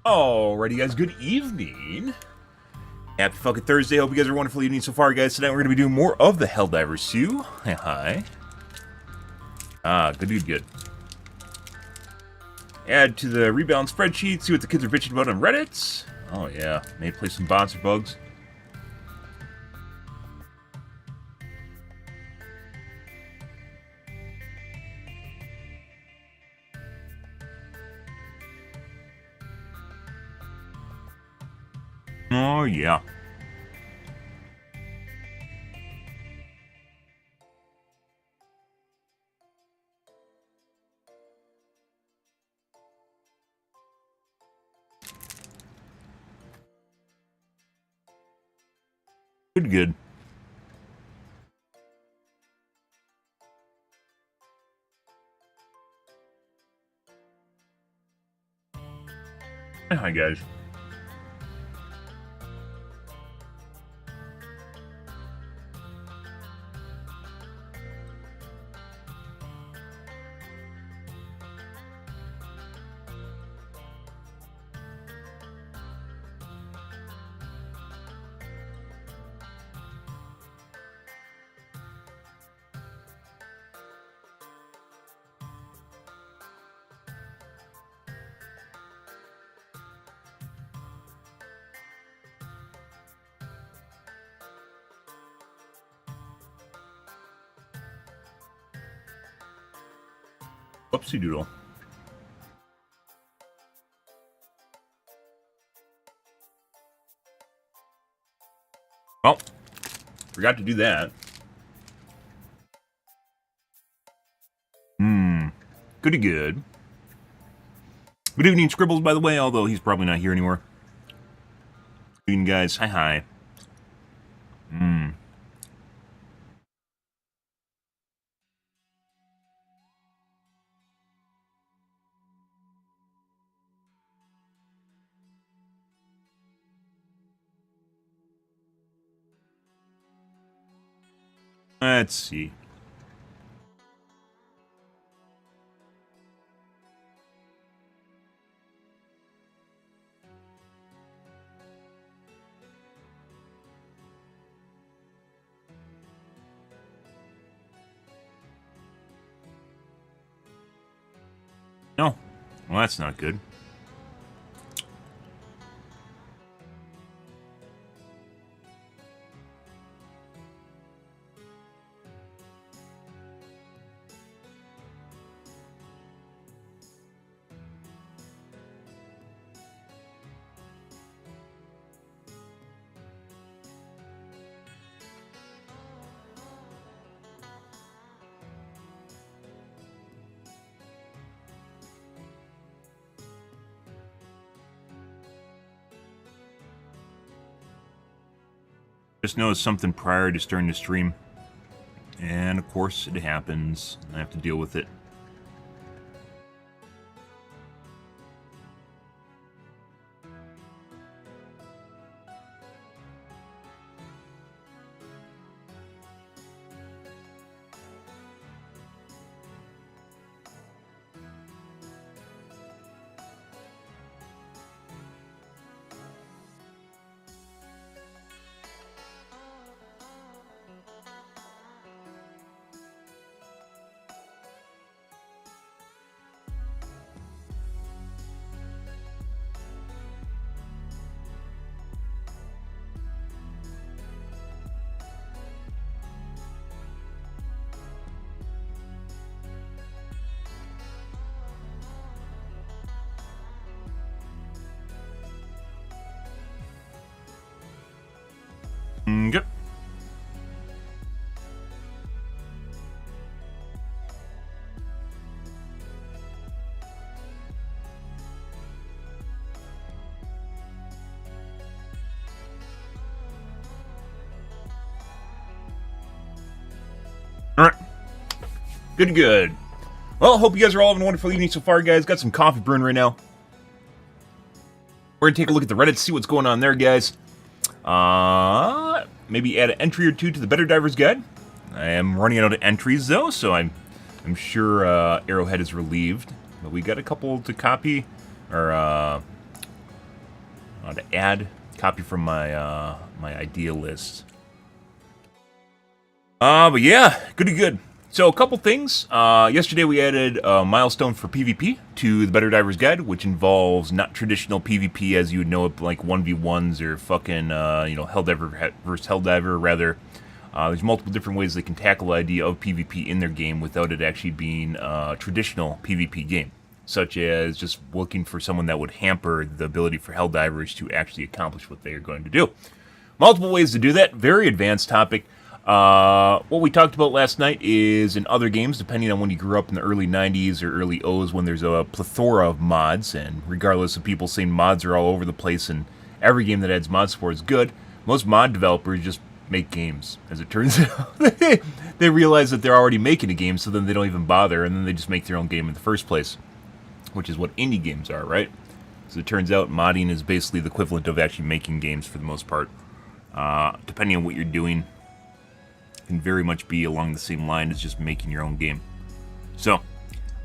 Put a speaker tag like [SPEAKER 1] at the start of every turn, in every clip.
[SPEAKER 1] Alrighty, guys, good evening. Happy fucking Thursday. Hope you guys are wonderful evening so far, guys. Tonight we're going to be doing more of the Helldivers 2. Hi. Good. Add to the rebalance spreadsheet, see what the kids are bitching about on Reddit. Oh, yeah. May play some bots or bugs. Oh, yeah. Good. Hi, guys. Whoopsie doodle. Well, forgot to do that. Good. Good evening, Scribbles, by the way, although he's probably not here anymore. Good evening, guys. Hi. Let's see. No. Well, that's not good. Just noticed something prior to starting the stream. And of course it happens. I have to deal with it. Yep. Alright. Good. Well, hope you guys are all having a wonderful evening so far, guys. Got some coffee brewing right now. We're gonna take a look at the Reddit, see what's going on there, guys. Maybe add an entry or two to the Better Divers Guide. I am running out of entries, though, so I'm sure Arrowhead is relieved. But we got a couple to copy, or to add. Copy from my my idea list. But yeah, good. So a couple things. Yesterday we added a milestone for PvP to the Better Divers Guide, which involves not traditional PvP as you would know it, like 1v1s or fucking, Helldiver versus Helldiver. Rather, there's multiple different ways they can tackle the idea of PvP in their game without it actually being a traditional PvP game, such as just looking for someone that would hamper the ability for Helldivers to actually accomplish what they are going to do. Multiple ways to do that. Very advanced topic. What we talked about last night is in other games, depending on when you grew up in the early 90s or early O's, when there's a plethora of mods, and regardless of people saying mods are all over the place and every game that adds mod support is good, most mod developers just make games, as it turns out. They realize that they're already making a game, so then they don't even bother, and then they just make their own game in the first place, which is what indie games are, right? So it turns out modding is basically the equivalent of actually making games for the most part. Depending on what you're doing, can very much be along the same line as just making your own game. So,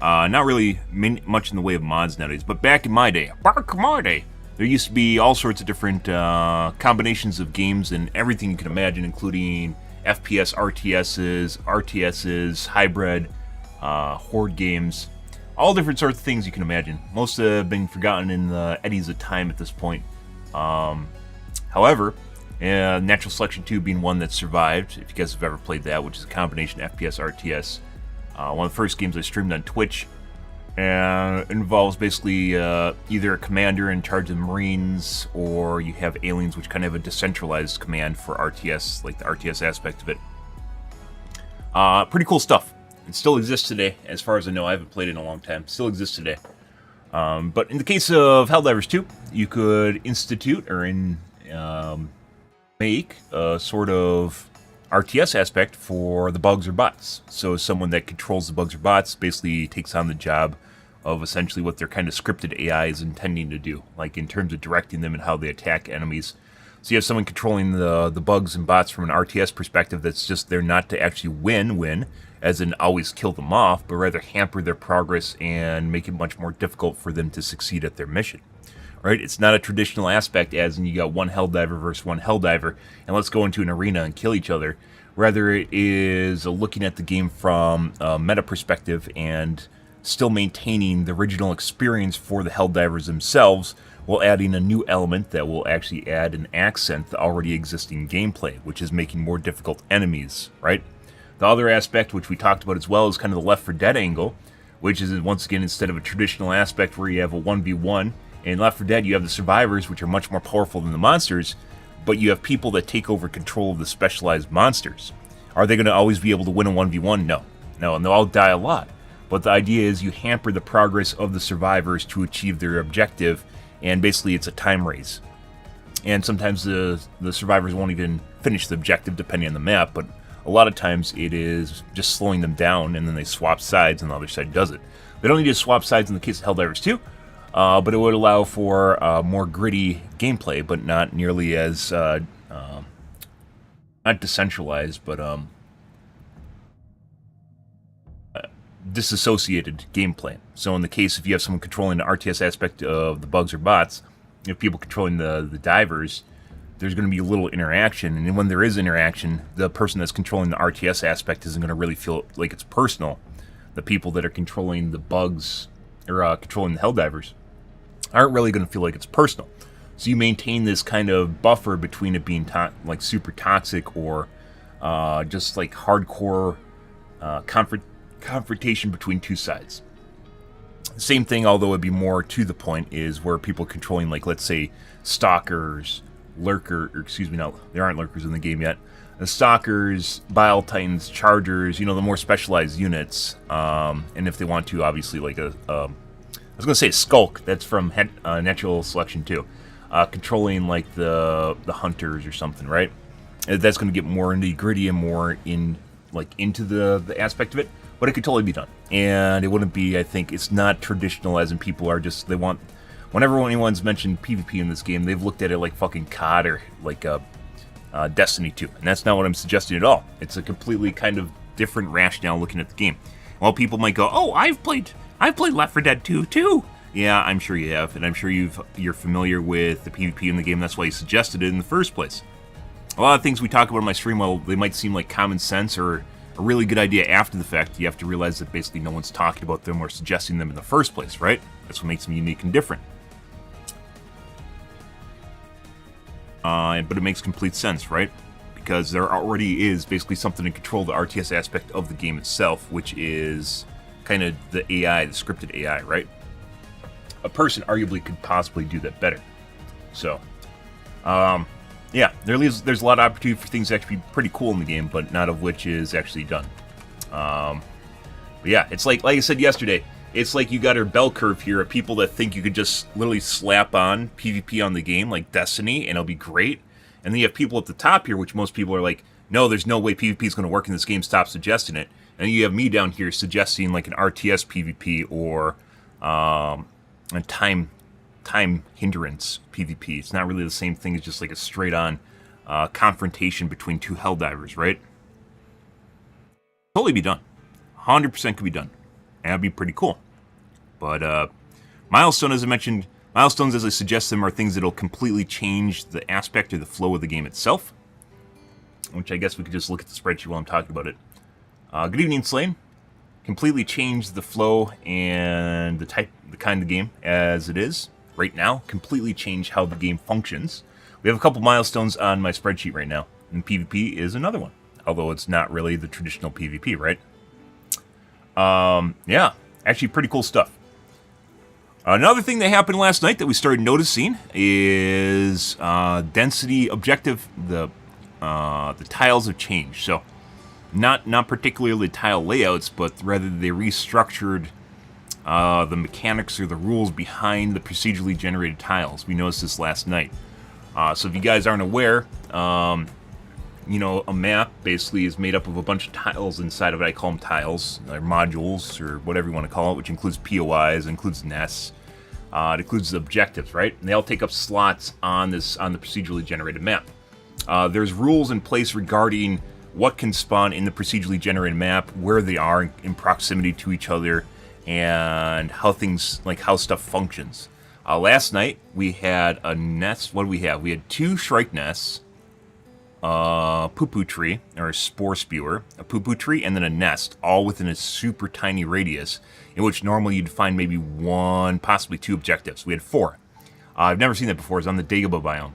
[SPEAKER 1] not really much in the way of mods nowadays, but back in my day, there used to be all sorts of different combinations of games and everything you can imagine, including FPS, RTSs, hybrid, horde games, all different sorts of things you can imagine. Most have been forgotten in the eddies of time at this point. However, Natural Selection 2 being one that survived, if you guys have ever played that, which is a combination FPS, RTS. One of the first games I streamed on Twitch, and it involves basically either a commander in charge of the Marines, or you have aliens, which kind of have a decentralized command for RTS, like the RTS aspect of it. Pretty cool stuff. It still exists today, as far as I know. I haven't played it in a long time. It still exists today. But in the case of Helldivers 2, you could institute or make a sort of RTS aspect for the bugs or bots. So someone that controls the bugs or bots basically takes on the job of essentially what their kind of scripted AI is intending to do, like in terms of directing them and how they attack enemies. So you have someone controlling the bugs and bots from an RTS perspective that's just there not to actually win, as in always kill them off, but rather hamper their progress and make it much more difficult for them to succeed at their mission. Right? It's not a traditional aspect as in you got one Helldiver versus one Helldiver, and let's go into an arena and kill each other. Rather, it is looking at the game from a meta perspective and still maintaining the original experience for the Helldivers themselves, while adding a new element that will actually add an accent to the already existing gameplay, which is making more difficult enemies, right? The other aspect, which we talked about as well, is kind of the Left 4 Dead angle, which is, once again, instead of a traditional aspect where you have a 1v1, in Left 4 Dead, you have the survivors, which are much more powerful than the monsters, but you have people that take over control of the specialized monsters. Are they going to always be able to win a 1v1? No, and they'll all die a lot. But the idea is you hamper the progress of the survivors to achieve their objective, and basically it's a time race. And sometimes the survivors won't even finish the objective depending on the map, but a lot of times it is just slowing them down, and then they swap sides and the other side does it. They don't need to swap sides in the case of Helldivers 2, but it would allow for more gritty gameplay, but not nearly as, not decentralized, but disassociated gameplay. So in the case if you have someone controlling the RTS aspect of the bugs or bots, you have people controlling the divers, there's going to be a little interaction, and when there is interaction, the person that's controlling the RTS aspect isn't going to really feel like it's personal. The people that are controlling the bugs, or controlling the Helldivers, aren't really going to feel like it's personal. So you maintain this kind of buffer between it being like super toxic or just like hardcore confrontation between two sides. Same thing, although it'd be more to the point, is where people controlling, like, let's say, stalkers, no, there aren't lurkers in the game yet. The stalkers, Bile Titans, chargers, the more specialized units, and if they want to, obviously, like I was going to say Skulk, that's from Natural Selection 2, controlling, like, the hunters or something, right? That's going to get more into gritty and more into the aspect of it, but it could totally be done. And it wouldn't be, I think, it's not traditional, as in people are just, they want, whenever anyone's mentioned PvP in this game, they've looked at it like fucking COD or like Destiny 2, and that's not what I'm suggesting at all. It's a completely kind of different rationale looking at the game. While people might go, oh, I've played Left 4 Dead 2 too, Yeah, I'm sure you have, and I'm sure you're familiar with the PvP in the game. That's why you suggested it in the first place. A lot of things we talk about in my stream, while they might seem like common sense or a really good idea after the fact, you have to realize that basically no one's talking about them or suggesting them in the first place, right? That's what makes them unique and different. But it makes complete sense, right? Because there already is basically something to control the RTS aspect of the game itself, which is kind of the AI, the scripted AI, right? A person arguably could possibly do that better. So, yeah, there's a lot of opportunity for things to actually be pretty cool in the game, but not of which is actually done. But yeah, it's like I said yesterday, it's like you got a bell curve here of people that think you could just literally slap on PvP on the game, like Destiny, and it'll be great. And then you have people at the top here, which most people are like, no, there's no way PvP is going to work in this game, stop suggesting it. And then you have me down here suggesting like an RTS PvP or a time hindrance PvP. It's not really the same thing as just like a straight-on confrontation between two Helldivers, right? Totally be done. 100% could be done. And that'd be pretty cool. But milestone, as I mentioned, milestones as I suggest them are things that'll completely change the aspect or the flow of the game itself. Which I guess we could just look at the spreadsheet while I'm talking about it. Good evening, Slane. Completely change the flow and the kind of game as it is right now. Completely change how the game functions. We have a couple milestones on my spreadsheet right now, and PvP is another one. Although it's not really the traditional PvP, right? Yeah, actually pretty cool stuff. Another thing that happened last night that we started noticing is density objective. The tiles have changed. So not particularly tile layouts, but rather they restructured the mechanics or the rules behind the procedurally generated tiles. We noticed this last night. So if you guys aren't aware, you know, a map basically is made up of a bunch of tiles inside of it. I call them tiles, or modules, or whatever you want to call it, which includes POIs, includes nests, it includes the objectives, right? And they all take up slots on the procedurally generated map. There's rules in place regarding what can spawn in the procedurally generated map, where they are in proximity to each other, and how things, like how stuff functions. Last night we had a nest. What do we have? We had 2 shrike nests, poo-poo tree, or a spore spewer, a poo-poo tree, and then a nest, all within a super tiny radius, in which normally you'd find maybe 1, possibly 2 objectives. We had 4. I've never seen that before. It's on the Dagobah biome.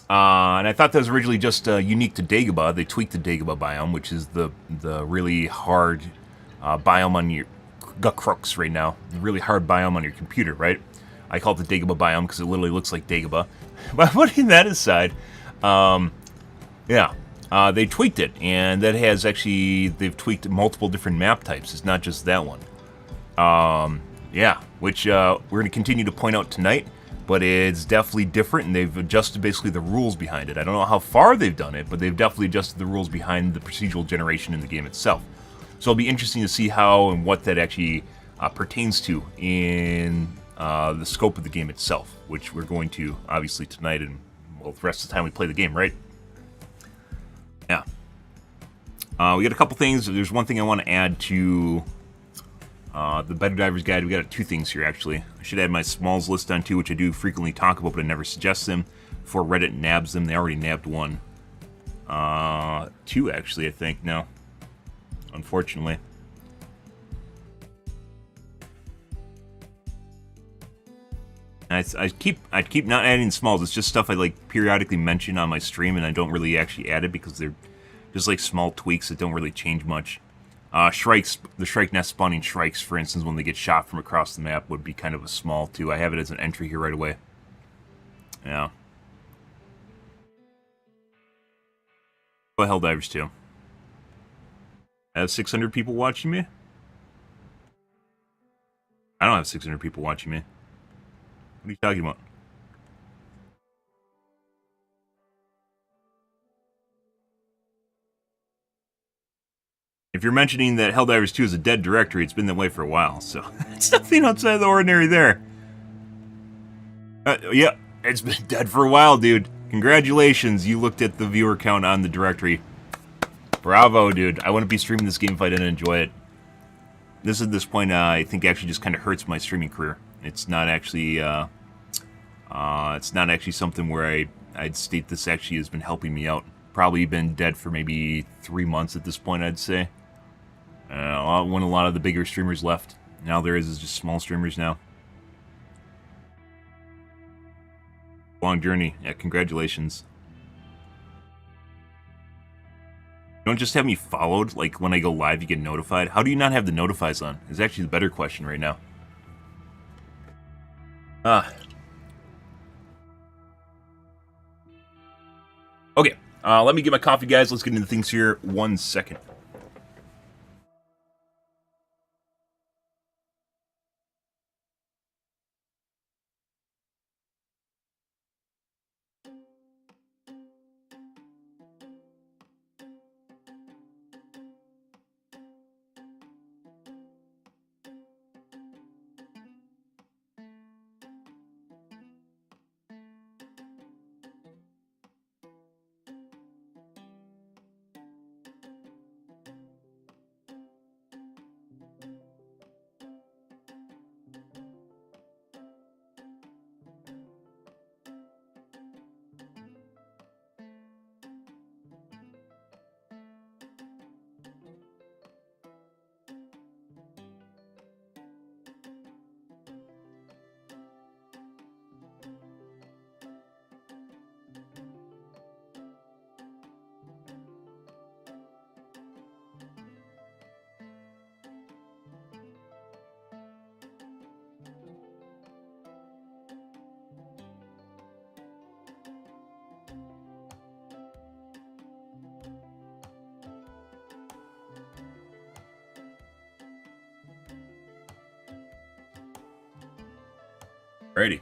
[SPEAKER 1] And I thought that was originally just unique to Dagobah. They tweaked the Dagobah biome, which is the really hard biome on your crooks right now. The really hard biome on your computer, right? I call it the Dagobah biome because it literally looks like Dagobah. But putting that aside, yeah, they tweaked it, and that has actually, they've tweaked multiple different map types. It's not just that one. Yeah, which we're going to continue to point out tonight, but it's definitely different, and they've adjusted basically the rules behind it. I don't know how far they've done it, but they've definitely adjusted the rules behind the procedural generation in the game itself. So it'll be interesting to see how and what that actually pertains to in the scope of the game itself, which we're going to, obviously, tonight and, well, the rest of the time we play the game, right? Yeah. We got a couple things. There's one thing I want to add to the Better Divers Guide. We got 2 things here, actually. I should add my smalls list on 2, which I do frequently talk about, but I never suggest them before Reddit nabs them. They already nabbed 1. 2, actually, I think. No. Unfortunately. I keep not adding smalls. It's just stuff I like periodically mention on my stream, and I don't really actually add it because they're just like small tweaks that don't really change much. Shrikes, the shrike nest spawning shrikes, for instance, when they get shot from across the map, would be kind of a small too. I have it as an entry here right away. Yeah. Helldivers too. I have 600 people watching me? I don't have 600 people watching me. What are you talking about? If you're mentioning that Helldivers 2 is a dead directory, it's been that way for a while, so it's nothing outside of the ordinary there. Yeah, it's been dead for a while, dude. Congratulations, you looked at the viewer count on the directory. Bravo, dude. I wouldn't be streaming this game if I didn't enjoy it. This, at this point, I think actually just kind of hurts my streaming career. It's not actually something where I'd state this actually has been helping me out. Probably been dead for maybe 3 months at this point, I'd say. When a lot of the bigger streamers left. Now there is just small streamers now. Long journey. Yeah, congratulations. Don't just have me followed, like when I go live you get notified. How do you not have the notifies on? Is actually the better question right now. Okay, let me get my coffee, guys. Let's get into things here. 1 second. Alrighty.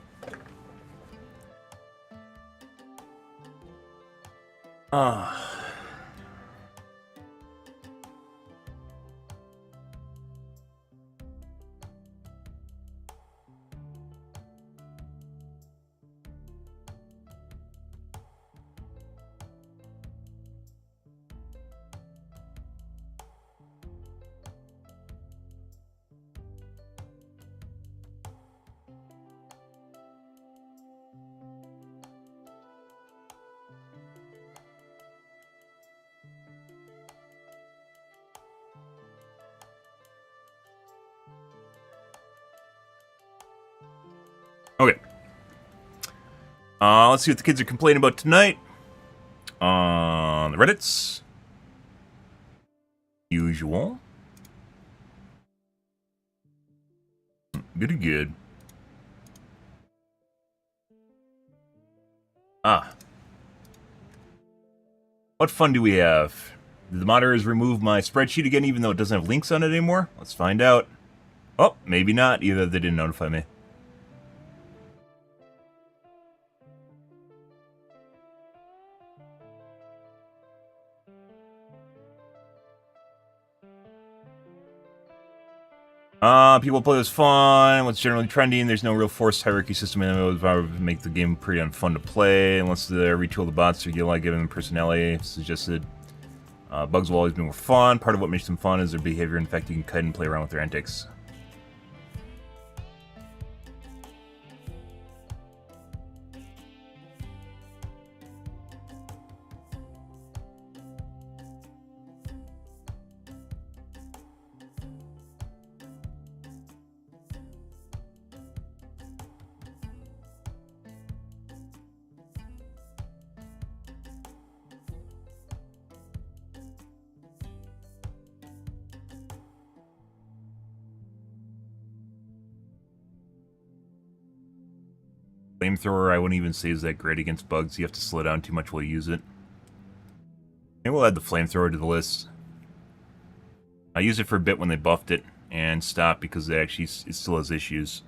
[SPEAKER 1] Okay. Let's see what the kids are complaining about tonight. On the Reddits. Usual. Good. What fun do we have? Did the moderators remove my spreadsheet again even though it doesn't have links on it anymore? Let's find out. Oh, maybe not. Either they didn't notify me. People play this fun. What's generally trending? There's no real forced hierarchy system in it that would make the game pretty unfun to play unless they retool the bots or you like giving them personality. Suggested bugs will always be more fun. Part of what makes them fun is their behavior. In fact, you can cut and play around with their antics. Flamethrower, I wouldn't even say is that great against bugs. You have to slow down too much while you use it. Maybe we'll add the flamethrower to the list. I used it for a bit when they buffed it and stopped because it still has issues.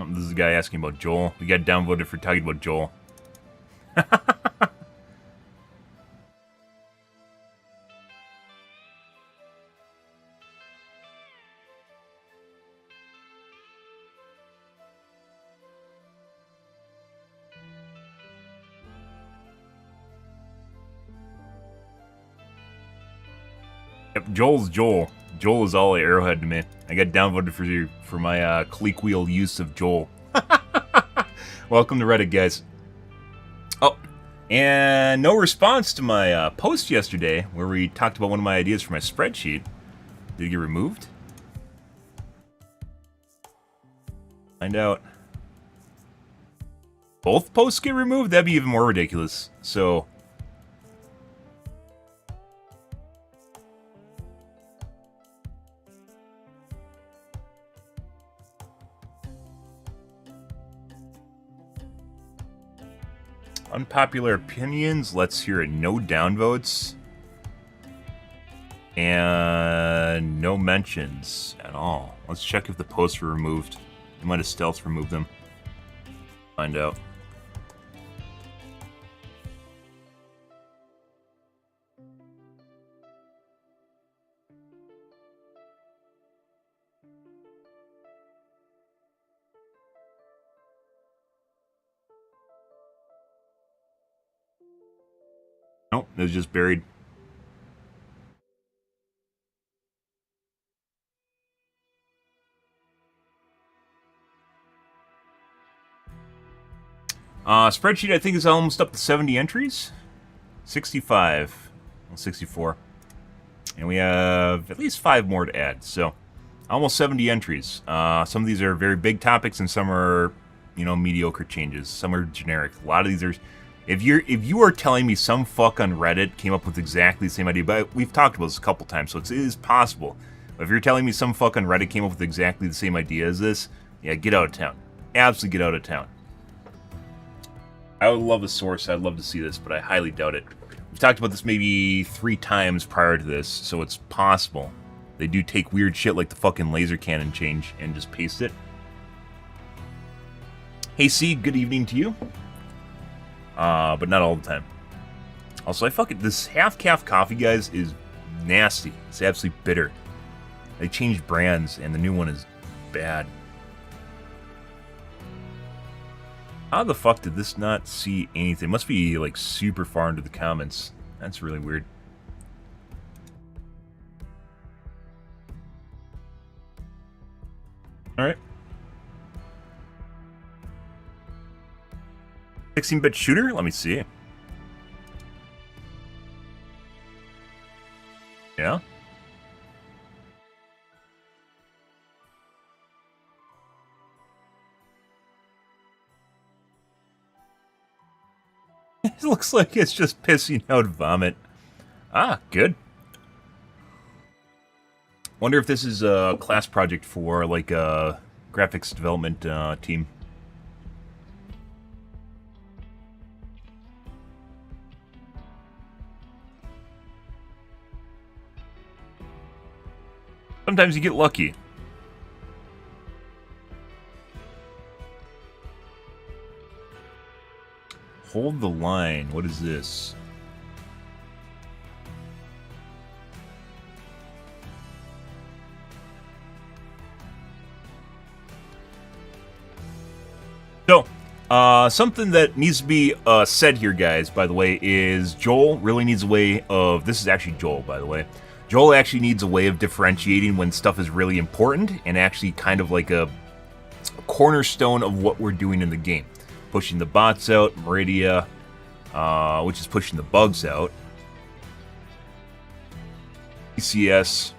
[SPEAKER 1] This is a guy asking about Joel. We got downvoted for talking about Joel. Yep, Joel's Joel. Joel is all Arrowhead to me. I got downvoted for my colloquial use of Joel. Welcome to Reddit, guys. Oh, and no response to my post yesterday where we talked about one of my ideas for my spreadsheet. Did it get removed? Find out. Both posts get removed? That'd be even more ridiculous. So... unpopular opinions, let's hear it. No downvotes. And no mentions at all. Let's check if the posts were removed. They might have stealth removed them. Find out. Nope, it was just buried. Spreadsheet, I think, is almost up to 70 entries. 65. Well, 64. And we have at least 5 more to add, so almost 70 entries. Some of these are very big topics, and some are, you know, mediocre changes. Some are generic. A lot of these are... If you are telling me some fuck on Reddit came up with exactly the same idea, but we've talked about this a couple times, so it is possible. But if you're telling me some fuck on Reddit came up with exactly the same idea as this, yeah, get out of town. Absolutely get out of town. I would love a source. I'd love to see this, but I highly doubt it. We've talked about this maybe 3 times prior to this, so it's possible. They do take weird shit like the fucking laser cannon change and just paste it. Hey C, good evening to you. But not all the time. Also, this half-calf coffee, guys, is nasty. It's absolutely bitter. They changed brands, and the new one is bad. How the fuck did this not see anything? It must be, like, super far into the comments. That's really weird. Alright. 16-bit shooter? Let me see. Yeah? It looks like it's just pissing out vomit. Ah, good. Wonder if this is a class project for, like, a graphics development team. Sometimes you get lucky. Hold the line. What is this? So, something that needs to be said here, guys, by the way, is Joel really needs a way of... This is actually Joel, by the way. Joel actually needs a way of differentiating when stuff is really important and actually kind of like a cornerstone of what we're doing in the game. Pushing the bots out, Meridia, which is pushing the bugs out. ECS.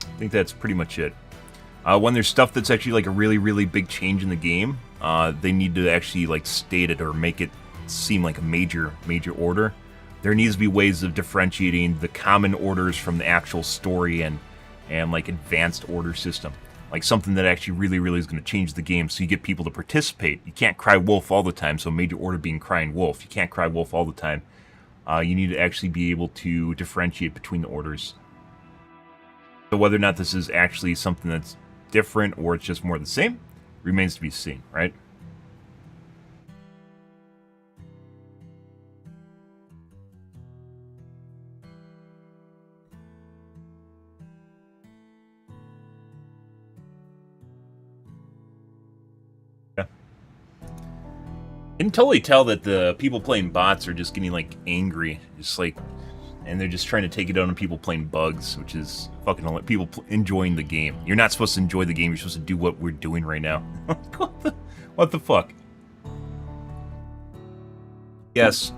[SPEAKER 1] I think that's pretty much it. When there's stuff that's actually like a really, really big change in the game, they need to actually like state it or make it seem like a major order. There needs to be ways of differentiating the common orders from the actual story and like advanced order system. Like something that actually really is going to change the game so you get people to participate. You can't cry wolf all the time, so major order being crying wolf. You can't cry wolf all the time. You need to actually be able to differentiate between the orders. So whether or not this is actually something that's different or it's just more the same remains to be seen, right? Yeah. can totally tell that the people playing bots are just getting, like, angry. Just, like... And they're just trying to take it out on people playing bugs, which is fucking people enjoying the game. You're not supposed to enjoy the game. You're supposed to do what we're doing right now. What the fuck? Yes.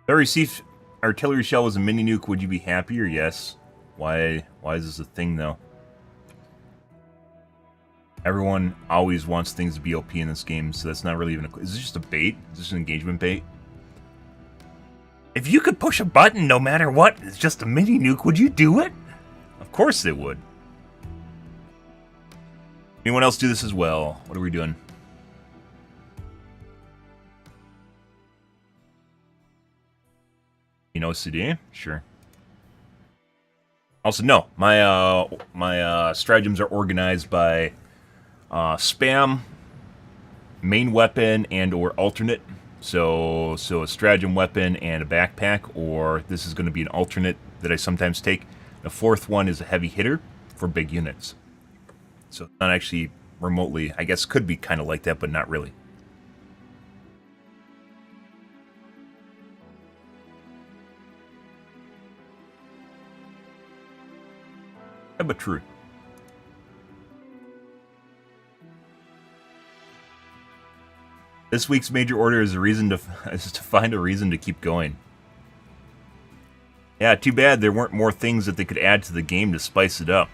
[SPEAKER 1] If I received artillery shell as a mini nuke, would you be happier? Yes. Why is this a thing, though? Everyone always wants things to be OP in this game, so that's not really even is this just a bait? Is this an engagement bait? If you could push a button no matter what, it's just a mini nuke, would you do it? Of course they would. Anyone else do this as well? What are we doing? You know CD? Sure. Also, no. My stratagems are organized by spam, main weapon, and or alternate. So a stratagem weapon and a backpack, or this is going to be an alternate that I sometimes take. The fourth one is a heavy hitter for big units. So not actually remotely, I guess could be kind of like that, but not really. Yeah, but true. This week's major order is to find a reason to keep going. Yeah, too bad there weren't more things that they could add to the game to spice it up.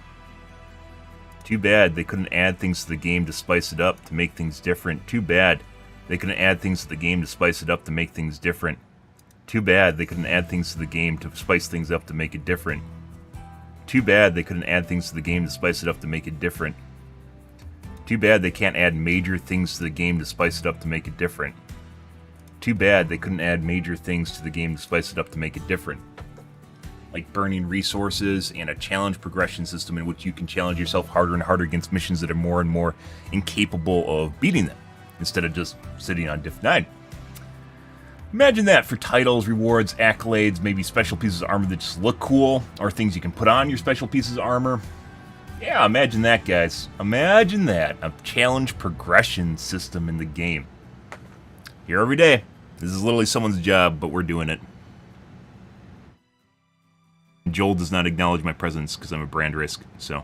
[SPEAKER 1] Too bad they couldn't add things to the game to spice it up, to make things different. Too bad they couldn't add things to the game to spice it up, to make things different. Too bad they couldn't add things to the game to spice things up, to make it different. Too bad they couldn't add things to the game to spice it up, to make it different. Too bad they can't add major things to the game to spice it up, to make it different. Too bad they couldn't add major things to the game to spice it up, to make it different. Like burning resources and a challenge progression system in which you can challenge yourself harder and harder against missions that are more and more incapable of beating them, instead of just sitting on diff 9. Imagine that for titles, rewards, accolades, maybe special pieces of armor that just look cool, or things you can put on your special pieces of armor. Yeah, imagine that, guys. Imagine that. A challenge progression system in the game. Here every day. This is literally someone's job, but we're doing it. Joel does not acknowledge my presence because I'm a brand risk, so.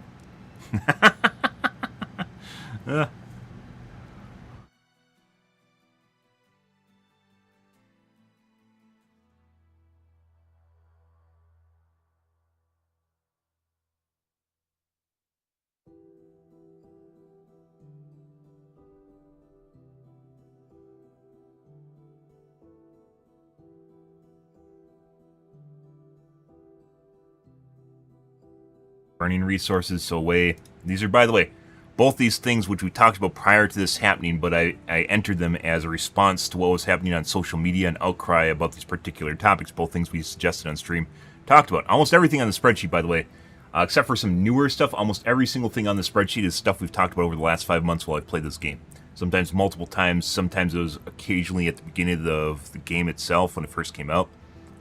[SPEAKER 1] Burning resources, so away. These are, by the way, both these things which we talked about prior to this happening, but I entered them as a response to what was happening on social media and outcry about these particular topics. Both things we suggested on stream, talked about. Almost everything on the spreadsheet, by the way, except for some newer stuff, almost every single thing on the spreadsheet is stuff we've talked about over the last 5 months while I've played this game. Sometimes multiple times, sometimes it was occasionally at the beginning of the game itself when it first came out.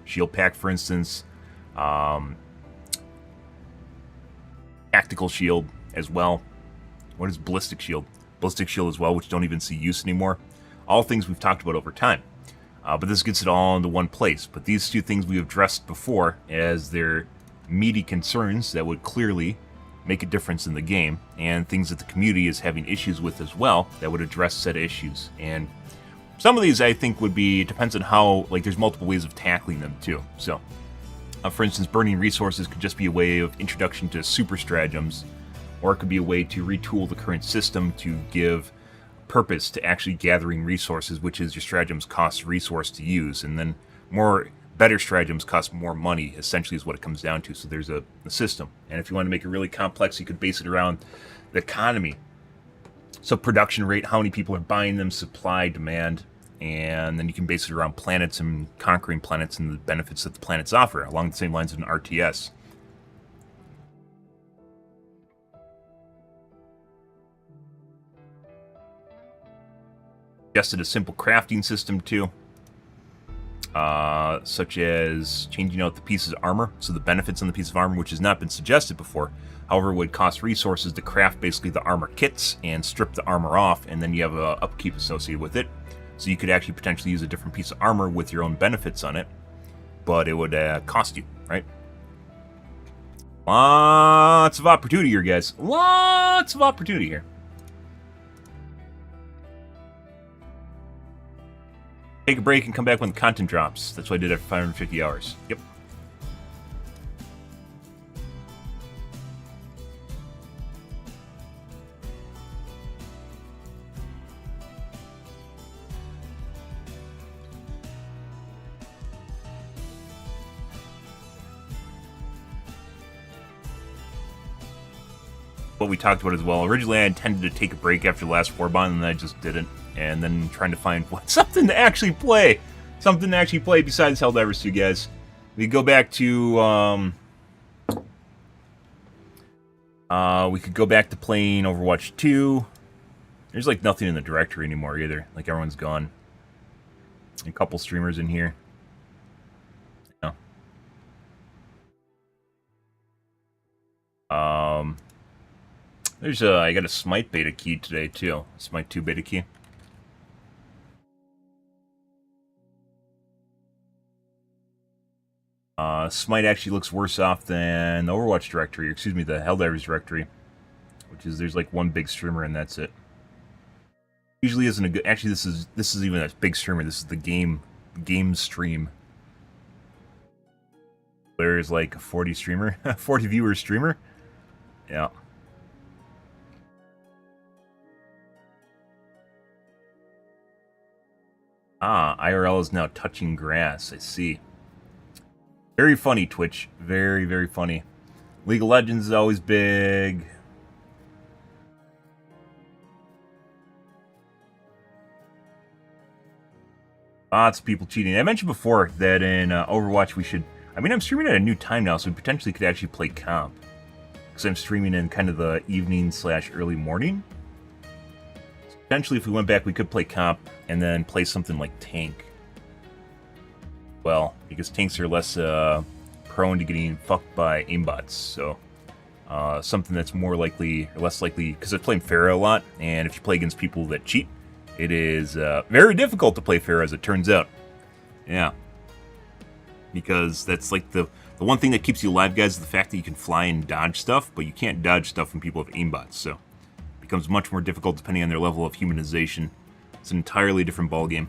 [SPEAKER 1] Shield pack, for instance. Tactical shield as well. What is ballistic shield? Ballistic shield as well, which don't even see use anymore. All things we've talked about over time. But this gets it all into one place. But these two things we have addressed before as their meaty concerns that would clearly make a difference in the game, and things that the community is having issues with as well that would address said issues. And some of these I think would be, depends on how, like there's multiple ways of tackling them too. So for instance, burning resources could just be a way of introduction to super stratagems, or it could be a way to retool the current system to give purpose to actually gathering resources, which is your stratagems cost resource to use, and then better stratagems cost more money, essentially is what it comes down to. So there's a system, and if you want to make it really complex, you could base it around the economy. So production rate, how many people are buying them, supply, demand, and then you can base it around planets and conquering planets and the benefits that the planets offer, along the same lines of an RTS. Suggested a simple crafting system too. such as changing out the pieces of armor, so the benefits on the piece of armor, which has not been suggested before. However, it would cost resources to craft basically the armor kits and strip the armor off, and then you have a upkeep associated with it. So you could actually potentially use a different piece of armor with your own benefits on it, but it would cost you, right? Lots of opportunity here, guys. Lots of opportunity here. Take a break and come back when the content drops. That's what I did after 550 hours. Yep. What we talked about as well. Originally, I intended to take a break after the last Warbond, and then I just didn't. And then trying to find something to actually play. Something to actually play besides Helldivers 2, guys. We go back to, we could go back to playing Overwatch 2. There's, like, nothing in the directory anymore, either. Like, everyone's gone. A couple streamers in here. Yeah. There's I got a Smite beta key today, too. Smite 2 beta key. Smite actually looks worse off than the Overwatch directory, or excuse me, the Helldivers directory, which is there's like one big streamer and that's it. Usually isn't a good. Actually, this is even a big streamer. This is the game stream. There's like a 40 streamer, 40 viewer streamer. Yeah. Ah, IRL is now touching grass. I see. Very funny, Twitch. Very, very funny. League of Legends is always big. Lots of people cheating. I mentioned before that in Overwatch we should... I mean, I'm streaming at a new time now, so we potentially could actually play comp. Because I'm streaming in kind of the evening/early morning. So potentially, if we went back, we could play comp and then play something like tank. Well, because tanks are less prone to getting fucked by aimbots, so something that's more likely, or less likely, because I'm playing Pharah a lot, and if you play against people that cheat, it is very difficult to play Pharah, as it turns out. Yeah. Because that's like the one thing that keeps you alive, guys, is the fact that you can fly and dodge stuff, but you can't dodge stuff when people have aimbots, so it becomes much more difficult depending on their level of humanization. It's an entirely different ballgame.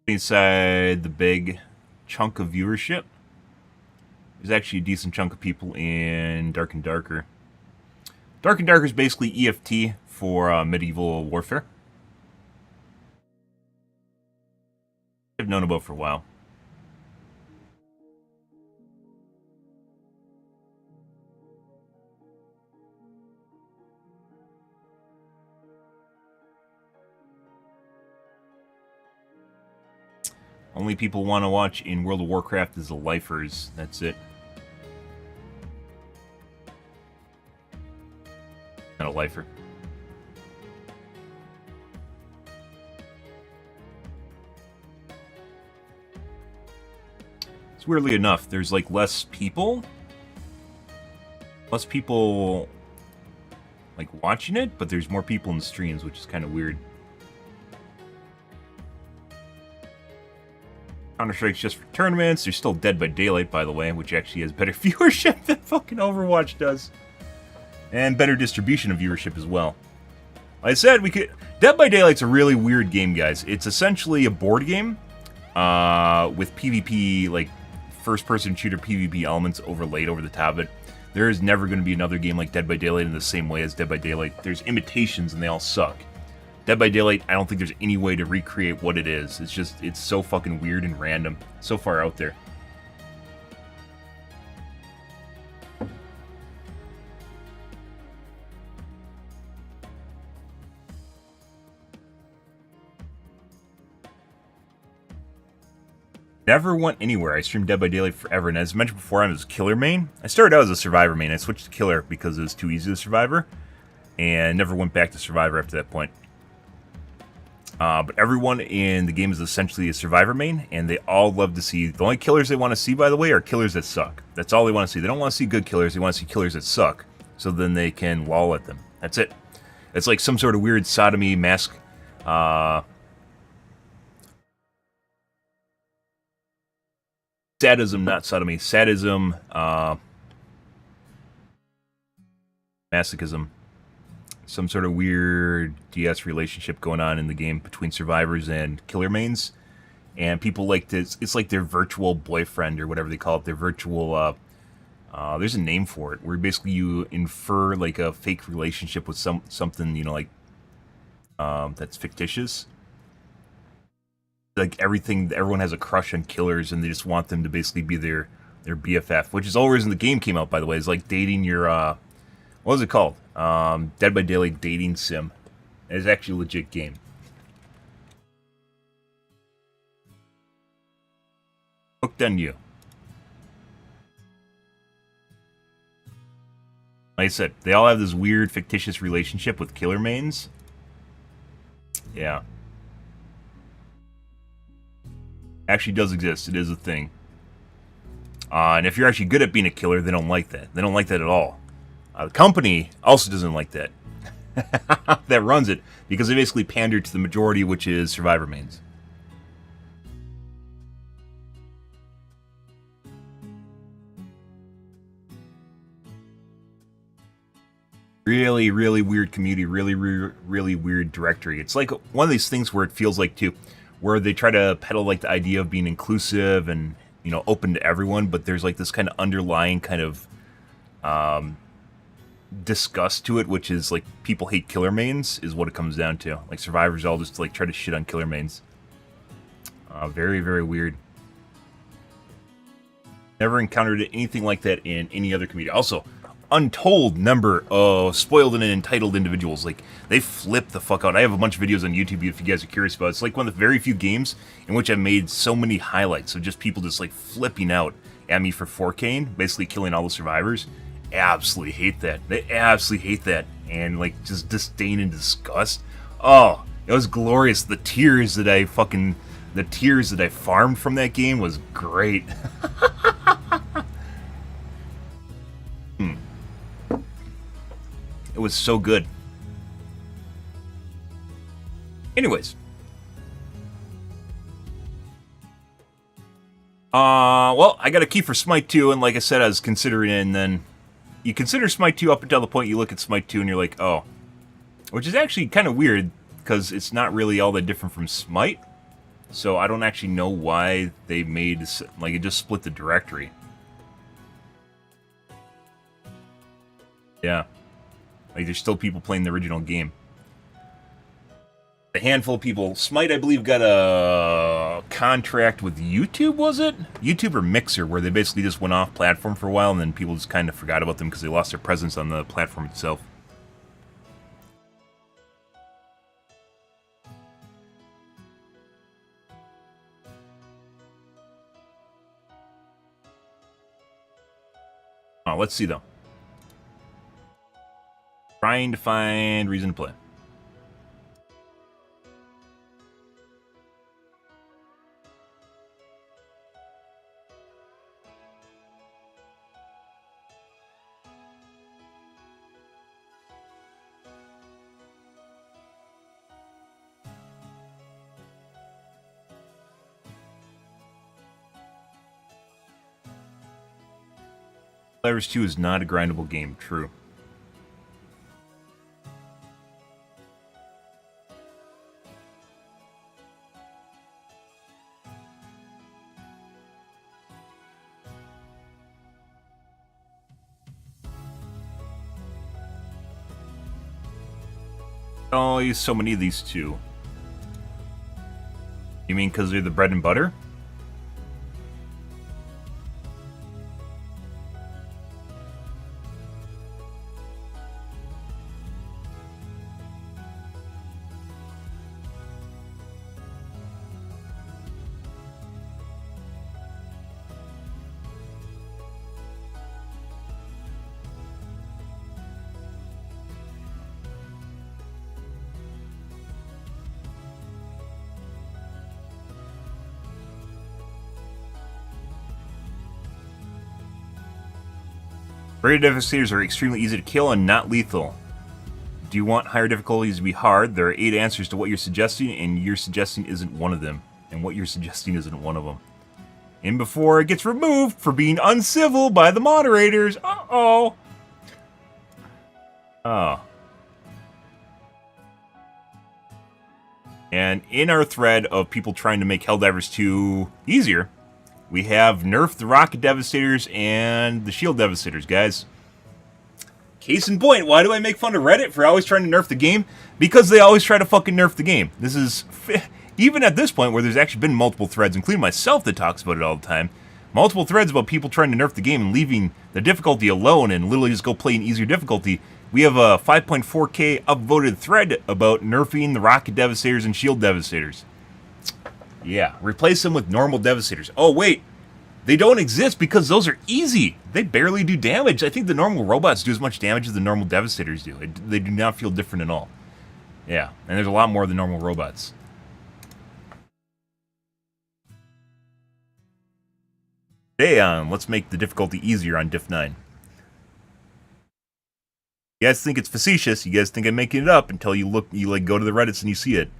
[SPEAKER 1] Inside the big chunk of viewership, there's actually a decent chunk of people in Dark and Darker. Dark and Darker is basically EFT for medieval warfare. I've known about for a while. Only people want to watch in World of Warcraft is the lifers. That's it. Not a lifer. It's weirdly enough, there's like less people like watching it, but there's more people in the streams, which is kind of weird. Counter-Strike's just for tournaments. There's still Dead by Daylight, by the way, which actually has better viewership than fucking Overwatch does. And better distribution of viewership as well. Like I said, we could... Dead by Daylight's a really weird game, guys. It's essentially a board game with PvP, like, first-person shooter PvP elements overlaid over the top of it. There is never going to be another game like Dead by Daylight in the same way as Dead by Daylight. There's imitations, and they all suck. Dead by Daylight, I don't think there's any way to recreate what it is. It's just, it's so fucking weird and random. So far out there. Never went anywhere. I streamed Dead by Daylight forever, and as mentioned before, I was a killer main. I started out as a survivor main. I switched to killer because it was too easy to survivor, and never went back to survivor after that point. But everyone in the game is essentially a survivor main, and they all love to see... The only killers they want to see, by the way, are killers that suck. That's all they want to see. They don't want to see good killers. They want to see killers that suck, so then they can lol at them. That's it. It's like some sort of weird sodomy mask... sadism, not sodomy. Sadism, masochism. Some sort of weird DS relationship going on in the game between survivors and killer mains. And people like to... It's like their virtual boyfriend or whatever they call it. Their virtual... there's a name for it, where basically you infer like a fake relationship with something, you know, like... that's fictitious. Like everyone has a crush on killers, and they just want them to basically be their BFF, which is the whole reason the game came out, by the way. Is like dating your what was it called? Dead by Daylight dating sim. It's actually a legit game. Hooked on you. Like I said, they all have this weird fictitious relationship with killer mains. Yeah. Actually does exist. It is a thing. And if you're actually good at being a killer, they don't like that. They don't like that at all. The company also doesn't like that. That runs it, because they basically pander to the majority, which is survivor mains. Really, really weird community. Really, really weird directory. It's like one of these things where it feels like, too, where they try to peddle like the idea of being inclusive and, you know, open to everyone, but there's like this kind of underlying kind of disgust to it, which is like people hate killer mains is what it comes down to. Like survivors all just like try to shit on killer mains. Very, very weird. Never encountered anything like that in any other community. Also, untold number of spoiled and entitled individuals. Like, they flip the fuck out. I have a bunch of videos on YouTube if you guys are curious about it. It's like one of the very few games in which I've made so many highlights of just people just like flipping out at me for 4K'ing, basically killing all the survivors. Absolutely hate that. They absolutely hate that. And like just disdain and disgust. Oh, it was glorious. The tears that I farmed from that game was great. It was so good. Anyways. Well, I got a key for Smite 2, and like I said, I was considering it, and then you consider Smite 2 up until the point you look at Smite 2 and you're like, oh. Which is actually kind of weird, because it's not really all that different from Smite. So I don't actually know why they made, like, it just split the directory. Yeah. Like, there's still people playing the original game. A handful of people. Smite, I believe, got a contract with YouTube, was it? YouTube or Mixer, where they basically just went off platform for a while, and then people just kind of forgot about them because they lost their presence on the platform itself. Let's see, though. Trying to find reason to play. Helldivers 2 is not a grindable game, true. Oh, I use so many of these too. You mean because they're the bread and butter? Rated Devastators are extremely easy to kill and not lethal. Do you want higher difficulties to be hard? There are 8 answers to what you're suggesting, and you're suggesting isn't one of them. And what you're suggesting isn't one of them. And before it gets removed for being uncivil by the moderators. Uh-oh. Oh. And in our thread of people trying to make Helldivers 2 easier, we have nerfed the Rocket Devastators and the Shield Devastators, guys. Case in point, why do I make fun of Reddit for always trying to nerf the game? Because they always try to fucking nerf the game. This is... Even at this point, where there's actually been multiple threads, including myself that talks about it all the time, multiple threads about people trying to nerf the game and leaving the difficulty alone and literally just go play an easier difficulty, we have a 5.4K upvoted thread about nerfing the Rocket Devastators and Shield Devastators. Yeah, replace them with normal Devastators. Oh, wait. They don't exist because those are easy. They barely do damage. I think the normal robots do as much damage as the normal Devastators do. They do not feel different at all. Yeah, and there's a lot more of the normal robots. Today on Let's Make the Difficulty Easier on Diff 9. You guys think it's facetious. You guys think I'm making it up until you like go to the Reddits and you see it.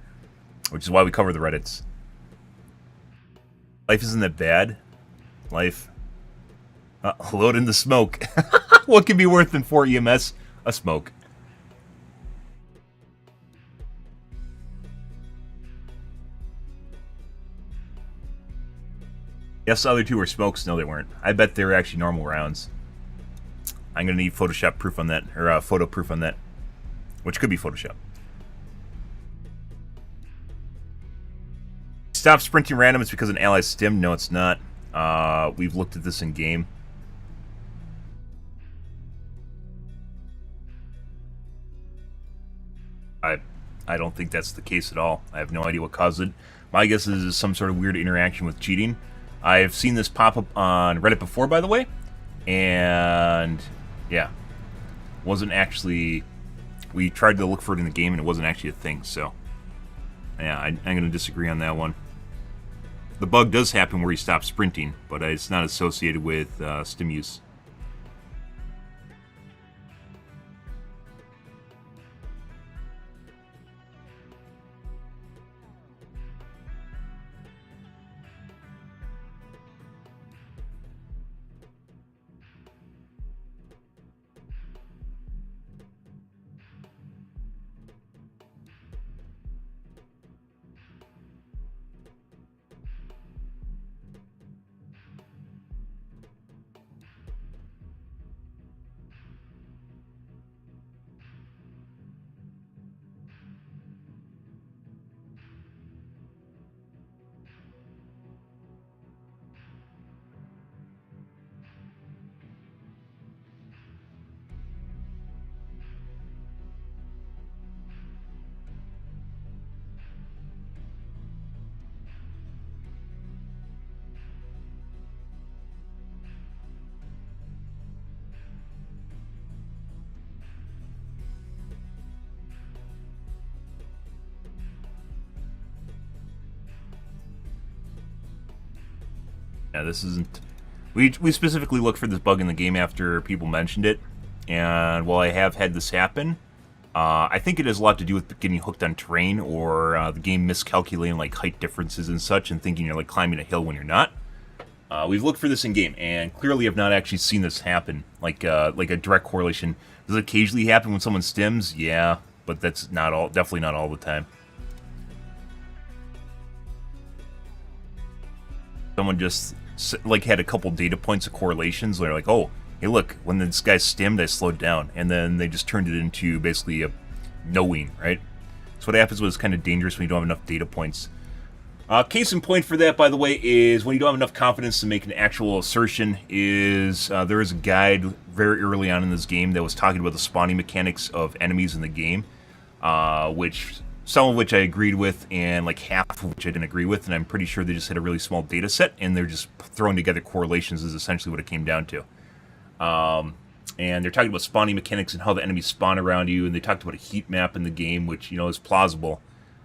[SPEAKER 1] Which is why we cover the Reddits. Life isn't that bad. Life. Load in the smoke. What can be worse than 4 EMS? A smoke. Yes, the other 2 were smokes. No, they weren't. I bet they were actually normal rounds. I'm going to need Photoshop proof on that. Or photo proof on that. Which could be Photoshop. Stop sprinting random. It's because an ally stimmed. No, it's not. We've looked at this in game. I don't think that's the case at all. I have no idea what caused it. My guess is some sort of weird interaction with cheating. I've seen this pop up on Reddit before, by the way. And yeah, wasn't actually... We tried to look for it in the game and it wasn't actually a thing, so... Yeah, I'm going to disagree on that one. The bug does happen where you stop sprinting, but it's not associated with stim use. Yeah, this isn't... We specifically looked for this bug in the game after people mentioned it, and while I have had this happen, I think it has a lot to do with getting hooked on terrain or the game miscalculating like height differences and such and thinking you're like climbing a hill when you're not. We've looked for this in game and clearly have not actually seen this happen, like a direct correlation. Does it occasionally happen when someone stims? Yeah, but that's not all. Definitely not all the time. Someone just like had a couple data points of correlations. They're like, oh, hey, look, when this guy stimmed, I slowed down, and then they just turned it into basically a knowing, right? So what happens when it's kind of dangerous when you don't have enough data points. Case in point for that, by the way, is when you don't have enough confidence to make an actual assertion. Is there is a guide very early on in this game that was talking about the spawning mechanics of enemies in the game, which some of which I agreed with, and like half of which I didn't agree with, and I'm pretty sure they just had a really small data set, and they're just throwing together correlations is essentially what it came down to. And they're talking about spawning mechanics and how the enemies spawn around you, and they talked about a heat map in the game, which, you know, is plausible.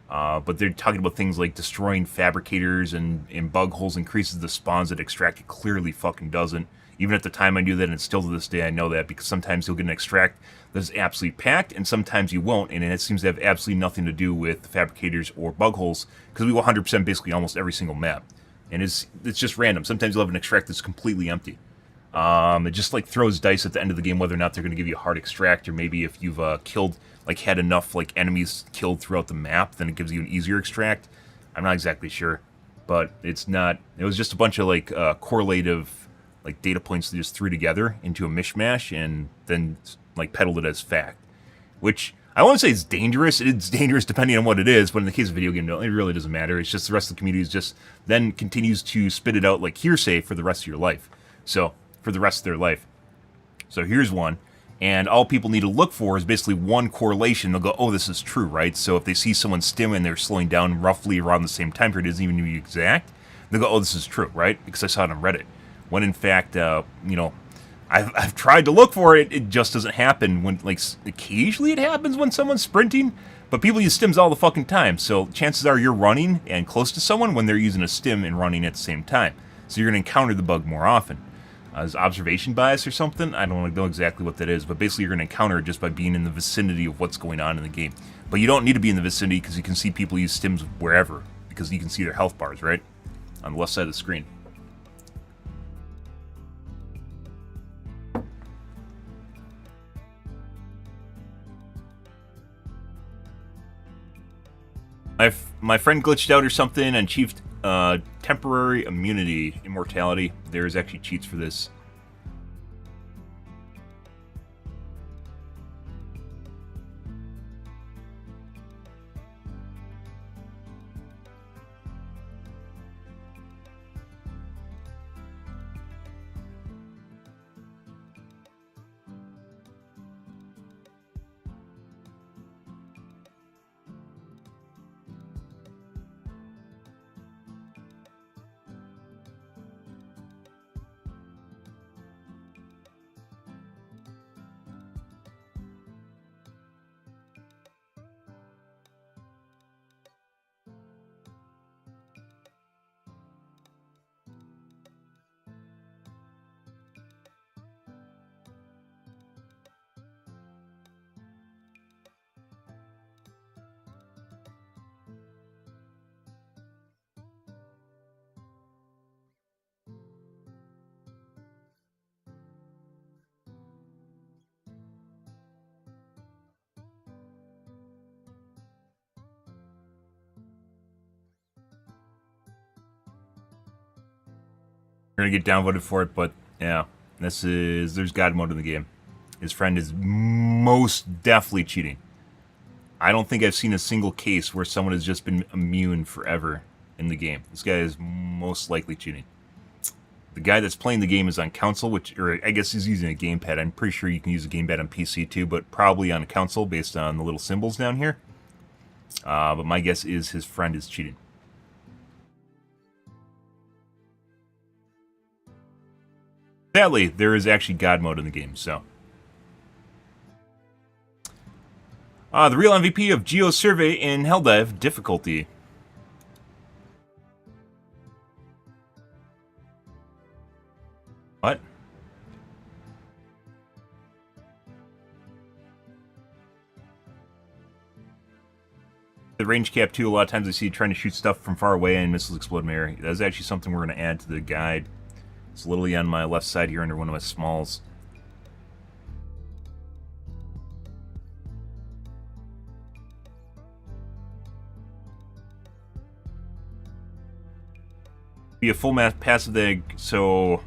[SPEAKER 1] But they're talking about things like destroying fabricators and bug holes increases the spawns that Extract clearly fucking doesn't. Even at the time I knew that, and still to this day I know that, because sometimes you'll get an extract that's absolutely packed, and sometimes you won't, and it seems to have absolutely nothing to do with the fabricators or bug holes, because we will 100% basically almost every single map. And it's just random. Sometimes you'll have an extract that's completely empty. It just like throws dice at the end of the game whether or not they're going to give you a hard extract, or maybe if you've had enough like enemies killed throughout the map, then it gives you an easier extract. I'm not exactly sure, but it's not. It was just a bunch of like correlative like data points they just threw together into a mishmash and then like peddled it as fact, which I won't say it's dangerous. It's dangerous depending on what it is, but in the case of video game, it really doesn't matter. It's just the rest of the community is just then continues to spit it out like hearsay for the rest of your life. So for the rest of their life. So here's one, and all people need to look for is basically one correlation. They'll go, oh, this is true, right? So if they see someone stim and they're slowing down roughly around the same time period, it doesn't even be exact, they'll go, oh, this is true, right? Because I saw it on Reddit. When in fact, I've tried to look for it, it just doesn't happen. When, like, occasionally it happens when someone's sprinting, but people use stims all the fucking time, so chances are you're running and close to someone when they're using a stim and running at the same time. So you're going to encounter the bug more often. Is observation bias or something? I don't know exactly what that is, but basically you're going to encounter it just by being in the vicinity of what's going on in the game. But you don't need to be in the vicinity because you can see people use stims wherever, because you can see their health bars, right? On the left side of the screen. My friend glitched out or something and achieved temporary immunity, immortality. There's actually cheats for this. You're gonna get downvoted for it, but yeah, there's God mode in the game. His friend is most definitely cheating. I don't think I've seen a single case where someone has just been immune forever in the game. This guy is most likely cheating. The guy that's playing the game is on console, or I guess he's using a gamepad. I'm pretty sure you can use a gamepad on PC too, but probably on a console based on the little symbols down here. But my guess is his friend is cheating. Sadly, there is actually God mode in the game, so. The real MVP of Geo Survey in Helldive difficulty. What? The range cap too, a lot of times I see trying to shoot stuff from far away and missiles explode in my area. That's actually something we're going to add to the guide. It's literally on my left side here under one of my smalls. Be a full mass passive egg, so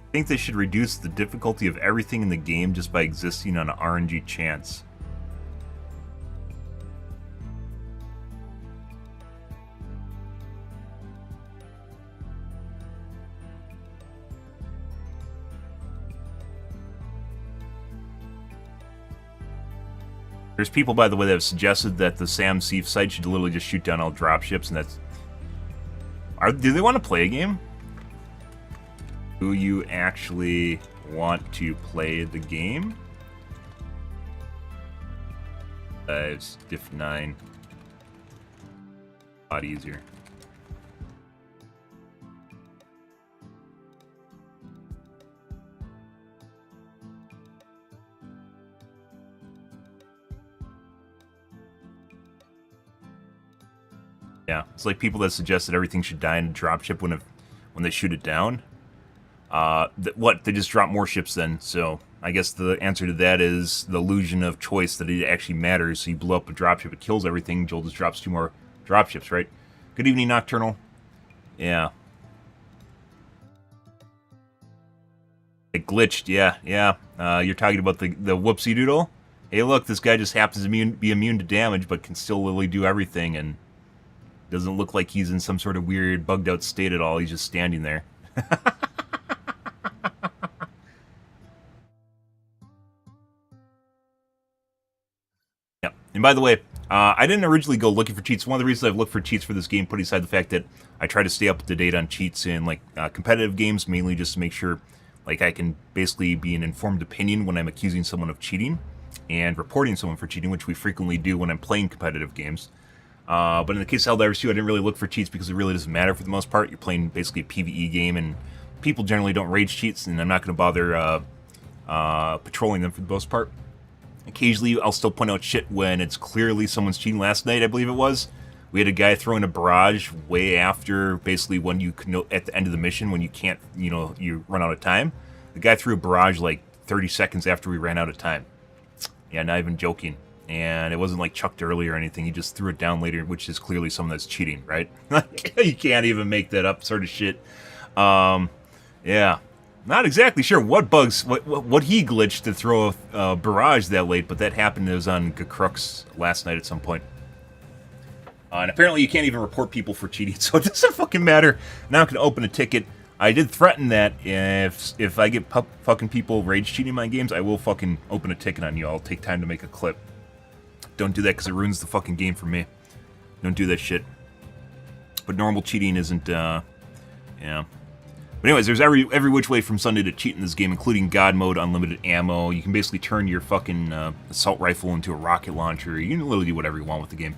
[SPEAKER 1] I think they should reduce the difficulty of everything in the game just by existing on an RNG chance. There's people, by the way, that have suggested that the Sam Seif site should literally just shoot down all dropships, and that's... do they want to play a game? Do you actually want to play the game? Diff 9. A lot easier. Yeah, it's like people that suggest that everything should die in a dropship when they shoot it down. What? They just drop more ships then. So I guess the answer to that is the illusion of choice, that it actually matters. So you blow up a dropship, it kills everything. Joel just drops 2 more dropships, right? Good evening, Nocturnal. Yeah. It glitched, yeah. You're talking about the whoopsie doodle? Hey, look, this guy just happens to be immune to damage, but can still literally do everything, and doesn't look like he's in some sort of weird, bugged out state at all. He's just standing there. Yep. And by the way, I didn't originally go looking for cheats. One of the reasons I've looked for cheats for this game, putting aside the fact that I try to stay up to date on cheats in like competitive games, mainly just to make sure like I can basically be an informed opinion when I'm accusing someone of cheating and reporting someone for cheating, which we frequently do when I'm playing competitive games. But in the case of Helldivers 2, I didn't really look for cheats because it really doesn't matter for the most part. You're playing basically a PvE game, and people generally don't rage cheats, and I'm not going to bother patrolling them for the most part. Occasionally, I'll still point out shit when it's clearly someone's cheating. Last night, I believe it was, we had a guy throwing a barrage way after, basically when you can, at the end of the mission, when you can't, you run out of time. The guy threw a barrage like 30 seconds after we ran out of time. Yeah, not even joking. And it wasn't like chucked early or anything. He just threw it down later, which is clearly someone that's cheating, right? You can't even make that up sort of shit. Yeah. Not exactly sure what bugs, what he glitched to throw a barrage that late, but that happened. It was on Crux last night at some point. And apparently you can't even report people for cheating, so it doesn't fucking matter. Now I can open a ticket. I did threaten that if I get fucking people rage cheating my games, I will fucking open a ticket on you. I'll take time to make a clip. Don't do that because it ruins the fucking game for me. Don't do that shit. But normal cheating isn't, yeah. But anyways, there's every which way from Sunday to cheat in this game, including God mode, unlimited ammo. You can basically turn your fucking assault rifle into a rocket launcher. You can literally do whatever you want with the game,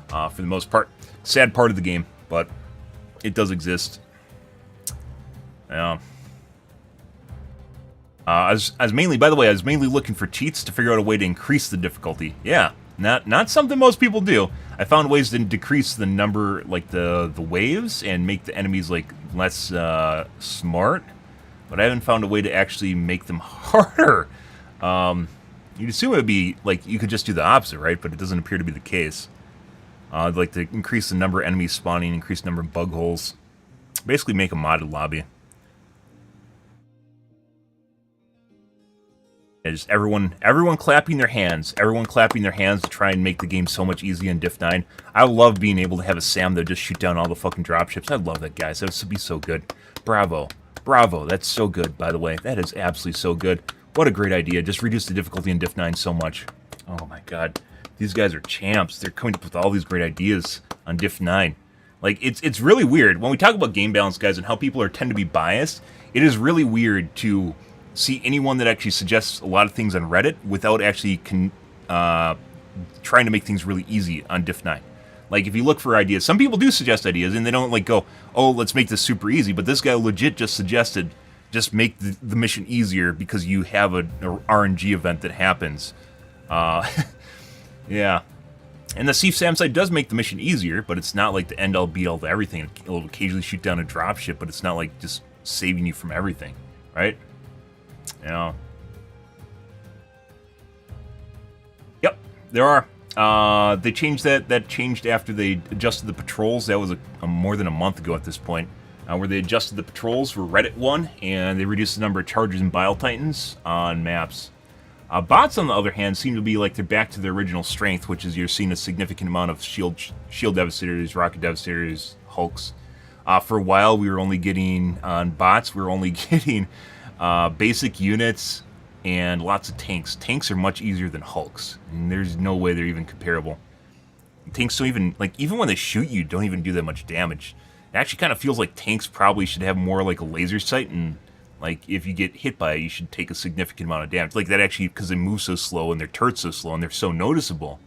[SPEAKER 1] for the most part. Sad part of the game, but it does exist. Yeah. I was mainly, by the way, I was mainly looking for cheats to figure out a way to increase the difficulty. Yeah. Not something most people do. I found ways to decrease the number, like the waves, and make the enemies like less smart. But I haven't found a way to actually make them harder. You'd assume it would be like you could just do the opposite, right? But it doesn't appear to be the case. I'd like to increase the number of enemies spawning, increase the number of bug holes. Basically, make a modded lobby. Just everyone clapping their hands. Everyone clapping their hands to try and make the game so much easier in Diff 9. I love being able to have a Sam that just shoot down all the fucking dropships. I love that, guys. That would be so good. Bravo. Bravo. That's so good, by the way. That is absolutely so good. What a great idea. Just reduce the difficulty in Diff 9 so much. Oh my god. These guys are champs. They're coming up with all these great ideas on Diff 9. Like, it's really weird. When we talk about game balance, guys, and how people tend to be biased, it is really weird to see anyone that actually suggests a lot of things on Reddit without actually trying to make things really easy on Diff 9. Like, if you look for ideas, some people do suggest ideas, and they don't, like, go, oh, let's make this super easy, but this guy legit just suggested, just make the mission easier because you have a RNG event that happens. Yeah. And the Seif Sam site does make the mission easier, but it's not like the end-all be-all to everything. It'll occasionally shoot down a dropship, but it's not like just saving you from everything, right? Yeah. Yep, there are. They changed that. That changed after they adjusted the patrols. That was more than a month ago at this point, where they adjusted the patrols for Reddit 1, and they reduced the number of chargers and Bile Titans on maps. Bots, on the other hand, seem to be like they're back to their original strength, which is you're seeing a significant amount of shield Devastators, Rocket Devastators, Hulks. For a while, we were only getting, on bots, we were only getting basic units and lots of tanks. Tanks are much easier than Hulks, and there's no way they're even comparable. Tanks don't even, like, even when they shoot you, don't even do that much damage. It actually kind of feels like tanks probably should have more like a laser sight, and like if you get hit by it, you should take a significant amount of damage. Like that actually, because they move so slow and their turret's so slow and they're so noticeable.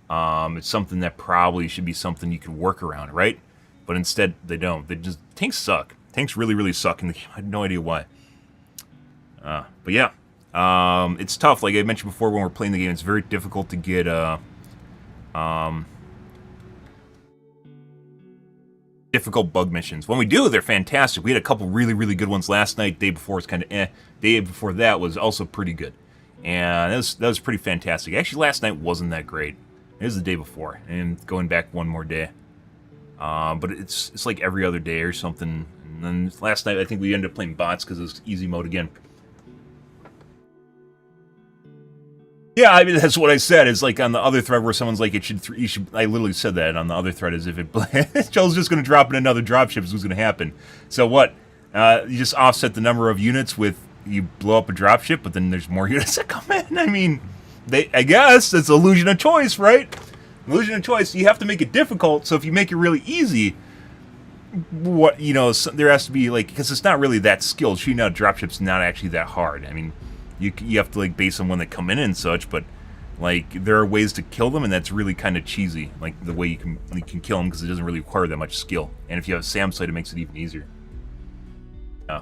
[SPEAKER 1] It's something that probably should be something you could work around, right? But instead, they don't. They just, tanks suck. Tanks really, really suck in the game. I have no idea why. But yeah, it's tough. Like I mentioned before, when we're playing the game, it's very difficult to get difficult bug missions. When we do, they're fantastic. We had a couple really, really good ones last night. Day before was kind of eh. Day before that was also pretty good, and that was pretty fantastic. Actually, last night wasn't that great. It was the day before, and going back one more day. But it's like every other day or something. And then last night, I think we ended up playing bots because it was easy mode again. Yeah, I mean, that's what I said. It's like on the other thread where someone's like, you should, I literally said that on the other thread as if it, Joel's just going to drop in another dropship is what's going to happen. So what? You just offset the number of units with, you blow up a dropship, but then there's more units that come in. I mean, I guess it's illusion of choice, right? Illusion of choice. You have to make it difficult, so if you make it really easy, what, you know, there has to be, like, because it's not really that skilled. Shooting out dropships not actually that hard. I mean, you have to, like, base on when they come in and such, but, like, there are ways to kill them, and that's really kind of cheesy, like, the way you can kill them, because it doesn't really require that much skill. And if you have a SAM site, it makes it even easier. You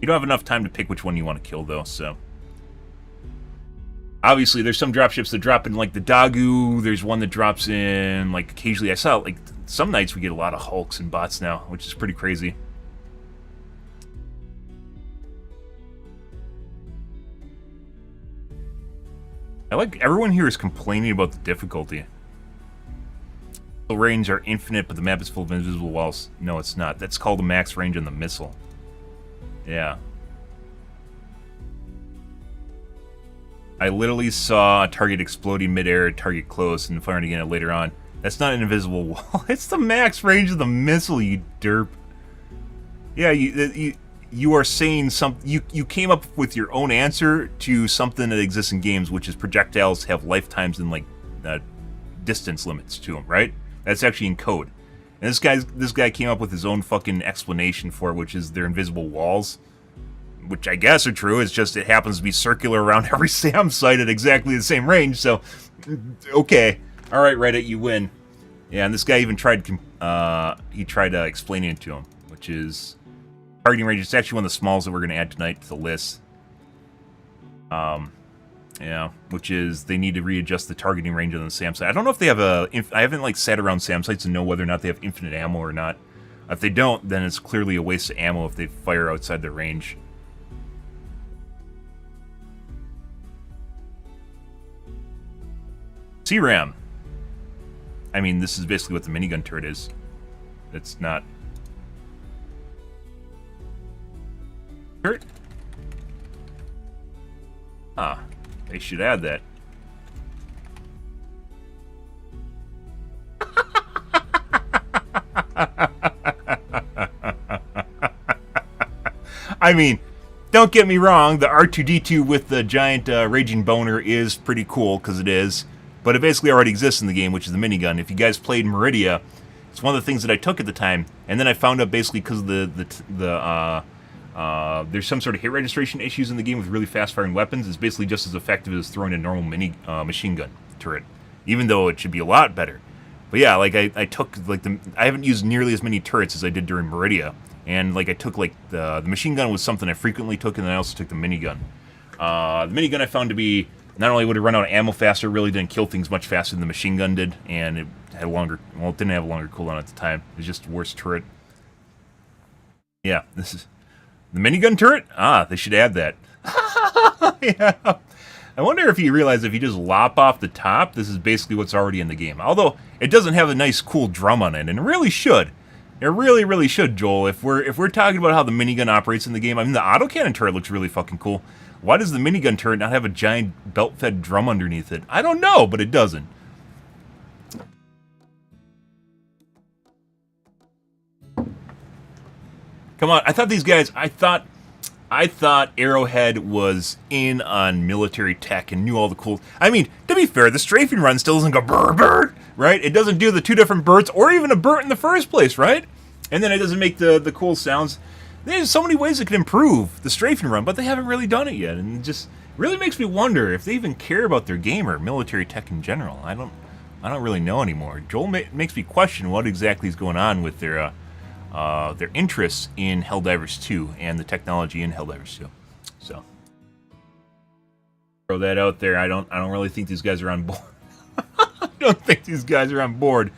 [SPEAKER 1] don't have enough time to pick which one you want to kill, though, so... Obviously, there's some dropships that drop in, like, the Dagu, there's one that drops in, like, occasionally, I saw, like, some nights we get a lot of Hulks and bots now, which is pretty crazy. I like, everyone here is complaining about the difficulty. The range are infinite, but the map is full of invisible walls. No, it's not. That's called the max range on the missile. Yeah. I literally saw a target exploding midair, target close, and firing again later on. That's not an invisible wall. It's the max range of the missile, you derp. Yeah, you are saying something. You came up with your own answer to something that exists in games, which is projectiles have lifetimes and like distance limits to them, right? That's actually in code. And this guy came up with his own fucking explanation for it, which is they're invisible walls, which I guess are true. It's just it happens to be circular around every SAM site at exactly the same range. So, okay, all right, Reddit, you win. Yeah, and this guy even tried explaining it to him, which is targeting range. It's actually one of the smalls that we're going to add tonight to the list. Yeah, which is they need to readjust the targeting range on the SAM site. I don't know if they have I haven't like sat around SAM sites and know whether or not they have infinite ammo or not. If they don't, then it's clearly a waste of ammo if they fire outside their range. CRAM. I mean, this is basically what the minigun turret is. It's not... Turret? Ah, they should add that. I mean, don't get me wrong, the R2-D2 with the giant raging boner is pretty cool, because it is. But it basically already exists in the game, which is the minigun. If you guys played Meridia, it's one of the things that I took at the time, and then I found out basically because of there's some sort of hit registration issues in the game with really fast-firing weapons. It's basically just as effective as throwing a normal machine gun turret, even though it should be a lot better. But yeah, like I took like I haven't used nearly as many turrets as I did during Meridia, and like I took like the machine gun was something I frequently took, and then I also took the minigun. The minigun I found to be not only would it run out of ammo faster, it really didn't kill things much faster than the machine gun did, and it had a longer, well, it didn't have a longer cooldown at the time. It was just a worse turret. Yeah, this is the minigun turret. Ah, they should add that. Yeah. I wonder if you realize if you just lop off the top, this is basically what's already in the game. Although it doesn't have a nice, cool drum on it, and it really should. It really, really should, Joel. If we're talking about how the minigun operates in the game, I mean, the autocannon turret looks really fucking cool. Why does the minigun turret not have a giant belt-fed drum underneath it? I don't know, but it doesn't. Come on, I thought these guys, I thought Arrowhead was in on military tech and knew all the cool... I mean, to be fair, the strafing run still doesn't go brr, brr, right? It doesn't do the 2 different bursts or even a burst in the first place, right? And then it doesn't make the cool sounds. There's so many ways it could improve the strafing run, but they haven't really done it yet. And it just really makes me wonder if they even care about their game or military tech in general. I don't really know anymore. Joel makes me question what exactly is going on with their interests in Helldivers 2 and the technology in Helldivers 2. So throw that out there. I don't really think these guys are on board. I don't think these guys are on board.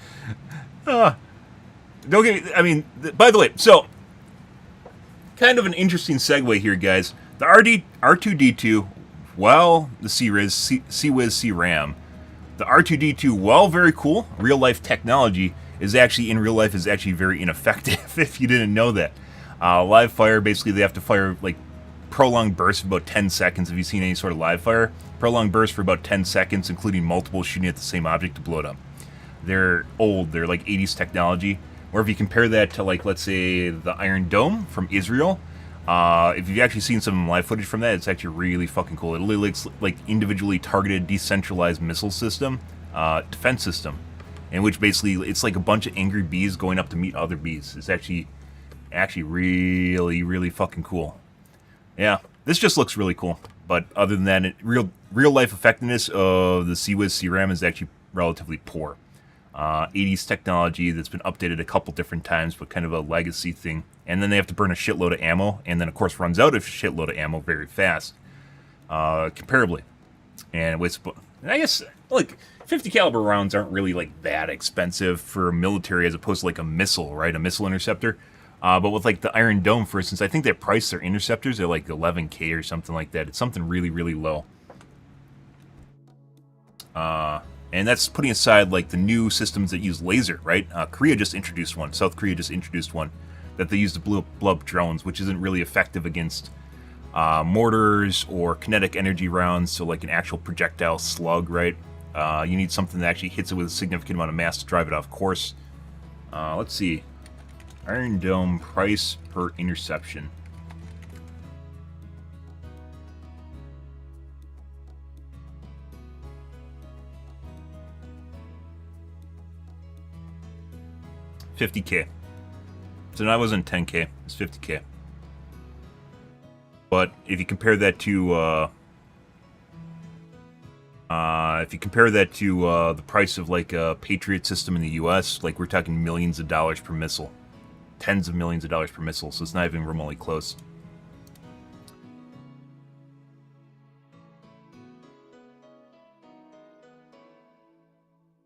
[SPEAKER 1] Don't get me, I mean, by the way, so kind of an interesting segue here, guys. The R2D2, well, the CWiz C-RAM. The R2D2, well, very cool. Real life technology is actually, in real life, is actually very ineffective, if you didn't know that. Live fire, basically, they have to fire, like, prolonged bursts for about 10 seconds. Have you seen any sort of live fire? Prolonged bursts for about 10 seconds, including multiple shooting at the same object to blow it up. They're old. They're, like, 80s technology. Or if you compare that to, like, let's say, the Iron Dome from Israel, if you've actually seen some live footage from that, it's actually really fucking cool. It literally looks like individually targeted, decentralized missile system, defense system, in which basically it's like a bunch of angry bees going up to meet other bees. It's actually really, really fucking cool. Yeah, this just looks really cool. But other than that, real life effectiveness of the CWiz C-RAM is actually relatively poor. 80s technology that's been updated a couple different times, but kind of a legacy thing. And then they have to burn a shitload of ammo, and then of course runs out of shitload of ammo very fast, comparably. And I guess, like, 50 caliber rounds aren't really like that expensive for a military as opposed to like a missile, right? A missile interceptor. But with like the Iron Dome, for instance, I think they price their interceptors at like 11K or something like that. It's something really, really low. And that's putting aside like the new systems that use laser, right? Korea just introduced one. South Korea just introduced one that they use to blow up drones, which isn't really effective against mortars or kinetic energy rounds. So like an actual projectile slug, right? You need something that actually hits it with a significant amount of mass to drive it off course. Let's see. Iron Dome price per interception. $50K. So that wasn't 10K, it's 50K. But if you compare that to the price of like a Patriot system in the US, like we're talking millions of dollars per missile. Tens of millions of dollars per missile, so it's not even remotely close.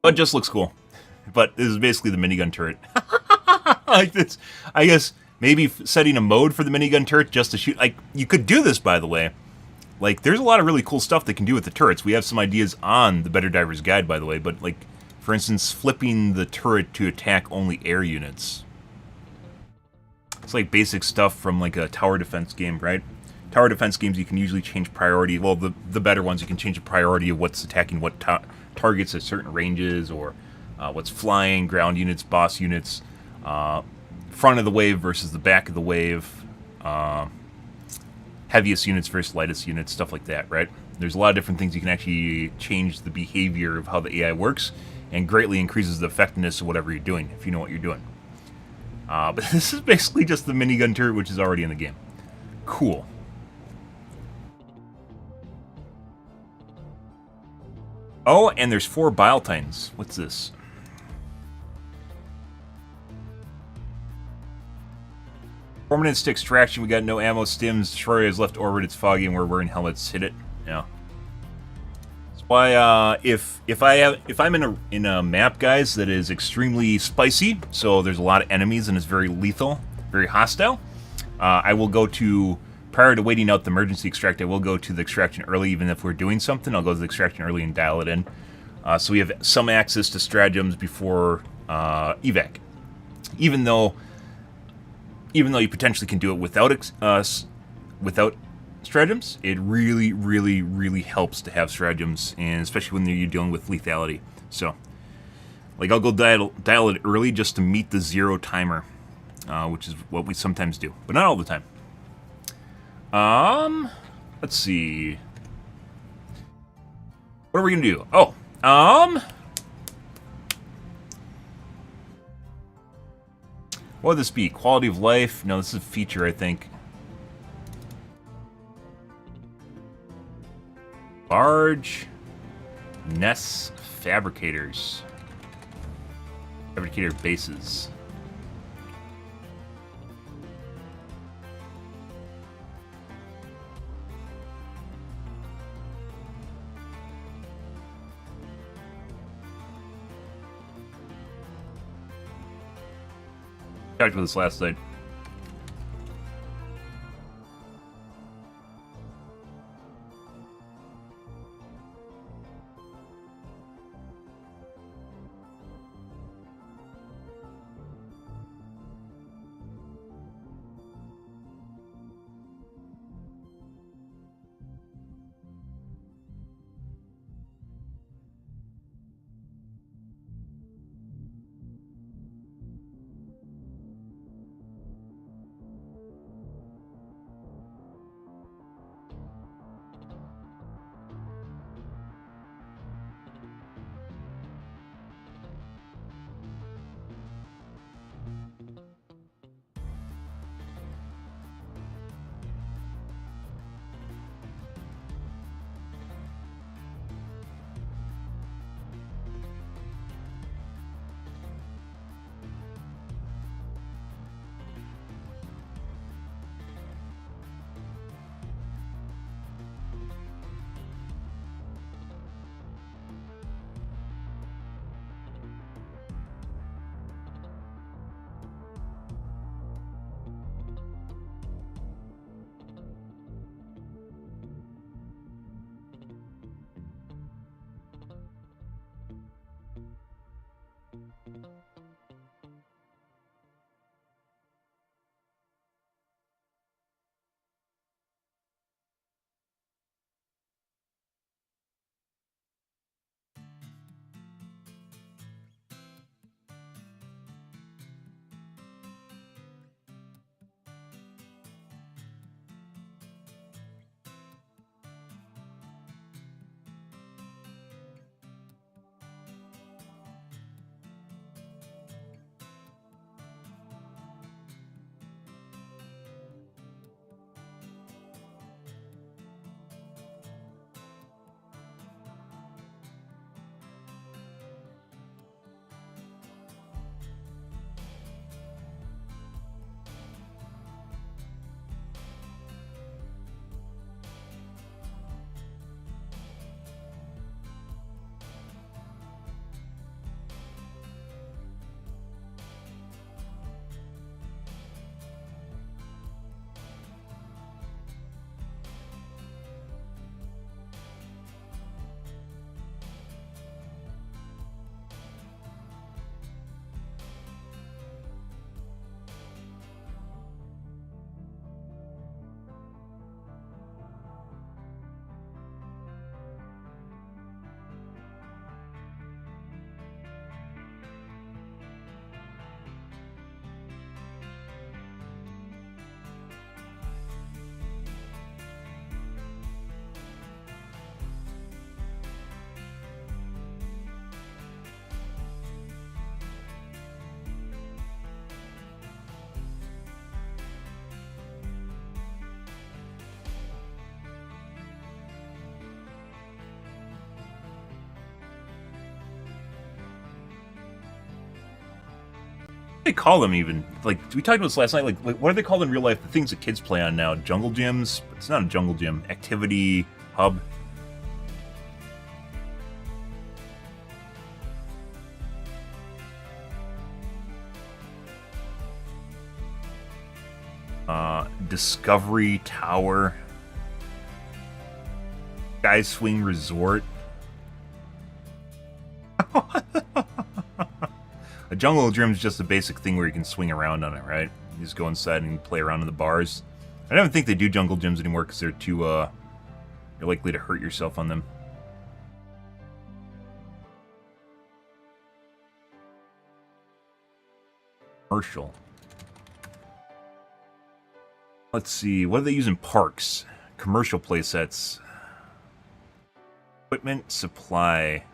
[SPEAKER 1] But it just looks cool. But this is basically the minigun turret. Like this, I guess maybe setting a mode for the minigun turret just to shoot. Like, you could do this, by the way. Like, there's a lot of really cool stuff they can do with the turrets. We have some ideas on the Better Diver's Guide, by the way. But, like, for instance, flipping the turret to attack only air units. It's like basic stuff from, like, a tower defense game, right? Tower defense games, you can usually change priority. Well, the better ones, you can change the priority of what's attacking what targets at certain ranges, or what's flying, ground units, boss units, front of the wave versus the back of the wave, heaviest units versus lightest units, stuff like that, right? There's a lot of different things you can actually change the behavior of how the AI works, and greatly increases the effectiveness of whatever you're doing, if you know what you're doing. But this is basically just the minigun turret, which is already in the game. Cool. Oh, and there's 4 Bile Titans. What's this? Permanent stick extraction. We got no ammo. Stims. Destroyer has left orbit. It's foggy, and we're wearing helmets. Hit it. Yeah. That's why if I'm in a map, guys, that is extremely spicy, so there's a lot of enemies and it's very lethal, very hostile, I will go to, prior to waiting out the emergency extract, I will go to the extraction early. Even if we're doing something, I'll go to the extraction early and dial it in, so we have some access to stratagems before evac. Even though you potentially can do it without stratagems, it really, really, really helps to have stratagems, and especially when you're dealing with lethality. So, like, I'll go dial it early just to meet the 0 timer, which is what we sometimes do, but not all the time. Let's see. What are we gonna do? Oh, what would this be? Quality of life? No, this is a feature, I think. Large Ness fabricators. Fabricator bases. Talked about this last night. They call them even like we talked about this last night. Like what are they called in real life? The things that kids play on now, jungle gyms. It's not a jungle gym. Activity hub. Discovery Tower. Sky Swing Resort. A jungle gym is just a basic thing where you can swing around on it, right? You just go inside and play around in the bars. I don't think they do jungle gyms anymore because they're too, you're likely to hurt yourself on them. Commercial. Let's see, what do they use in parks? Commercial play sets. Equipment, supply.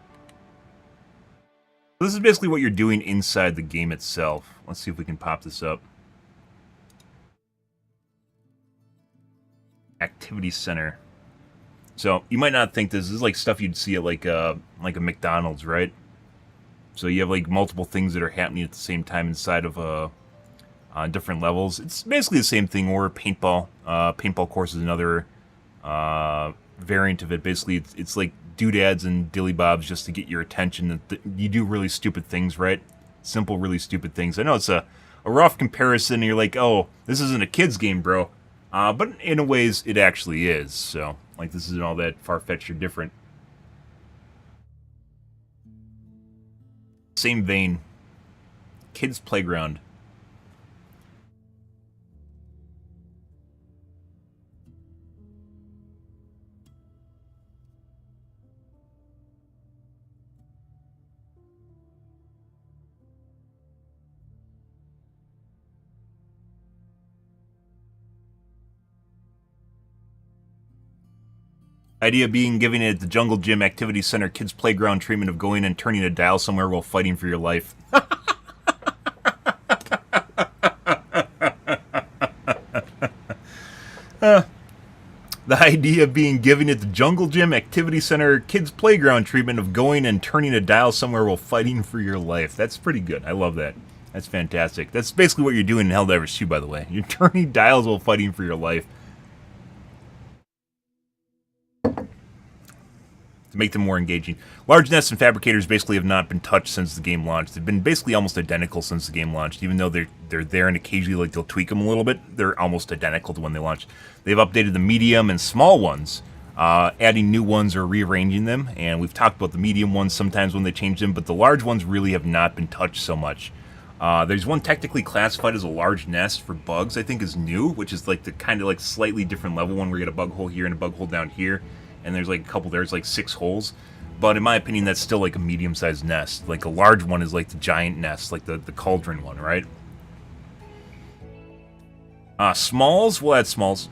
[SPEAKER 1] This is basically what you're doing inside the game itself. Let's see if we can pop this up. Activity center. So you might not think this is like stuff you'd see at like a McDonald's, right? So you have like multiple things that are happening at the same time inside of on different levels. It's basically the same thing. Or paintball. Paintball course is another variant of it. Basically, it's like doodads and dillybobs just to get your attention. You do really stupid things, right? Simple, really stupid things. I know it's a rough comparison, and you're like, oh, this isn't a kid's game, bro. But in a ways, it actually is. So, like, this isn't all that far-fetched or different. Same vein. Kids' playground. Idea being giving it the Jungle Gym Activity Center Kids Playground treatment of going and turning a dial somewhere while fighting for your life. The idea being giving it the Jungle Gym Activity Center Kids Playground treatment of going and turning a dial somewhere while fighting for your life. That's pretty good. I love that. That's fantastic. That's basically what you're doing in Helldivers 2, by the way. You're turning dials while fighting for your life. To make them more engaging. Large nests and fabricators basically have not been touched since the game launched. They've been basically almost identical since the game launched, even though they're there and occasionally like they'll tweak them a little bit. They're almost identical to when they launched. They've updated the medium and small ones, adding new ones or rearranging them, and we've talked about the medium ones sometimes when they change them, but the large ones really have not been touched so much. There's one technically classified as a large nest for bugs, I think is new, which is like the kind of like slightly different level one where you get a bug hole here and a bug hole down here. And there's like a couple, there's like 6 holes. But in my opinion, that's still like a medium-sized nest. Like a large one is like the giant nest, like the cauldron one, right? Smalls, we'll add smalls.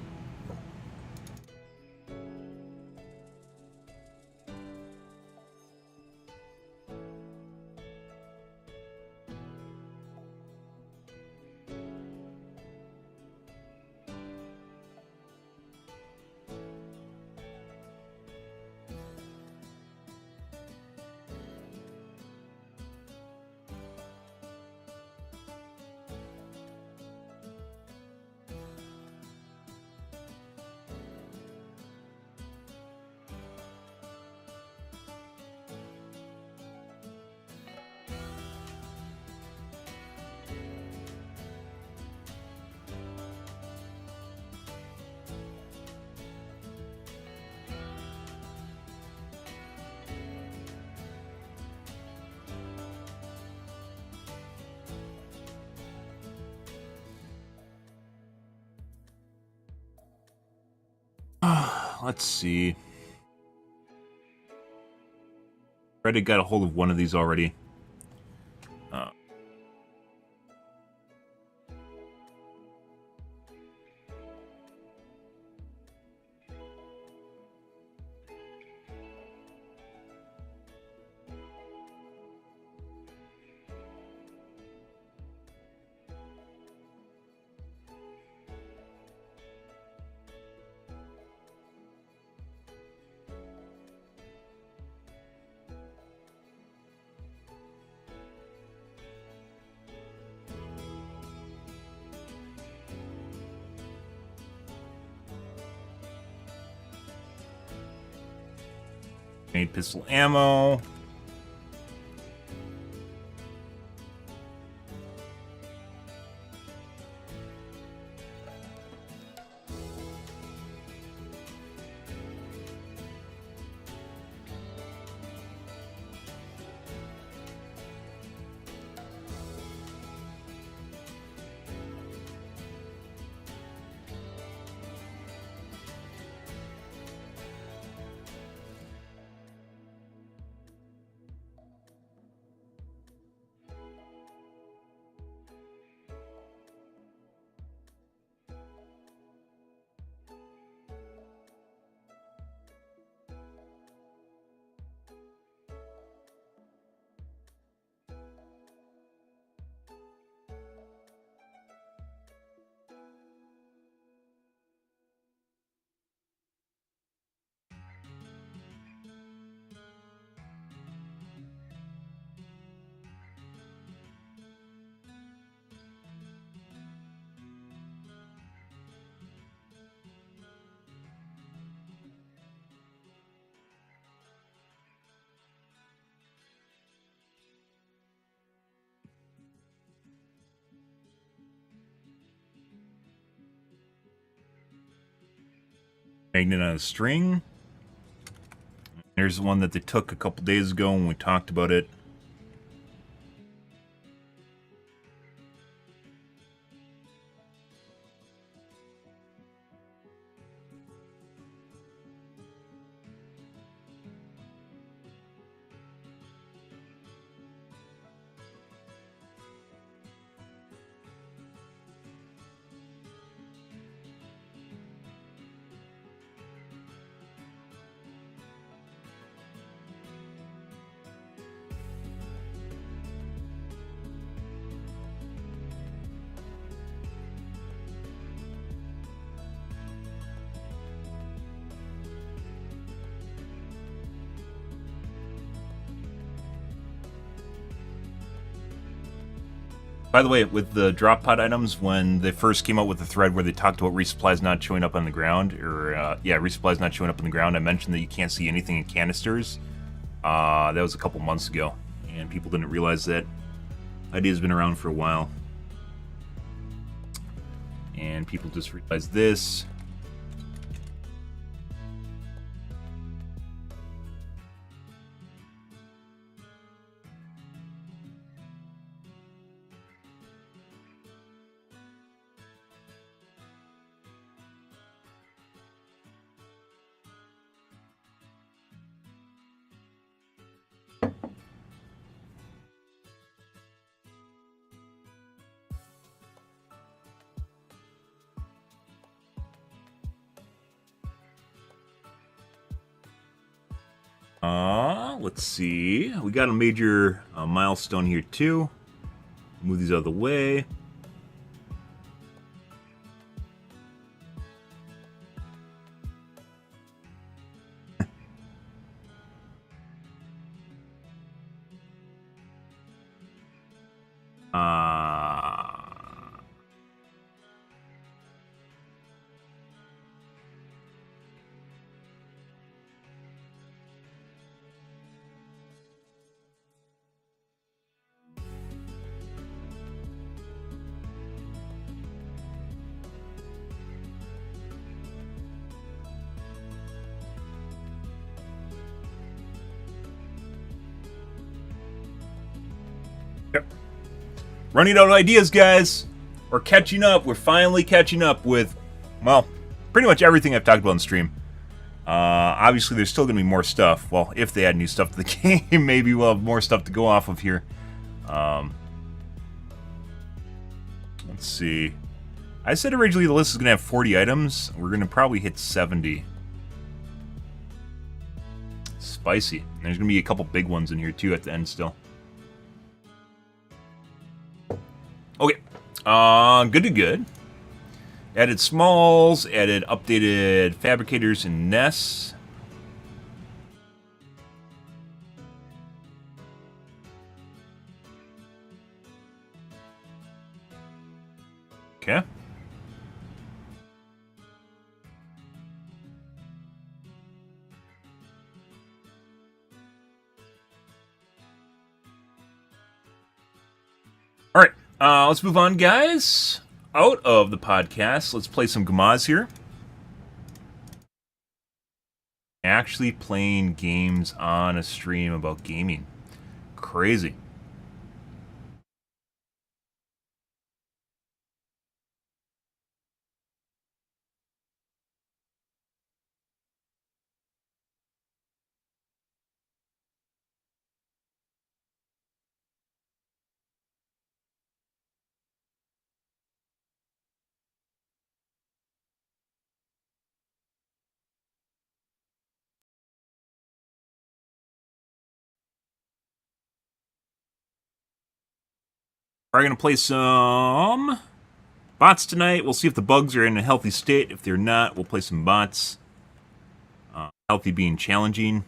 [SPEAKER 1] Let's see. Reddit got a hold of one of these already. Made pistol ammo. Magnet on a string. There's the one that they took a couple days ago when we talked about it. By the way, with the drop pod items, when they first came out with the thread where they talked about resupplies not showing up on the ground, or resupplies not showing up on the ground, I mentioned that you can't see anything in canisters. That was a couple months ago, and people didn't realize that idea's been around for a while. And people just realized this. Let's see. We got a major milestone here too. Move these out of the way. Yep. Running out of ideas, guys. We're catching up. We're finally catching up with, well, pretty much everything I've talked about on stream. Obviously, there's still going to be more stuff. Well, if they add new stuff to the game, maybe we'll have more stuff to go off of here. Let's see. I said originally the list is going to have 40 items. We're going to probably hit 70. Spicy. There's going to be a couple big ones in here, too, at the end still. Okay. Good to good. Added smalls, added updated fabricators and nests. Okay. All right. Let's move on, guys. Out of the podcast, let's play some Gamaz here. Actually playing games on a stream about gaming. Crazy. We're going to play some bots tonight. We'll see if the bugs are in a healthy state. If they're not, we'll play some bots. Healthy being challenging.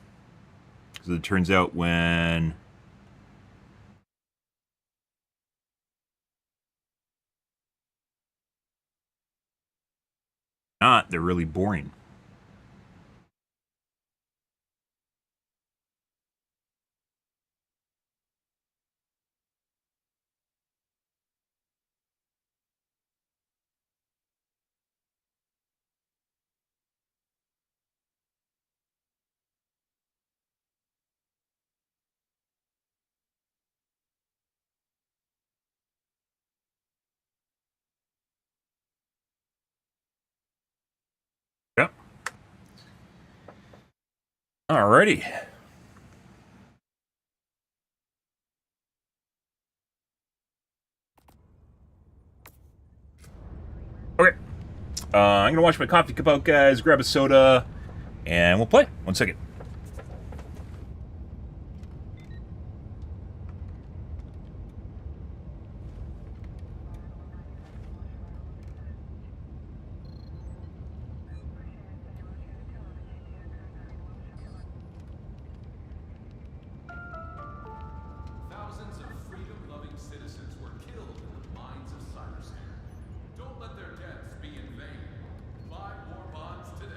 [SPEAKER 1] Because it turns out when not, they're really boring. Alrighty. Okay. I'm gonna wash my coffee cup out, guys, grab a soda, and we'll play. 1 second.
[SPEAKER 2] Thousands of freedom-loving citizens were killed in the mines of cyberspace. Don't let their deaths be in vain. Buy more bonds today.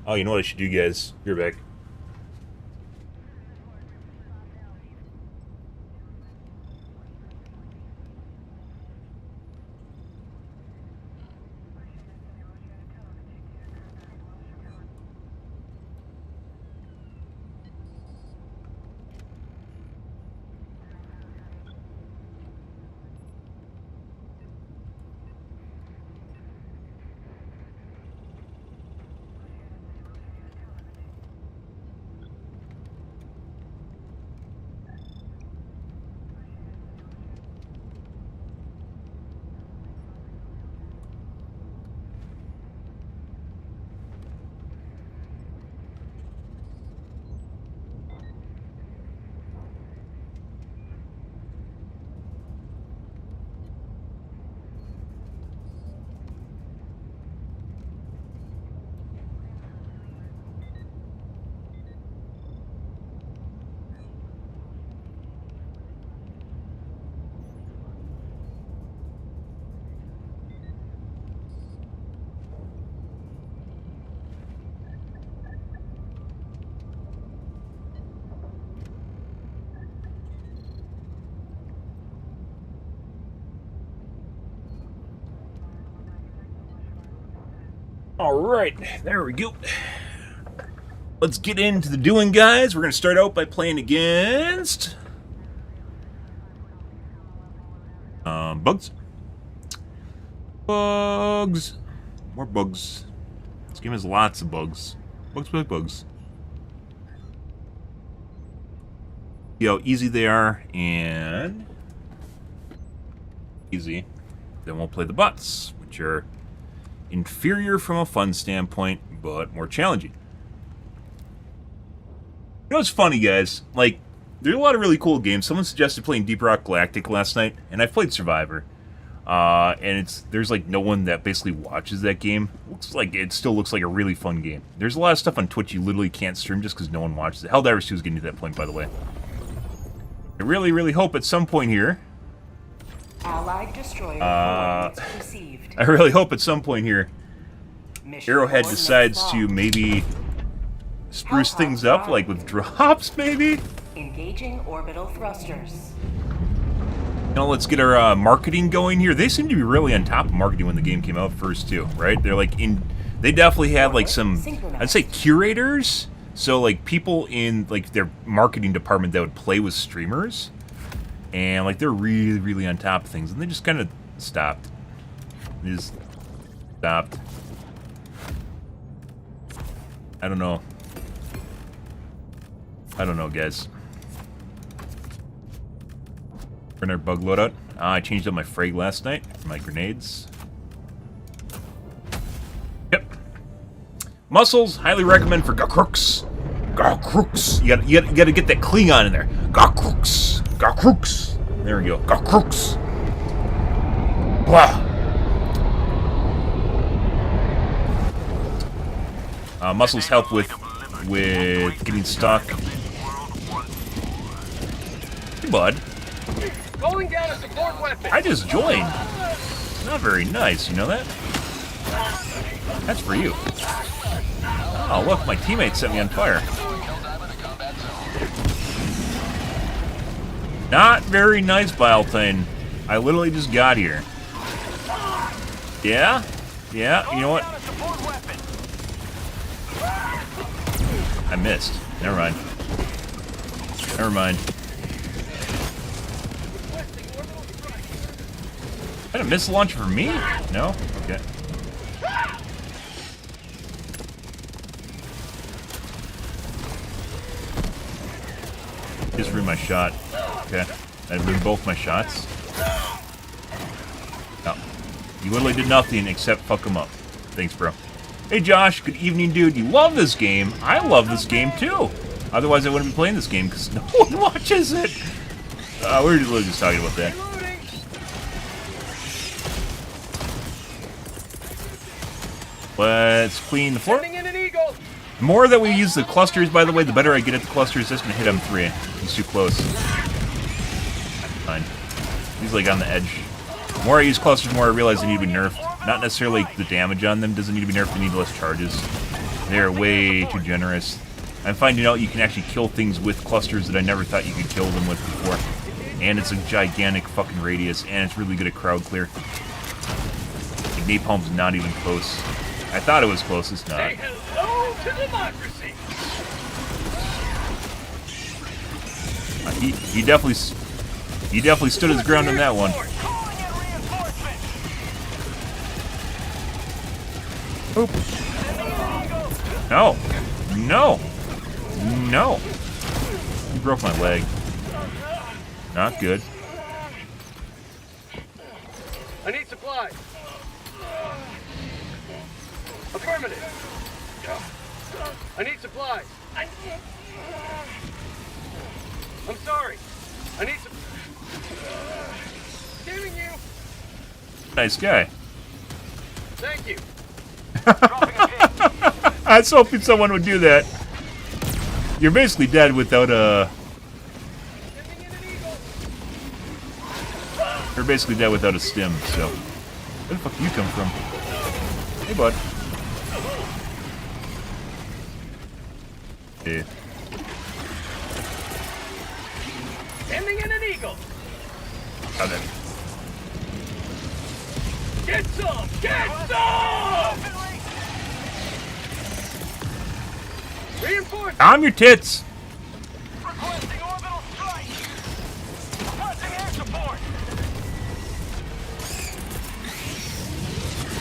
[SPEAKER 1] Oh, you know what I should do, guys? You're back. Alright, there we go. Let's get into the doing, guys. We're going to start out by playing against... bugs. Bugs. More bugs. This game has lots of bugs. Bugs, bugs, bugs. See how easy they are, and... easy. Then we'll play the bots, which are inferior from a fun standpoint, but more challenging. You know what's funny, guys? Like, there's a lot of really cool games. Someone suggested playing Deep Rock Galactic last night, and I've played Survivor. and there's like no one that basically watches that game. It still looks like a really fun game. There's a lot of stuff on Twitch you literally can't stream just because no one watches it. Helldivers 2 is getting to that point, by the way. I really, really hope at some point here.
[SPEAKER 3] Allied destroyer coordinates received.
[SPEAKER 1] I really hope at some point here,
[SPEAKER 3] Mission
[SPEAKER 1] Arrowhead
[SPEAKER 3] coordinates
[SPEAKER 1] decides to
[SPEAKER 3] locked.
[SPEAKER 1] maybe spruce things up, like with drops, maybe.
[SPEAKER 3] Engaging orbital thrusters.
[SPEAKER 1] Now let's get our marketing going here. They seem to be really on top of marketing when the game came out first too, right? They're like they definitely had like some, I'd say curators. So like people in like their marketing department that would play with streamers, and like they're really, really on top of things, and they just kind of stopped. They just stopped. I don't know. I don't know, guys. We're in our bug loadout. I changed up my frag last night for my grenades. Yep. Muscles, highly recommend for Gakrooks. Gakrooks. You gotta get that Klingon in there. Gakrooks. Gakrooks. There we go. Gakrooks. Blah. Muscles help with getting stuck. Hey, bud.
[SPEAKER 4] Calling down a support weapon.
[SPEAKER 1] I just joined. Not very nice, you know that? That's for you. Oh, look, my teammate set me on fire. Not very nice, Biletane. I literally just got here. Yeah? Yeah, you know what? I missed. Never mind. Never mind. Is that a missile launch for me? No? Okay. Just ruined my shot. Okay. I ruined both my shots. No. You literally did nothing except fuck them up. Thanks, bro. Hey, Josh. Good evening, dude. You love this game. I love this game, too. Otherwise, I wouldn't be playing this game because no one watches it. We're literally just talking about that. Let's clean the floor. The more that we use the clusters, by the way, the better I get at the clusters. That's going to hit M3. He's too close. Fine. He's like on the edge. The more I use clusters, the more I realize they need to be nerfed. Not necessarily the damage on them doesn't need to be nerfed, they need less charges. They're way too generous. I'm finding out you can actually kill things with clusters that I never thought you could kill them with before. And it's a gigantic fucking radius, and it's really good at crowd clear. Like, napalm's not even close. I thought it was close, it's not.
[SPEAKER 4] Say hello to democracy.
[SPEAKER 1] He definitely stood his ground on that one. Oop. No. No. No. He broke my leg. Not good.
[SPEAKER 4] I need supplies. Affirmative. I need supplies. I'm sorry. I need some. Damning you.
[SPEAKER 1] Nice guy.
[SPEAKER 4] Thank you.
[SPEAKER 1] I was hoping someone would do that. You're basically dead without a... You're basically dead without a stim, so... Where the fuck do you come from? Hey, bud. Hey.
[SPEAKER 4] Sending in an eagle.
[SPEAKER 1] How then?
[SPEAKER 4] Get some! Get some! Reinforce!
[SPEAKER 1] I'm your tits!
[SPEAKER 4] Requesting orbital strike! Launching air support!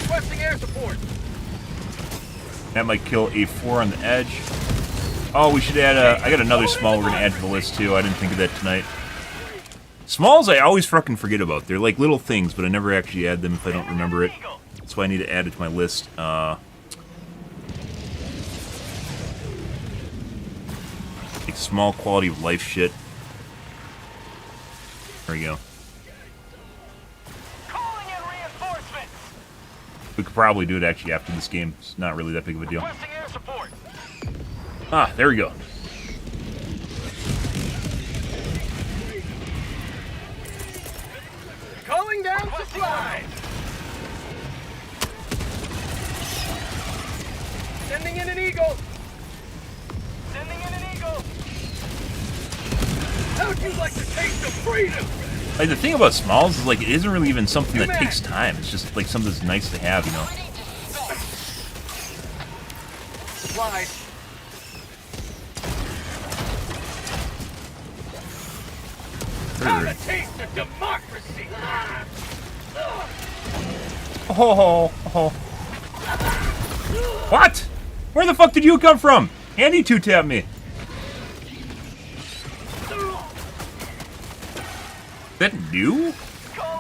[SPEAKER 4] Requesting air support!
[SPEAKER 1] That might kill a 4 on the edge. Oh, we should add I got another small we're gonna add to the list too. I didn't think of that tonight. Smalls I always fucking forget about. They're like little things, but I never actually add them if I don't remember it. That's why I need to add it to my list. Like small quality of life shit. There we go.
[SPEAKER 4] Calling in
[SPEAKER 1] We could probably do it actually after this game. It's not really that big of a deal.
[SPEAKER 4] Requesting air support.
[SPEAKER 1] Ah, there we go.
[SPEAKER 4] Calling down supplies. Sending in an eagle. Sending in an eagle. How'd you like to taste of freedom?
[SPEAKER 1] Like, the thing about Smalls is, like, it isn't really even something that takes time. It's just, like, something that's nice to have, you know?
[SPEAKER 4] Supplies. How to taste of democracy.
[SPEAKER 1] Oh, oh. What? Where the fuck did you come from? Andy two-tapped me. Is that new?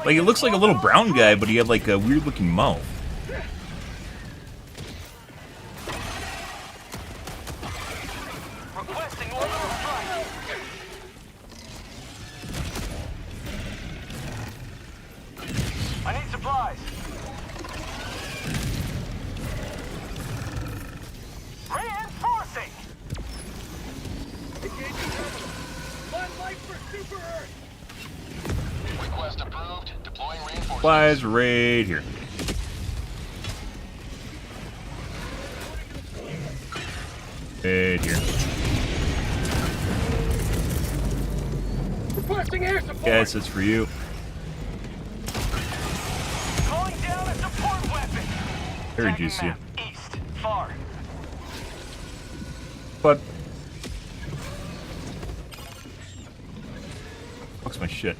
[SPEAKER 1] Like, it looks like a little brown guy, but he had, like, a weird-looking mouth.
[SPEAKER 4] Requesting orbital strike. I need supplies. Reinforcing. Engaging terminal. One light for Super Earth.
[SPEAKER 5] Request approved. Deploying reinforcements.
[SPEAKER 1] Supplies right here. Right here.
[SPEAKER 4] Requesting air support.
[SPEAKER 1] Yes, that's for you.
[SPEAKER 4] Calling down a support weapon.
[SPEAKER 1] Very
[SPEAKER 4] Tagging
[SPEAKER 1] juicy.
[SPEAKER 4] map. East. Far.
[SPEAKER 1] But fuck's my shit.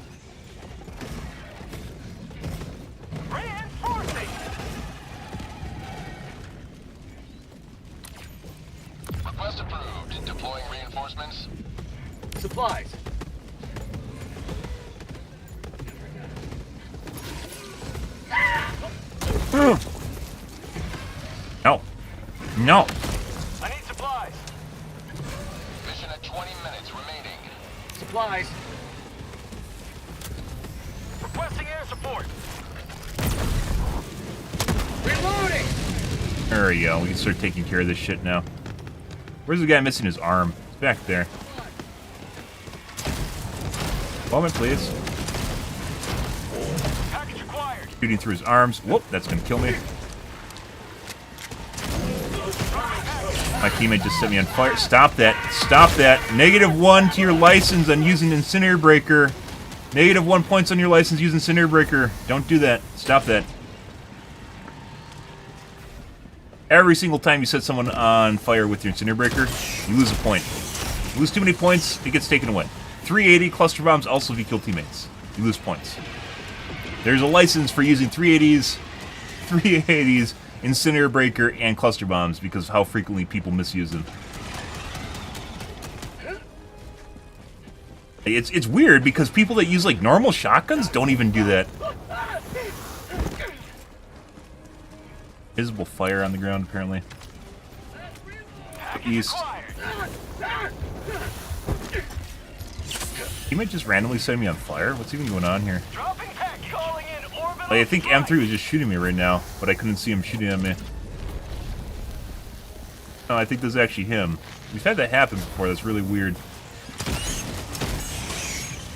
[SPEAKER 4] Reinforcing.
[SPEAKER 5] Request approved. Deploying reinforcements.
[SPEAKER 4] Supplies.
[SPEAKER 1] No. No.
[SPEAKER 4] I need supplies.
[SPEAKER 5] Mission at 20 minutes remaining.
[SPEAKER 4] Supplies. Requesting air support. Reloading.
[SPEAKER 1] There we go. We can start taking care of this shit now. Where's the guy missing his arm? It's back there. Moment, please.
[SPEAKER 4] Package acquired.
[SPEAKER 1] Shooting through his arms. Whoop, that's gonna kill me. My teammate just set me on fire. Stop that. Stop that. -1 to your license on using Incinerator Breaker. -1 points on your license using Incinerator Breaker. Don't do that. Stop that. Every single time you set someone on fire with your Incinerator Breaker, you lose a point. You lose too many points, it gets taken away. 380 cluster bombs also if you kill teammates. You lose points. There's a license for using 380s, Incinerator Breaker, and cluster bombs because of how frequently people misuse them. It's weird because people that use like normal shotguns don't even do that. Visible fire on the ground apparently. East. He might just randomly set me on fire. What's even going on here?
[SPEAKER 4] Dropping pack. Calling in orbital.
[SPEAKER 1] Like, I think M3 was just shooting me right now, but I couldn't see him shooting at me. No, I think this is actually him. We've had that happen before. That's really weird.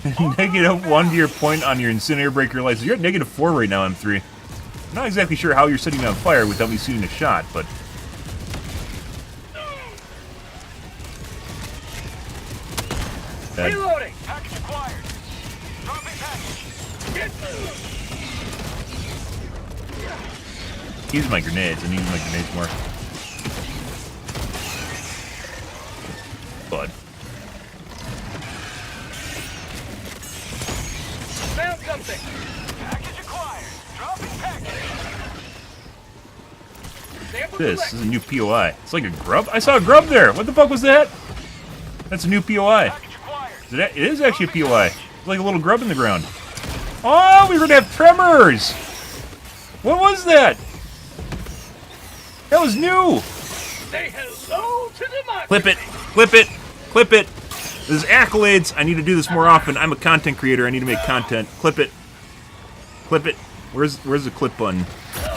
[SPEAKER 1] -1 to your point on your Incinerator Breaker license. You're at -4 right now, M3. I'm not exactly sure how you're setting me on fire without me shooting a shot, but...
[SPEAKER 4] Reloading. Package acquired. Dropping package. Get
[SPEAKER 1] Use my grenades. I need to use my grenades more. Bud.
[SPEAKER 4] Found something. Package acquired. Dropping package. Sample
[SPEAKER 1] This
[SPEAKER 4] collected.
[SPEAKER 1] is a new POI. It's like a grub. I saw a grub there. What the fuck was that? That's a new POI.
[SPEAKER 4] Package acquired.
[SPEAKER 1] It is actually a POI. It's like a little grub in the ground. Oh, we're gonna have tremors. What was that? That was new.
[SPEAKER 4] Say hello to democracy.
[SPEAKER 1] Clip it. Clip it. Clip it. This is accolades. I need to do this more often. I'm a content creator. I need to make content. Clip it. Clip it. Where's the clip button?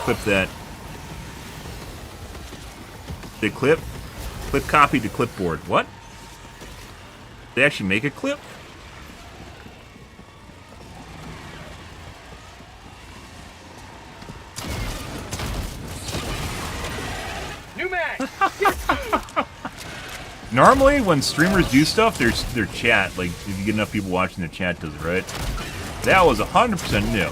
[SPEAKER 1] Clip that. The clip copy to clipboard. What? They actually make a clip?
[SPEAKER 4] New mag.
[SPEAKER 1] Normally, when streamers do stuff, their chat, like, if you get enough people watching, the chat does it, right? That was 100% new.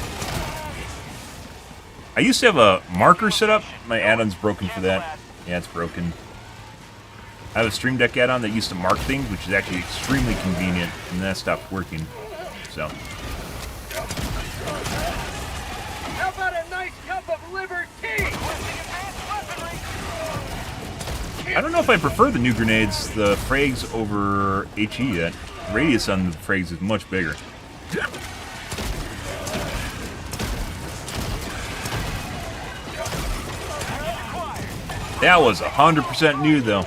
[SPEAKER 1] I used to have a marker set up. My add-on's broken for that. Yeah, it's broken. I have a Stream Deck add-on that used to mark things, which is actually extremely convenient, and that stopped working. So.
[SPEAKER 4] How about a nice cup of liver tea?
[SPEAKER 1] I don't know if I prefer the new grenades, the frags over HE yet. Radius on the frags is much bigger. That was 100% new, though.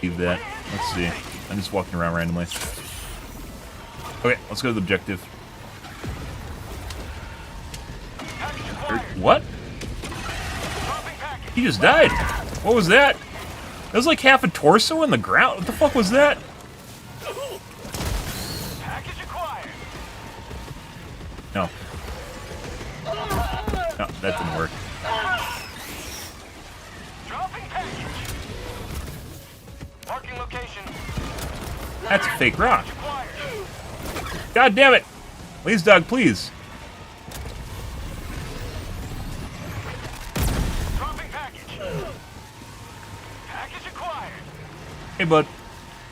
[SPEAKER 1] Leave that. Let's see. I'm just walking around randomly. Okay, let's go to the objective. What? He just died. What was that? That was like half a torso in the ground. What the fuck was that? No. No, that didn't work.
[SPEAKER 4] Marking location.
[SPEAKER 1] That's a fake rock. God damn it! Please, dog, please.
[SPEAKER 4] Dropping package. Package acquired.
[SPEAKER 1] Hey, bud.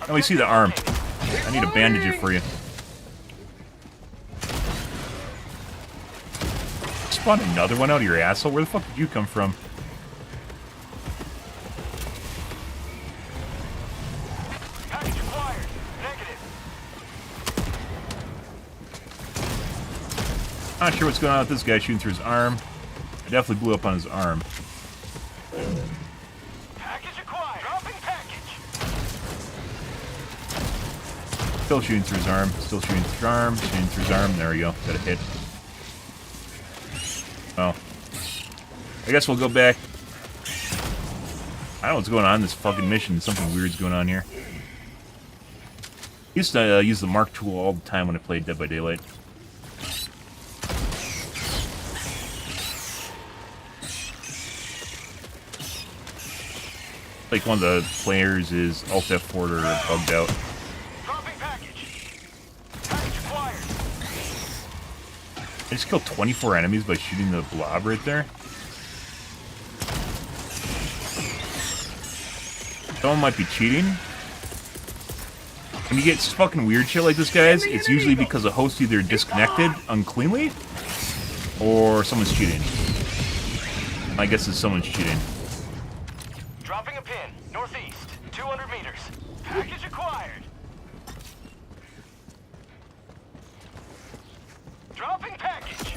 [SPEAKER 1] Let me see the arm. I need to bandage it for you. Spawn another one out of your asshole? Where the fuck did you come from?
[SPEAKER 4] Package acquired. Negative.
[SPEAKER 1] Not sure what's going on with this guy shooting through his arm. I definitely blew up on his arm.
[SPEAKER 4] Package acquired. Dropping package.
[SPEAKER 1] Still shooting through his arm. Still shooting through his arm. Shooting through his arm. There we go. Got a hit. Well, I guess we'll go back. I don't know what's going on in this fucking mission. Something weird's going on here. I used to use the Mark tool all the time when I played Dead by Daylight. Like one of the players is Alt F4 or bugged out.
[SPEAKER 4] Dropping package. Package acquired.
[SPEAKER 1] I just killed 24 enemies by shooting the blob right there. Someone might be cheating. When you get fucking weird shit like this, guys, it's usually because a host either disconnected uncleanly or someone's cheating. My guess is someone's cheating.
[SPEAKER 4] Dropping a pin. Northeast. 200 meters. Package acquired. Dropping package.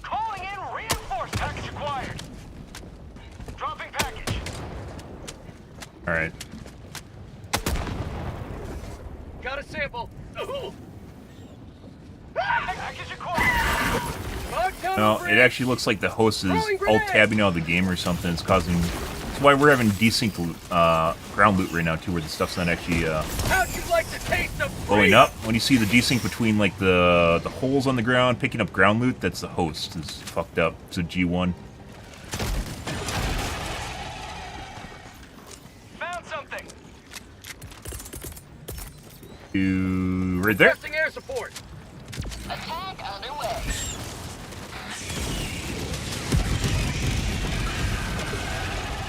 [SPEAKER 4] Calling in reinforced. Package acquired. Dropping package.
[SPEAKER 1] Alright.
[SPEAKER 4] Got a sample. Package acquired.
[SPEAKER 1] No, it actually looks like the host is alt-tabbing out of the game or something. It's causing... That's why we're having desync ground loot right now, too, where the stuff's not actually
[SPEAKER 4] How'd you like the taste of
[SPEAKER 1] blowing up. When you see the desync between, like, the holes on the ground, picking up ground loot, that's the host. It's fucked up. So G1.
[SPEAKER 4] Found something.
[SPEAKER 1] Right there.
[SPEAKER 4] Testing air support.
[SPEAKER 5] Attack underway.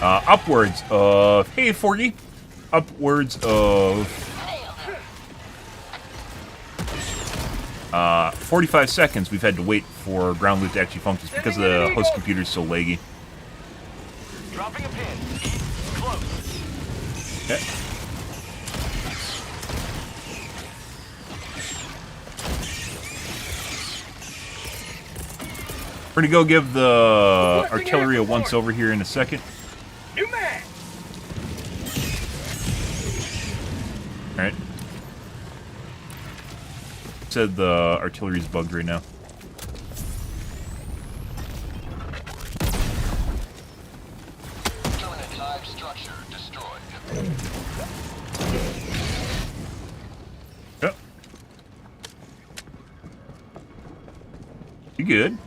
[SPEAKER 1] Upwards of... Hey, Forgy. Upwards of... 45 seconds we've had to wait for ground loot to actually function because the host computer is so laggy.
[SPEAKER 4] Dropping a pin. East, close.
[SPEAKER 1] Okay. We're gonna go give the artillery a once over here in a second.
[SPEAKER 4] New mag.
[SPEAKER 1] Alright. Said the artillery's bugged right now.
[SPEAKER 5] Terminate hive structure destroyed.
[SPEAKER 1] Yep. You good?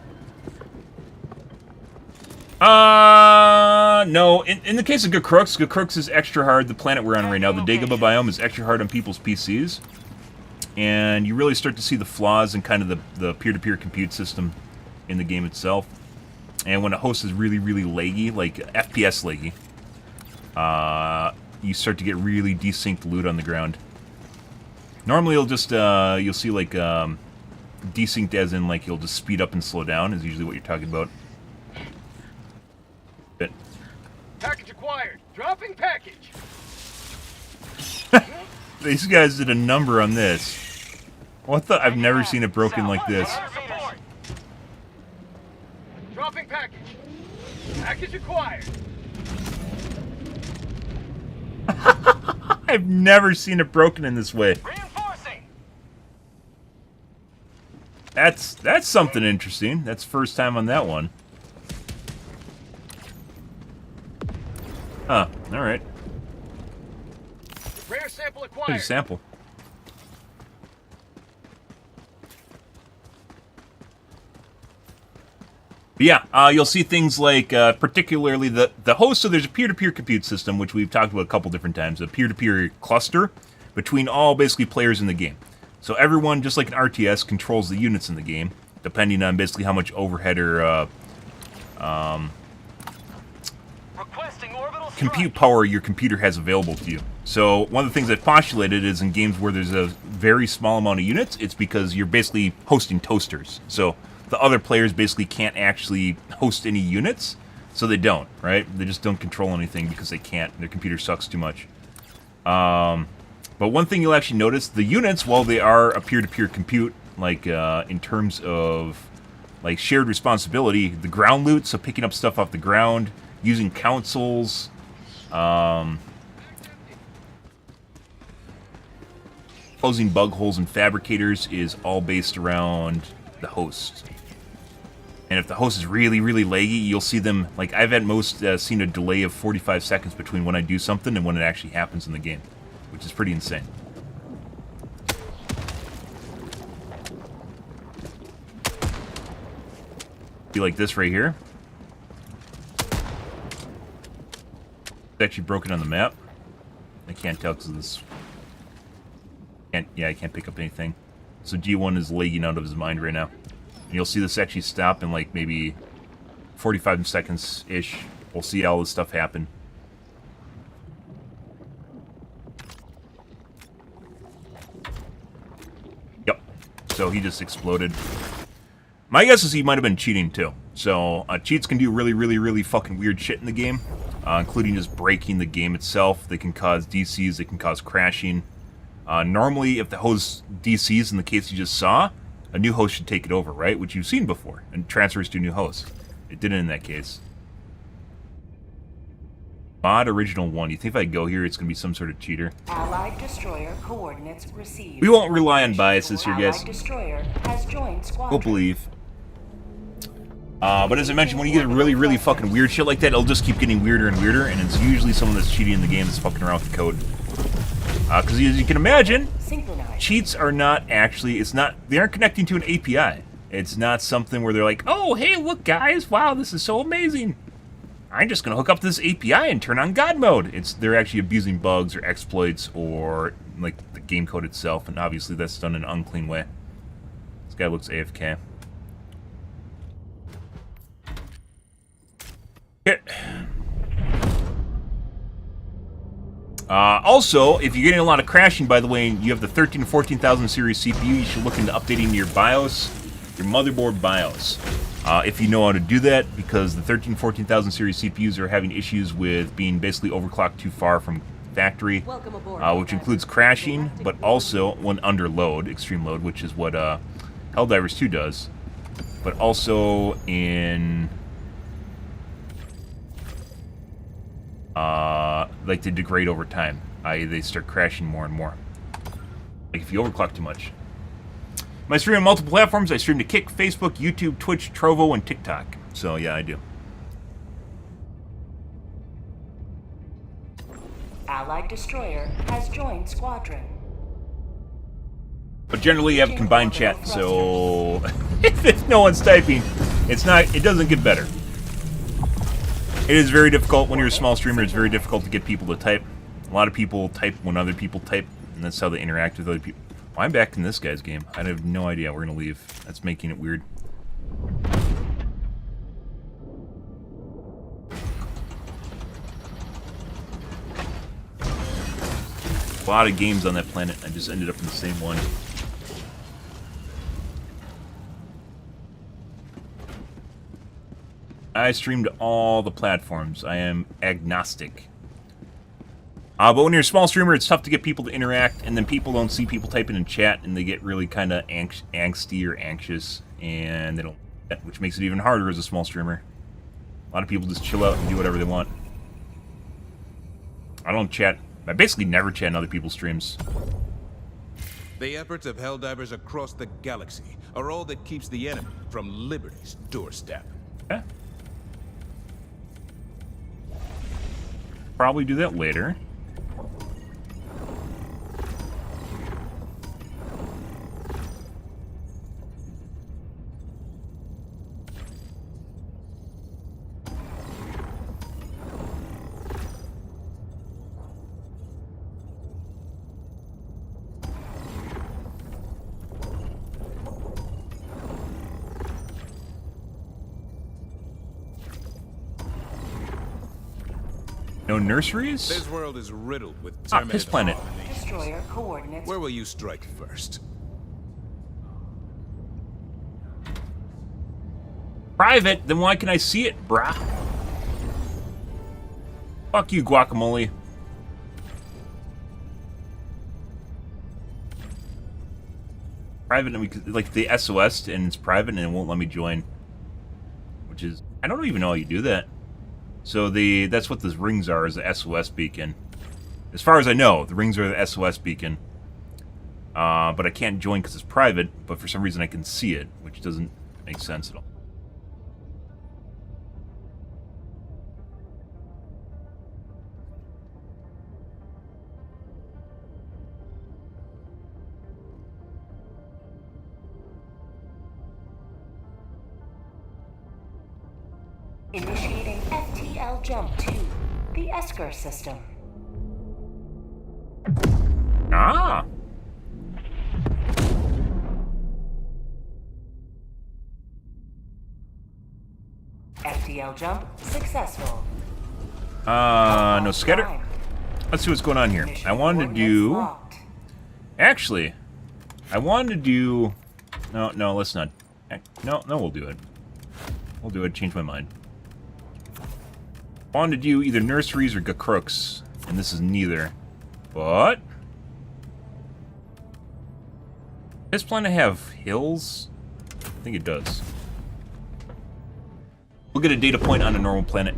[SPEAKER 1] No. In the case of Gkrux is extra hard. The planet we're on right now, the Dagobah biome, is extra hard on people's PCs. And you really start to see the flaws in kind of the peer-to-peer compute system in the game itself. And when a host is really, really laggy, like FPS laggy, you start to get really desynced loot on the ground. Normally, you'll see like desynced as in like you'll just speed up and slow down is usually what you're talking about. But
[SPEAKER 4] Package acquired. Dropping package.
[SPEAKER 1] these guys did a number on this. What the? I've never seen it broken like this.
[SPEAKER 4] Dropping package. Package acquired.
[SPEAKER 1] I've never seen it broken in this way.
[SPEAKER 4] Reinforcing.
[SPEAKER 1] That's something interesting. That's first time on that one. Huh. All right.
[SPEAKER 4] Rare sample acquired.
[SPEAKER 1] Here's a sample. But yeah, you'll see things like, particularly the host. So there's a peer-to-peer compute system, which we've talked about a couple different times. A peer-to-peer cluster between all basically players in the game. So everyone, just like an RTS, controls the units in the game, depending on basically how much overhead or
[SPEAKER 4] Requesting orbital
[SPEAKER 1] compute power your computer has available to you. So one of the things I've postulated is in games where there's a very small amount of units, it's because you're basically hosting toasters. So the other players basically can't actually host any units, so they don't, right? They just don't control anything because they can't. Their computer sucks too much. But one thing you'll actually notice, the units, while they are a peer-to-peer compute, like in terms of like shared responsibility, the ground loot, so picking up stuff off the ground, using councils, closing bug holes and fabricators is all based around the host. And if the host is really, really laggy, you'll see them, like I've at most seen a delay of 45 seconds between when I do something and when it actually happens in the game, which is pretty insane. Be like this right here. It's actually broken on the map. I can't tell because of this. I can't pick up anything. So G1 is lagging out of his mind right now. And you'll see this actually stop in like maybe 45 seconds-ish. We'll see all this stuff happen. Yep. So he just exploded. My guess is he might have been cheating too. So cheats can do really, really, really fucking weird shit in the game, including just breaking the game itself. They can cause DCs. They can cause crashing. Normally, if the host DCs in the case you just saw, a new host should take it over, right? Which you've seen before, and transfers to a new host. It didn't in that case. Mod original 1. You think if I go here, it's going to be some sort of cheater?
[SPEAKER 3] Allied destroyer coordinates received.
[SPEAKER 1] We won't rely on biases here, guys.
[SPEAKER 3] Allied destroyer has joined squadron.
[SPEAKER 1] We'll believe. But as I mentioned, when you get really, really fucking weird shit like that, it'll just keep getting weirder and weirder, and it's usually someone that's cheating in the game that's fucking around with the code. Because as you can imagine, cheats are not actually, they aren't connecting to an API. It's not something where they're like, oh, hey, look, guys, wow, this is so amazing. I'm just going to hook up to this API and turn on God mode. They're actually abusing bugs or exploits or, like, the game code itself, and obviously that's done in an unclean way. This guy looks AFK. Here. Also, if you're getting a lot of crashing, by the way, and you have the 13 to 14,000 series CPU, you should look into updating your BIOS, your motherboard BIOS. If you know how to do that, because the 13 14,000 series CPUs are having issues with being basically overclocked too far from factory, which includes crashing, but also when under load, extreme load, which is what Helldivers 2 does, but also in like they degrade over time, i.e. they start crashing more and more. Like if you overclock too much. I stream on multiple platforms. I stream to Kick, Facebook, YouTube, Twitch, Trovo, and TikTok. So, yeah, I do.
[SPEAKER 3] Allied destroyer has joined squadron.
[SPEAKER 1] But generally, you have combined chat, so if no one's typing, it doesn't get better. It is very difficult when you're a small streamer. It's very difficult to get people to type. A lot of people type when other people type, and that's how they interact with other people. Well, I'm back in this guy's game. I have no idea. We're going to leave. That's making it weird. A lot of games on that planet. I just ended up in the same one. I stream to all the platforms. I am agnostic. But when you're a small streamer, it's tough to get people to interact, and then people don't see people typing in chat, and they get really kind of angsty or anxious, and they don't, which makes it even harder as a small streamer. A lot of people just chill out and do whatever they want. I don't chat. I basically never chat in other people's streams.
[SPEAKER 6] The efforts of Helldivers across the galaxy are all that keeps the enemy from Liberty's doorstep.
[SPEAKER 1] Okay. Probably do that later. No nurseries?
[SPEAKER 6] This world is riddled with
[SPEAKER 1] His
[SPEAKER 6] terminated
[SPEAKER 1] planet.
[SPEAKER 6] abominations.
[SPEAKER 3] Destroyer coordinates.
[SPEAKER 6] Where will you strike first?
[SPEAKER 1] Private? Then why can I see it, brah? Fuck you, guacamole. Private, and we could, like the SOS, and it's private, and it won't let me join. Which is, I don't even know how you do that. So that's what the rings are, is the SOS beacon. As far as I know, the rings are the SOS beacon. But I can't join because it's private, but for some reason I can see it, which doesn't make sense at all.
[SPEAKER 3] Initiating FTL jump to the Esker system.
[SPEAKER 1] Ah!
[SPEAKER 3] FTL jump successful.
[SPEAKER 1] No scatter. Let's see what's going on here. I wanted to do... Actually, I wanted to do... No, let's not. No, we'll do it. We'll do it. Change my mind. I wanted to do either nurseries or crooks, and this is neither. But... Does this planet have hills? I think it does. We'll get a data point on a normal planet.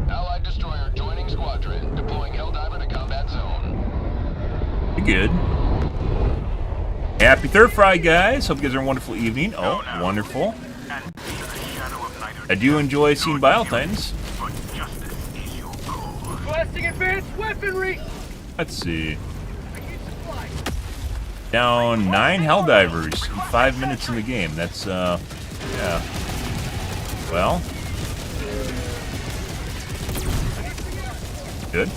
[SPEAKER 5] Allied destroyer joining squadron, deploying Helldiver to combat zone.
[SPEAKER 1] Be good. Happy Third Fry, guys. Hope you guys are having a wonderful evening. Oh, wonderful. I do enjoy seeing Biotitans.
[SPEAKER 4] Requesting advanced weaponry!
[SPEAKER 1] Let's see. Down 9 Helldivers in 5 minutes in the game. That's, yeah. Well. Good.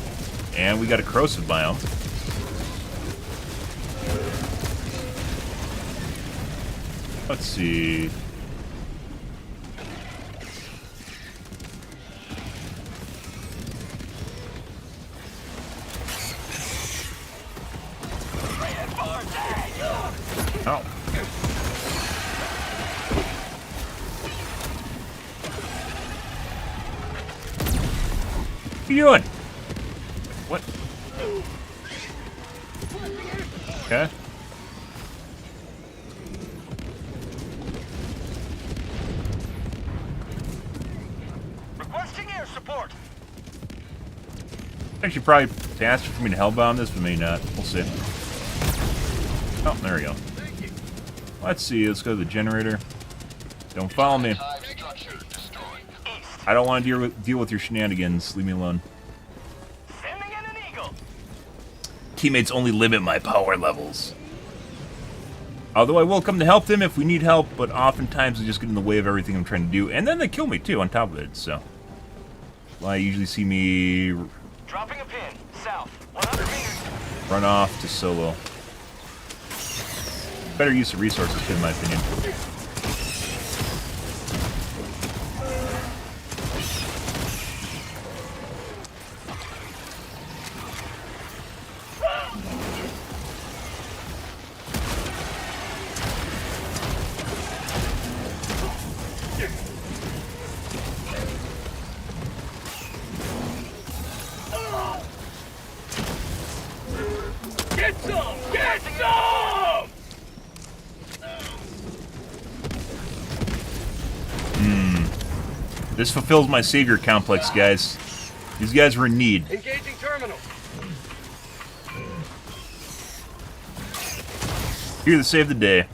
[SPEAKER 1] And we got a corrosive biome. Let's see. Oh. What are you doing? What? Okay.
[SPEAKER 4] Requesting air support!
[SPEAKER 1] Actually, probably faster for me to hellbound this, but maybe not. We'll see. Oh, there we go. Let's see. Let's go to the generator. Don't follow me.
[SPEAKER 5] Hive structure destroyed.
[SPEAKER 1] I don't want to deal with your shenanigans. Leave me alone.
[SPEAKER 4] Sending in an eagle.
[SPEAKER 1] Teammates only limit my power levels. Although I will come to help them if we need help, but oftentimes they just get in the way of everything I'm trying to do. And then they kill me, too, on top of it, so. Well, you usually see me
[SPEAKER 4] Dropping a pin. South. 100 meters.
[SPEAKER 1] run off to solo. Better use of resources, in my opinion.
[SPEAKER 4] Get some! Get some!
[SPEAKER 1] This fulfills my savior complex, guys. These guys were in need.
[SPEAKER 4] Engaging terminal.
[SPEAKER 1] Here to save the day.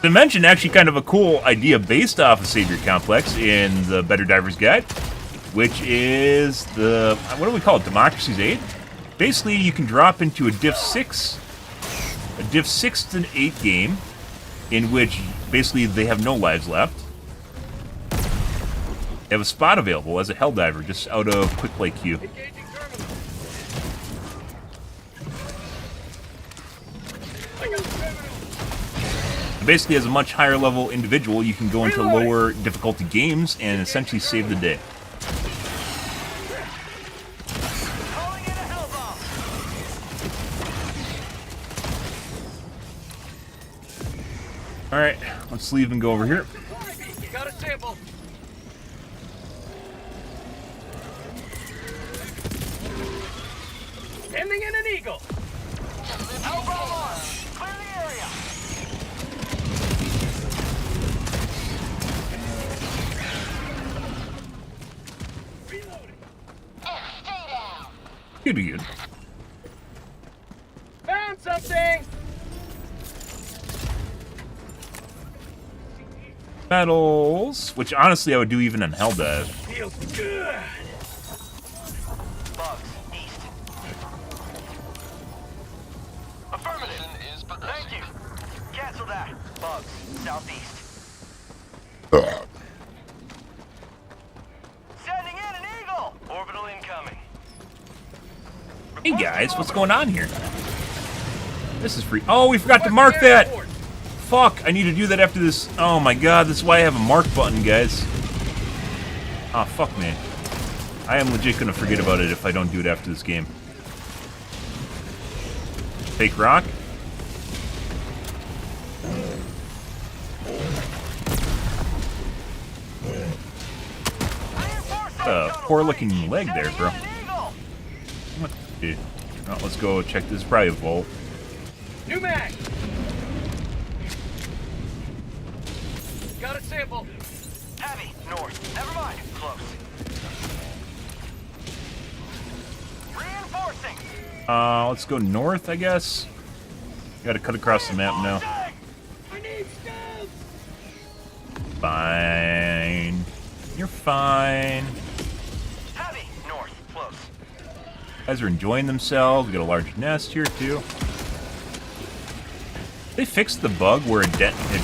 [SPEAKER 1] To mention, actually kind of a cool idea based off of Savior Complex in the Better Divers Guide, which is the, what do we call it, Democracy's Aid? Basically, you can drop into a Div 6 to 8 game, in which basically they have no lives left. They have a spot available as a Helldiver, just out of quick play queue.
[SPEAKER 4] Engaging terminal.
[SPEAKER 1] Basically, as a much higher level individual, you can go into lower difficulty games and essentially save the day.
[SPEAKER 4] Calling in a hell bomb.
[SPEAKER 1] Alright, let's leave and go over here.
[SPEAKER 4] Got a sample. Sending in an eagle. Hell bomb on. Clear the area. Reloading.
[SPEAKER 1] You'd be good.
[SPEAKER 4] Found something.
[SPEAKER 1] Battles, which honestly I would do even on Helldive.
[SPEAKER 4] Feels good. Bugs, east. Affirmative.
[SPEAKER 5] Is progressing.
[SPEAKER 4] Thank you. Cancel that. Bugs, southeast. Sending in an eagle. Orbital incoming.
[SPEAKER 1] Hey guys, what's going on here? This is free. Oh, we forgot to mark that! Fuck, I need to do that after this. Oh my god, this is why I have a mark button, guys. Ah, fuck me. I am legit gonna forget about it if I don't do it after this game. Fake rock. Poor looking leg there, bro. What the dude? Oh, let's go check this. Probably a Volt.
[SPEAKER 4] New mag. Got a sample. Heavy, north. Never mind. Close. Reinforcing.
[SPEAKER 1] Let's go north, I guess. Gotta cut across the map now.
[SPEAKER 4] I need stuff.
[SPEAKER 1] Fine. You're fine.
[SPEAKER 4] Heavy, north. Close.
[SPEAKER 1] Guys are enjoying themselves. We got a large nest here, too. They fixed the bug where it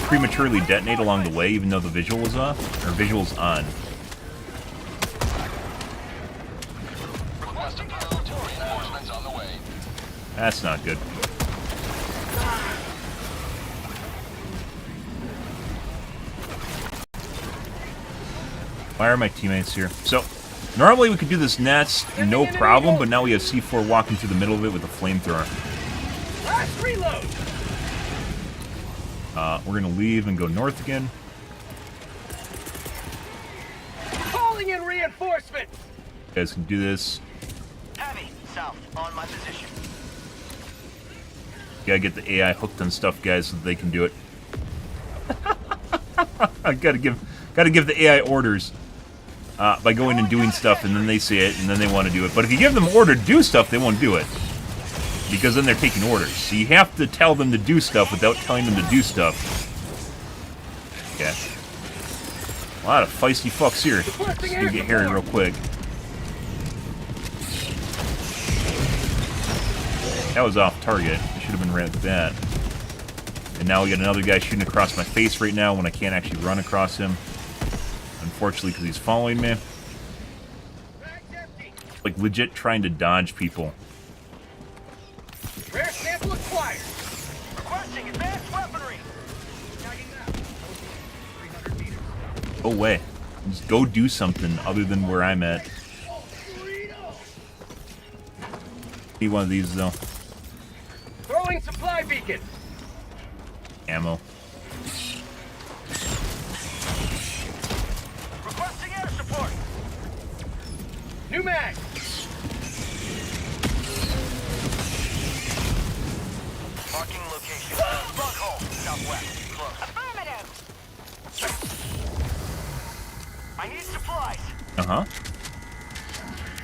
[SPEAKER 1] prematurely detonate along the way, even though the visual was off, or visual's on.
[SPEAKER 5] Request approved. Reinforcements on the way.
[SPEAKER 1] That's not good. Why are my teammates here? So, normally we could do this nest, no problem, but now we have C4 walking through the middle of it with a flamethrower.
[SPEAKER 4] Last reload.
[SPEAKER 1] We're gonna leave and go north again.
[SPEAKER 4] Calling in reinforcements.
[SPEAKER 1] You guys can do this.
[SPEAKER 4] Heavy, south. On my position.
[SPEAKER 1] Gotta get the AI hooked on stuff, guys, so that they can do it. I gotta give the AI orders. by going and doing stuff, and then they see it, and then they want to do it. But if you give them order to do stuff, they won't do it. Because then they're taking orders. So you have to tell them to do stuff without telling them to do stuff. Okay. A lot of feisty fucks here. Let's get hairy real quick. That was off target. I should have been right at that. And now we got another guy shooting across my face right now when I can't actually run across him. Unfortunately, because he's following me. Like, legit trying to dodge people.
[SPEAKER 4] Rare sample acquired. Requesting advanced weaponry.
[SPEAKER 1] Go away. Just go do something other than where I'm at. Need one of these, though.
[SPEAKER 4] Throwing supply beacon.
[SPEAKER 1] Ammo.
[SPEAKER 4] Requesting air support. New mag. Marking location. Bug hole. Southwest. Close. Affirmative. I need supplies.
[SPEAKER 1] Uh-huh.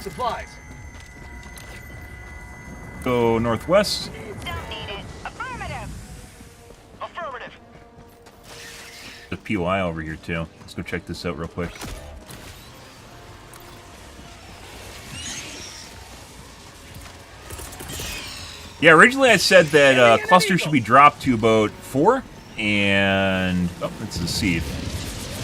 [SPEAKER 4] Supplies.
[SPEAKER 1] Go northwest.
[SPEAKER 3] Don't need it. Affirmative.
[SPEAKER 4] Affirmative.
[SPEAKER 1] There's a POI over here, too. Let's go check this out real quick. Yeah, originally I said that clusters should be dropped to about 4, and... Oh, this is a seed.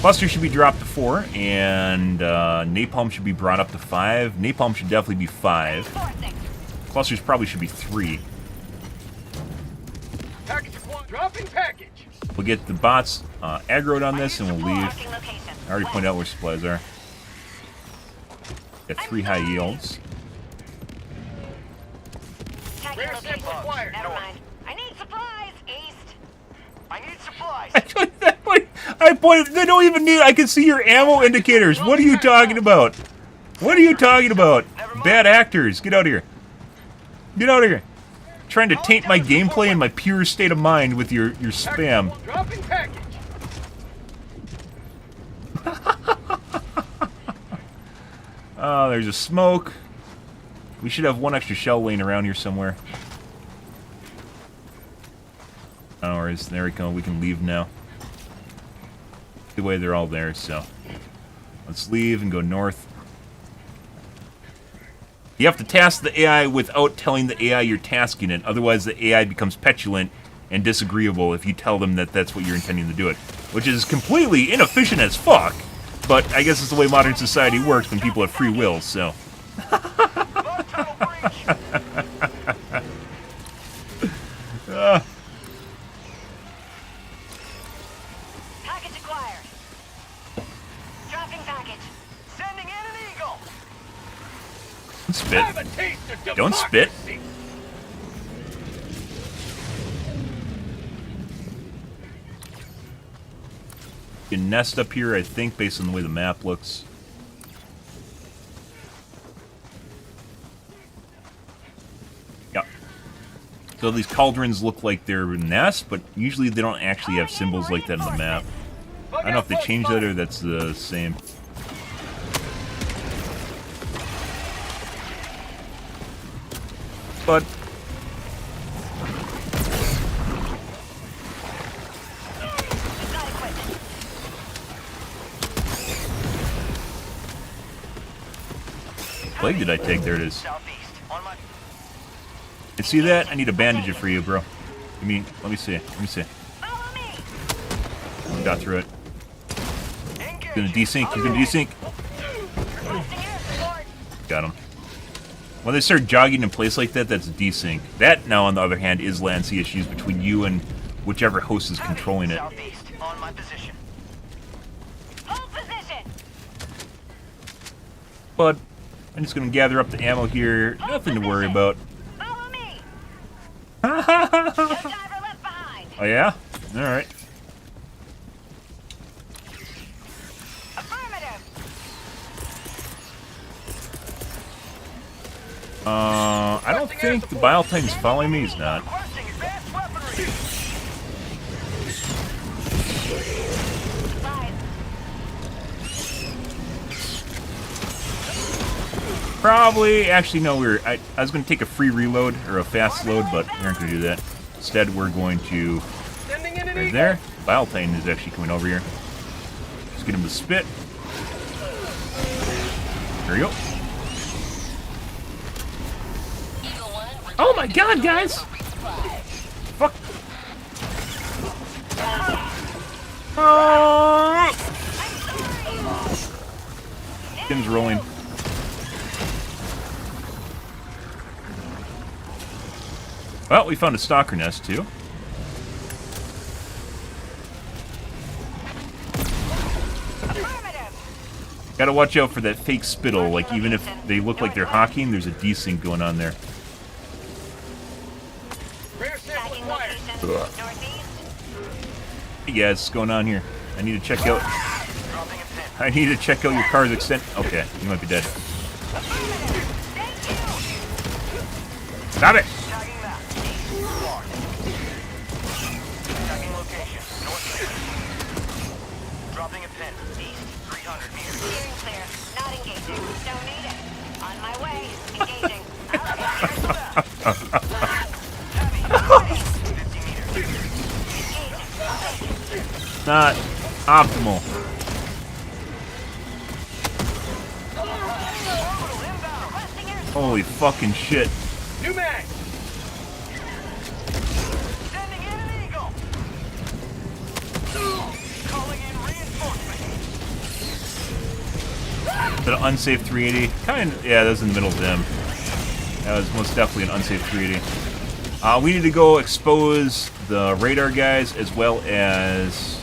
[SPEAKER 1] Cluster should be dropped to 4, and napalm should be brought up to 5. Napalm should definitely be 5. Clusters probably should be 3.
[SPEAKER 4] Package dropping package.
[SPEAKER 1] We'll get the bots aggroed on this, and we'll leave. I already pointed out where supplies are. Got 3 high yields.
[SPEAKER 4] Rare sample acquired.
[SPEAKER 3] Never mind. I need supplies. East.
[SPEAKER 4] I need supplies.
[SPEAKER 1] I pointed. They don't even need. I can see your ammo indicators. What are you talking about? What are you talking about? Bad actors, get out of here. Get out of here. Trying to taint my gameplay and my pure state of mind with your spam.
[SPEAKER 4] Dropping package.
[SPEAKER 1] Oh, there's a smoke. We should have one extra shell laying around here somewhere. Oh, there we go. We can leave now. The way they're all there, so let's leave and go north. You have to task the AI without telling the AI you're tasking it. Otherwise, the AI becomes petulant and disagreeable if you tell them that that's what you're intending to do it. Which is completely inefficient as fuck. But I guess it's the way modern society works when people have free will, so...
[SPEAKER 3] Package acquired. Dropping package.
[SPEAKER 4] Sending in an eagle.
[SPEAKER 1] Spit.
[SPEAKER 4] Have a taste of
[SPEAKER 1] Don't spit.
[SPEAKER 4] democracy.
[SPEAKER 1] You can nest up here, I think, based on the way the map looks. Yeah. So these cauldrons look like they're nests, but usually they don't actually have symbols like that on the map. I don't know if they changed that or that's the same. But plague did I take? There it is.
[SPEAKER 4] Southeast. On my.
[SPEAKER 1] You see that? I need a bandage it for you, bro. Let me see. Let me see.
[SPEAKER 3] Follow me.
[SPEAKER 1] Got through it.
[SPEAKER 4] Engage.
[SPEAKER 1] He's gonna desync. He's gonna desync.
[SPEAKER 3] Requesting air support.
[SPEAKER 1] Got him. When they start jogging in place like that, that's desync. That, now, on the other hand, is latency issues between you and whichever host is controlling it.
[SPEAKER 4] Southeast. On my position.
[SPEAKER 3] Hold position.
[SPEAKER 1] But I'm just gonna gather up the ammo here. Nothing to worry about.
[SPEAKER 3] Follow me.
[SPEAKER 1] Oh
[SPEAKER 3] No driver left behind.
[SPEAKER 1] yeah? Alright.
[SPEAKER 3] Affirmative.
[SPEAKER 1] I don't think the Bile Titan's following me. He's not.
[SPEAKER 4] Requesting advanced weaponry.
[SPEAKER 3] Supplies.
[SPEAKER 1] Probably, actually, no, I was going to take a free reload, or a fast load, but we aren't going to do that. Instead, we're going to, right there, Bile Titan is actually coming over here. Let's get him to spit. There you go. Oh my god, guys! Fuck. Oh! Tim's rolling. Well, we found a stalker nest, too. Gotta watch out for that fake spittle. Like, even if they look like they're hawking, there's a desync going on there. Ugh. Hey guys, what's going on here? I need to check out... I need to check out your car's extent... Okay, you might be dead. Stop it!
[SPEAKER 4] Dropping a pin. East, 300 meters. Steering clear. Not engaging. Don't need it. On my way. Engaging.
[SPEAKER 1] Not optimal. Holy fucking shit.
[SPEAKER 4] New mag. Sending in an eagle. Calling in reinforcement.
[SPEAKER 1] The unsafe 380. Kind of, yeah, that was in the middle of them. That was most definitely an unsafe 380. We need to go expose the radar guys as well as...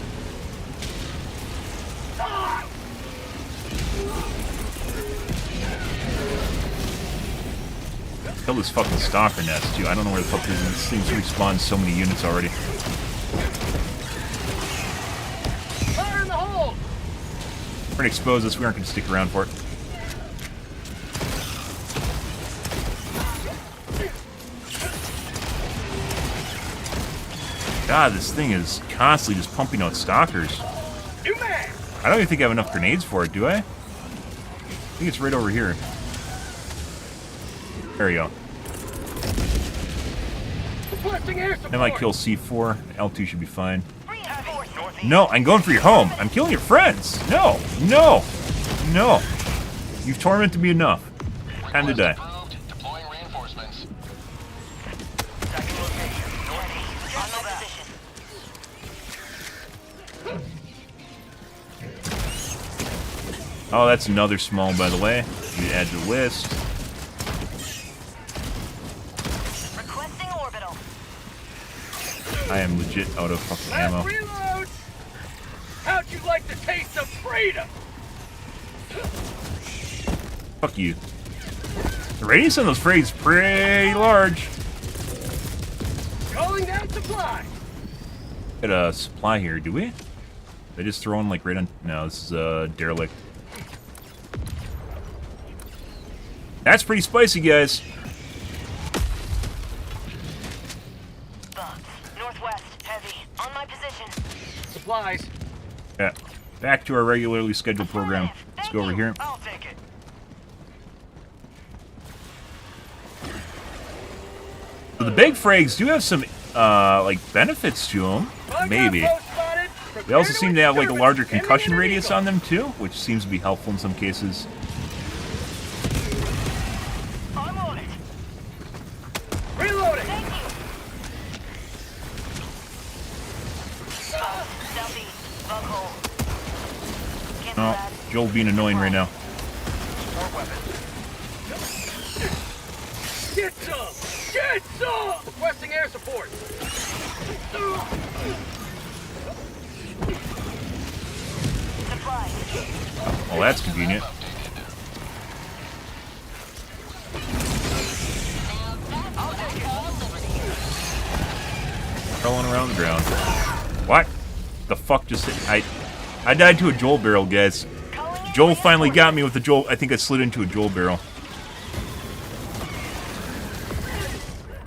[SPEAKER 1] Kill this fucking stalker nest, too. I don't know where the fuck this thing's respawned so many units already.
[SPEAKER 4] Fire in the hole!
[SPEAKER 1] We're gonna expose this. We aren't gonna stick around for it. God, this thing is constantly just pumping out stalkers. I don't even think I have enough grenades for it, do I? I think it's right over here. There we go. That might kill C4. L2 should be fine. No, I'm going for your home. I'm killing your friends. No, no, no. You've tormented me enough. Time to die.
[SPEAKER 5] Deploying reinforcements.
[SPEAKER 1] Oh, that's another small, by the way. You add to the list.
[SPEAKER 4] Requesting orbital.
[SPEAKER 1] I am legit out of fucking ammo.
[SPEAKER 4] Reload. How'd you like the taste of freedom?
[SPEAKER 1] Fuck you. The radius on those frags is pretty large.
[SPEAKER 4] Calling down supply.
[SPEAKER 1] Got a supply here, do we? They just throw in like right on... No, this is a derelict. That's pretty spicy, guys.
[SPEAKER 4] Bugs. Northwest. Heavy. On my position.
[SPEAKER 7] Supplies.
[SPEAKER 1] Yeah. Back to our regularly scheduled program. Let's go over here.
[SPEAKER 4] I'll take it.
[SPEAKER 1] So the big frags do have some, like, benefits to them. Maybe. They also seem to have, like, a larger concussion radius on them, too, which seems to be helpful in some cases.
[SPEAKER 4] I'm on it.
[SPEAKER 7] Reloading.
[SPEAKER 4] Thank you. Southeast. Bug hole.
[SPEAKER 1] Oh, Joel being annoying right now.
[SPEAKER 4] More weapons.
[SPEAKER 7] Get some. Get some. Requesting air support.
[SPEAKER 4] Supplies.
[SPEAKER 1] Well, that's convenient. Crawling around the ground. What? The fuck just hit? I died to a Joel barrel, guys. Joel finally got me with the Joel. I think I slid into a Joel barrel.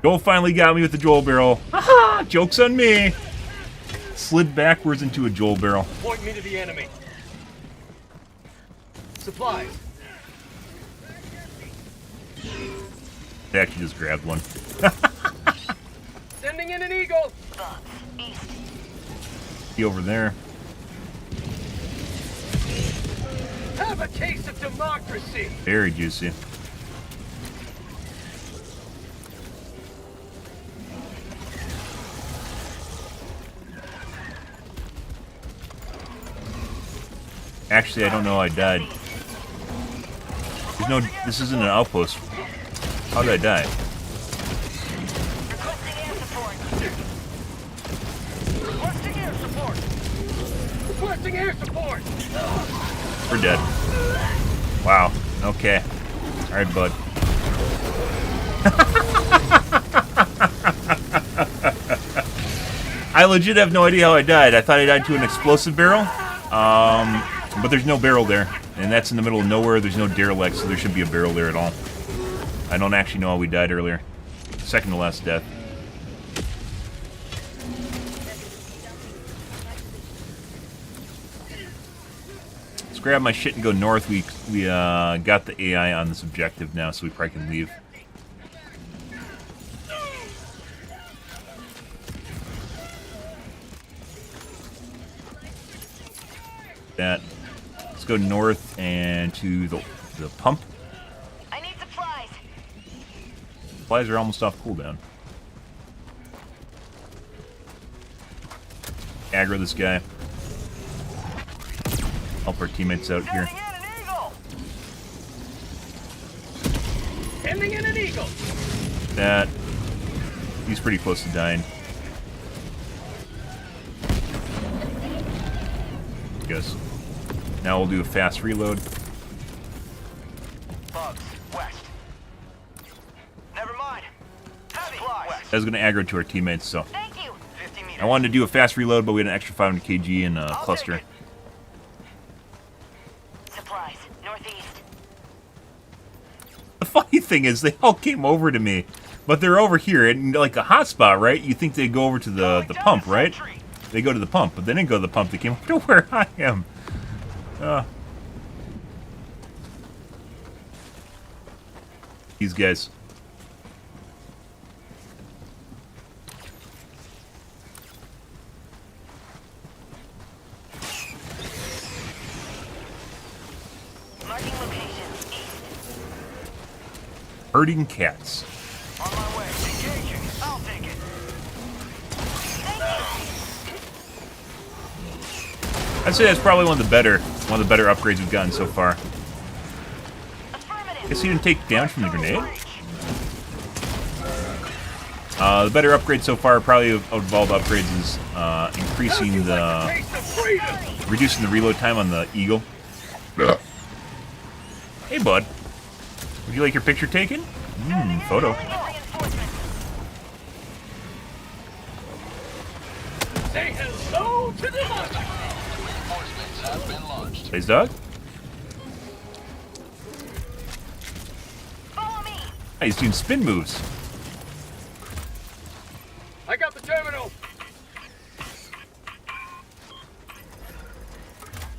[SPEAKER 1] Joel finally got me with the Joel barrel. Haha! Joke's on me. Slid backwards into a Joel barrel.
[SPEAKER 7] Point me to the enemy. Supplies.
[SPEAKER 1] They actually just grabbed one.
[SPEAKER 7] Sending in an eagle.
[SPEAKER 4] Bugs, east.
[SPEAKER 1] He over there.
[SPEAKER 7] Have a taste of democracy.
[SPEAKER 1] Very juicy. Actually, I don't know how I died. There's no. This isn't an outpost. How did I die?
[SPEAKER 4] Requesting air support. Requesting air support.
[SPEAKER 7] Requesting air support.
[SPEAKER 1] We're dead. Wow. Okay. All right, bud. I legit have no idea how I died. I thought I died to an explosive barrel. But there's no barrel there. And that's in the middle of nowhere. There's no derelict, so there should be a barrel there at all. I don't actually know how we died earlier. Second to last death. Let's grab my shit and go north. We got the AI on this objective now, so we probably can leave. That. Let's go north and to the pump.
[SPEAKER 4] I need supplies.
[SPEAKER 1] Supplies are almost off cooldown. Aggro this guy. Help our teammates out here.
[SPEAKER 4] Sending in an eagle.
[SPEAKER 7] Sending in an eagle.
[SPEAKER 1] That. He's pretty close to dying. Guess. Now we'll do a fast reload.
[SPEAKER 4] Bugs, west. Never mind. Heavy. West.
[SPEAKER 1] I was going to aggro to our teammates, so.
[SPEAKER 4] Thank you. 50 meters.
[SPEAKER 1] I wanted to do a fast reload, but we had an extra 500 kg in a
[SPEAKER 4] I'll
[SPEAKER 1] cluster.
[SPEAKER 4] take it. Supplies, northeast.
[SPEAKER 1] The funny thing is, they all came over to me, but they're over here in like a hotspot, right? You think they'd go over to the pump, right? They go to the pump, but they didn't go to the pump. They came over to where I am. These guys.
[SPEAKER 4] Marking location, east.
[SPEAKER 1] Herding cats.
[SPEAKER 4] On my way. Engaging. I'll take it. Thank you.
[SPEAKER 1] I'd say that's probably one of the better upgrades we've gotten so far.
[SPEAKER 4] Affirmative.
[SPEAKER 1] Guess he didn't take damage from the grenade. The better upgrade so far, probably of all the upgrades, is increasing the,
[SPEAKER 7] Taste of freedom.
[SPEAKER 1] reducing the reload time on the Eagle. Hey, bud. Would you like your picture taken? Photo.
[SPEAKER 4] Reinforcements.
[SPEAKER 7] Say hello to democracy.
[SPEAKER 5] Reinforcements have been launched.
[SPEAKER 1] Blaze dog.
[SPEAKER 4] Follow me.
[SPEAKER 1] Ah, he's doing spin moves.
[SPEAKER 7] I got the terminal.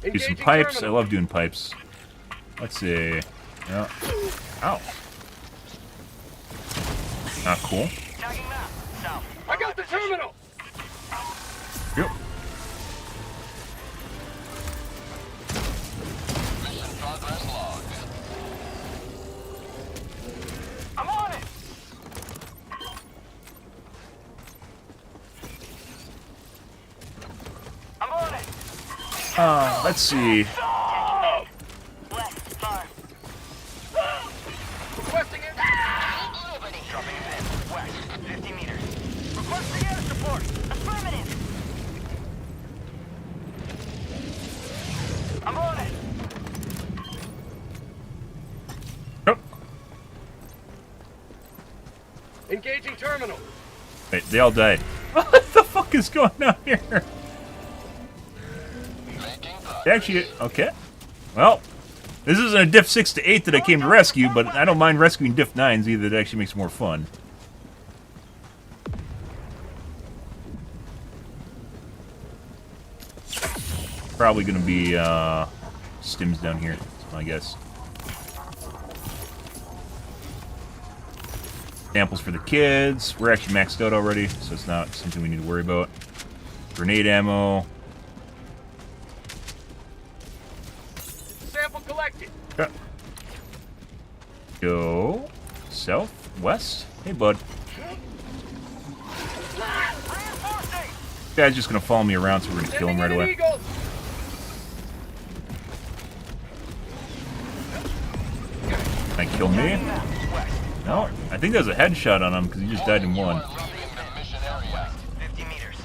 [SPEAKER 1] Do some
[SPEAKER 7] Engaging
[SPEAKER 1] pipes. I
[SPEAKER 7] terminal.
[SPEAKER 1] love doing pipes. Let's see. Yeah. Ow. Not cool.
[SPEAKER 4] Tagging map. South.
[SPEAKER 7] I got the terminal.
[SPEAKER 1] Yep.
[SPEAKER 5] Mission progress logged.
[SPEAKER 4] I'm on it. I'm on it.
[SPEAKER 1] Let's see.
[SPEAKER 4] West, far.
[SPEAKER 7] Requesting it.
[SPEAKER 4] Liberty. Dropping in. West, 50 meters. Requesting air support. Affirmative. I'm on it.
[SPEAKER 1] Oh.
[SPEAKER 7] Engaging terminal.
[SPEAKER 1] Wait, they all died. What the fuck is going on here?
[SPEAKER 5] Making progress.
[SPEAKER 1] Actually, okay. Well, this isn't a diff 6 to 8 that I came to rescue, but I don't mind rescuing diff 9s either. That actually makes it more fun. Probably going to be stims down here, I guess. Samples for the kids. We're actually maxed out already, so it's not something we need to worry about. Grenade ammo.
[SPEAKER 7] Sample collected.
[SPEAKER 1] Yeah. Go south, west. Hey, bud.
[SPEAKER 4] Reinforcing!
[SPEAKER 1] This guy's just gonna follow me around, so we're gonna kill him right away.
[SPEAKER 7] Eagle.
[SPEAKER 1] Can I kill me? No, I think there's a headshot on him because he just died in one.
[SPEAKER 5] Roughly in the mission area.
[SPEAKER 4] 50 meters.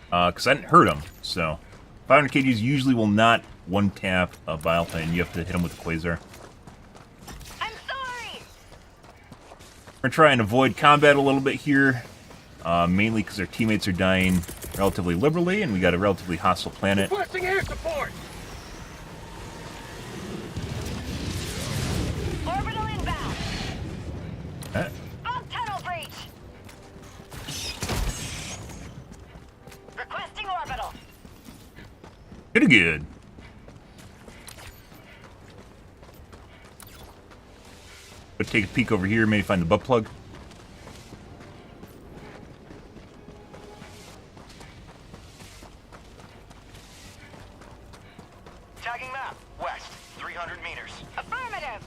[SPEAKER 1] Because I didn't hurt him, so 500 kgs usually will not one tap a biplane. You have to hit him with a quasar.
[SPEAKER 4] I'm sorry!
[SPEAKER 1] We're gonna try and avoid combat a little bit here, mainly because our teammates are dying relatively liberally, and we got a relatively hostile planet.
[SPEAKER 7] Requesting air support.
[SPEAKER 4] Orbital inbound.
[SPEAKER 1] Eh,
[SPEAKER 4] Bug tunnel breach. Requesting orbital.
[SPEAKER 1] pretty good. But take a peek over here, maybe find the butt plug.
[SPEAKER 4] Tagging map. West. 300 meters. Affirmative.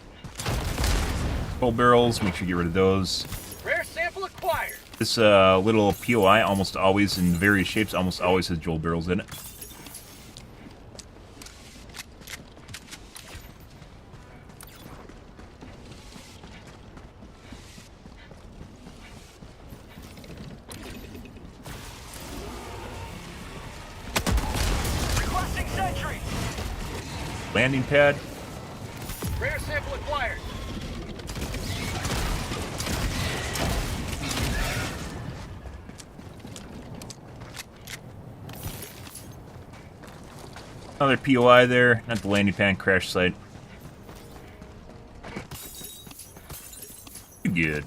[SPEAKER 1] Full barrels, make sure you get rid of those.
[SPEAKER 7] Rare sample acquired.
[SPEAKER 1] This little POI almost always, in various shapes, almost always has Joel barrels in it.
[SPEAKER 4] Requesting sentry.
[SPEAKER 1] Landing pad.
[SPEAKER 7] Rare sample acquired.
[SPEAKER 1] Another POI there, not the landing pad, crash site. Good.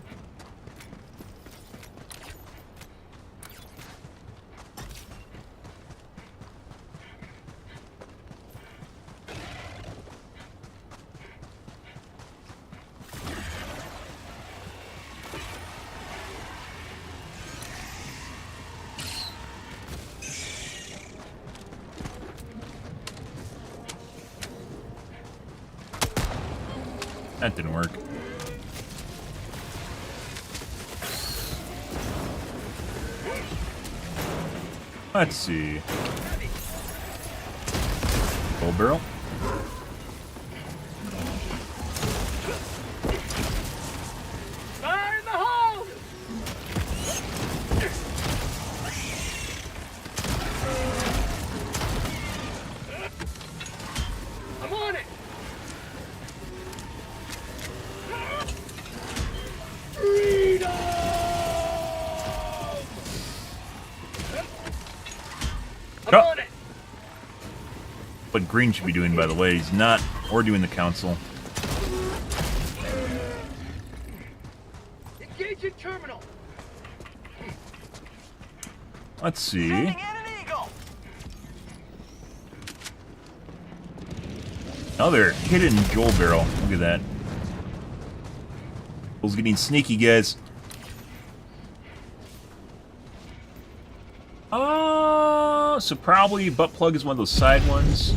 [SPEAKER 1] That didn't work. Let's see. Full barrel.
[SPEAKER 7] Fire in the hole. I'm on it. I'm
[SPEAKER 1] Oh.
[SPEAKER 7] on it.
[SPEAKER 1] What Green should be doing, by the way, he's not, or doing the council.
[SPEAKER 7] Engaging terminal.
[SPEAKER 1] Let's see.
[SPEAKER 4] Sending in an eagle.
[SPEAKER 1] Another hidden Joel barrel. Look at that. Joel's getting sneaky, guys. So probably butt plug is one of those side ones.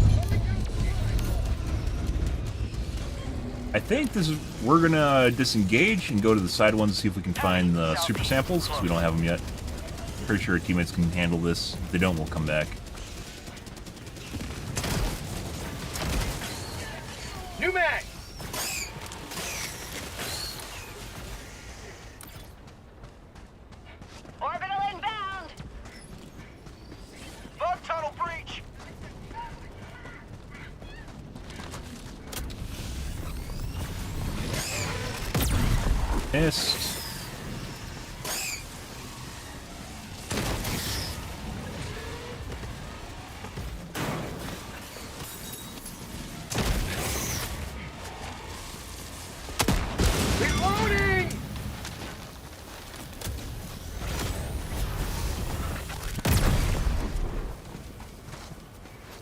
[SPEAKER 1] I think this is, we're gonna disengage and go to the side ones to see if we can find the super samples, because we don't have them yet. Pretty sure our teammates can handle this. If they don't, we'll come back.
[SPEAKER 7] New mag.
[SPEAKER 4] Orbital inbound. Bug tunnel breach.
[SPEAKER 1] Missed.
[SPEAKER 7] Reloading.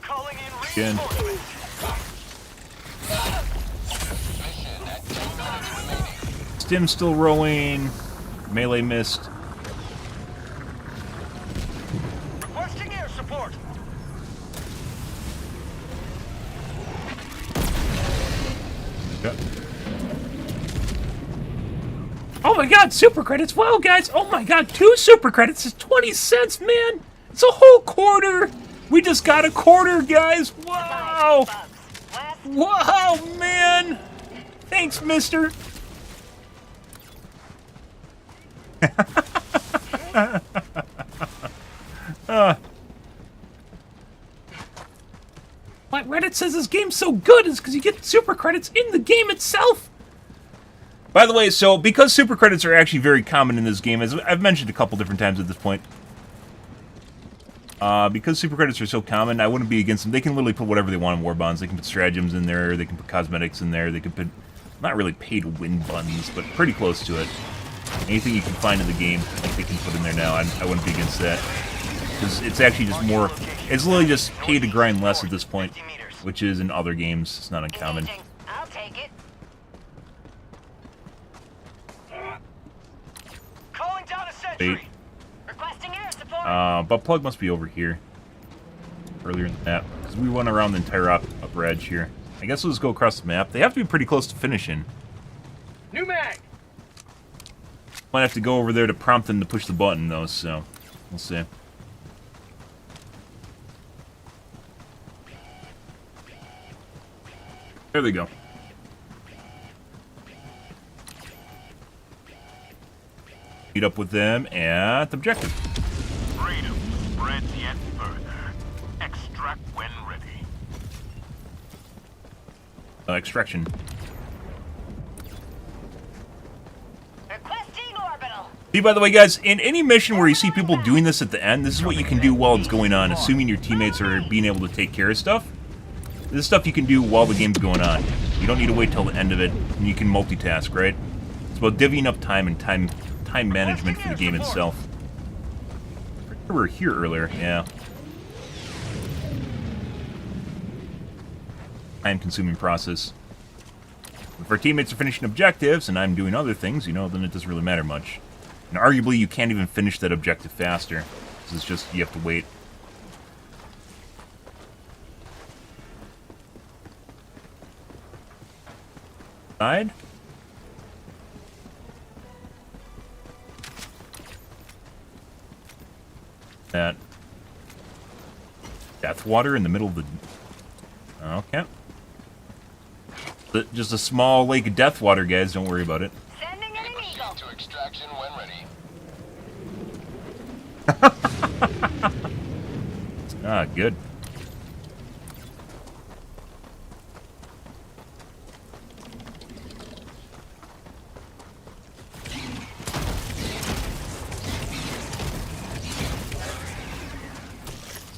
[SPEAKER 4] Calling in
[SPEAKER 1] Again.
[SPEAKER 4] reinforcements.
[SPEAKER 5] Mission at 10 minutes remaining.
[SPEAKER 1] Stim's still rolling. Melee missed.
[SPEAKER 7] Requesting air support.
[SPEAKER 1] Yep.
[SPEAKER 8] Oh my god, super credits. Wow, guys. Oh my god, 2 super credits is 20 cents, man. It's a whole quarter. We just got a quarter, guys. Wow. Wow, man. Thanks, mister. Why Reddit says this game's so good is because you get super credits in the game itself.
[SPEAKER 1] By the way, so because super credits are actually very common in this game, as I've mentioned a couple different times at this point, because super credits are so common, I wouldn't be against them. They can literally put whatever they want in war bonds. They can put stratagems in there. They can put cosmetics in there. They can put, not really pay-to-win buttons, but pretty close to it. Anything you can find in the game, I think they can put in there now. I wouldn't be against that. Because it's actually just more, it's literally just pay to grind less at this point, which is in other games. It's not uncommon.
[SPEAKER 4] I'll take it.
[SPEAKER 7] Calling down a sentry.
[SPEAKER 1] Wait.
[SPEAKER 4] Requesting air support.
[SPEAKER 1] But plug must be over here. Earlier in the map. Because we went around the entire upper edge here. I guess we'll just go across the map. They have to be pretty close to finishing.
[SPEAKER 7] New mag.
[SPEAKER 1] Might have to go over there to prompt them to push the button, though, so we'll see. There they go. Meet up with them at the objective.
[SPEAKER 2] Freedom spreads yet further. Extract when ready.
[SPEAKER 1] Extraction.
[SPEAKER 4] Requesting orbital.
[SPEAKER 1] See, by the way, guys, in any mission where you see people doing this at the end, this is what you can do while it's going on, assuming your teammates are being able to take care of stuff. This is stuff you can do while the game's going on. You don't need to wait till the end of it, and you can multitask, right? It's about divvying up time and time management for the game itself. We were here earlier, yeah. Time-consuming process. If our teammates are finishing objectives and I'm doing other things, you know, then it doesn't really matter much. And arguably, you can't even finish that objective faster. This is just, you have to wait. Side? That death water in the middle of the... Okay. Just a small lake of death water, guys. Don't worry about it.
[SPEAKER 4] Sending in an
[SPEAKER 5] Proceed
[SPEAKER 4] eagle.
[SPEAKER 5] to extraction when ready.
[SPEAKER 1] Ah, good.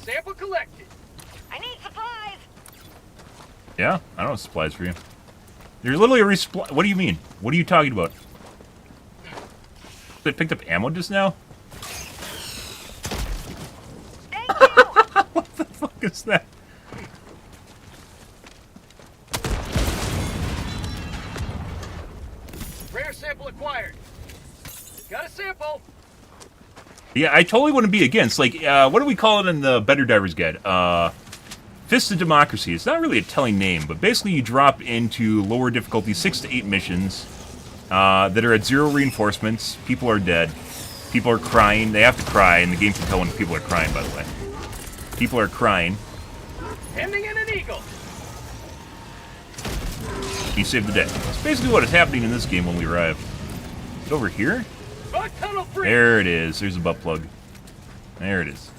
[SPEAKER 7] Sample collected.
[SPEAKER 4] I need supplies.
[SPEAKER 1] Yeah, I don't have supplies for you. There's literally a resupply. What do you mean? What are you talking about? They picked up ammo just now?
[SPEAKER 4] Thank you.
[SPEAKER 1] What the fuck is that?
[SPEAKER 7] Rare sample acquired. Got a sample.
[SPEAKER 1] Yeah, I totally wouldn't be against. Like, what do we call it in the Better Divers Guide? Fist of Democracy. It's not really a telling name, but basically you drop into lower difficulty 6 to 8 missions that are at 0 reinforcements. People are dead. People are crying. They have to cry, and the game can tell when people are crying, by the way. People are crying.
[SPEAKER 7] Ending in an eagle.
[SPEAKER 1] You save the day. That's basically what is happening in this game when we arrive. Is it over here?
[SPEAKER 7] Bug tunnel free.
[SPEAKER 1] There it is. There's a butt plug. There it is.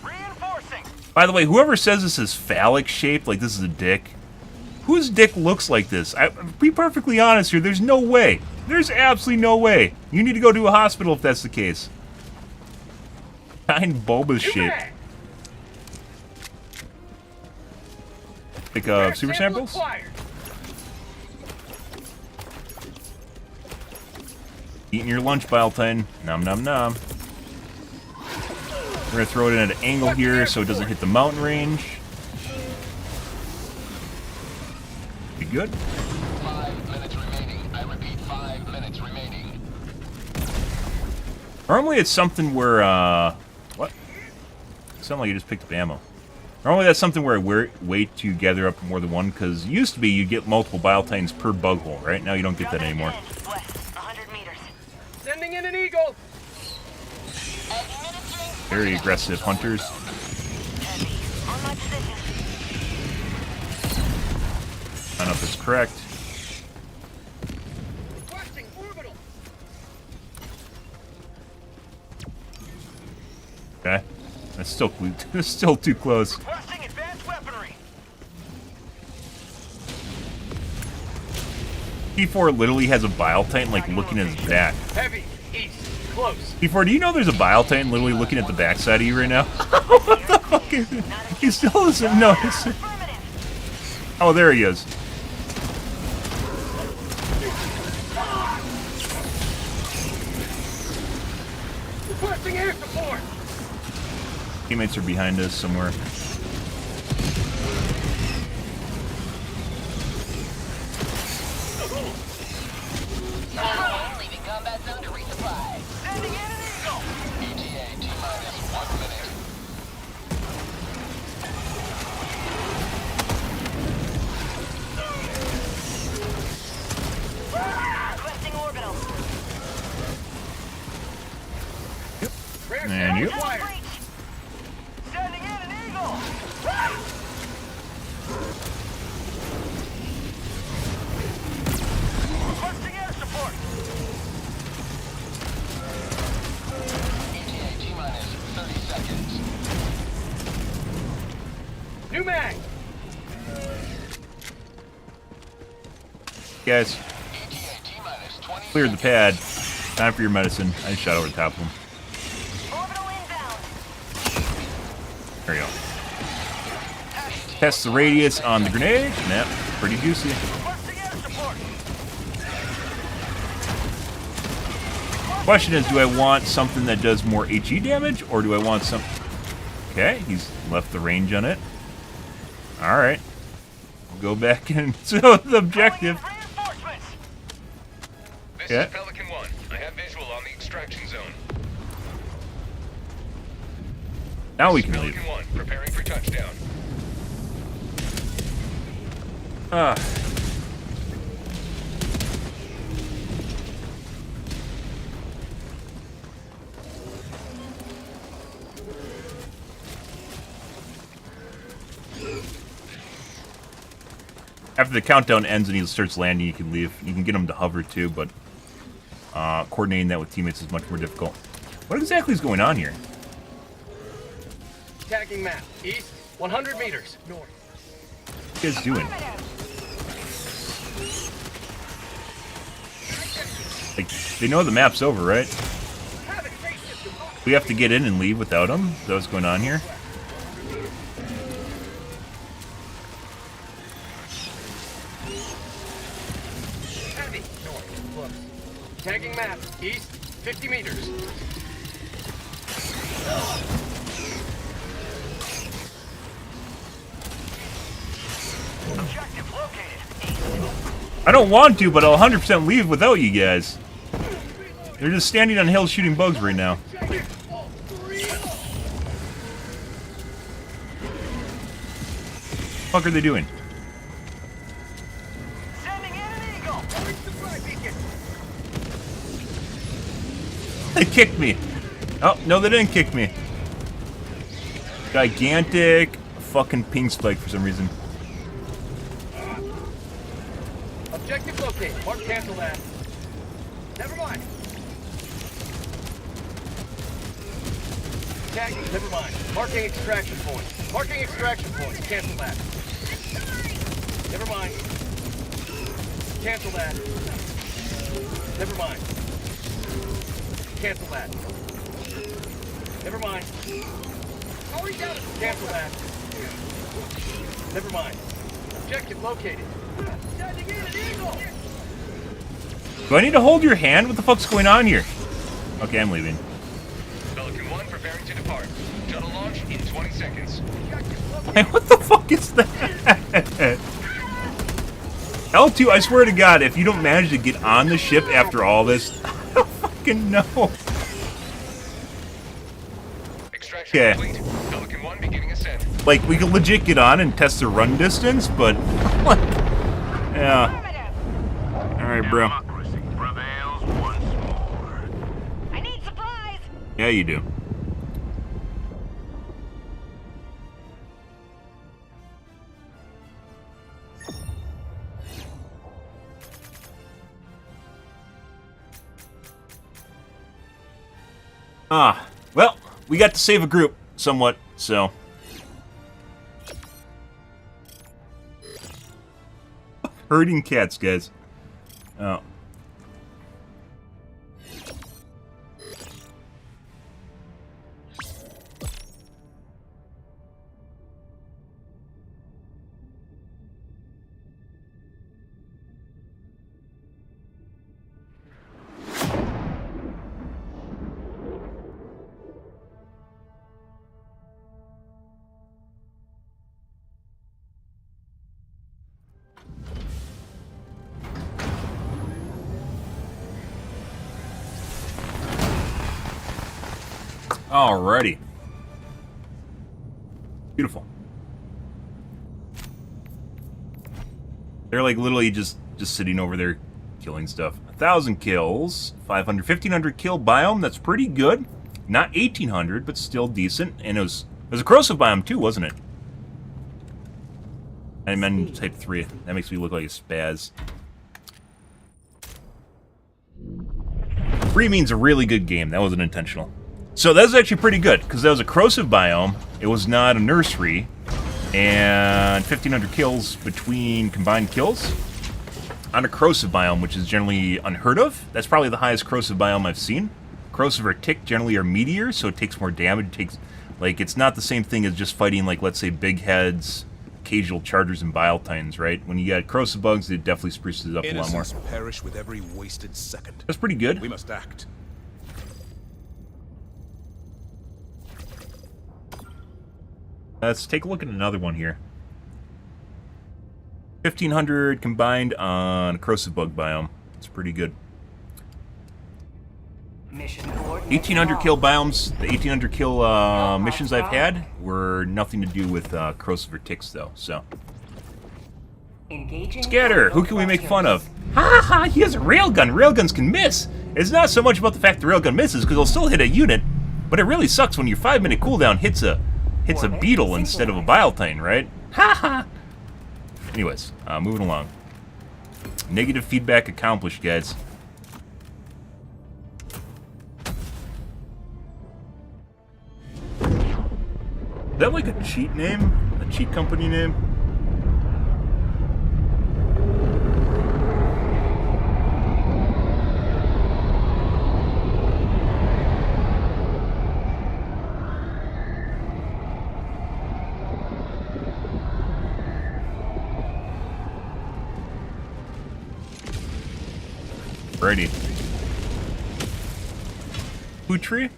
[SPEAKER 7] Reinforcing.
[SPEAKER 1] By the way, whoever says this is phallic shaped, like this is a dick, whose dick looks like this? Be perfectly honest here, there's no way. There's absolutely no way. You need to go to a hospital if that's the case. Kind bulbous shape. Pick up super samples?
[SPEAKER 7] Acquired.
[SPEAKER 1] Eating your lunch, Baltine. Nom nom nom. We're gonna throw it in at an angle here so it doesn't hit the mountain range. Be good.
[SPEAKER 5] 5 minutes remaining. I repeat, 5 minutes.
[SPEAKER 1] Normally it's something where, what? It sounded like you just picked up ammo. Normally that's something where I wait to gather up more than one, because it used to be you'd get multiple bile titans per bug hole, right? Now you don't get that anymore.
[SPEAKER 4] West, 100 meters.
[SPEAKER 7] Sending in an eagle.
[SPEAKER 1] Very aggressive hunters.
[SPEAKER 4] Heavy. On my position.
[SPEAKER 1] I don't know if it's correct.
[SPEAKER 7] Requesting orbital.
[SPEAKER 1] Okay. That's still that's still too close.
[SPEAKER 7] Requesting advanced weaponry.
[SPEAKER 1] P4 literally has a bile titan like looking at his back.
[SPEAKER 7] Heavy. East. Close.
[SPEAKER 1] P4, do you know there's a bile titan literally looking at the backside of you right now? What the fuck is it? He still doesn't notice it. Oh, there he is.
[SPEAKER 7] Requesting air support.
[SPEAKER 1] Teammates are behind us somewhere.
[SPEAKER 5] Leaving combat zone to resupply.
[SPEAKER 7] Sending in an eagle.
[SPEAKER 5] ETA T-minus 1 minute.
[SPEAKER 4] Requesting orbital.
[SPEAKER 7] Rare
[SPEAKER 1] And
[SPEAKER 7] sound
[SPEAKER 1] you.
[SPEAKER 7] required.
[SPEAKER 4] Breach.
[SPEAKER 7] Sending in an eagle. Requesting air support.
[SPEAKER 5] ETA T-minus 30 seconds.
[SPEAKER 7] New mag.
[SPEAKER 1] Guys,
[SPEAKER 5] ETA T-minus 20
[SPEAKER 1] cleared the pad. Time for your medicine. I just shot over the top of him.
[SPEAKER 4] Orbital inbound.
[SPEAKER 1] There you go. Test the radius on the grenade. Yep, pretty juicy.
[SPEAKER 7] Requesting air support.
[SPEAKER 1] Question is, do I want something that does more HE damage, or do I want some... Okay, he's left the range on it. Alright. We'll go back into the objective.
[SPEAKER 7] Reinforcements.
[SPEAKER 2] This
[SPEAKER 1] Yeah.
[SPEAKER 2] is Pelican 1. I have visual on the extraction zone.
[SPEAKER 1] Now we can leave.
[SPEAKER 2] Pelican 1, preparing for touchdown.
[SPEAKER 1] Ah. After the countdown ends and he starts landing, you can leave. You can get him to hover too, but coordinating that with teammates is much more difficult. What exactly is going on here?
[SPEAKER 7] Tagging map. East. 100 meters. North.
[SPEAKER 1] What are you guys doing? Like, they know the map's over, right? We have to get in and leave without them? Is that what's going on here?
[SPEAKER 7] Heavy. North. Close. Tagging map. East. 50 meters. Objective located.
[SPEAKER 1] I don't want to, but I'll 100% leave without you guys. They're just standing on hills shooting bugs right now. What the fuck are they doing?
[SPEAKER 7] Sending in an eagle. Supply beacon.
[SPEAKER 1] They kicked me. Oh, no, they didn't kick me. Gigantic fucking ping spike for some reason.
[SPEAKER 7] Objective located. Mark cancel that. Never mind. Tagging. Never mind. Marking extraction point. Marking extraction point. Cancel that. Never mind. Cancel that. Never mind. Cancel that. Never mind. Cancel that. Never mind. Objective located. Sending in an eagle.
[SPEAKER 1] Do I need to hold your hand? What the fuck's going on here? Okay, I'm leaving.
[SPEAKER 2] Pelican 1 preparing to depart. Shuttle launch in 20 seconds.
[SPEAKER 1] Hey, what the fuck is that? L2, I swear to God, if you don't manage to get on the ship after all this, I don't fucking know. Okay.
[SPEAKER 5] complete. Pelican 1 beginning ascent.
[SPEAKER 1] Like, we could legit get on and test the run distance, but... yeah. Alright, bro.
[SPEAKER 2] Democracy prevails once more.
[SPEAKER 4] I need supplies.
[SPEAKER 1] Yeah, you do. Well, we got to save a group, somewhat, so... Herding cats, guys. Oh. Alrighty. Beautiful. They're like literally just sitting over there killing stuff. 1,000 kills, 500, 1,500 kill biome. That's pretty good. Not 1,800, but still decent. And it was a corrosive biome too, wasn't it? I meant type 3. That makes me look like a spaz. 3 means a really good game. That wasn't intentional. So that was actually pretty good, because that was a corrosive biome, it was not a nursery, and 1,500 kills between combined kills on a corrosive biome, which is generally unheard of. That's probably the highest corrosive biome I've seen. Corrosive or tick generally are meteors, so it takes more damage. It takes, like, it's not the same thing as just fighting, like, let's say, big heads, occasional chargers, and bile titans, right? When you got corrosive bugs, it definitely spruces it up a lot more.
[SPEAKER 6] Innocents perish with every wasted second.
[SPEAKER 1] That's pretty good.
[SPEAKER 6] We must act.
[SPEAKER 1] Let's take a look at another one here. 1,500 combined on a corrosive bug biome. It's pretty good.
[SPEAKER 3] Mission coordinates
[SPEAKER 1] 1,800 kill
[SPEAKER 3] locked.
[SPEAKER 1] biomes. The 1,800 kill missions I've had were nothing to do with corrosive or ticks, though. So,
[SPEAKER 3] Engaging
[SPEAKER 1] Scatter, who can we make fun of? Ha ha! He has a railgun. Railguns can miss. It's not so much about the fact the railgun misses, because it'll still hit a unit. But it really sucks when your 5-minute cooldown hits a beetle instead of a bile titan, right? Ha ha! Anyways, moving along. Negative feedback accomplished, guys. Is that like a cheat name? A cheat company name? Alrighty. Poo tree?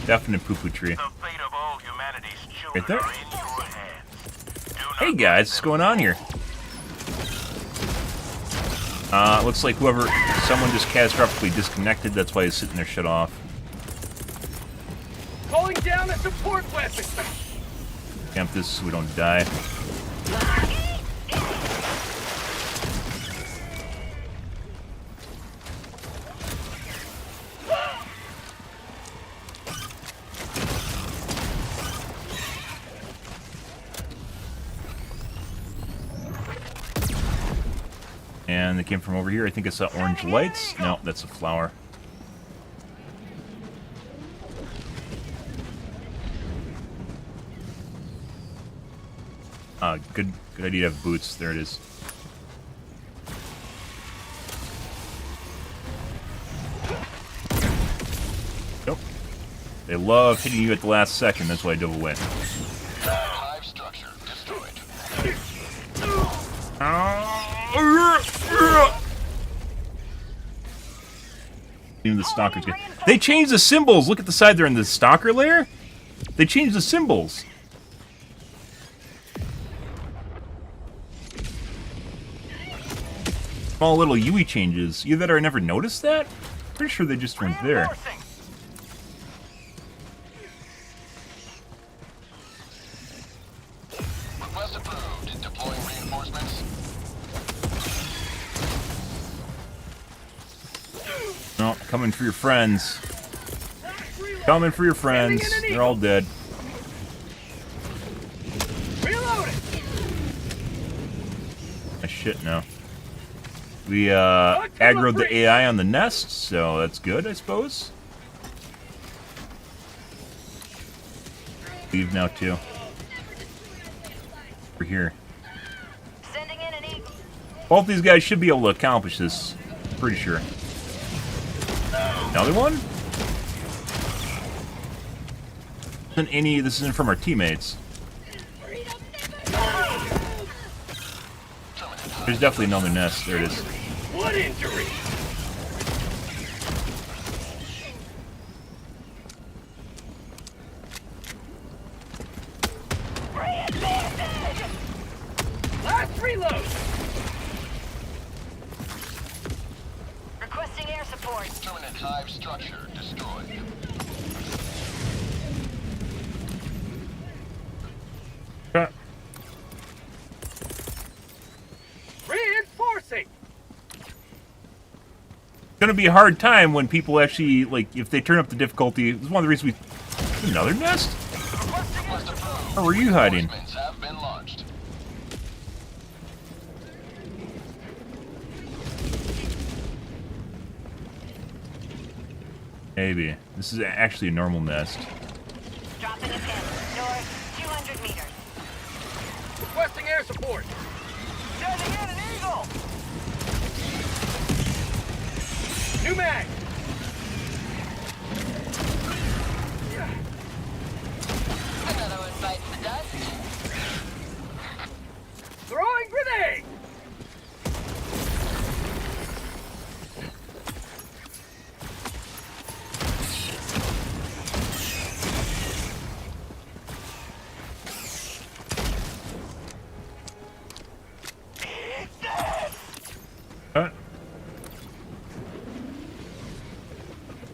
[SPEAKER 1] Definite poo-poo tree.
[SPEAKER 2] The fate of all humanity's
[SPEAKER 1] Right
[SPEAKER 2] children
[SPEAKER 1] there.
[SPEAKER 2] are in your hands. Do not
[SPEAKER 1] Hey guys, what's going on here? Looks like someone just catastrophically disconnected, that's why he's sitting there shut off.
[SPEAKER 7] Calling down a support weapon.
[SPEAKER 1] Camp this so we don't die. And they came from over here. I think I saw orange lights. No, that's a flower. Good idea to have boots. There it is. Nope. They love hitting you at the last second. That's why I dove away.
[SPEAKER 5] Hive structure destroyed.
[SPEAKER 1] Even the stalkers get. They changed the symbols. Look at the side there in the stalker layer. They changed the symbols. Small little UE changes. Either that or I never noticed that. Pretty sure they just weren't there. Coming for your friends. Coming for your friends. They're all dead.
[SPEAKER 7] Reloading.
[SPEAKER 1] Shit, no. We aggroed the AI on the nest, so that's good, I suppose. Leave now, too. We're here.
[SPEAKER 4] Sending in an eagle.
[SPEAKER 1] Both these guys should be able to accomplish this. Pretty sure. Another one? This isn't from our teammates. There's definitely another nest. There it is.
[SPEAKER 7] What injury? Last reload.
[SPEAKER 4] Requesting air support.
[SPEAKER 5] Permanent hive structure destroyed.
[SPEAKER 7] Reinforcing.
[SPEAKER 1] It's gonna be a hard time when people actually, like, if they turn up the difficulty. This is one of the reasons we... Another nest? Where were you hiding?
[SPEAKER 5] Reinforcements have been launched.
[SPEAKER 1] Maybe. This is actually a normal nest.
[SPEAKER 4] Dropping a pin. North, 200 meters.
[SPEAKER 7] Requesting air support.
[SPEAKER 4] Sending in an eagle.
[SPEAKER 7] New mag.
[SPEAKER 4] Another one bites the dust.
[SPEAKER 7] Throwing grenade.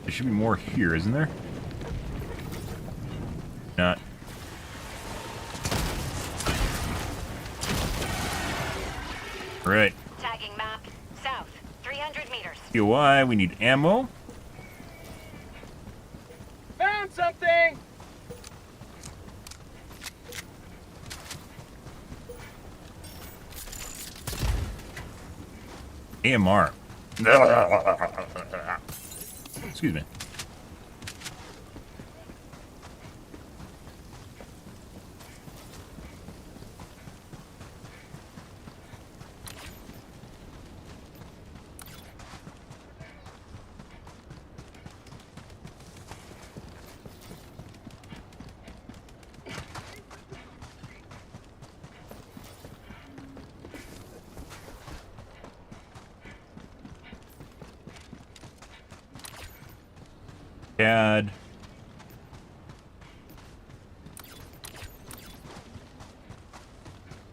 [SPEAKER 1] There should be more here, isn't there? Not. Right.
[SPEAKER 4] Tagging map. South, 300 meters.
[SPEAKER 1] POI, we need ammo.
[SPEAKER 7] Found something.
[SPEAKER 1] AMR. Excuse me. CAD.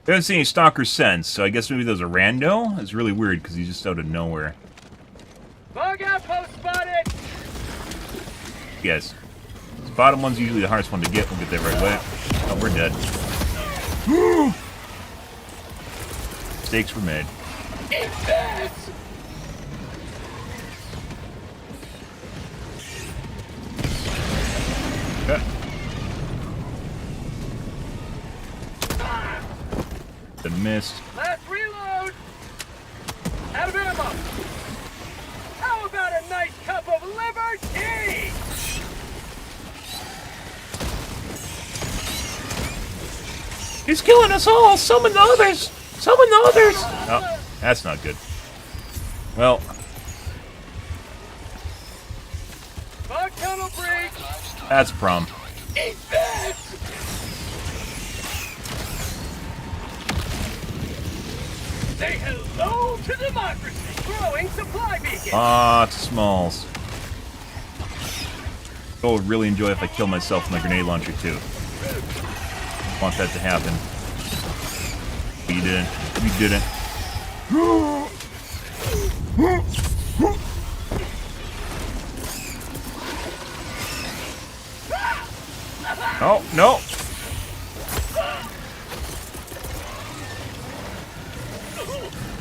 [SPEAKER 1] I haven't seen any stalkers since, so I guess maybe those are rando. It's really weird because he's just out of nowhere.
[SPEAKER 7] Bug outpost spotted.
[SPEAKER 1] Yes. The bottom one's usually the hardest one to get. We'll get there right away. Oh, we're dead. Mistakes were made.
[SPEAKER 7] Eat this.
[SPEAKER 1] The mist.
[SPEAKER 7] Last reload. Out of ammo. How about a nice cup of liberty?
[SPEAKER 8] He's killing us all! Summon the others! Summon the others!
[SPEAKER 1] Oh, that's not good. Well,
[SPEAKER 7] Bug tunnel breach.
[SPEAKER 1] that's a problem.
[SPEAKER 7] Eat this. Say hello to democracy. Throwing supply beacon.
[SPEAKER 1] Lots of smalls. I would really enjoy if I kill myself with my grenade launcher too. Want that to happen. But you didn't. You didn't. Oh, no!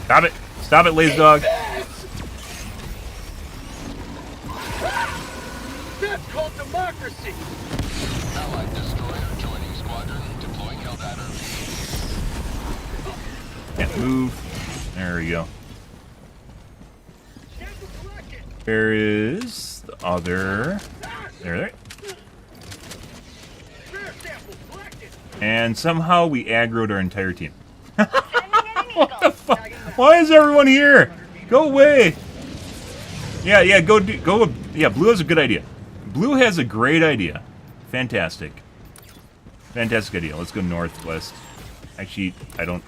[SPEAKER 1] Stop it! Stop it, lazy dog!
[SPEAKER 7] That's called democracy!
[SPEAKER 5] Allied destroyer joining squadron. Deploying Helldiver.
[SPEAKER 1] Can't move. There we go. There is the other. There. And somehow we aggroed our entire team. What the fuck? Why is everyone here? Go away. Yeah, go with, yeah, Blue has a good idea. Blue has a great idea. Fantastic. Fantastic idea. Let's go northwest. Actually, I don't...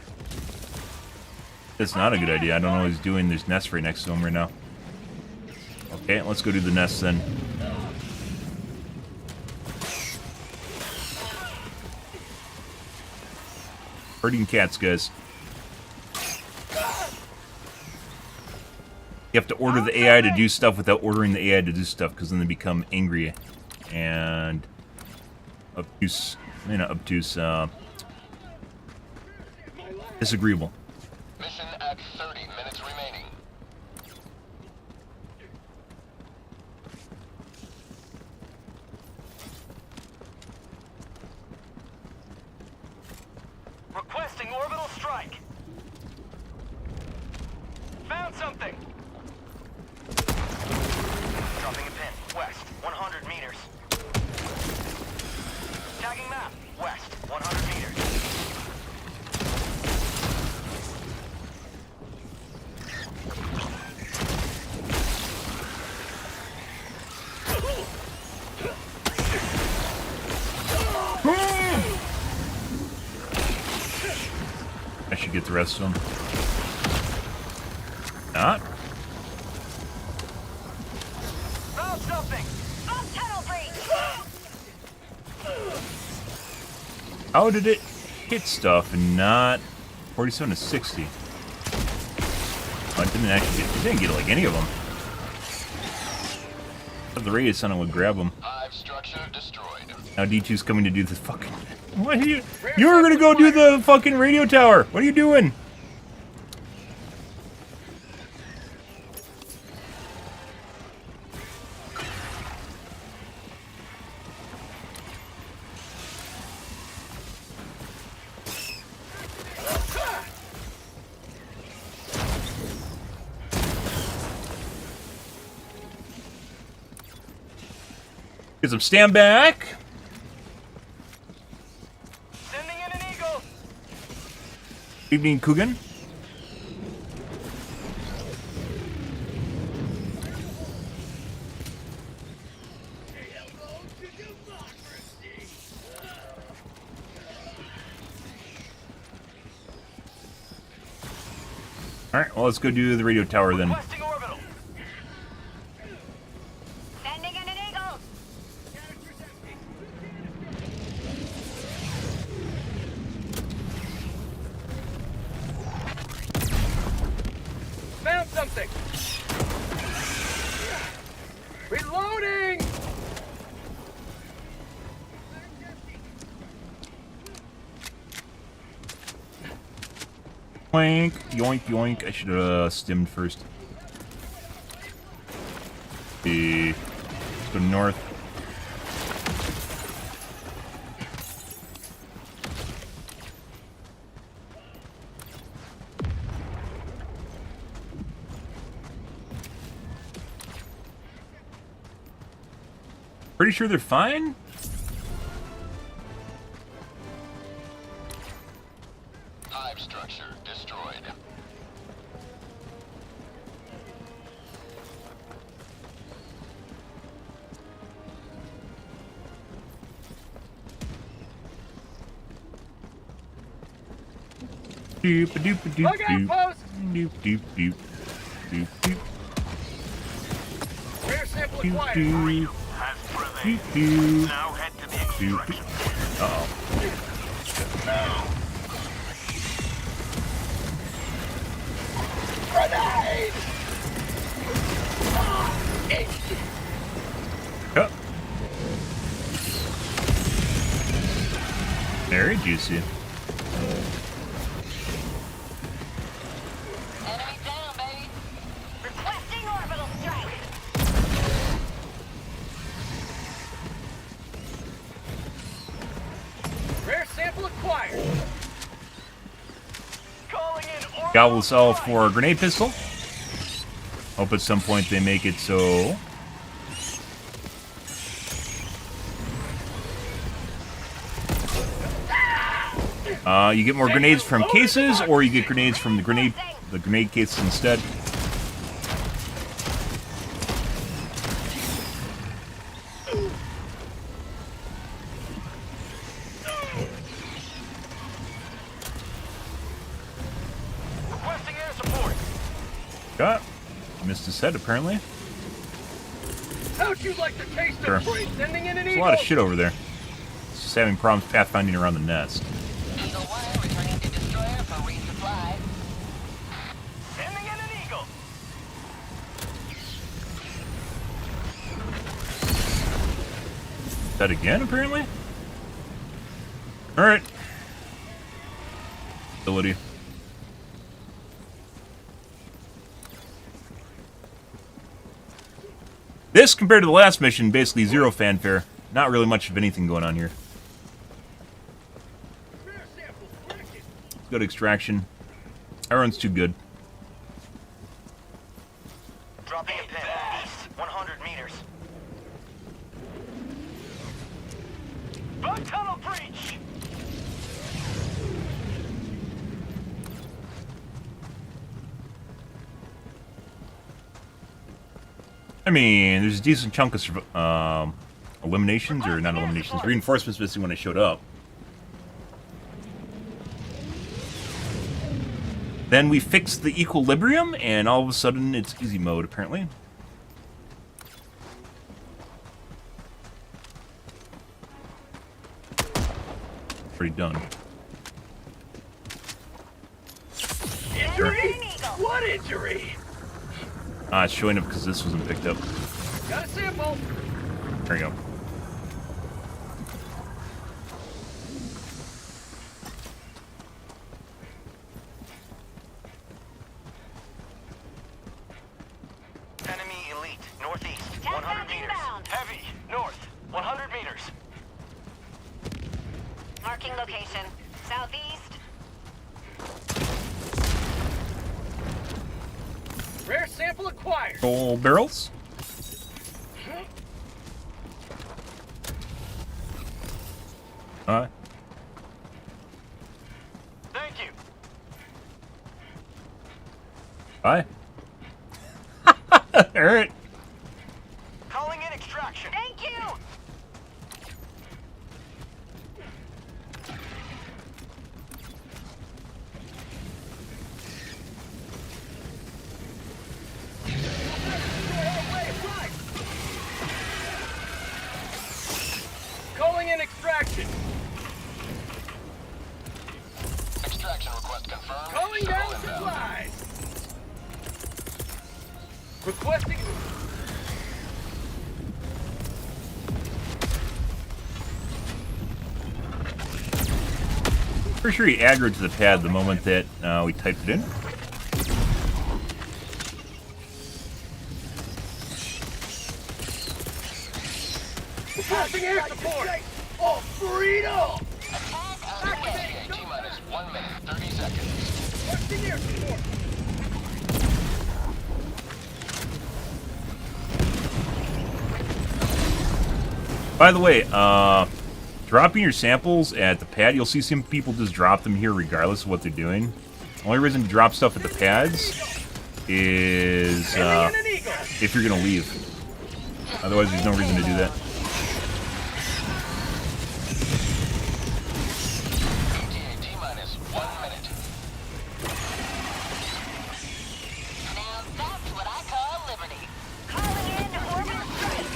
[SPEAKER 1] That's not a good idea. I don't know what he's doing. There's nests right next to him right now. Okay, let's go do the nests then. Herding cats, guys. You have to order the AI to do stuff without ordering the AI to do stuff, because then they become angry and obtuse. You know, obtuse. Disagreeable.
[SPEAKER 5] Mission at 30 minutes remaining.
[SPEAKER 7] Requesting orbital strike. Found something. Dropping a pin. West, 100 meters. Tagging map. West, 100 meters.
[SPEAKER 1] I should get the rest of them. Not?
[SPEAKER 7] Found something.
[SPEAKER 4] Off tunnel breach.
[SPEAKER 1] How did it hit stuff and not 47 to 60? Oh, it didn't actually get, it didn't get like any of them. But the radius on it would grab them.
[SPEAKER 5] Hive structure destroyed.
[SPEAKER 1] Now D2's coming to do the fucking... What are you... You were gonna go do the fucking radio tower! What are you doing? Get some stand back.
[SPEAKER 7] Sending in an eagle.
[SPEAKER 1] Evening, Coogan. Alright, well, let's go do the radio tower then.
[SPEAKER 7] Requesting orbital.
[SPEAKER 4] Sending in an eagle.
[SPEAKER 7] Found something. Reloading.
[SPEAKER 1] Yoink, yoink, yoink. I should have stimmed first. Let's go north. Pretty sure they're fine?
[SPEAKER 5] Hive structure destroyed.
[SPEAKER 1] Doop a doop a doop
[SPEAKER 7] Look out,
[SPEAKER 1] doop.
[SPEAKER 7] post.
[SPEAKER 1] Doop doop doop. Doop doop
[SPEAKER 7] Rare sample
[SPEAKER 1] doop
[SPEAKER 7] acquired.
[SPEAKER 1] doop.
[SPEAKER 7] Has
[SPEAKER 1] Doop doop.
[SPEAKER 7] Now head to the
[SPEAKER 1] Doop
[SPEAKER 7] extraction.
[SPEAKER 1] doop. Uh-oh.
[SPEAKER 7] Grenade!
[SPEAKER 1] Yep. Very juicy.
[SPEAKER 4] Enemy down, baby. Requesting orbital strike.
[SPEAKER 1] Gobble this all for a grenade pistol. Hope at some point they make it so. You get more grenades from cases, or you get grenades from the grenade cases instead.
[SPEAKER 7] Requesting air support.
[SPEAKER 1] Got missed his head apparently.
[SPEAKER 7] How'd you like to taste
[SPEAKER 1] Sure.
[SPEAKER 7] of free? Sending in an
[SPEAKER 1] There's a
[SPEAKER 7] eagle.
[SPEAKER 1] lot of shit over there. Just having problems pathfinding around the nest.
[SPEAKER 4] Eagle 1 returning to destroyer for resupply.
[SPEAKER 7] Sending in an eagle.
[SPEAKER 1] That again, apparently? Alright. Ability. This, compared to the last mission, basically zero fanfare. Not really much of anything going on here. Let's go to extraction. Everyone's too good.
[SPEAKER 7] Dropping a pin. East, 100 meters. Bug tunnel breach.
[SPEAKER 1] I mean, there's a decent chunk of eliminations, or not eliminations, reinforcements missing when I showed up. Then we fixed the equilibrium, and all of a sudden it's easy mode, apparently. Pretty done.
[SPEAKER 7] Injury? What injury?
[SPEAKER 1] Ah, it's showing up because this wasn't picked up.
[SPEAKER 7] Got a sample.
[SPEAKER 1] There you go.
[SPEAKER 7] Enemy elite, northeast,
[SPEAKER 4] 10,000
[SPEAKER 7] 100 meters.
[SPEAKER 4] inbound.
[SPEAKER 7] Heavy, north, 100 meters.
[SPEAKER 4] Marking location. Southeast.
[SPEAKER 7] Rare sample acquired.
[SPEAKER 1] Full barrels. Alright.
[SPEAKER 7] Thank you.
[SPEAKER 1] Bye. Alright.
[SPEAKER 7] Calling in extraction.
[SPEAKER 4] Thank you.
[SPEAKER 7] Calling in extraction.
[SPEAKER 5] Extraction request confirmed.
[SPEAKER 7] Calling
[SPEAKER 5] Shuttle
[SPEAKER 7] down
[SPEAKER 5] inbound.
[SPEAKER 7] supplies. Requesting.
[SPEAKER 1] Pretty sure he aggroed to the pad the moment that we typed it in.
[SPEAKER 7] Requesting air support. Oh, freedom.
[SPEAKER 5] Attack underway. T-minus 1 minute, 30 seconds.
[SPEAKER 7] Requesting air support.
[SPEAKER 1] By the way, dropping your samples at the pad, you'll see some people just drop them here regardless of what they're doing. The only reason to drop stuff at the pads is if you're going to leave. Otherwise, there's no reason to do that.
[SPEAKER 5] ETA T-minus 1 minute.
[SPEAKER 4] Now that's what I call liberty. Calling in orbital strike.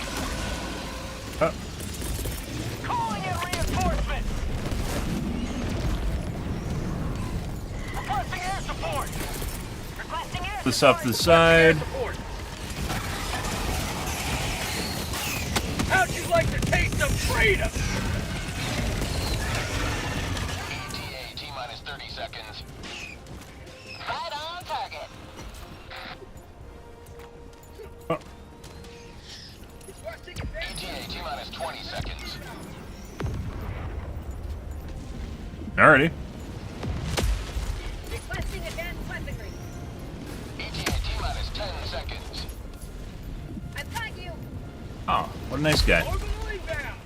[SPEAKER 7] Calling in reinforcements. Requesting air support.
[SPEAKER 4] Requesting air
[SPEAKER 1] This off to the side.
[SPEAKER 7] Support. How'd you like the taste of freedom?
[SPEAKER 5] ETA T-minus 30 seconds.
[SPEAKER 4] right on target.
[SPEAKER 5] ETA T-minus 20 seconds.
[SPEAKER 1] Alrighty.
[SPEAKER 4] Requesting advanced weapon
[SPEAKER 1] Oh, what a nice guy.
[SPEAKER 7] Orbital inbound.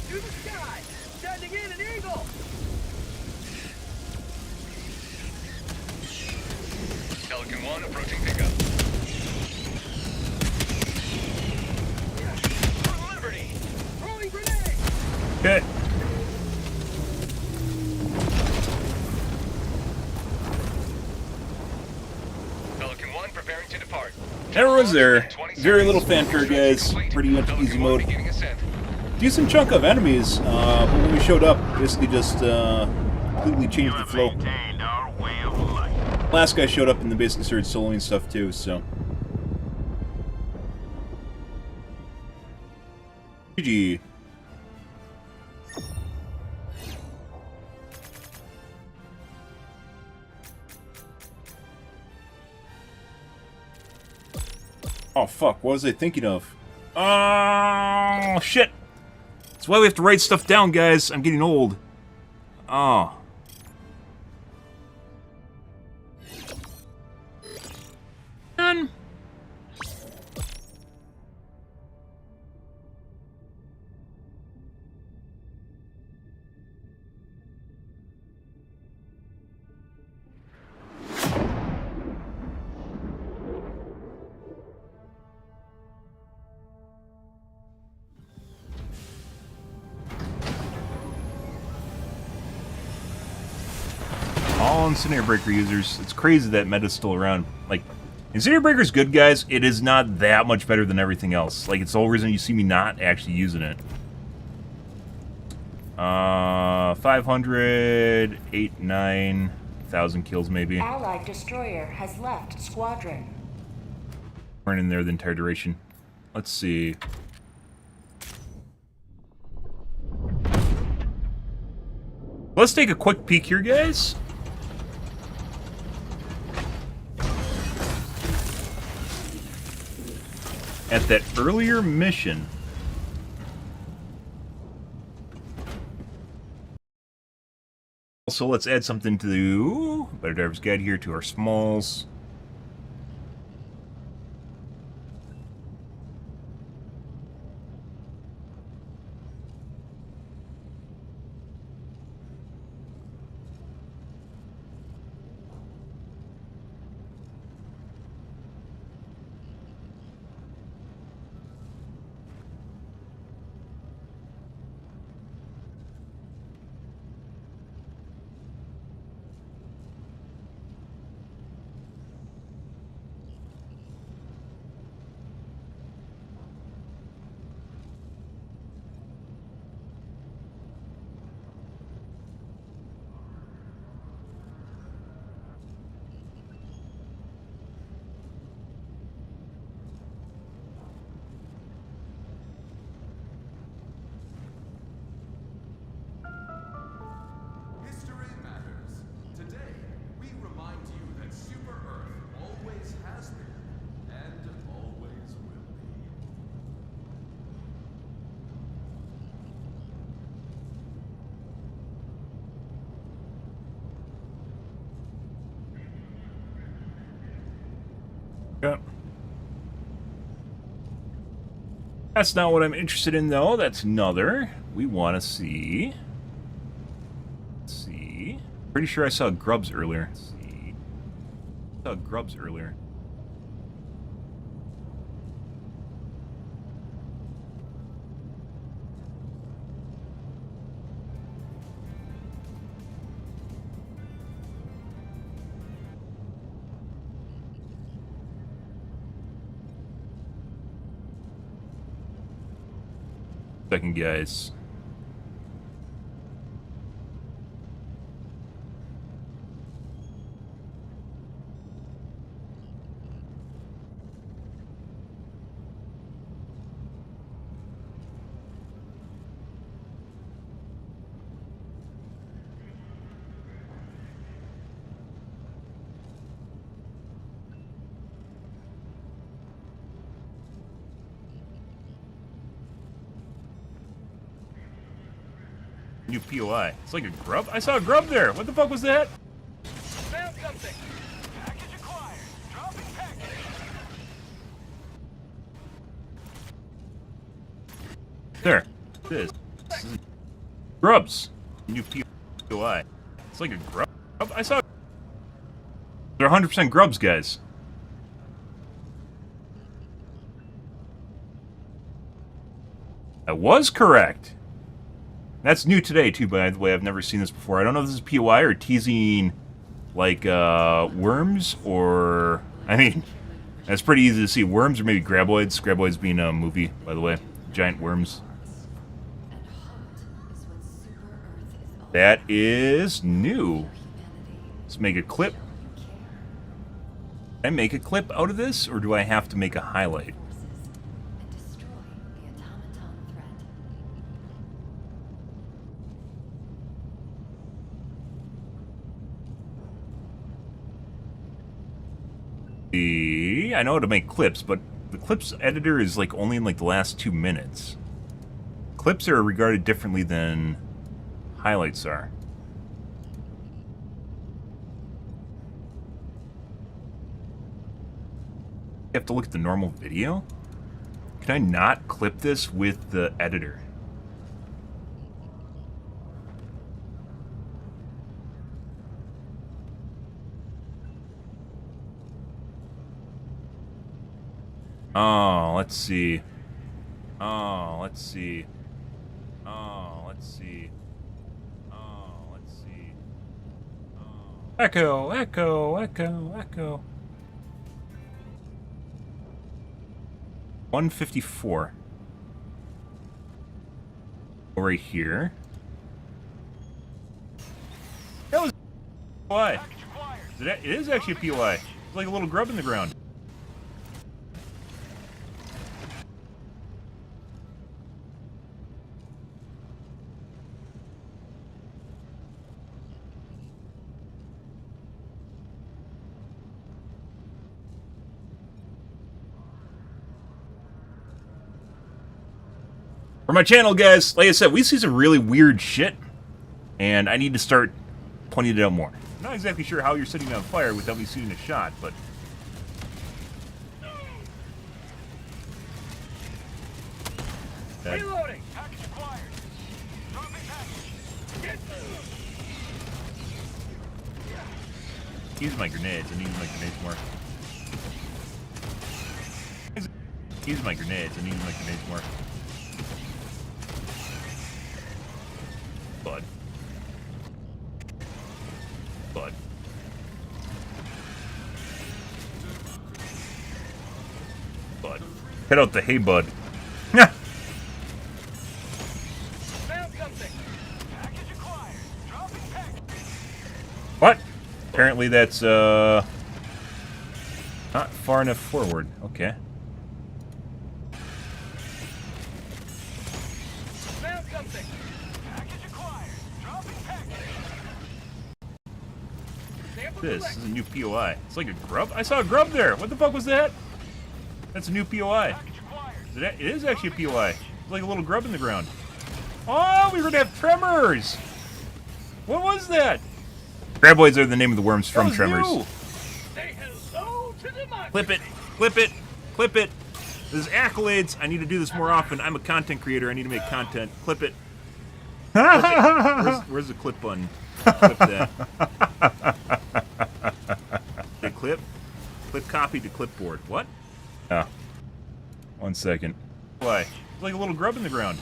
[SPEAKER 7] To the sky. Sending in an eagle.
[SPEAKER 5] Pelican 1 approaching pickup.
[SPEAKER 7] For liberty. Throwing grenade.
[SPEAKER 1] Okay.
[SPEAKER 5] Pelican 1 preparing to depart.
[SPEAKER 1] Everyone's there. Very little fanfare, guys. Pretty much easy mode.
[SPEAKER 5] Beginning ascent.
[SPEAKER 1] Decent chunk of enemies, but when we showed up, basically just completely changed the flow. Last guy showed up and then basically started soloing stuff too, so. GG. Oh fuck, what was I thinking of? Oh shit! That's why we have to write stuff down, guys. I'm getting old. Oh. Done. All Incinerator Breaker users. It's crazy that meta's still around. Like, Incinerator Breaker's good, guys. It is not that much better than everything else. Like, it's the whole reason you see me not actually using it. 500, 8, 9,000 kills maybe.
[SPEAKER 3] Allied destroyer has left squadron.
[SPEAKER 1] Weren't in there the entire duration. Let's see. Let's take a quick peek here, guys. At that earlier mission. Also, let's add something to the Better Driver's Guide here to our smalls.
[SPEAKER 2] History matters. Today, we remind you that Super Earth always has been and always will be.
[SPEAKER 1] Yeah. That's not what I'm interested in, though. That's another. We want to see. Let's see. Pretty sure I saw grubs earlier. Let's see. I saw grubs earlier. Second, guys. New POI. It's like a grub? I saw a grub there! What the fuck was that?
[SPEAKER 7] Found something.
[SPEAKER 5] Package acquired. Dropping package.
[SPEAKER 1] There. This is grubs. New POI. It's like a grub. I saw. They're 100% grubs, guys. I was correct. That's new today, too, by the way. I've never seen this before. I don't know if this is POI or teasing, like, worms or... I mean, that's pretty easy to see. Worms or maybe graboids. Graboids being a movie, by the way. Giant worms. That is new. Let's make a clip. Can I make a clip out of this, or do I have to make a highlight? I know how to make clips, but the clips editor is like only in like the last 2 minutes. Clips are regarded differently than highlights are. You have to look at the normal video? Can I not clip this with the editor? Oh, let's see. Oh, let's see. Oh, let's see. Oh, let's see. Oh.
[SPEAKER 8] Echo, echo, echo, echo.
[SPEAKER 1] 154. Right here. That was POI. It is actually a POI. It's like a little grub in the ground. For my channel, guys, like I said, we see some really weird shit, and I need to start pointing it out more. I'm not exactly sure how you're setting on fire without me shooting a shot, but...
[SPEAKER 7] Reloading. Package acquired. Dropping package. Get
[SPEAKER 1] Use my grenades. I need my grenades more. Use my grenades. I need my grenades more. Bud. Bud. Bud. Head out the hay, bud.
[SPEAKER 7] Found something. Package acquired. Dropping package.
[SPEAKER 1] What? Apparently that's, not far enough forward. Okay.
[SPEAKER 7] Found something. Package acquired. Dropping package.
[SPEAKER 1] This is a new POI. It's like a grub? I saw a grub there! What the fuck was that? That's a new POI. It is actually a POI. It's like a little grub in the ground. Oh, we were gonna have tremors! What was that? Graboids are the name of the worms from Tremors.
[SPEAKER 7] Say hello to democracy.
[SPEAKER 1] Clip it! Clip it! Clip it! This is accolades. I need to do this more often. I'm a content creator. I need to make content. Clip it. Clip it. Where's the clip button? Clip that. Okay, clip. Clip copy to clipboard. What? Oh. 1 second. Why? It's like a little grub in the ground.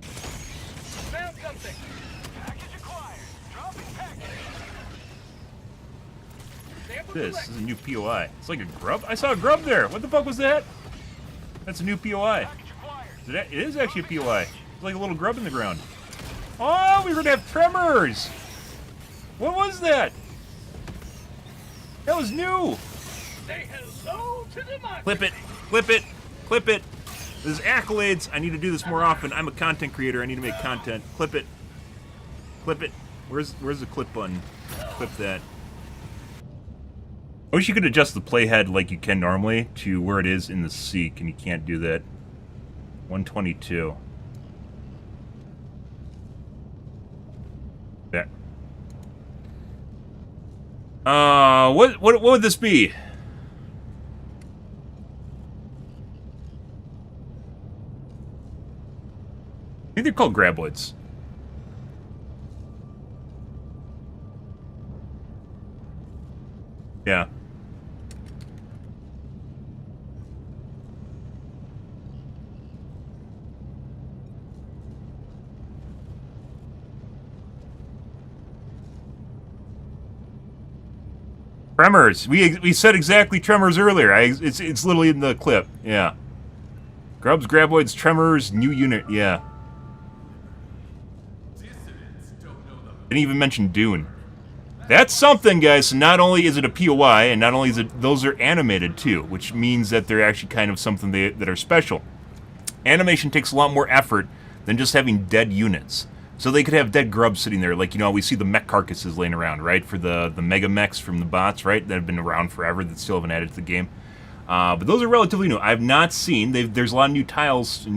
[SPEAKER 7] Found something. Package acquired. Dropping package.
[SPEAKER 1] This is a new POI. It's like a grub? I saw a grub there! What the fuck was that? That's a new POI. It is actually a POI. It's like a little grub in the ground. Oh, we were gonna have tremors! What was that? That was new!
[SPEAKER 7] Say hello to democracy.
[SPEAKER 1] Clip it! Clip it! Clip it! This is accolades. I need to do this more often. I'm a content creator. I need to make content. Clip it. Clip it. Where's the clip button? Clip that. I wish you could adjust the playhead like you can normally to where it is in the seek, and you can't do that. 122. That. What would this be? think they're called graboids. Yeah. Tremors. We said exactly tremors earlier. It's literally in the clip. Yeah. Grubs, graboids, tremors, new unit. Yeah. Didn't even mention Dune. That's something, guys. So not only is it a POI, and not only is it, those are animated too, which means that they're actually kind of something that are special. Animation takes a lot more effort than just having dead units. So they could have dead grubs sitting there, like, you know, we see the mech carcasses laying around, right? For the mega mechs from the bots, right? That have been around forever, that still haven't added to the game. But those are relatively new. I've not seen, there's a lot of new tiles,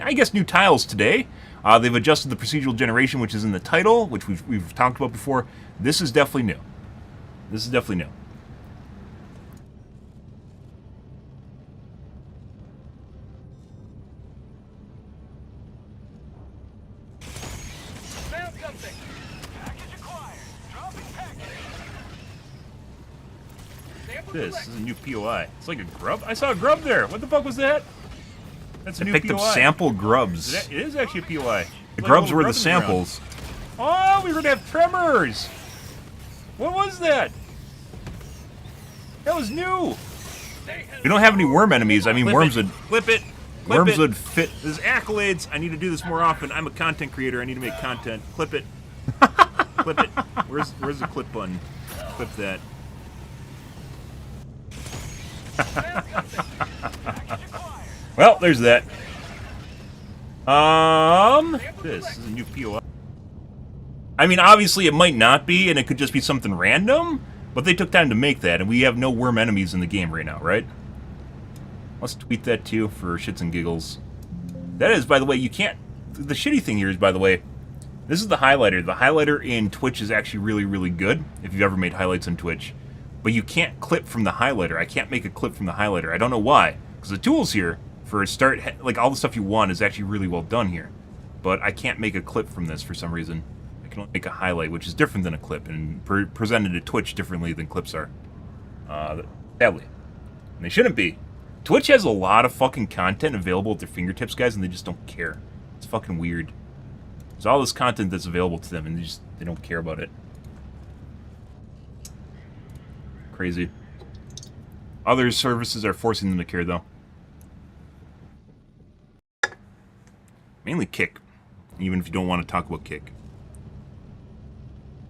[SPEAKER 1] I guess new tiles today. They've adjusted the procedural generation, which is in the title, which we've talked about before. This is definitely new. This is definitely new. This is a new POI. It's like a grub. I saw a grub there. What the fuck was that? That's a new POI. I picked up sample grubs. It is actually a POI. The grubs were the samples. Oh, we were gonna have tremors. What was that? That was new. We don't have any worm enemies. I mean, worms would flip it. Worms would fit. There's accolades. I need to do this more often. I'm a content creator. I need to make content. Clip it. Clip it. Where's the clip button? Clip that. Well, there's that. This is a new POI. I mean, obviously it might not be, and it could just be something random, but they took time to make that, and we have no worm enemies in the game right now, right? Let's tweet that too for shits and giggles. That is, by the way, you can't... The shitty thing here is, by the way, this is the highlighter. The highlighter in Twitch is actually really, really good, if you've ever made highlights on Twitch. But you can't clip from the highlighter. I can't make a clip from the highlighter. I don't know why. Because the tools here, for a start, like all the stuff you want is actually really well done here. But I can't make a clip from this for some reason. I can only make a highlight, which is different than a clip, and presented to Twitch differently than clips are. Sadly. And they shouldn't be. Twitch has a lot of fucking content available at their fingertips, guys, and they just don't care. It's fucking weird. There's all this content that's available to them, and they don't care about it. Crazy. Other services are forcing them to care, though. Mainly Kick, even if you don't want to talk about Kick.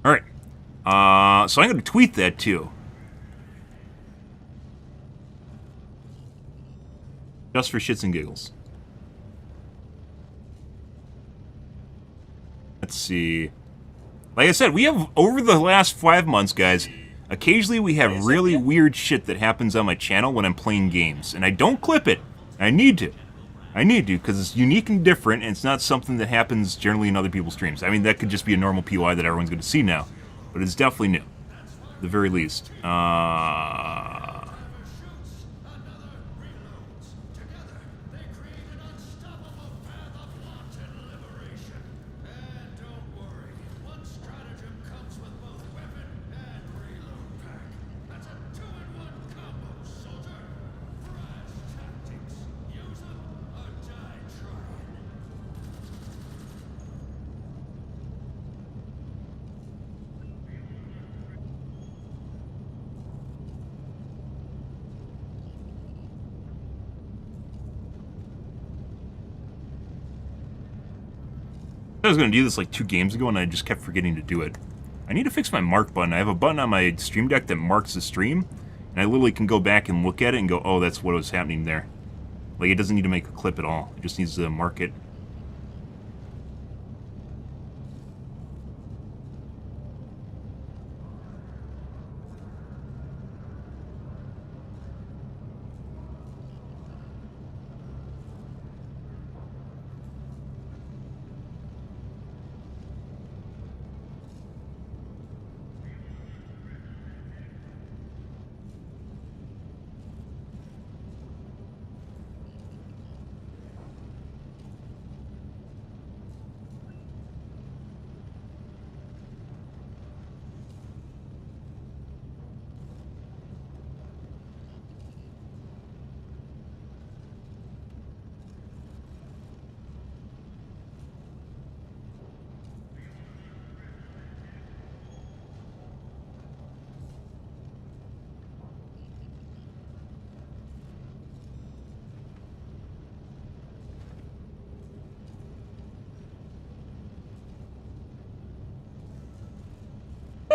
[SPEAKER 1] Alright. So I'm going to tweet that, too. Just for shits and giggles. Let's see. Like I said, we have, over the last 5 months, guys... Occasionally we have really weird shit that happens on my channel when I'm playing games. And I don't clip it. I need to. I need to, because it's unique and different, and it's not something that happens generally in other people's streams. I mean, that could just be a normal POI that everyone's going to see now. But it's definitely new. At the very least. I was going to do this like 2 games ago, and I just kept forgetting to do it. I need to fix my mark button. I have a button on my stream deck that marks the stream, and I literally can go back and look at it and go, oh, that's what was happening there. Like, it doesn't need to make a clip at all. It just needs to mark it.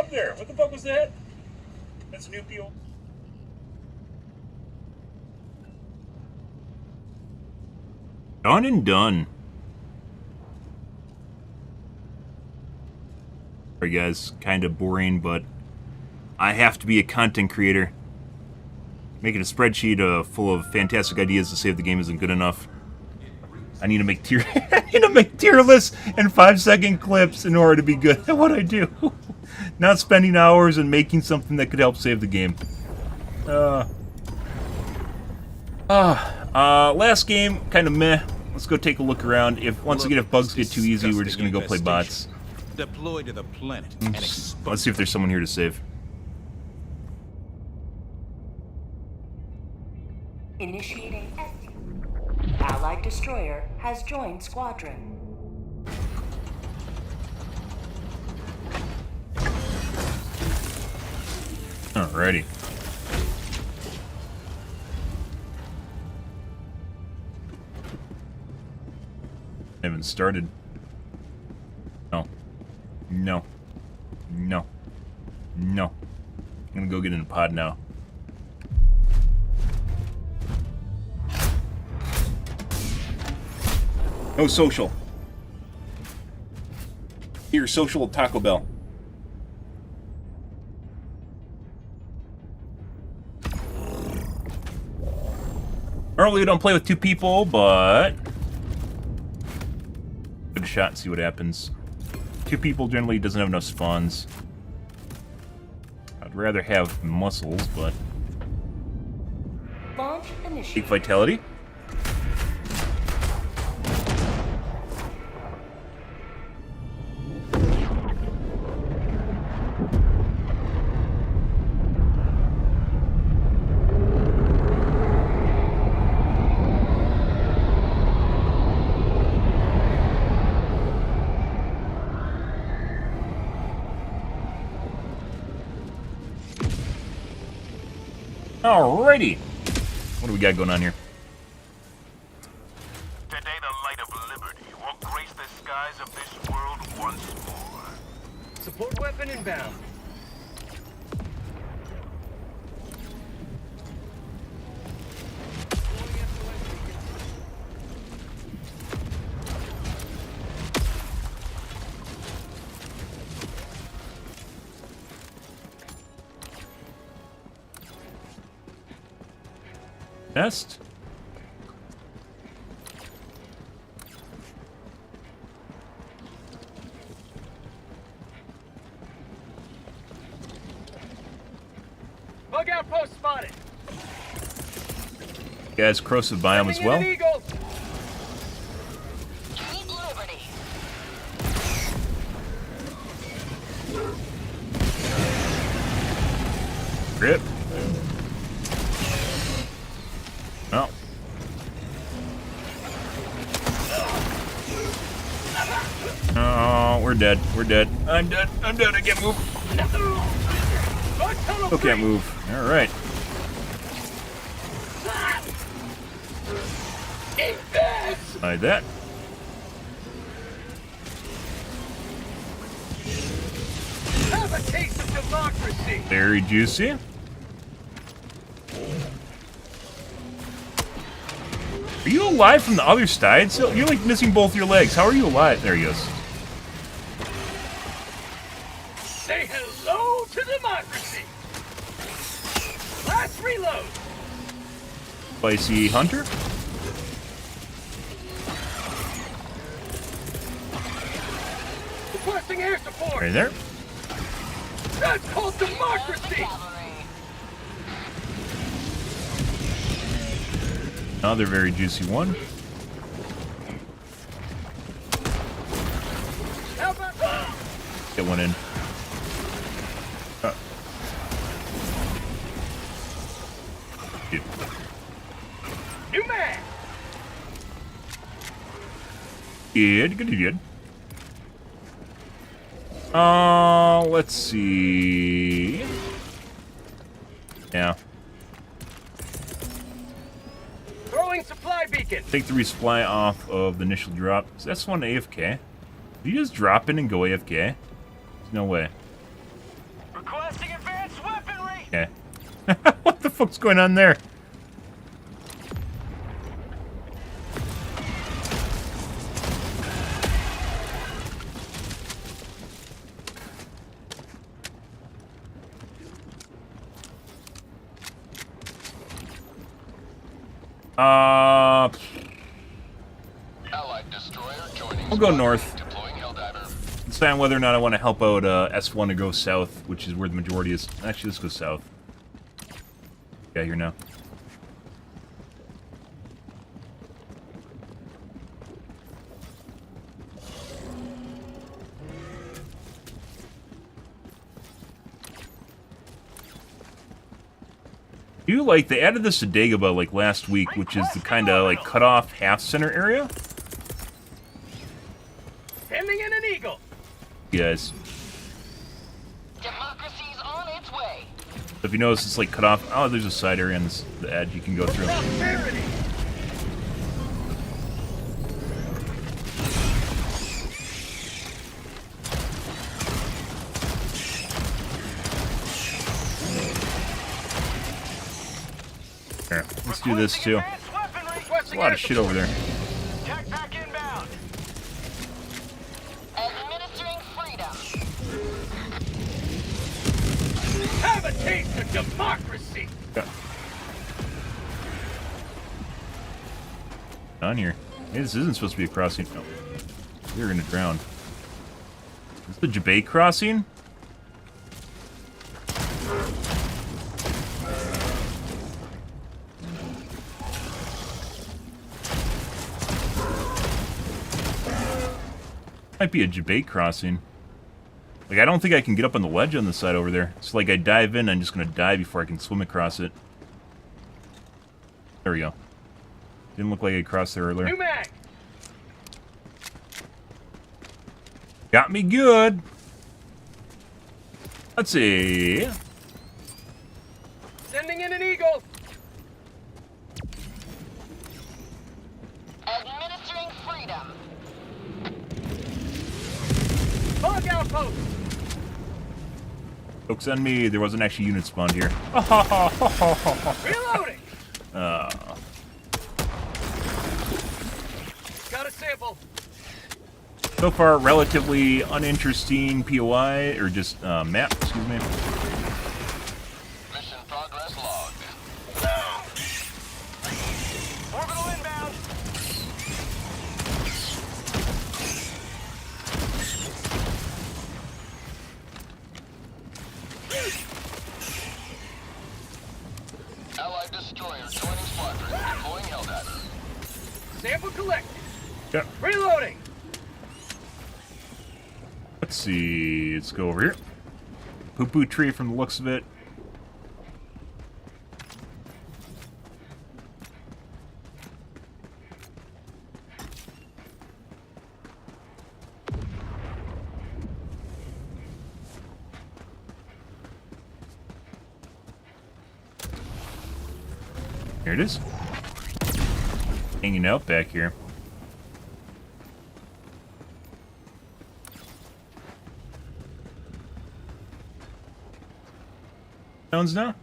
[SPEAKER 1] up there? What the fuck was that? That's new fuel. Done and done. Sorry guys, kind of boring, but I have to be a content creator. Making a spreadsheet full of fantastic ideas to save the game isn't good enough. I need to make tier tier lists and 5-second clips in order to be good at what I do. Not spending hours and making something that could help save the game. Last game, kind of meh. Let's go take a look around. Once again, if bugs get too easy, we're just gonna go play bots.
[SPEAKER 6] Deploy to the planet and expose.
[SPEAKER 1] Let's see if there's someone here to save.
[SPEAKER 3] Initiating SC. Allied destroyer has joined squadron.
[SPEAKER 1] Alrighty. Haven't started. No. No. No. No. I'm gonna go get in a pod now. No social. Here, social at Taco Bell. Normally we don't play with 2 people, but give it a shot and see what happens. 2 people generally doesn't have enough spawns. I'd rather have muscles, but
[SPEAKER 3] Launch
[SPEAKER 1] big
[SPEAKER 3] initiated.
[SPEAKER 1] vitality. Alrighty. What do we got going on here?
[SPEAKER 9] Today the light of liberty will grace the skies of this world once more.
[SPEAKER 7] Support weapon inbound.
[SPEAKER 1] Test.
[SPEAKER 7] Bug outpost spotted.
[SPEAKER 1] Guys, corrosive biome as well.
[SPEAKER 7] Eagle.
[SPEAKER 4] Keep liberty.
[SPEAKER 1] Grip. Oh. Oh, we're dead. We're dead. I'm dead. I'm dead. I can't move. Still can't move. All right. Like that.
[SPEAKER 7] Have a taste of democracy.
[SPEAKER 1] Very juicy. Are you alive from the other side? So you're like missing both your legs. How are you alive? There he goes.
[SPEAKER 7] Say hello to democracy. Last reload.
[SPEAKER 1] Spicy hunter.
[SPEAKER 7] Requesting air support.
[SPEAKER 1] Right there.
[SPEAKER 7] That's called democracy.
[SPEAKER 1] Another very juicy one.
[SPEAKER 7] How about
[SPEAKER 1] Get one in. Dude.
[SPEAKER 7] new man?
[SPEAKER 1] Good, good, good. Let's see. Yeah.
[SPEAKER 7] Throwing supply beacon.
[SPEAKER 1] Take the resupply off of the initial drop. So that's one AFK. Did you just drop in and go AFK? There's no way. What the fuck's going on there?
[SPEAKER 5] Allied destroyer joining.
[SPEAKER 1] I'll go north.
[SPEAKER 5] Deploying Helldiver.
[SPEAKER 1] Decide whether or not I want to help out S1 to go south, which is where the majority is. Actually, let's go south. Yeah, here now. You like they added this to Dagobah like last week, which is the kind of like cut off half center area.
[SPEAKER 7] Sending in an eagle.
[SPEAKER 1] Guys,
[SPEAKER 4] Democracy's on its way.
[SPEAKER 1] if you notice, it's like cut off. Oh, there's a side area on this, the edge you can go through.
[SPEAKER 7] Prosperity.
[SPEAKER 1] Here, let's do this too. There's a lot of shit over there.
[SPEAKER 7] Tech back inbound.
[SPEAKER 4] Administering freedom.
[SPEAKER 7] Have a taste of democracy.
[SPEAKER 1] Yeah. On here. Hey, this isn't supposed to be a crossing. No. You're gonna drown. Is this the Jabay crossing? Might be a Jabay crossing. Like, I don't think I can get up on the ledge on the side over there. So, like, I dive in, I'm just gonna die before I can swim across it. There we go. Didn't look like I crossed there earlier.
[SPEAKER 7] New mag.
[SPEAKER 1] Got me good. Let's see.
[SPEAKER 7] Sending in an eagle.
[SPEAKER 4] Administering freedom.
[SPEAKER 7] Bug outpost.
[SPEAKER 1] Folks on me, there wasn't actually unit spawned here.
[SPEAKER 7] Reloading.
[SPEAKER 1] Uh,
[SPEAKER 7] Got a sample.
[SPEAKER 1] so far, relatively uninteresting POI, or just map, excuse me.
[SPEAKER 5] Mission progress logged.
[SPEAKER 7] Orbital inbound.
[SPEAKER 5] Allied destroyer joining squadron. Deploying Helldiver.
[SPEAKER 7] Sample collected.
[SPEAKER 1] Yep.
[SPEAKER 7] Reloading.
[SPEAKER 1] Let's see. Let's go over here. Poo-poo tree from the looks of it. Here it is. Hanging out back here. Sounds now?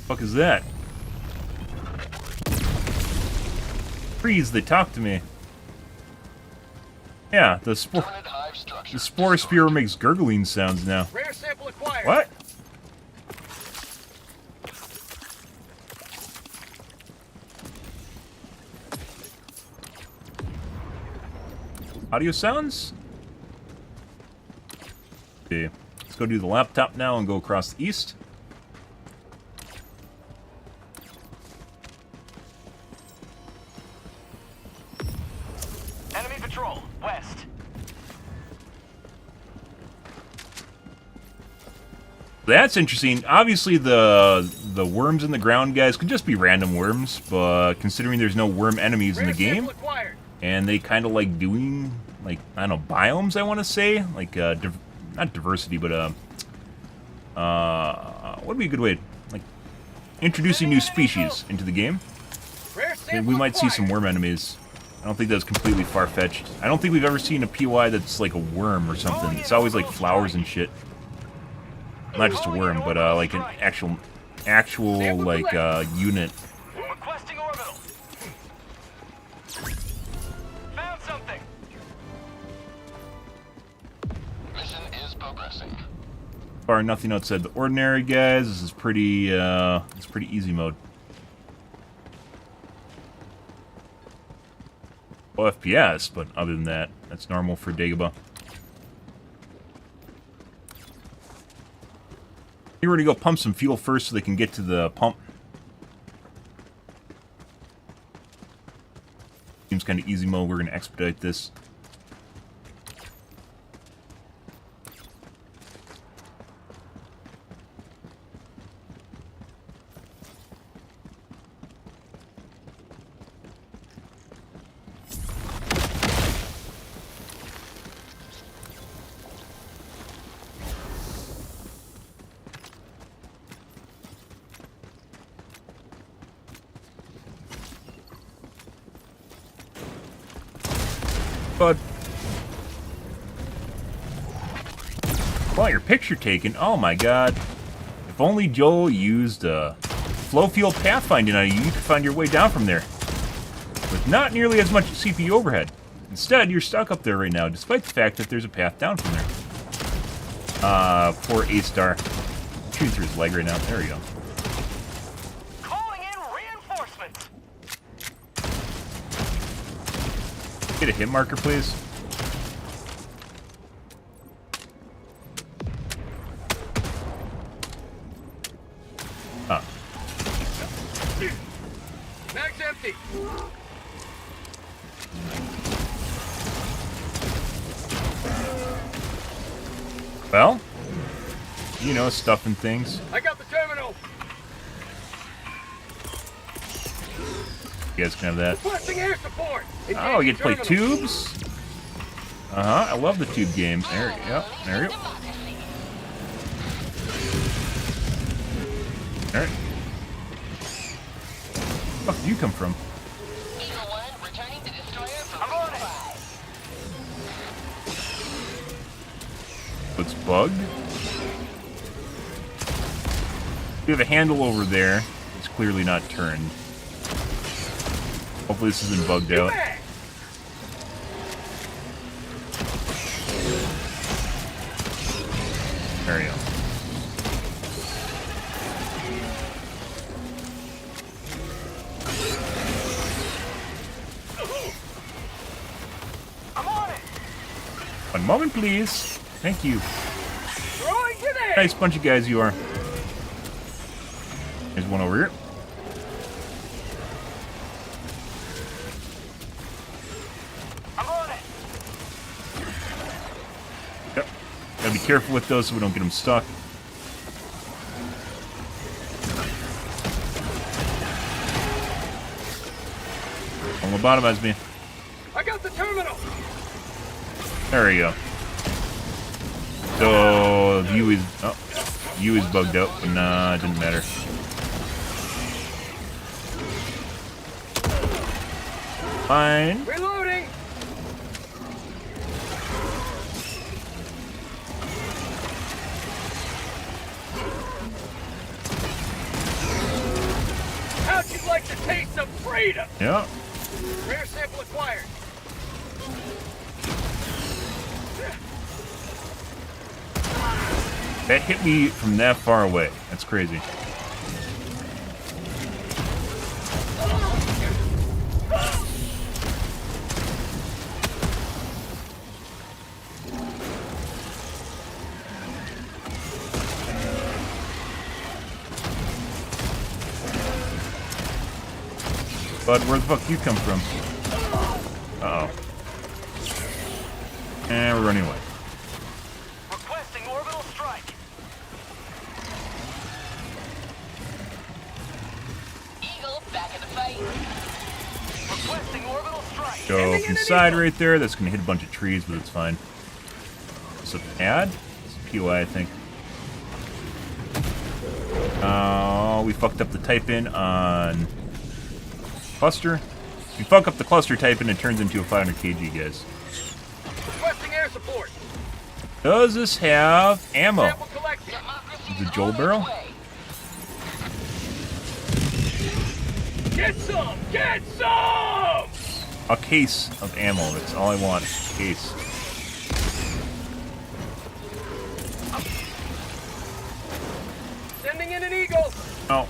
[SPEAKER 1] Fuck is that? Freeze, they talk to me. Yeah, the
[SPEAKER 5] Permanent hive structure.
[SPEAKER 1] spore spear makes gurgling sounds now.
[SPEAKER 7] Rare sample acquired.
[SPEAKER 1] What? Audio sounds? Okay, let's go do the laptop now and go across the east.
[SPEAKER 7] Enemy patrol. West.
[SPEAKER 1] That's interesting. Obviously, the worms in the ground, guys, could just be random worms, but considering there's no worm enemies in the game,
[SPEAKER 7] Sample acquired.
[SPEAKER 1] and they kind of like doing, like, I don't know, biomes, I want to say? Like, not diversity, but, what would be a good way? Like, introducing new species into the game.
[SPEAKER 7] Rare
[SPEAKER 1] And
[SPEAKER 7] sample
[SPEAKER 1] we might see some
[SPEAKER 7] acquired.
[SPEAKER 1] worm enemies. I don't think that's completely far-fetched. I don't think we've ever seen a POI that's like a worm or something. It's always like flowers and shit. not just a worm, but like an actual like unit.
[SPEAKER 7] Requesting orbital. Found something.
[SPEAKER 5] Mission is progressing.
[SPEAKER 1] Far nothing outside the ordinary, guys. This is pretty it's pretty easy mode. Well, FPS, but other than that, that's normal for Dagobah. Here we're gonna go pump some fuel first so they can get to the pump. Seems kind of easy mode. We're gonna expedite this. But well, your picture taken. Oh my god! If only Joel used flow field pathfinding on you, you could find your way down from there with not nearly as much CPU overhead. Instead, you're stuck up there right now, despite the fact that there's a path down from there. Poor A-Star. Shooting through his leg right now. There we go.
[SPEAKER 7] Calling in reinforcements.
[SPEAKER 1] Get a hit marker, please. Ah.
[SPEAKER 7] Mag's empty.
[SPEAKER 1] Well, you know, stuffing things.
[SPEAKER 7] I got the terminal.
[SPEAKER 1] You guys can have that.
[SPEAKER 7] Requesting air support.
[SPEAKER 1] Oh, you get to play
[SPEAKER 7] Terminal.
[SPEAKER 1] tubes? I love the tube games. There you go. There you go. Alright. Where the fuck did you come from?
[SPEAKER 5] Eagle 1 returning to destroyer for
[SPEAKER 7] I'm on it.
[SPEAKER 5] resupply.
[SPEAKER 1] It's bugged. We have a handle over there. It's clearly not turned. Hopefully this isn't bugged out. There we go.
[SPEAKER 7] I'm on it.
[SPEAKER 1] One moment, please. Thank you.
[SPEAKER 7] Throwing grenade.
[SPEAKER 1] Nice bunch of guys you are. There's one over here.
[SPEAKER 7] I'm on it.
[SPEAKER 1] Yep. Gotta be careful with those so we don't get them stuck. Don't lobotomize me.
[SPEAKER 7] I got the terminal.
[SPEAKER 1] There we go. So the U is U is bugged out, but nah, it didn't matter. Fine.
[SPEAKER 7] Reloading. How'd you like the taste of freedom?
[SPEAKER 1] Yeah.
[SPEAKER 7] Rare sample acquired.
[SPEAKER 1] That hit me from that far away. That's crazy. Bud, where the fuck you come from? Uh-oh. And we're running away.
[SPEAKER 7] Requesting orbital strike.
[SPEAKER 5] Eagle back in the fight.
[SPEAKER 7] Requesting orbital strike.
[SPEAKER 1] Go from the side right there. That's going to hit a bunch of trees, but it's fine. It's a pad? It's a POI, I think. Oh, we fucked up the type in on cluster. We fuck up the cluster type in, it turns into a 500 kg, guys.
[SPEAKER 7] Requesting air support.
[SPEAKER 1] Does this have ammo?
[SPEAKER 7] Sample collected.
[SPEAKER 1] the Joel barrel.
[SPEAKER 7] Get some! Get some!
[SPEAKER 1] A case of ammo. That's all I want. A case.
[SPEAKER 7] Sending in an eagle!
[SPEAKER 1] Oh.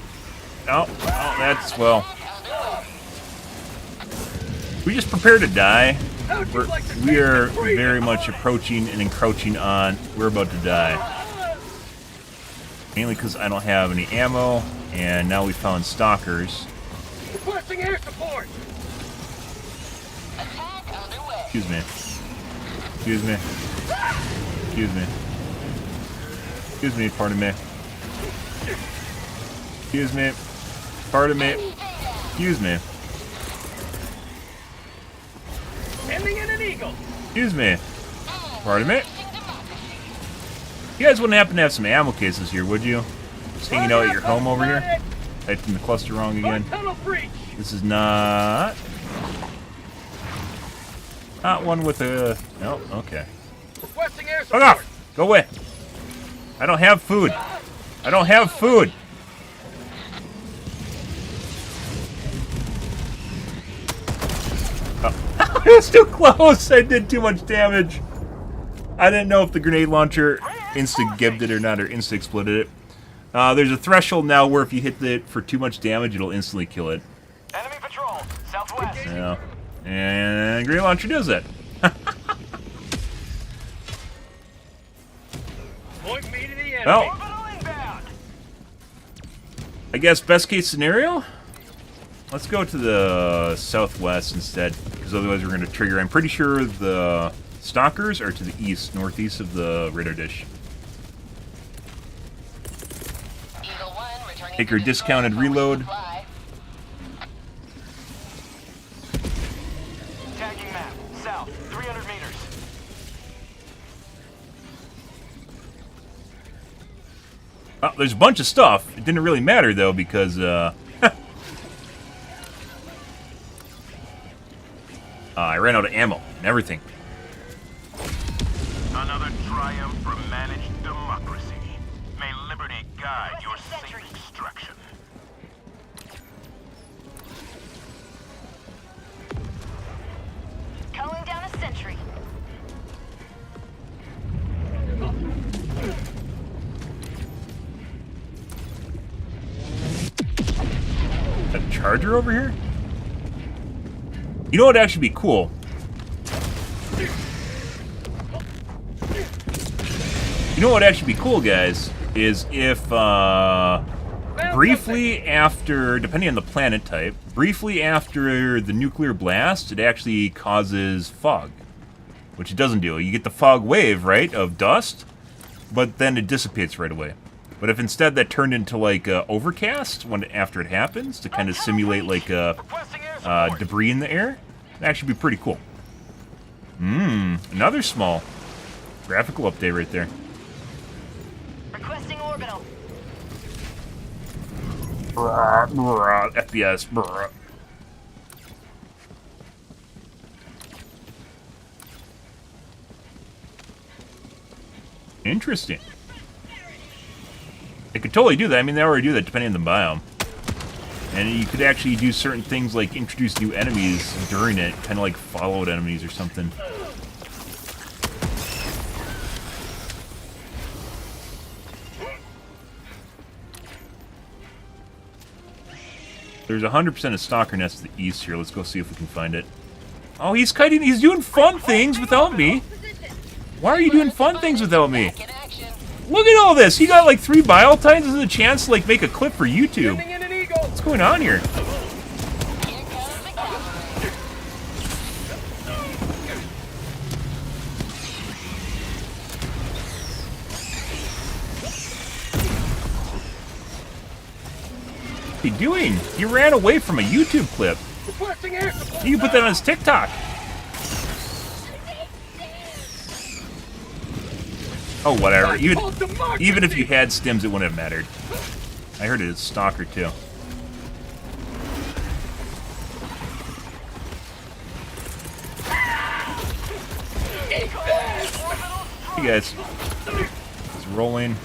[SPEAKER 1] Oh, oh, that's, well. We just prepare to die. We are very much approaching and encroaching on. We're about to die. Mainly because I don't have any ammo, and now we found stalkers.
[SPEAKER 7] Requesting air support!
[SPEAKER 1] Excuse me. Excuse me. Excuse me. Excuse me, pardon me. Excuse me. Pardon me. Excuse me.
[SPEAKER 7] Sending in an eagle!
[SPEAKER 1] Excuse me. Pardon me. You guys wouldn't happen to have some ammo cases here, would you? Just hanging out at your home over here? Typed in the cluster wrong again.
[SPEAKER 7] Tunnel breach!
[SPEAKER 1] This is not one with a... No, okay.
[SPEAKER 7] Requesting air
[SPEAKER 1] Fuck
[SPEAKER 7] support!
[SPEAKER 1] off! Go away. I don't have food. I don't have food. Oh. It was too close. I did too much damage. I didn't know if the grenade launcher insta-gibbed it or not, or insta-exploded it. There's a threshold now where if you hit it for too much damage, it'll instantly kill it.
[SPEAKER 7] Enemy patrol, southwest.
[SPEAKER 1] Yeah. And grenade launcher does that.
[SPEAKER 7] Point me to the enemy.
[SPEAKER 1] Well,
[SPEAKER 7] Orbital inbound.
[SPEAKER 1] I guess best case scenario, let's go to the southwest instead, because otherwise we're going to trigger. I'm pretty sure the stalkers are to the east, northeast of the radar dish. Take your discounted reload.
[SPEAKER 7] Tagging map, south, 300 meters.
[SPEAKER 1] Oh, there's a bunch of stuff. It didn't really matter though because I ran out of ammo and everything.
[SPEAKER 9] Another triumph for managed democracy. May liberty guide your safe extraction.
[SPEAKER 4] Calling down a sentry.
[SPEAKER 1] A charger over here? You know what would actually be cool? You know what would actually be cool, guys? Is if, briefly after, depending on the planet type, briefly after the nuclear blast, it actually causes fog. Which it doesn't do. You get the fog wave, right, of dust, but then it dissipates right away. But if instead that turned into, like, overcast after it happens, to kind of simulate, like, debris in the air, it'd actually be pretty cool. Another small graphical update right there.
[SPEAKER 4] Requesting orbital.
[SPEAKER 1] FPS. Brr. Interesting. They could totally do that. I mean, they already do that depending on the biome. And you could actually do certain things like introduce new enemies during it, kind of like followed enemies or something. There's 100% a stalker nest to the east here. Let's go see if we can find it. Oh, he's kiting. He's doing fun things without me. Why are you doing fun things without me? Look at all this. He got like 3 bile tines. This is a chance to like make a clip for YouTube. What's going on here? What's he doing? He ran away from a YouTube clip. You can put that on his TikTok. Oh, whatever. Even if you had stims, it wouldn't have mattered. I heard it is stalker too. Hey guys. It's rolling.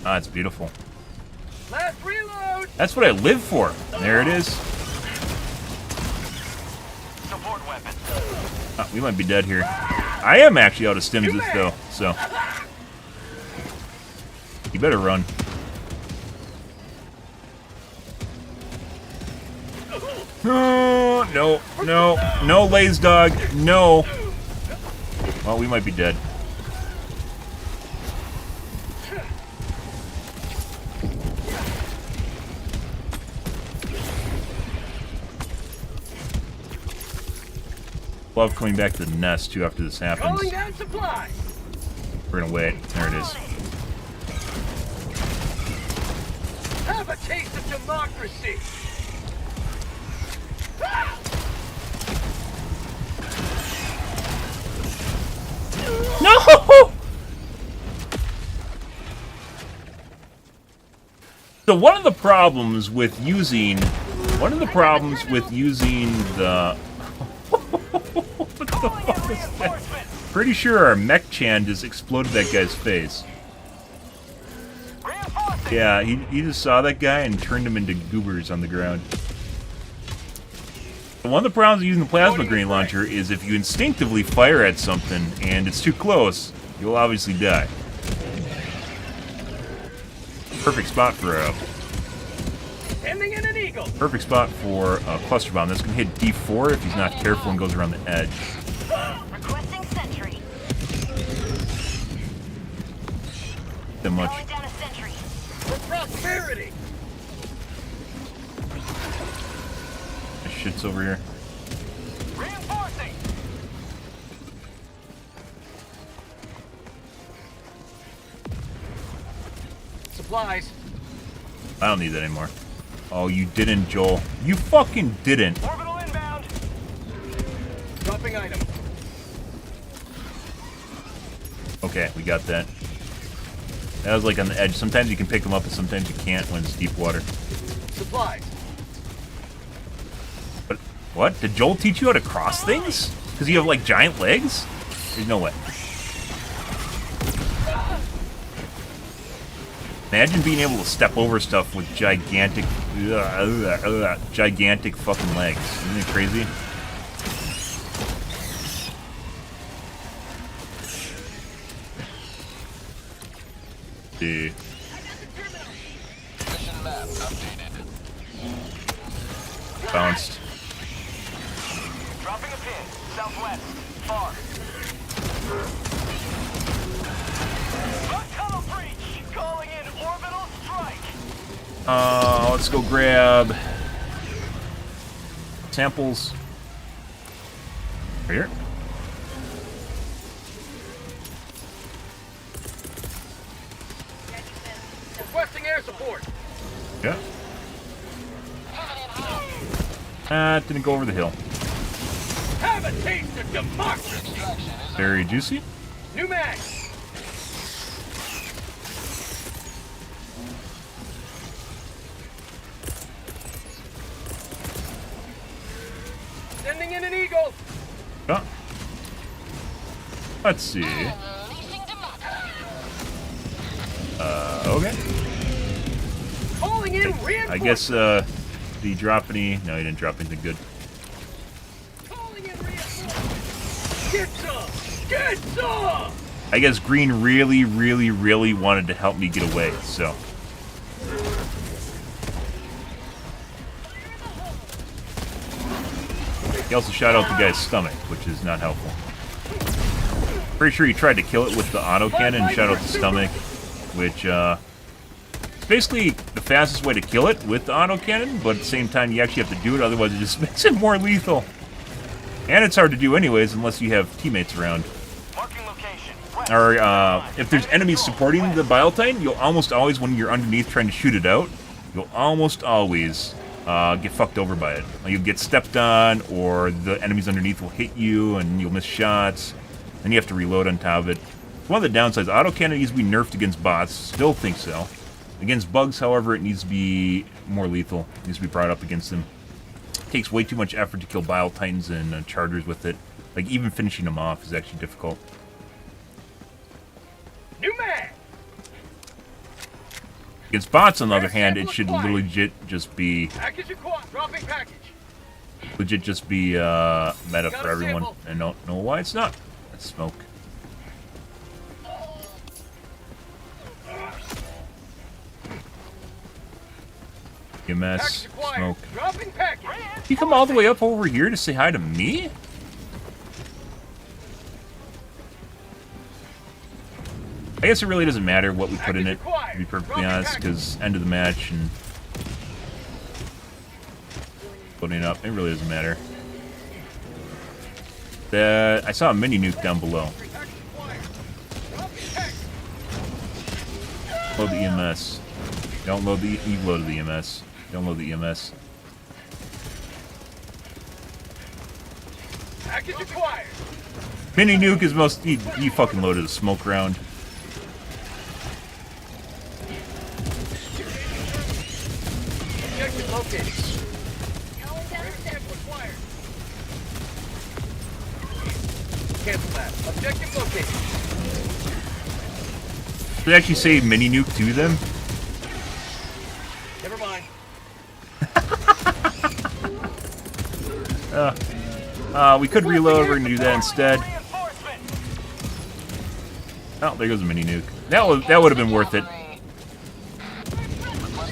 [SPEAKER 1] Ah, it's beautiful.
[SPEAKER 7] Last reload.
[SPEAKER 1] That's what I live for. There it is.
[SPEAKER 7] Support weapon.
[SPEAKER 1] Ah, we might be dead here. I am actually out of stims though, so you better run. No, Lays dog, no. Well, we might be dead. Love coming back to the nest too after this happens.
[SPEAKER 7] Calling down supplies.
[SPEAKER 1] We're gonna wait. There it is.
[SPEAKER 7] Have a taste of democracy.
[SPEAKER 1] No! So one of the problems with using the what the fuck is that? Pretty sure our mech chan just exploded that guy's face. Yeah, he just saw that guy and turned him into goobers on the ground. One of the problems with using the plasma grenade launcher is if you instinctively fire at something and it's too close, you'll obviously die. Perfect spot for a perfect spot for a cluster bomb. That's gonna hit D4 if he's not careful and goes around the edge.
[SPEAKER 4] Requesting sentry.
[SPEAKER 1] That much.
[SPEAKER 4] Calling down a sentry.
[SPEAKER 7] For prosperity.
[SPEAKER 1] This shit's over here.
[SPEAKER 7] Reinforcing. Supplies.
[SPEAKER 1] I don't need that anymore. Oh, you didn't, Joel. You fucking didn't.
[SPEAKER 7] Orbital inbound. Dropping item.
[SPEAKER 1] Okay, we got that. That was like on the edge. Sometimes you can pick them up and sometimes you can't when it's deep water.
[SPEAKER 7] Supplies.
[SPEAKER 1] But what? Did Joel teach you how to cross things? Because you have like giant legs? There's no way. Imagine being able to step over stuff with gigantic fucking legs. Isn't it crazy? See.
[SPEAKER 5] Mission map updated.
[SPEAKER 1] Bounced.
[SPEAKER 7] Dropping a pin. Southwest. Far. Tunnel breach. Calling in orbital strike.
[SPEAKER 1] Let's go grab samples. Right here.
[SPEAKER 7] Requesting air support.
[SPEAKER 1] Yeah. It didn't go over the hill.
[SPEAKER 7] Have a taste of democracy.
[SPEAKER 1] Very juicy.
[SPEAKER 7] New mag. Sending in an eagle.
[SPEAKER 1] Oh. Let's see. Okay.
[SPEAKER 7] Calling in reinforcements.
[SPEAKER 1] I guess, did he drop any? No, he didn't drop anything good.
[SPEAKER 7] Calling in reinforcements. Get some. Get some.
[SPEAKER 1] I guess Green really, really, really wanted to help me get away, so. He also shot out the guy's stomach, which is not helpful. Pretty sure he tried to kill it with the autocannon and shot out the stomach, which, it's basically the fastest way to kill it with the autocannon, but at the same time you actually have to do it, otherwise it just makes it more lethal. And it's hard to do anyways, unless you have teammates around.
[SPEAKER 7] Marking location.
[SPEAKER 1] Or, if there's enemies supporting the Biotine, you'll almost always, when you're underneath trying to shoot it out, you'll almost always get fucked over by it. Like, you'll get stepped on, or the enemies underneath will hit you, and you'll miss shots. Then you have to reload on top of it. One of the downsides, autocannon needs to be nerfed against bots. Still think so. Against bugs, however, it needs to be more lethal. It needs to be brought up against them. It takes way too much effort to kill Bile Titans and Chargers with it. Like, even finishing them off is actually difficult. Against bots, on the other hand, it should legit just be
[SPEAKER 7] Package acquired. Dropping package.
[SPEAKER 1] meta for everyone. I don't know why it's not. That's smoke. EMS, smoke.
[SPEAKER 7] Dropping package.
[SPEAKER 1] You come all the way up over here to say hi to me? I guess it really doesn't matter what we put in it, to be perfectly honest, because end of the match and loading up, it really doesn't matter. I saw a mini nuke down below. Load the EMS. Don't load the... You loaded the EMS. Don't load the EMS.
[SPEAKER 7] Package acquired.
[SPEAKER 1] Mini nuke is most... You fucking loaded a smoke round.
[SPEAKER 7] Objective located. Rear sample acquired. Cancel that. Objective located.
[SPEAKER 1] Did they actually say mini nuke to them?
[SPEAKER 7] Never mind.
[SPEAKER 1] We could reload. We're gonna do that instead. Oh, there goes a mini nuke. That would have been worth it.
[SPEAKER 5] Request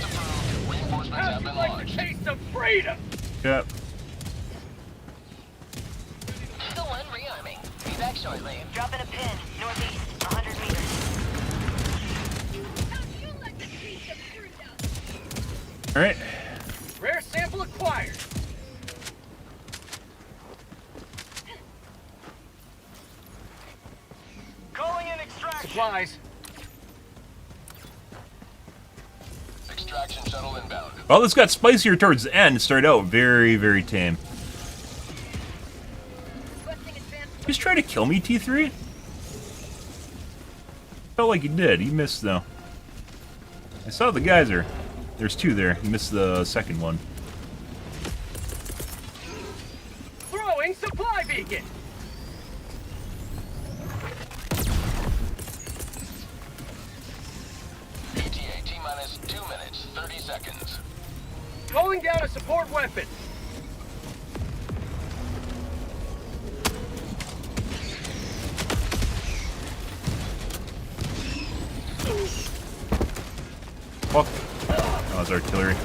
[SPEAKER 5] approved. Reinforcements have been
[SPEAKER 7] Like the
[SPEAKER 5] launched.
[SPEAKER 7] taste of freedom.
[SPEAKER 1] Yep.
[SPEAKER 4] Eagle 1 rearming. Be back shortly. Dropping a pin. Northeast. 100 meters.
[SPEAKER 1] All right.
[SPEAKER 7] Rare sample acquired.
[SPEAKER 2] Calling in extraction.
[SPEAKER 7] Supplies.
[SPEAKER 5] Extraction shuttle inbound.
[SPEAKER 1] Well, this got spicier towards the end. It started out very, very tame. Just try to kill me, T3? Felt like you did. You missed, though. I saw the geyser. There's two there. You missed the second one.
[SPEAKER 7] Throwing supply beacon.
[SPEAKER 5] ETA T-minus 2 minutes, 30 seconds.
[SPEAKER 7] Calling down a support weapon.
[SPEAKER 1] Fuck. That was artillery.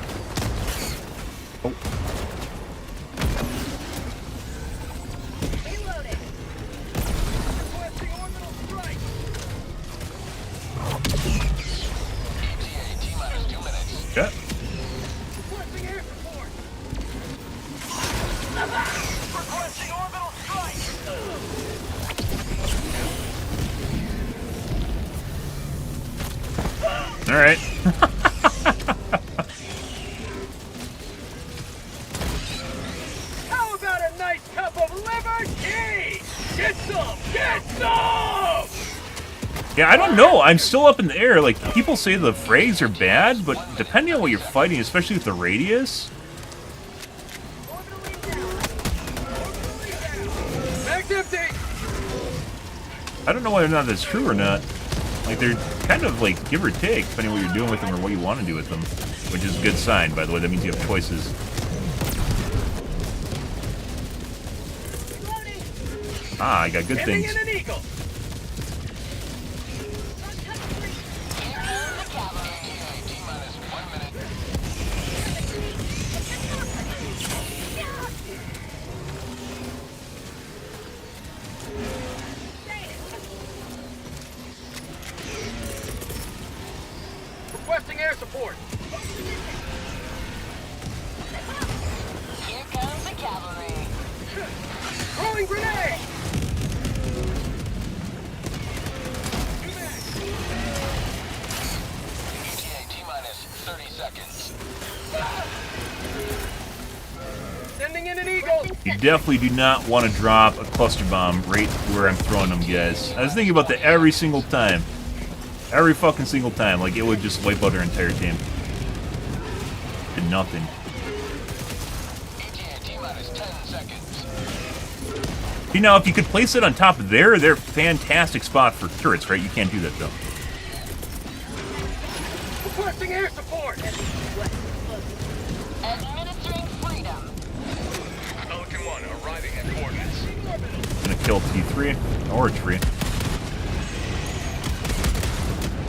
[SPEAKER 1] Oh.
[SPEAKER 7] Reloading. Requesting orbital strike.
[SPEAKER 5] ETA T-minus 2 minutes.
[SPEAKER 1] Yeah.
[SPEAKER 7] Requesting air support.
[SPEAKER 2] Requesting orbital strike.
[SPEAKER 1] All right.
[SPEAKER 7] How about a nice cup of liberty? Get some! Get some!
[SPEAKER 1] Yeah, I don't know. I'm still up in the air. Like, people say the frags are bad, but depending on what you're fighting, especially with the radius,
[SPEAKER 7] Mag's empty!
[SPEAKER 1] I don't know whether or not that's true or not. Like, they're kind of like give or take, depending on what you're doing with them or what you want to do with them. Which is a good sign, by the way. That means you have choices. Ah, I got good
[SPEAKER 7] Ending
[SPEAKER 1] things.
[SPEAKER 7] in an eagle!
[SPEAKER 5] ETA T-minus 1 minute.
[SPEAKER 7] Requesting air support.
[SPEAKER 4] Here comes the cavalry.
[SPEAKER 7] Throwing grenade!
[SPEAKER 5] ETA T-minus 30 seconds.
[SPEAKER 7] Sending in an eagle!
[SPEAKER 1] You definitely do not want to drop a cluster bomb right where I'm throwing them, guys. I was thinking about that every single time. Every fucking single time. Like, it would just wipe out our entire team. And nothing.
[SPEAKER 5] ETA T-minus 10 seconds.
[SPEAKER 1] You know, if you could place it on top of there, they're a fantastic spot for turrets, right? You can't do that, though.
[SPEAKER 7] Requesting air support!
[SPEAKER 4] Administering freedom.
[SPEAKER 7] Pelican 1 arriving at coordinates.
[SPEAKER 1] Gonna kill T3 or tree.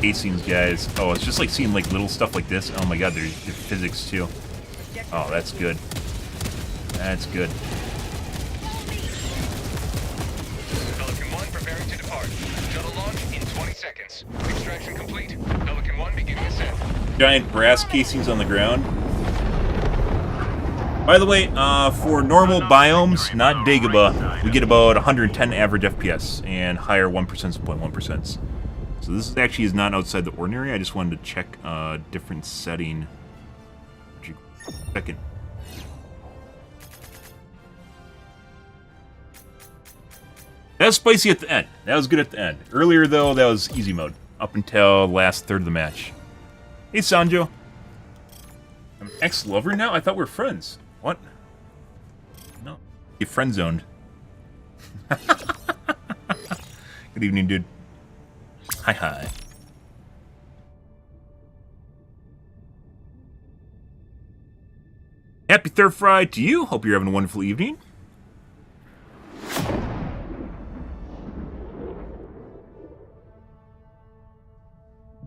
[SPEAKER 1] Casings, guys. Oh, it's just like seeing like little stuff like this. Oh my god, there's physics too. Oh, that's good. That's good.
[SPEAKER 7] Pelican 1 preparing to depart. Shuttle launch in 20 seconds. Extraction complete. Pelican 1 beginning ascent.
[SPEAKER 1] Giant brass casings on the ground. By the way, for normal biomes, not Dagobah, we get about 110 average FPS and higher 1%, 0.1%. So this is actually is not outside the ordinary. I just wanted to check a different setting. Second. That was spicy at the end. That was good at the end. Earlier, though, that was easy mode. Up until the last third of the match. Hey, Sanjo. I'm ex-lover now? I thought we were friends. What? No. Get friend-zoned. Good evening, dude. Hi, hi. Happy Third Fry to you. Hope you're having a wonderful evening.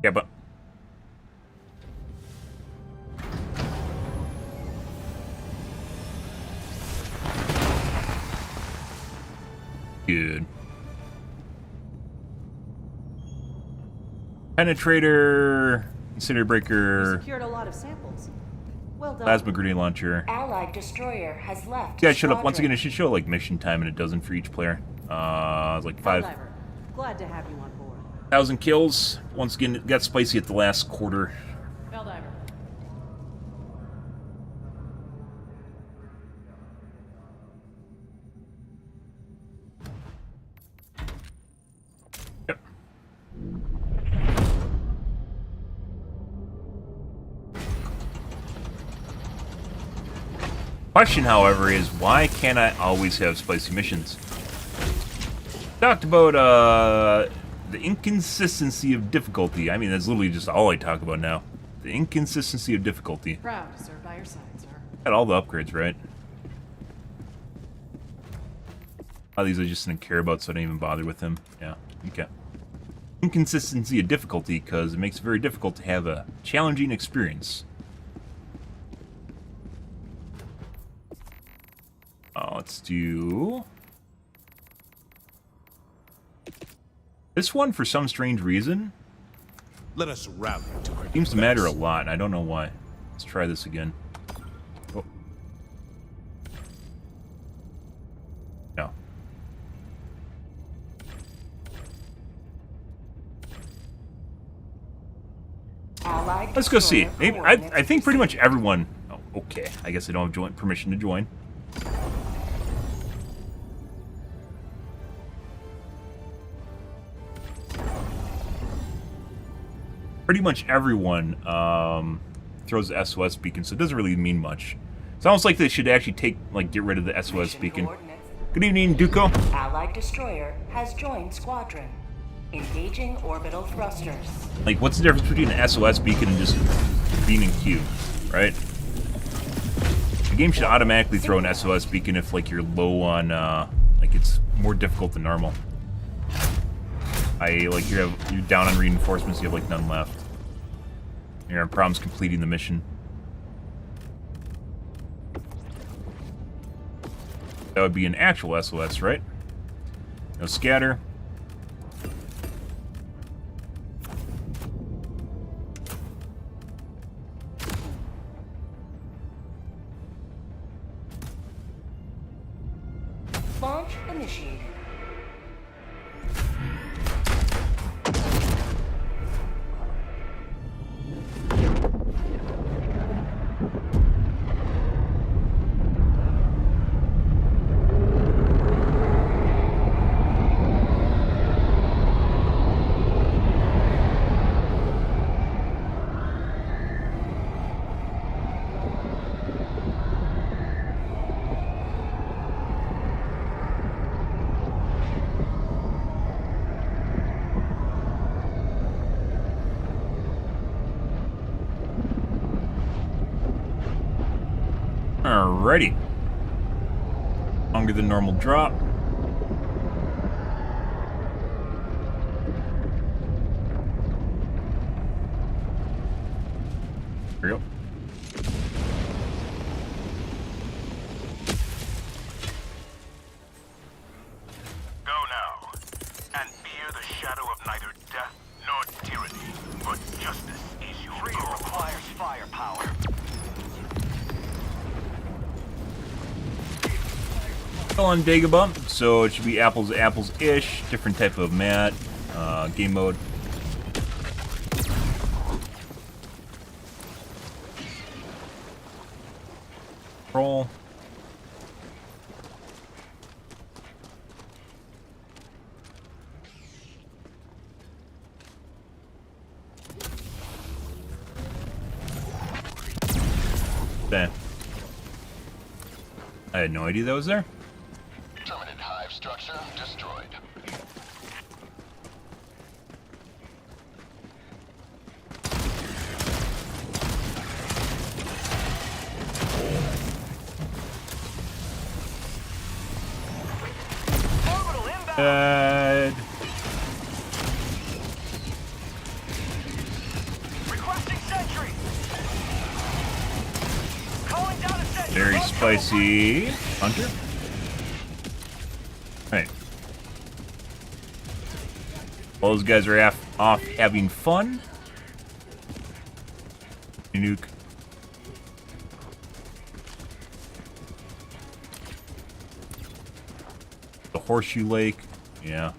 [SPEAKER 1] Yeah, but... Good. Penetrator, Incendiary Breaker,
[SPEAKER 3] Secured a lot of samples. Well done.
[SPEAKER 1] Plasma Grenade Launcher.
[SPEAKER 3] Allied destroyer has left.
[SPEAKER 1] Yeah, shut up. Once again,
[SPEAKER 3] squadron.
[SPEAKER 1] it should show like mission time, and it doesn't for each player. It's like
[SPEAKER 3] Helldiver, glad to have you on board.
[SPEAKER 1] 5,000 kills. Once again, it got spicy at the last quarter.
[SPEAKER 3] Helldiver.
[SPEAKER 1] Yep. Question, however, is why can't I always have spicy missions? Talked about the inconsistency of difficulty. I mean, that's literally just all I talk about now. The inconsistency of difficulty.
[SPEAKER 3] Proud to serve by your side, sir.
[SPEAKER 1] Got all the upgrades, right? All these I just didn't care about, so I didn't even bother with them. Yeah, okay. Inconsistency of difficulty, because it makes it very difficult to have a challenging experience. Let's do... this one, for some strange reason,
[SPEAKER 6] Let us rally to our
[SPEAKER 1] seems to matter a
[SPEAKER 6] defense.
[SPEAKER 1] lot, and I don't know why. Let's try this again. Oh. No.
[SPEAKER 3] Allied
[SPEAKER 1] Let's go see.
[SPEAKER 3] destroyer
[SPEAKER 1] Maybe, I think pretty much everyone... Oh, okay. I guess I don't have permission to join. Pretty much everyone throws the SOS beacon, so it doesn't really mean much. It's almost like they should actually get rid of the SOS
[SPEAKER 3] Mission
[SPEAKER 1] beacon.
[SPEAKER 3] coordinates.
[SPEAKER 1] Good evening, Duco.
[SPEAKER 3] Allied destroyer has joined squadron. Engaging orbital thrusters.
[SPEAKER 1] Like, what's the difference between an SOS beacon and just being in queue, right? The game should automatically throw an SOS beacon if, like, you're low on, like, it's more difficult than normal. Like, you're down on reinforcements, you have, like, none left. You're having problems completing the mission. That would be an actual SOS, right? No scatter.
[SPEAKER 3] Launch initiated.
[SPEAKER 1] Alrighty. Longer than normal drop. There we go.
[SPEAKER 9] Go now, and fear the shadow of neither death nor tyranny, for justice is your
[SPEAKER 7] Freedom
[SPEAKER 9] goal.
[SPEAKER 7] requires firepower.
[SPEAKER 1] Still on Dagobah, so it should be apples to apples-ish. Different type of mat, game mode. Roll. Okay. I had no idea that was there.
[SPEAKER 5] Permanent hive structure destroyed.
[SPEAKER 7] Orbital inbound. Requesting sentry. Calling down a sentry.
[SPEAKER 1] Very spicy hunter. Right. All those guys are off having fun. Nuke. The Horseshoe Lake. Yeah.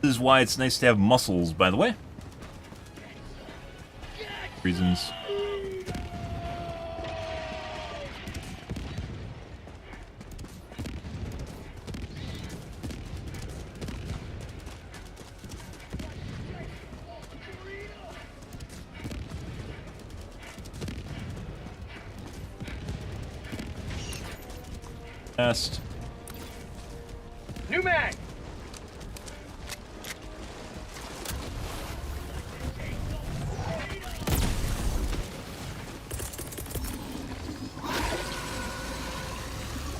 [SPEAKER 1] This is why it's nice to have muscles, by the way. Reasons. Nest.
[SPEAKER 7] New mag.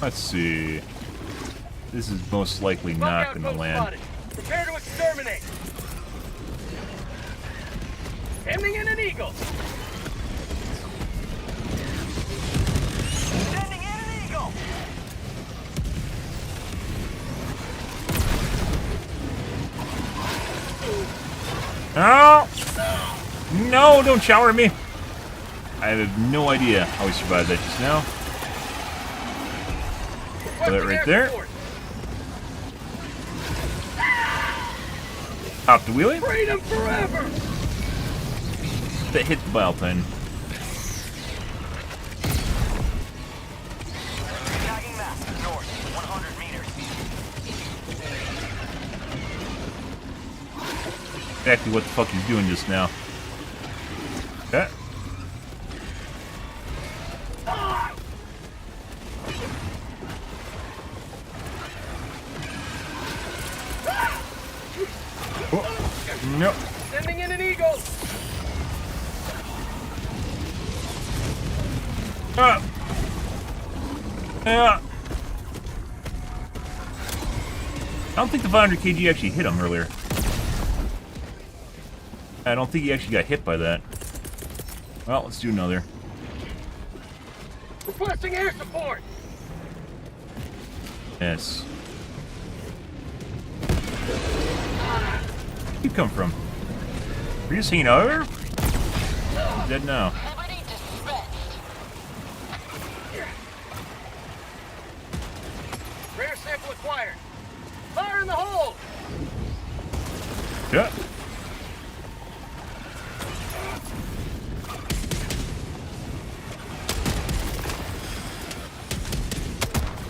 [SPEAKER 1] Let's see. This is most likely not going to land.
[SPEAKER 7] Spotted. Prepare to exterminate. Sending in an eagle. Sending in an eagle.
[SPEAKER 1] No! No, don't shower me! I have no idea how we survived that just now. Put that right there. Pop the wheelie.
[SPEAKER 7] Freedom forever.
[SPEAKER 1] That hit the bile pin.
[SPEAKER 7] Tagging map. North, 100 meters.
[SPEAKER 1] Exactly what the fuck he's doing just now. Okay. Oh, no.
[SPEAKER 7] Sending in an eagle.
[SPEAKER 1] Ah. Yeah. I don't think the 500 kg actually hit him earlier. I don't think he actually got hit by that. Well, let's do another.
[SPEAKER 7] Requesting air support.
[SPEAKER 1] Yes. Where'd you come from? Were you just hanging out here? He's dead now.
[SPEAKER 4] Liberty dispensed.
[SPEAKER 7] Rare sample acquired. Fire in the hole.
[SPEAKER 1] Yeah.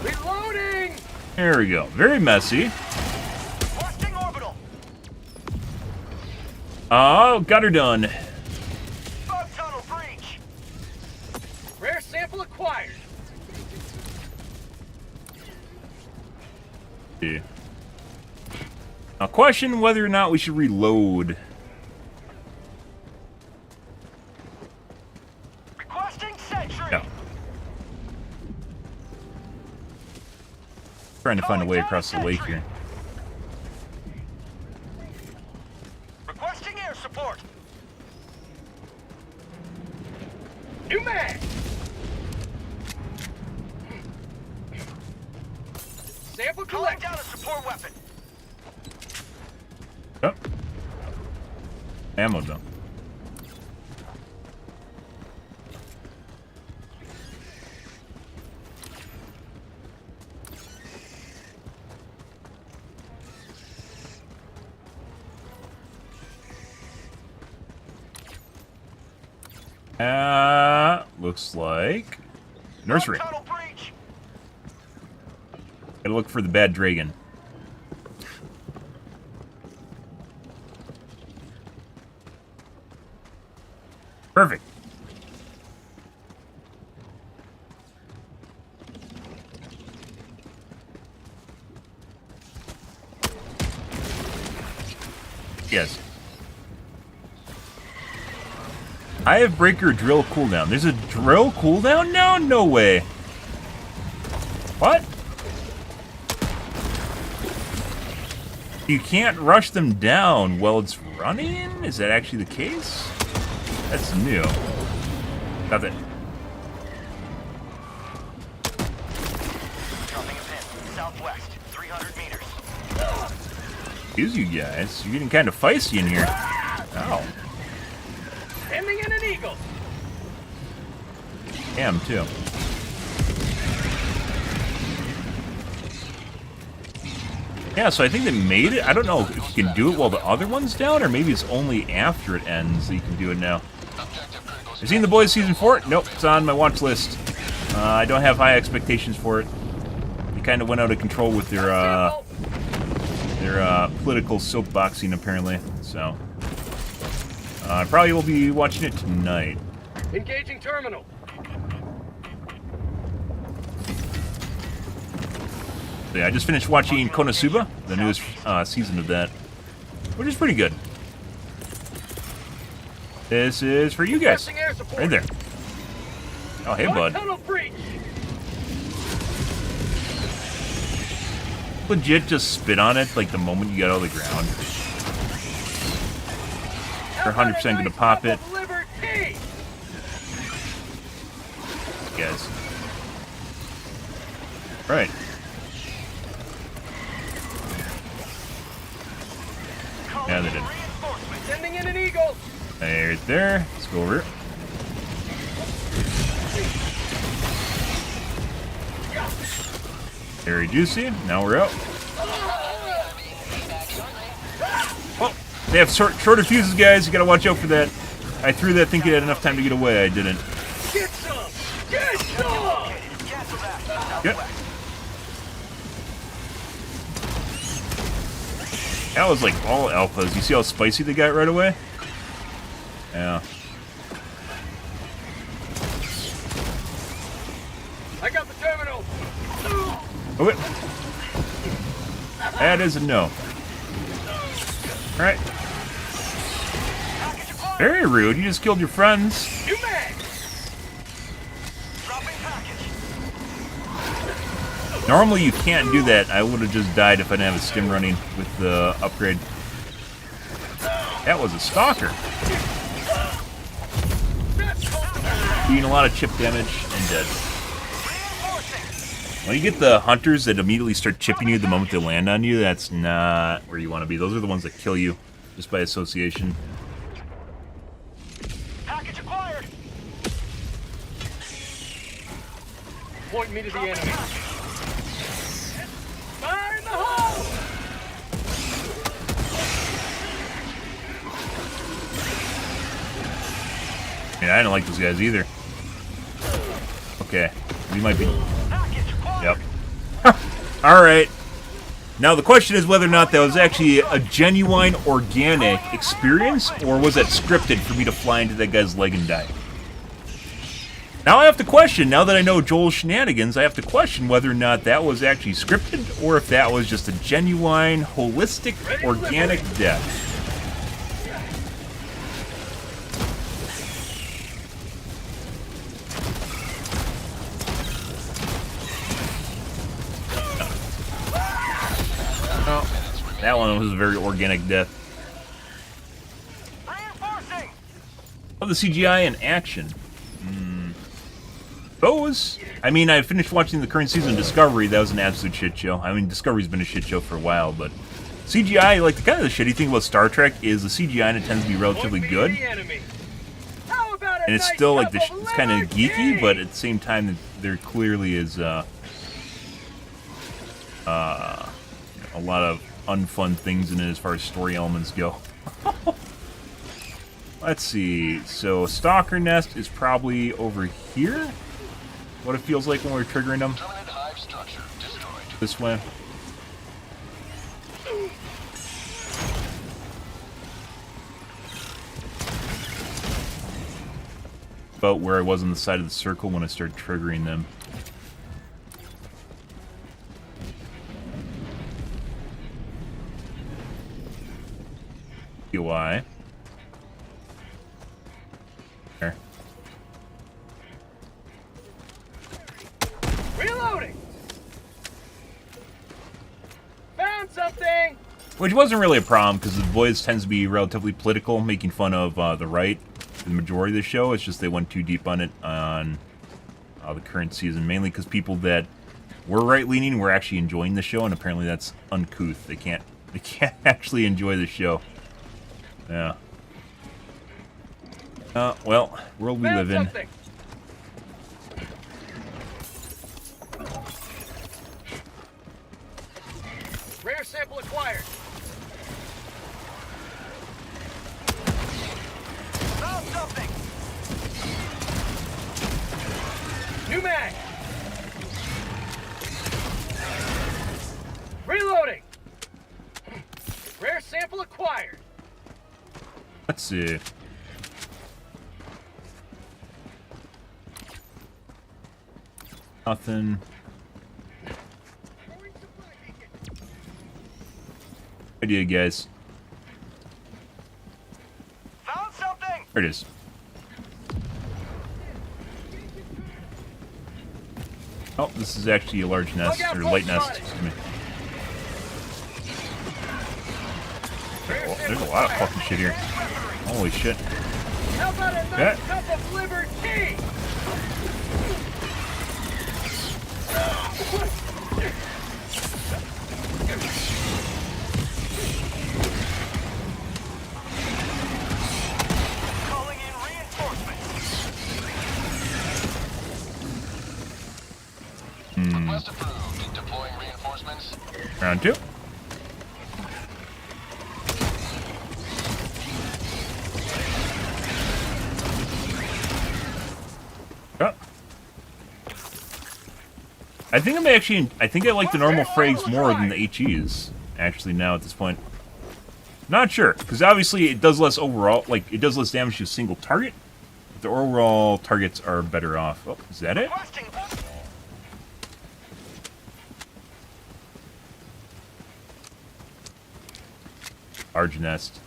[SPEAKER 7] Reloading.
[SPEAKER 1] There we go. Very messy.
[SPEAKER 7] Requesting orbital.
[SPEAKER 1] Oh, got her done.
[SPEAKER 7] Bug tunnel breach. Rare sample acquired.
[SPEAKER 1] Yeah. Now, question whether or not we should reload. Trying to find a way across the lake here.
[SPEAKER 7] Requesting air support. New mag. Sample collect. Down a support weapon.
[SPEAKER 1] Oh. Ammo though. Looks like nursery. Gotta look for the bad dragon. Perfect. Yes. I have breaker drill cooldown. There's a drill cooldown now? No way. What? You can't rush them down while it's running? Is that actually the case? That's new. Got that.
[SPEAKER 7] Dropping a pin. Southwest, 300 meters.
[SPEAKER 1] Excuse you guys. You're getting kind of feisty in here. Ow.
[SPEAKER 7] Sending in an eagle.
[SPEAKER 1] Am too. Yeah, so I think they made it. I don't know if you can do it while the other one's down, or maybe it's only after it ends that you can do it now. Have you seen The Boys Season 4? Nope, it's on my watch list. I don't have high expectations for it. They kind of went out of control with their political soapboxing, apparently. So I probably will be watching it tonight.
[SPEAKER 7] Engaging terminal.
[SPEAKER 1] So yeah, I just finished watching Konosuba, the newest season of that, which is pretty good. This is for you guys, right there. Oh, hey, bud. Legit just spit on it like the moment you get out of the ground. You're 100% gonna pop it. Guys. Right. Yeah, they did.
[SPEAKER 7] Sending in an eagle.
[SPEAKER 1] Hey, right there. Let's go over. Very juicy. Now we're out. Oh, they have shorter fuses, guys. You gotta watch out for that. I threw that thinking I had enough time to get away. I didn't.
[SPEAKER 7] Get some! Get some!
[SPEAKER 1] Yep. That was like all alphas. You see how spicy they got right away? Yeah.
[SPEAKER 7] I got the terminal.
[SPEAKER 1] Oh, wait. That is a no. Alright. Very rude. You just killed your friends.
[SPEAKER 7] New mag.
[SPEAKER 1] Normally you can't do that. I would have just died if I didn't have a stim running with the upgrade. That was a stalker. Doing a lot of chip damage and dead. When you get the hunters that immediately start chipping you the moment they land on you, that's not where you want to be. Those are the ones that kill you, just by association.
[SPEAKER 7] Package acquired. Point me to the enemy. Fire in the hole!
[SPEAKER 1] Yeah, I don't like those guys either. Okay, we might be... Yep. Alright. Now the question is whether or not that was actually a genuine, organic experience, or was that scripted for me to fly into that guy's leg and die? Now I have to question, now that I know Joel's shenanigans, I have to question whether or not that was actually scripted, or if that was just a genuine, holistic, organic death. Oh, that one was a very organic death.
[SPEAKER 7] Reinforcing!
[SPEAKER 1] Oh, the CGI in action. Those? I mean, I finished watching the current season of Discovery. That was an absolute shit show. I mean, Discovery's been a shit show for a while, but CGI, like, the kind of the shitty thing about Star Trek is the CGI in it tends to be relatively good. And it's still, like, it's kind of geeky, but at the same time, there clearly is, a lot of unfun things in it as far as story elements go. Let's see. So, Stalker Nest is probably over here? What it feels like when we're triggering them. This way. About where I was on the side of the circle when I started triggering them. UI. There.
[SPEAKER 7] Reloading! Found something!
[SPEAKER 1] Which wasn't really a problem, because the voice tends to be relatively political, making fun of the right for the majority of the show. It's just they went too deep on it on the current season, mainly because people that were right-leaning were actually enjoying the show, and apparently that's uncouth. They can't actually enjoy the show. Yeah. Well, world we live in.
[SPEAKER 7] Something. Rare sample acquired. Found something. New mag. Reloading. Rare sample acquired.
[SPEAKER 1] Let's see. Nothing. Idea, guys.
[SPEAKER 7] Found something.
[SPEAKER 1] There it is. Oh, this is actually a large nest, or light nest, excuse me. Oh, there's a lot of fucking shit here. Holy shit.
[SPEAKER 7] How about a nice cup of liberty? Calling in reinforcements.
[SPEAKER 5] Request approved. Deploying reinforcements.
[SPEAKER 1] Round two. Oh. I think I like the normal frags more than the HEs, actually, now at this point. Not sure, because obviously it does less overall, like, it does less damage to a single target. But the overall targets are better off. Oh, is that it? Large nest.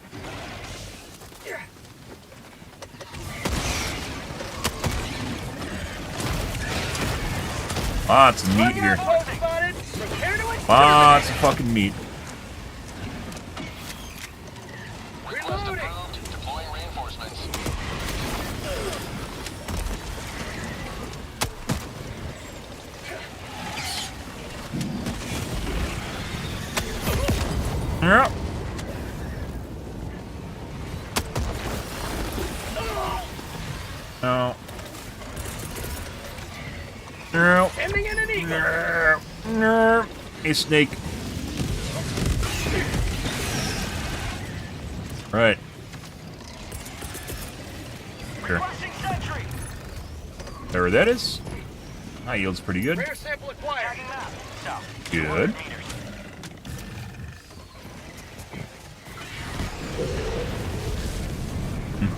[SPEAKER 1] Lots of meat here. Lots of fucking meat.
[SPEAKER 5] Request approved. Deploying reinforcements.
[SPEAKER 1] Yeah. No. No.
[SPEAKER 7] Ending in an eagle.
[SPEAKER 1] No. No. A snake. Right. Sure.
[SPEAKER 7] Requesting sentry.
[SPEAKER 1] There that is. High yield's pretty good.
[SPEAKER 7] Rare sample acquired.
[SPEAKER 1] Good.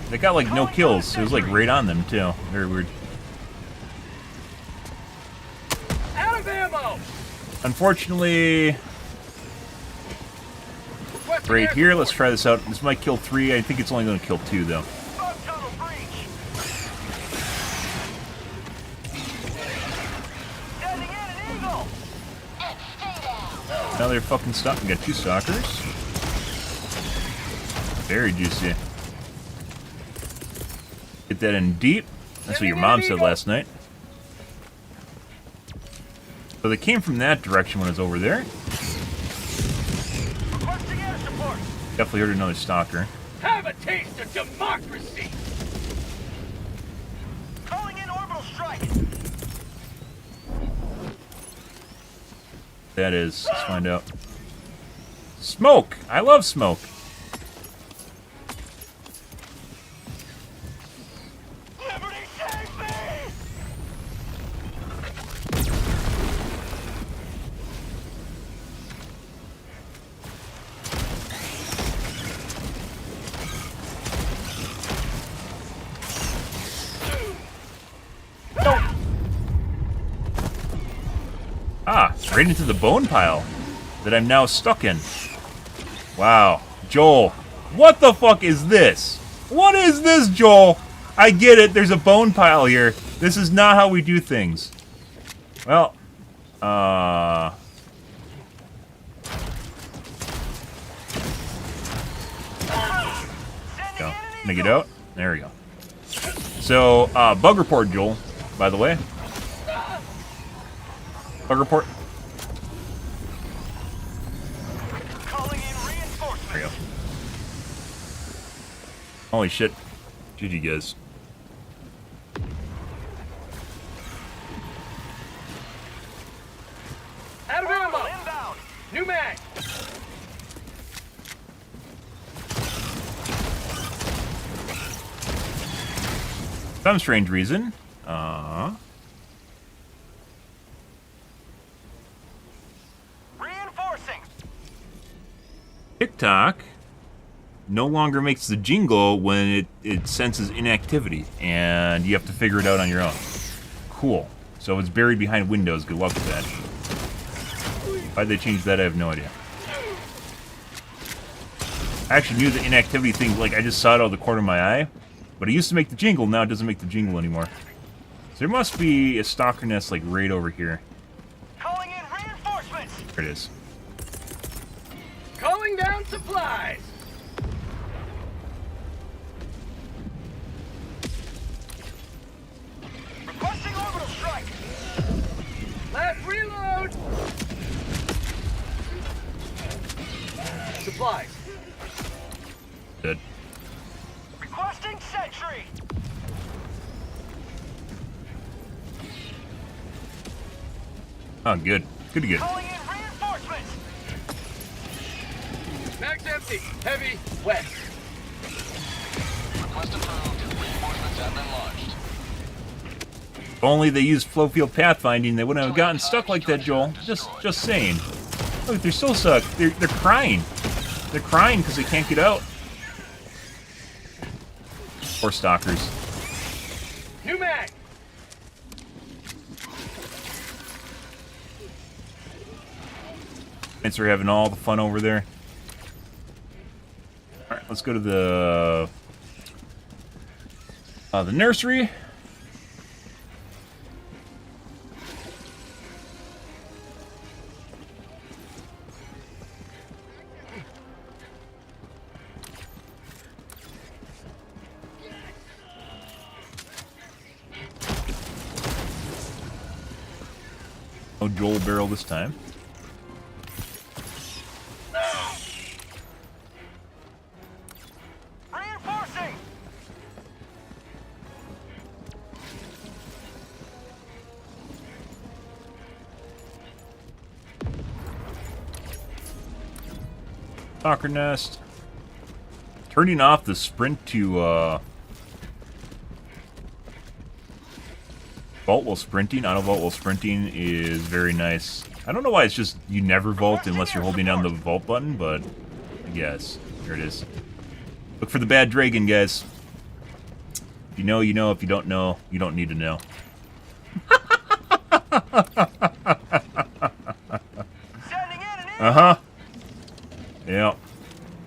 [SPEAKER 1] They got like no kills. It was like right on them too. Very weird.
[SPEAKER 7] Out of ammo.
[SPEAKER 1] Unfortunately, right here, let's try this out. This might kill 3. I think it's only going to kill 2 though. Another fucking stock. We got 2 stalkers. Very juicy. Get that in deep. That's what your mom said last night. So they came from that direction when I was over there.
[SPEAKER 7] Requesting air support.
[SPEAKER 1] Definitely heard another stalker.
[SPEAKER 7] Have a taste of democracy. Calling in orbital strike.
[SPEAKER 1] That is. Let's find out. Smoke! I love smoke.
[SPEAKER 7] Liberty save me!
[SPEAKER 1] Ah, right into the bone pile that I'm now stuck in. Wow. Joel, what the fuck is this? What is this, Joel? I get it, there's a bone pile here. This is not how we do things. Well, go. Can I get out? There we go. So, bug report, Joel, by the way. Bug report.
[SPEAKER 7] Calling in reinforcements.
[SPEAKER 1] There we go. Holy shit. GG, guys.
[SPEAKER 7] Out of ammo. Inbound. New mag.
[SPEAKER 1] Some strange reason.
[SPEAKER 7] Reinforcing.
[SPEAKER 1] TikTok no longer makes the jingle when it senses inactivity, and you have to figure it out on your own. Cool. So it's buried behind Windows. Good luck with that. Why'd they change that? I have no idea. I actually knew the inactivity thing, like I just saw it out of the corner of my eye, but it used to make the jingle, now it doesn't make the jingle anymore. So there must be a stalker nest like right over here.
[SPEAKER 7] Calling in reinforcements.
[SPEAKER 1] There it is.
[SPEAKER 7] Calling down supplies. Requesting orbital strike. Last reload. Supplies.
[SPEAKER 1] Good.
[SPEAKER 7] Requesting sentry.
[SPEAKER 1] Oh, good. Good to get.
[SPEAKER 7] Calling in reinforcements. Mag's empty. Heavy. Wet.
[SPEAKER 5] Request approved. Reinforcements have been launched.
[SPEAKER 1] If only they used flow field pathfinding, they wouldn't have gotten stuck like that, Joel. Just saying. Look, they're still stuck. They're crying. They're crying because they can't get out. Poor stalkers.
[SPEAKER 7] New mag.
[SPEAKER 1] Thanks for having all the fun over there. Alright, let's go to the nursery. No Joel barrel this time.
[SPEAKER 7] Reinforcing.
[SPEAKER 1] Stalker nest. Turning off the sprint to vault while sprinting, auto vault while sprinting is very nice. I don't know why it's just you never vault unless you're holding down the vault button, but I guess. Here it is. Look for the bad dragon, guys. If you know, you know. If you don't know, you don't need to know. Uh-huh. Yeah.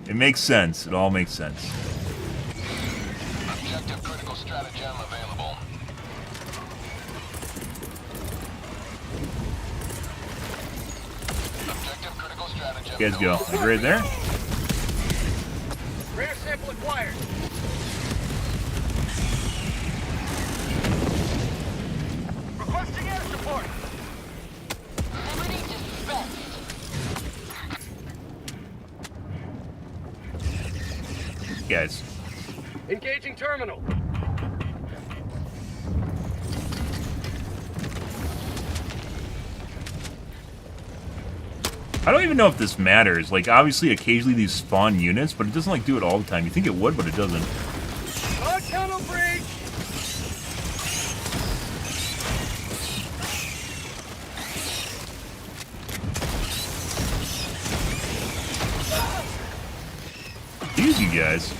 [SPEAKER 1] It makes sense. It all makes sense.
[SPEAKER 5] Objective critical stratagem available. Objective critical stratagem.
[SPEAKER 1] You guys go. Like right there.
[SPEAKER 7] Rare sample acquired. Requesting air support.
[SPEAKER 5] Liberty dispatched.
[SPEAKER 1] Guys.
[SPEAKER 7] Engaging terminal.
[SPEAKER 1] I don't even know if this matters. Like, obviously, occasionally these spawn units, but it doesn't, like, do it all the time. You think it would, but it doesn't.
[SPEAKER 7] Tunnel breach.
[SPEAKER 1] Easy, guys.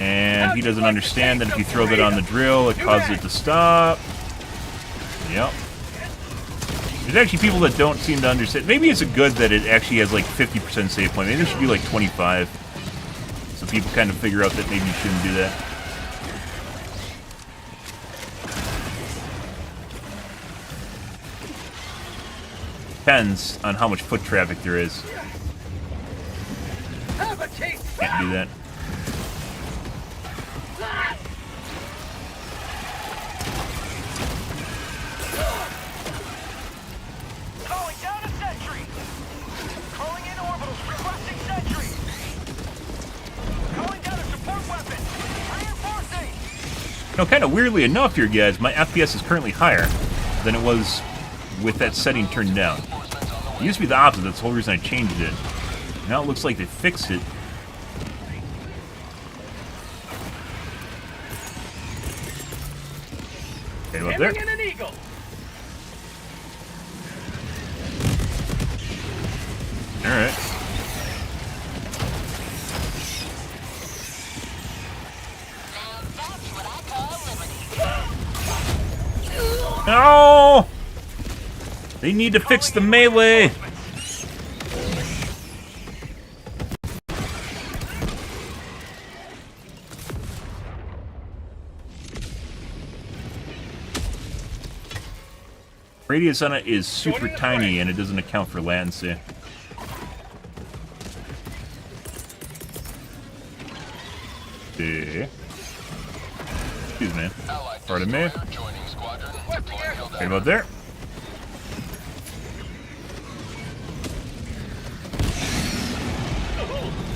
[SPEAKER 1] And he doesn't understand that if you throw that on the drill, it causes it to stop. Yep. There's actually people that don't seem to understand. Maybe it's good that it actually has like 50% save point. Maybe there should be like 25. So people kind of figure out that maybe you shouldn't do that. Depends on how much foot traffic there is. Can't do that.
[SPEAKER 7] Calling down a sentry. Calling in orbitals. Requesting sentry. Calling down a support weapon. Reinforcing.
[SPEAKER 1] You know, kind of weirdly enough here, guys, my FPS is currently higher than it was with that setting turned down. It used to be the opposite. That's the whole reason I changed it. Now it looks like they fixed it. Okay, up there.
[SPEAKER 7] An eagle.
[SPEAKER 1] Alright.
[SPEAKER 5] That's what I call liberty.
[SPEAKER 1] No! They need to fix the melee. Radius on it is super tiny and it doesn't account for latency. Okay. Excuse me. Pardon me. Right about there.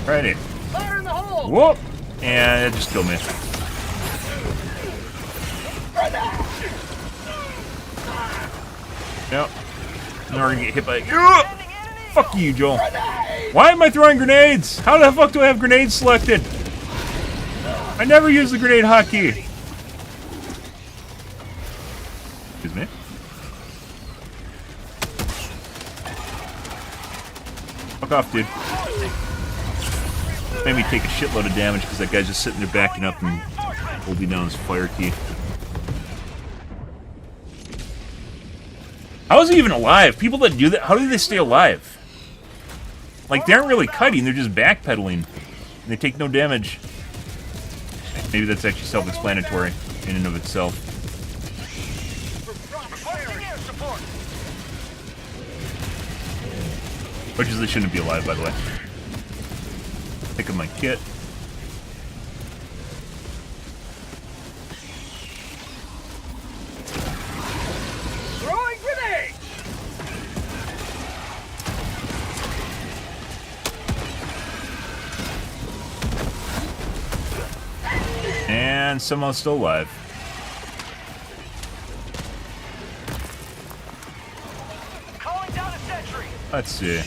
[SPEAKER 1] Righty.
[SPEAKER 7] Fire in the hole.
[SPEAKER 1] Whoop! And it just killed me. Yep. Now we're gonna get hit by. Fuck you, Joel. Why am I throwing grenades? How the fuck do I have grenades selected? I never use the grenade hotkey. Excuse me. Fuck off, dude. Made me take a shitload of damage because that guy's just sitting there backing up and holding down his fire key. How is he even alive? People that do that, how do they stay alive? Like, they aren't really cutting, they're just backpedaling. And they take no damage. Maybe that's actually self-explanatory in and of itself. Which is they shouldn't be alive, by the way. Pick up my kit.
[SPEAKER 7] Throwing grenade.
[SPEAKER 1] And someone's still alive.
[SPEAKER 7] Calling down a sentry.
[SPEAKER 1] Let's see.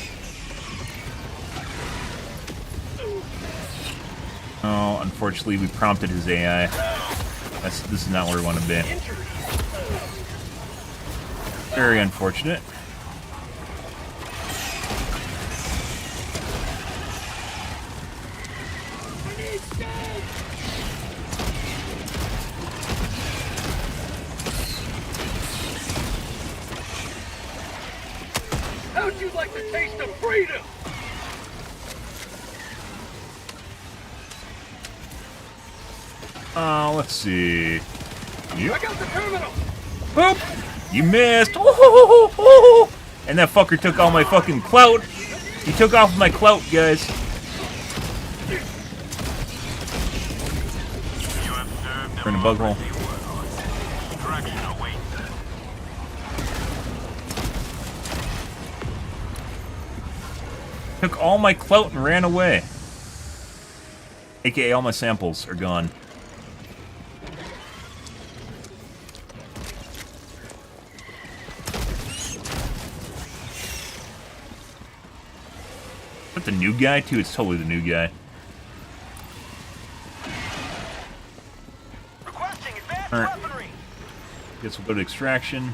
[SPEAKER 1] Oh, unfortunately, we prompted his AI. This is not where we want to be. Very unfortunate.
[SPEAKER 7] How'd you like the taste of freedom?
[SPEAKER 1] Let's see. Yep.
[SPEAKER 7] Check out the terminal.
[SPEAKER 1] Boop! You missed! Oh. And that fucker took all my fucking clout. He took off my clout, guys. We're in a bug hole. Took all my clout and ran away. AKA all my samples are gone. Is that the new guy too? It's totally the new guy.
[SPEAKER 7] Requesting advanced
[SPEAKER 1] Alright.
[SPEAKER 7] weaponry.
[SPEAKER 1] Guess we'll go to extraction.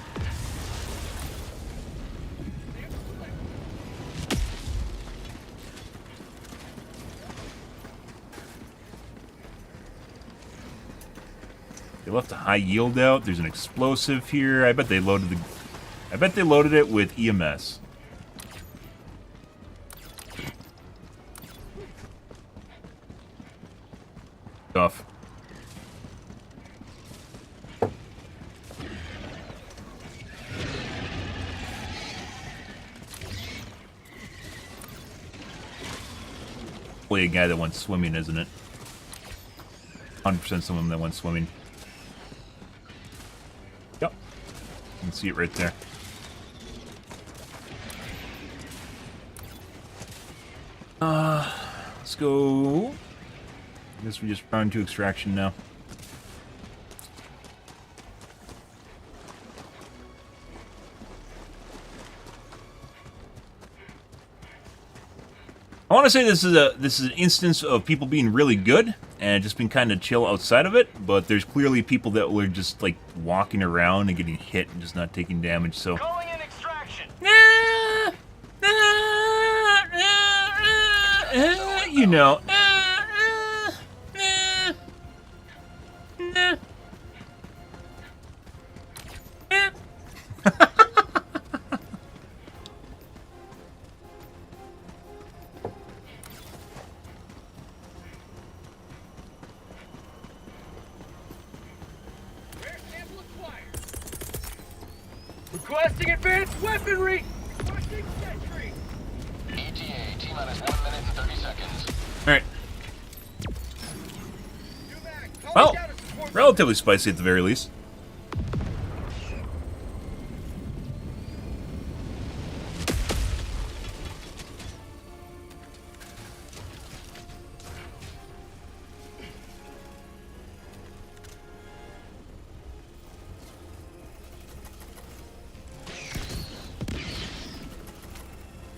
[SPEAKER 1] They left a high yield out. There's an explosive here. I bet they loaded it with EMS. Stuff. Probably a guy that went swimming, isn't it? 100% someone that went swimming. Yep. You can see it right there. Let's go. I guess we just run to extraction now. I want to say this is an instance of people being really good and just being kind of chill outside of it, but there's clearly people that were just like walking around and getting hit and just not taking damage. So
[SPEAKER 7] Calling in extraction.
[SPEAKER 1] you know.
[SPEAKER 7] Requesting advanced weaponry. Requesting sentry.
[SPEAKER 5] ETA, T-minus 1 minute and 30 seconds.
[SPEAKER 1] All right. Well, relatively spicy at the very least.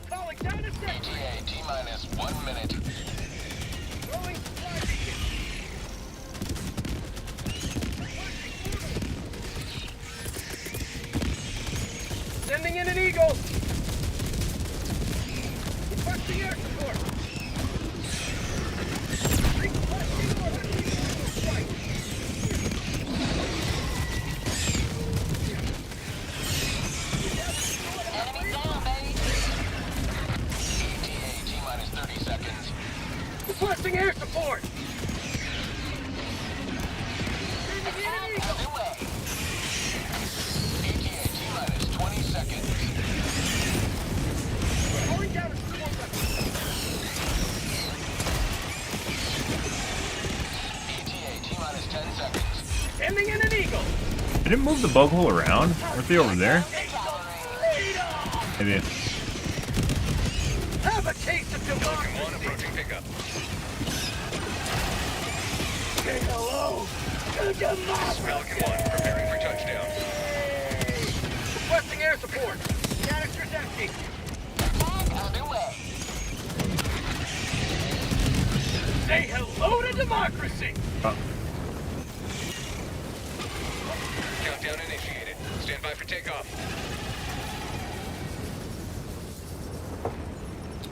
[SPEAKER 7] Calling down a sentry.
[SPEAKER 5] ETA, T-minus 1 minute.
[SPEAKER 7] Throwing supply beacon. Sending in an eagle. Requesting air support. Requesting orbital strike.
[SPEAKER 4] Enemy down, baby.
[SPEAKER 5] ETA, T-minus 30 seconds.
[SPEAKER 7] Requesting air support.
[SPEAKER 4] Attack underway.
[SPEAKER 5] ETA, T-minus 20 seconds.
[SPEAKER 7] Calling down a support weapon.
[SPEAKER 5] ETA, T-minus 10 seconds.
[SPEAKER 7] Sending in an eagle.
[SPEAKER 1] Did it move the bug hole around? Weren't they over there? Maybe.
[SPEAKER 7] Have a taste of democracy.
[SPEAKER 6] One approaching pickup.
[SPEAKER 7] Say hello to democracy.
[SPEAKER 6] Pelican 1 preparing for touchdown.
[SPEAKER 7] Requesting air support. Canister's empty.
[SPEAKER 4] Attack underway.
[SPEAKER 7] Say hello to democracy.
[SPEAKER 6] Countdown initiated. Stand by for takeoff.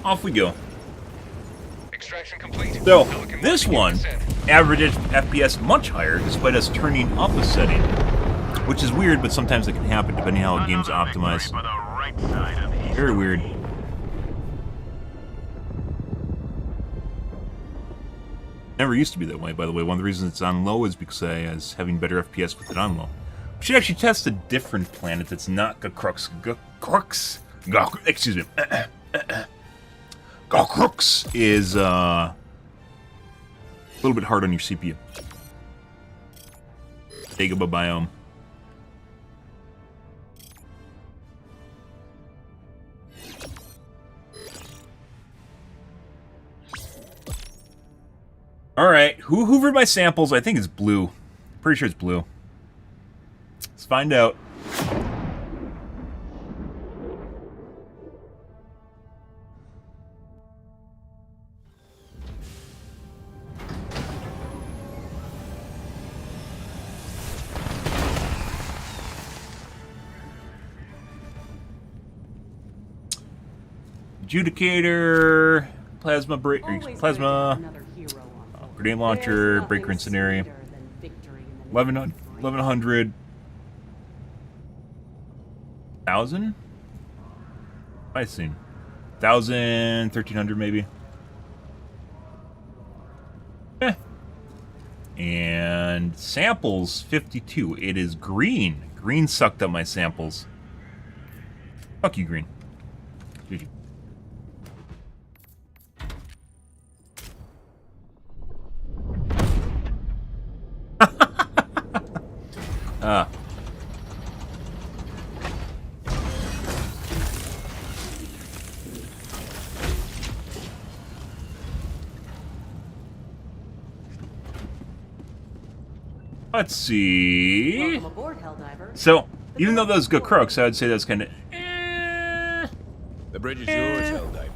[SPEAKER 1] Off we go.
[SPEAKER 6] Extraction complete.
[SPEAKER 1] So,
[SPEAKER 6] Pelican
[SPEAKER 1] this
[SPEAKER 6] begin
[SPEAKER 1] one
[SPEAKER 6] descent.
[SPEAKER 1] averages FPS much higher despite us turning up a setting. Which is weird, but sometimes it can happen depending how a game's
[SPEAKER 9] Another victory
[SPEAKER 1] optimized.
[SPEAKER 9] for the right side of history.
[SPEAKER 1] Very weird. Never used to be that way, by the way. One of the reasons it's on low is because I was having better FPS with it on low. Should actually test a different planet that's not Crux. Excuse me. Crux is a little bit hard on your CPU. Dagobah biome. Alright, who hoovered my samples? I think it's blue. Pretty sure it's blue. Let's find out. Adjudicator, plasma break, plasma, grenade launcher, breaker incendiary, 1100, 1,000? I've seen 1,000, 1,300 maybe. And samples 52. It is green. Green sucked up my samples. Fuck you, green. GG. Let's see.
[SPEAKER 3] Welcome aboard, Helldiver.
[SPEAKER 1] So, even though those go crooks, I would say that's kind of.
[SPEAKER 6] The bridge is yours, Helldiver.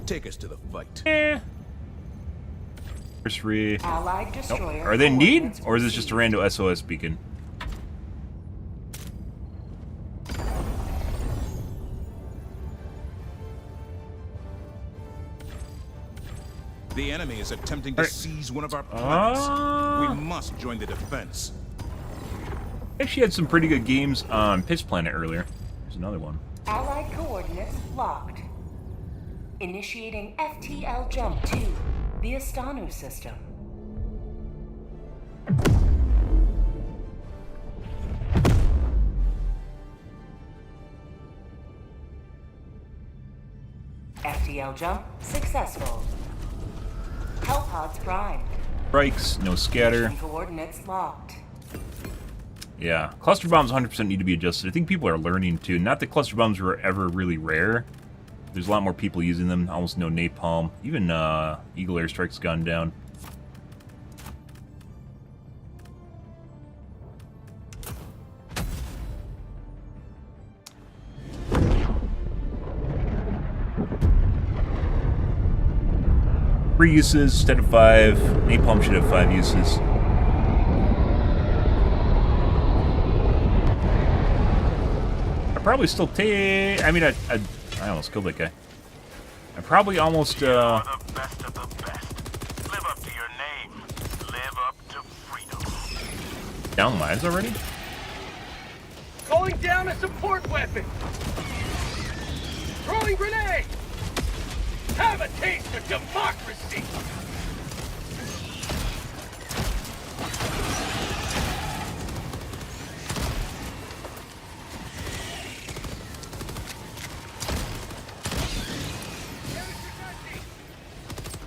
[SPEAKER 6] Take us to the fight.
[SPEAKER 1] Cursory.
[SPEAKER 3] Allied destroyer.
[SPEAKER 1] Nope. Are they in need, or is this just a random SOS beacon?
[SPEAKER 6] The enemy is attempting to seize one of our planets. We must join the defense.
[SPEAKER 1] Actually had some pretty good games on Pitch Planet earlier. There's another one.
[SPEAKER 3] Allied coordinates locked. Initiating FTL jump to the Astanu system. FTL jump successful. Hellpods primed.
[SPEAKER 1] Strikes, no scatter.
[SPEAKER 3] Coordinates locked.
[SPEAKER 1] Yeah, cluster bombs 100% need to be adjusted. I think people are learning to. Not that cluster bombs were ever really rare. There's a lot more people using them. Almost no napalm. Even Eagle Airstrike's gone down. Three uses instead of 5. Napalm should have 5 uses. I probably still take. I mean, I almost killed that guy. I probably almost.
[SPEAKER 9] You're the best of the best. Live up to your name. Live up to freedom.
[SPEAKER 1] Down lives already?
[SPEAKER 7] Calling down a support weapon. Throwing grenade. Have a taste of democracy.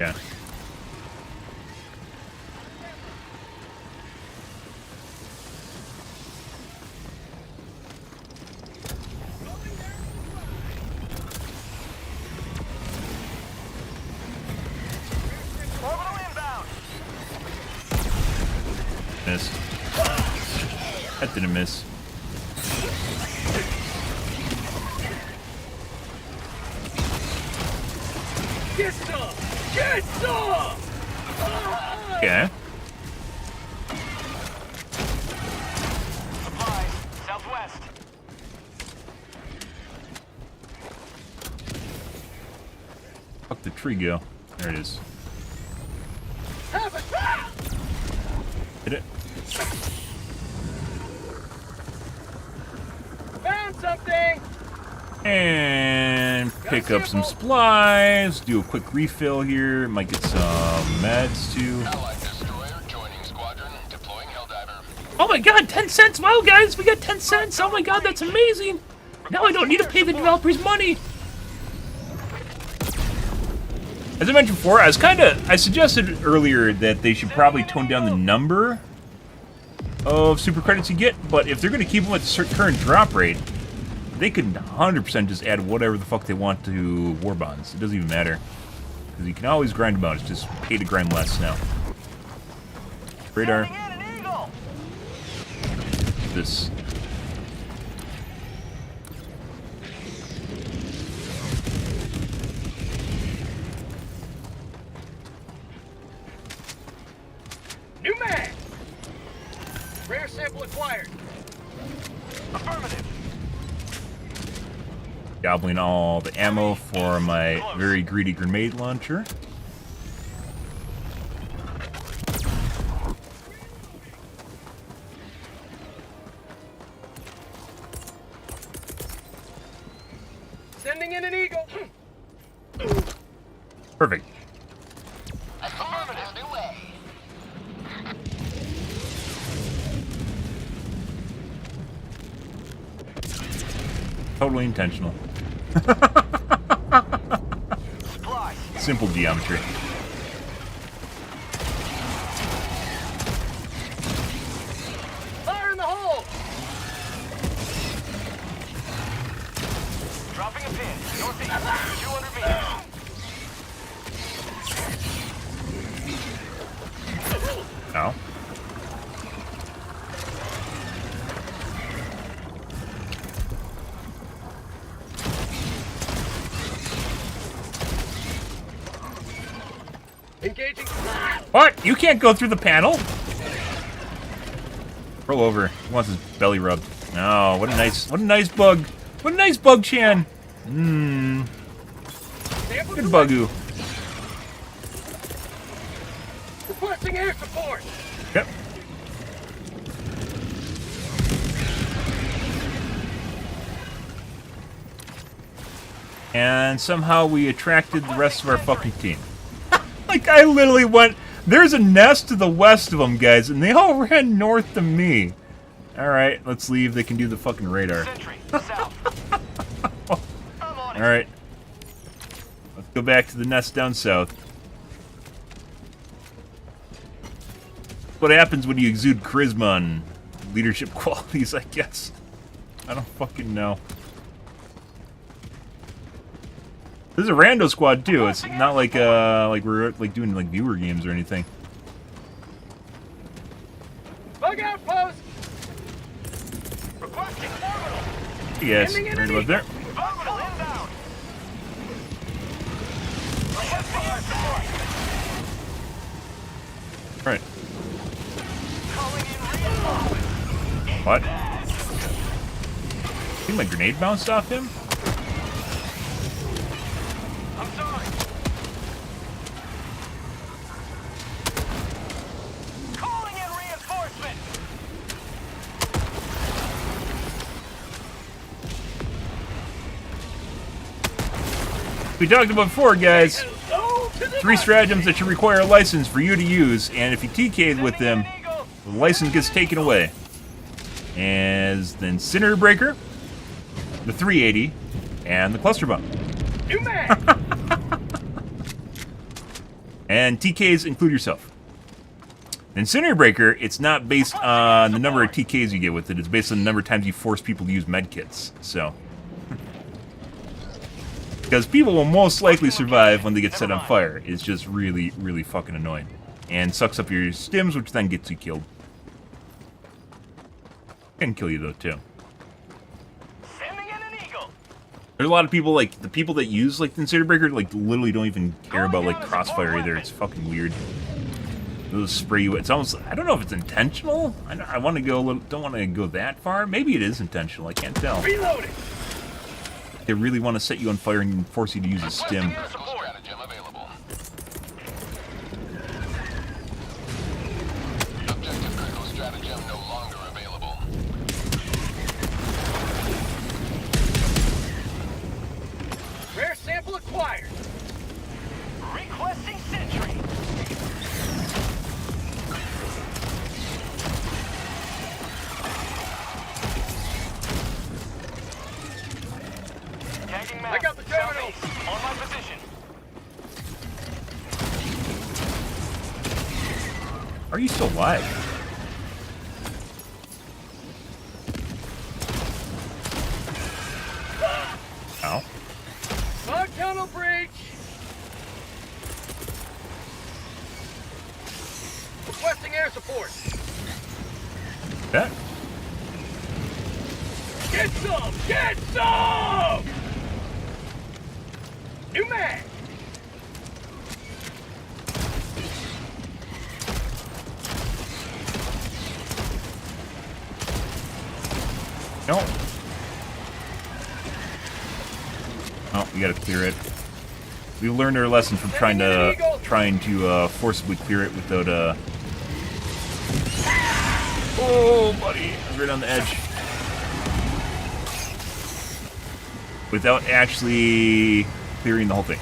[SPEAKER 1] Yeah. Missed. That didn't miss.
[SPEAKER 7] Get some! Get some!
[SPEAKER 1] Yeah.
[SPEAKER 7] Supplies, southwest.
[SPEAKER 1] Fuck the tree go. There it is.
[SPEAKER 7] Have it!
[SPEAKER 1] Hit it.
[SPEAKER 7] Found something!
[SPEAKER 1] And pick up some supplies. Do a quick refill here. Might get some meds too.
[SPEAKER 5] Allied destroyer joining squadron, deploying Helldiver.
[SPEAKER 8] Oh my god, 10 cents! Wow, guys, we got 10 cents! Oh my god, that's amazing! Now I don't need to pay the developers money! As I mentioned before, I suggested earlier that they should probably tone down the number of super credits you get, but if they're going to keep them at the current drop rate, they could 100% just add whatever the fuck they want to war bonds. It doesn't even matter. Because you can always grind them out, it's just pay to grind less now. Radar. This.
[SPEAKER 7] New mag! Rare sample acquired. Affirmative.
[SPEAKER 1] Gobbling all the ammo for my very greedy grenade launcher.
[SPEAKER 7] Sending in an eagle.
[SPEAKER 1] Perfect. Totally intentional. Simple geometry.
[SPEAKER 7] Fire in the hole! Dropping a pin. Northeast. 200 meters.
[SPEAKER 1] Ow.
[SPEAKER 7] Engaging.
[SPEAKER 8] What? You can't go through the panel?
[SPEAKER 1] Roll over. He wants his belly rubbed. Oh, what a nice bug. What a nice bug, Chan. Mmm. Good bugoo.
[SPEAKER 7] Requesting air support.
[SPEAKER 1] Yep. And somehow we attracted the rest of our fucking team. Like, I literally went... There's a nest to the west of them, guys, and they all ran north to me. Alright, let's leave. They can do the fucking radar. Alright. Let's go back to the nest down south. What happens when you exude charisma and leadership qualities, I guess. I don't fucking know. This is a rando squad too. It's not like we're like doing like viewer games or anything.
[SPEAKER 7] Bug outpost.
[SPEAKER 1] Yes, right about there. Right. What? I think my grenade bounced off him?
[SPEAKER 7] I'm sorry. Calling in reinforcement.
[SPEAKER 1] We talked about before, guys. 3 stratagems that should require a license for you to use, and if you TK'd with them, the license gets taken away. As the Incinerator Breaker, the 380, and the Cluster Bomb.
[SPEAKER 7] New man.
[SPEAKER 1] And TKs include yourself. The Incinerator Breaker, it's not based on the number of TKs you get with it, it's based on the number of times you force people to use medkits, so... Because people will most likely survive when they get set on fire. It's just really, really fucking annoying. And sucks up your stims, which then gets you killed. Can kill you though, too.
[SPEAKER 7] Sending in an eagle.
[SPEAKER 1] There's a lot of people, like, the people that use, like, the Incinerator Breaker, like, literally don't even care about, like, crossfire either. It's fucking weird. They'll spray you. It's almost, I don't know if it's intentional. I want to go a little, don't want to go that far. Maybe it is intentional. I can't tell.
[SPEAKER 7] Reloading.
[SPEAKER 1] They really want to set you on fire and force you to use a stim.
[SPEAKER 5] Stratagem available. Objective critical stratagem no longer available.
[SPEAKER 7] Rare sample acquired. Requesting sentry.
[SPEAKER 5] Tagging map.
[SPEAKER 7] I got the terminal.
[SPEAKER 5] Southeast. On my position.
[SPEAKER 1] Are you still alive? Ow.
[SPEAKER 7] Fog tunnel breach. Requesting air support.
[SPEAKER 1] That?
[SPEAKER 7] Get some! Get some! New mag!
[SPEAKER 1] No. Oh, we gotta clear it. We learned our lesson from trying to forcibly clear it without Oh, buddy, I was right on the edge. Without actually clearing the whole thing.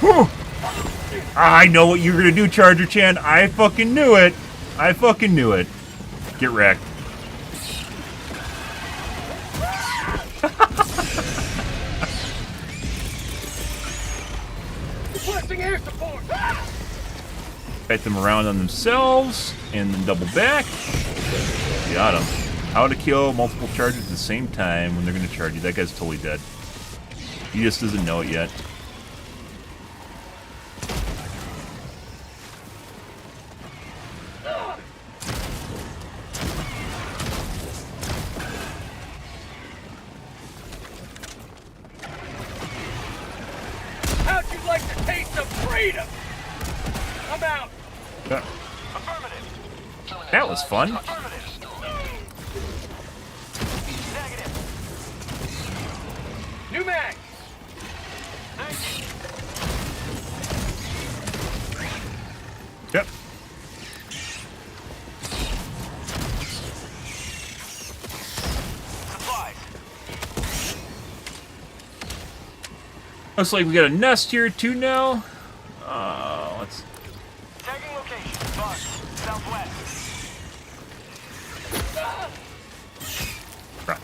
[SPEAKER 1] Whew! I know what you were gonna do, Charger Chan. I fucking knew it. I fucking knew it. Get wrecked.
[SPEAKER 7] Requesting air support!
[SPEAKER 1] Fight them around on themselves, and then double back. Got him. How to kill multiple charges at the same time when they're going to charge you. That guy's totally dead. He just doesn't know it yet.
[SPEAKER 7] How'd you like to taste of freedom? I'm out.
[SPEAKER 1] Yeah.
[SPEAKER 5] Affirmative.
[SPEAKER 1] That was fun.
[SPEAKER 5] Affirmative. Negative.
[SPEAKER 7] New mag.
[SPEAKER 5] Thank you.
[SPEAKER 1] Yep.
[SPEAKER 5] Supplies.
[SPEAKER 1] Looks like we got a nest here too now. Let's.
[SPEAKER 5] Tagging location. Bus. Southwest.
[SPEAKER 1] Crap.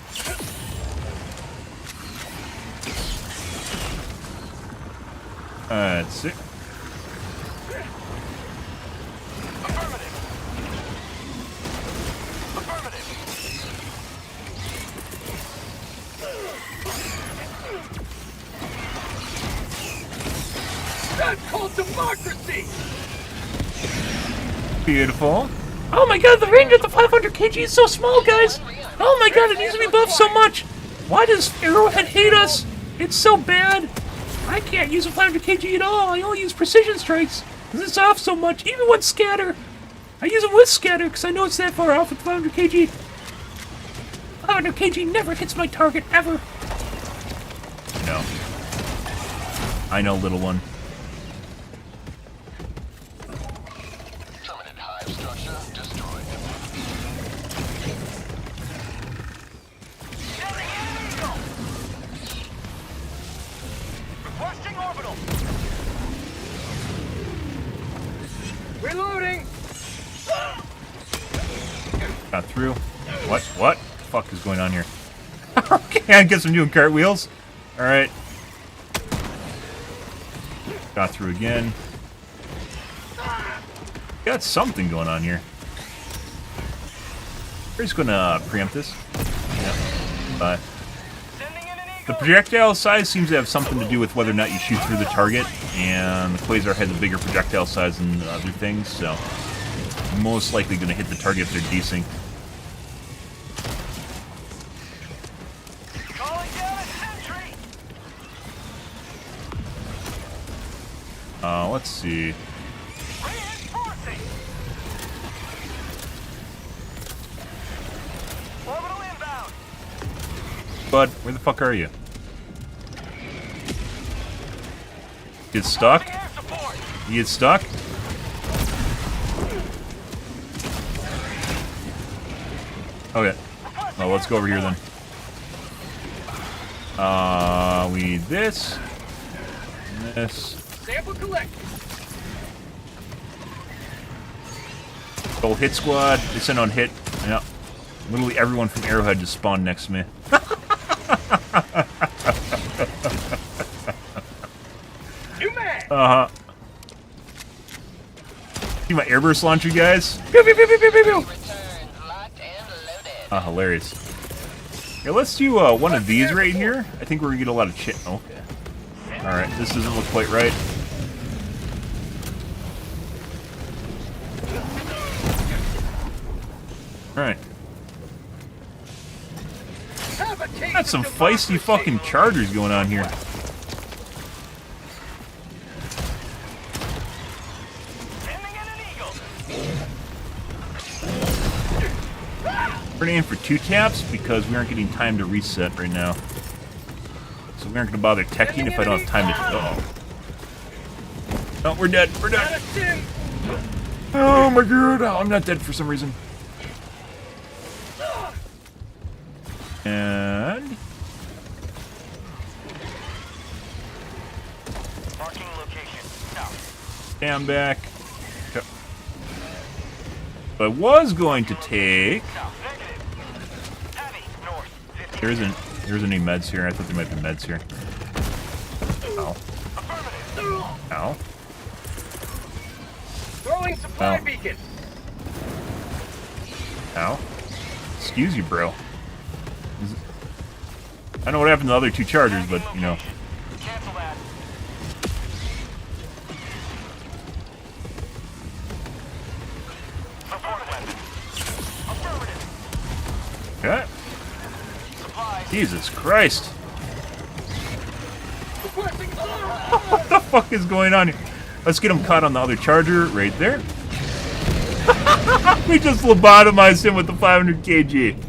[SPEAKER 1] That's it.
[SPEAKER 5] Affirmative. Affirmative.
[SPEAKER 7] That's called democracy!
[SPEAKER 1] Beautiful.
[SPEAKER 8] Oh my god, the range of the 500 kg is so small, guys! Oh my god, it needs to be buffed so much! Why does Arrowhead hate us? It's so bad! I can't use a 500 kg at all, I only use precision strikes, because it's off so much, even with scatter! I use it with scatter, because I know it's that far off with 500 kg. 500 kg never hits my target, ever!
[SPEAKER 1] No. I know, little one.
[SPEAKER 5] Permanent hive structure destroyed. Sending in an eagle. Requesting orbital.
[SPEAKER 7] Reloading!
[SPEAKER 1] Got through. What? What the fuck is going on here? Okay, I guess I'm doing cartwheels. Alright. Got through again. Got something going on here. We're just gonna preempt this. Yeah. Bye.
[SPEAKER 5] Sending in an
[SPEAKER 1] The
[SPEAKER 5] eagle.
[SPEAKER 1] projectile size seems to have something to do with whether or not you shoot through the target, and the Quasar has a bigger projectile size than the other things, so most likely going to hit the target if they're desync.
[SPEAKER 5] Calling down a sentry.
[SPEAKER 1] Let's see.
[SPEAKER 5] Reinforcing. Orbital inbound.
[SPEAKER 1] Bud, where the fuck are you? Get stuck?
[SPEAKER 5] Air support.
[SPEAKER 1] You get stuck? Okay. Well, let's go over here then. We need this. And this.
[SPEAKER 7] Sample collected.
[SPEAKER 1] Old hit squad. They sent on hit. Yeah. Literally everyone from Arrowhead just spawned next to me. Uh-huh. See my airburst launcher, guys? Pew, pew, pew, pew, pew, pew, pew.
[SPEAKER 5] Return, locked and loaded.
[SPEAKER 1] Ah, hilarious. Yeah, let's do one of these right here. I think we're gonna get a lot of chit. Okay. Alright, this doesn't look quite right. Alright. Got some feisty fucking chargers going on here. We're gonna aim for 2 taps because we aren't getting time to reset right now. So we aren't gonna bother teching if I don't have time to. Uh oh. No, we're dead. We're dead. Oh my god! Oh, I'm not dead for some reason. And
[SPEAKER 9] Marking location. South.
[SPEAKER 1] stand back. Yep. I was going to take.
[SPEAKER 9] Negative. Heavy. North.
[SPEAKER 1] There isn't any meds here. I thought there might be meds here. Ow.
[SPEAKER 9] Affirmative.
[SPEAKER 1] Ow.
[SPEAKER 7] Throwing supply
[SPEAKER 1] Ow.
[SPEAKER 7] beacon.
[SPEAKER 1] Ow. Excuse you, bro. I know what happened to the other 2 chargers, but, you know.
[SPEAKER 9] Cancel that. Support weapon. Affirmative.
[SPEAKER 1] Okay.
[SPEAKER 9] Supplies.
[SPEAKER 1] Jesus Christ.
[SPEAKER 7] Requesting
[SPEAKER 1] What the fuck is going on here? Let's get him caught on the other charger right there. We just lobotomized him with the 500 kg.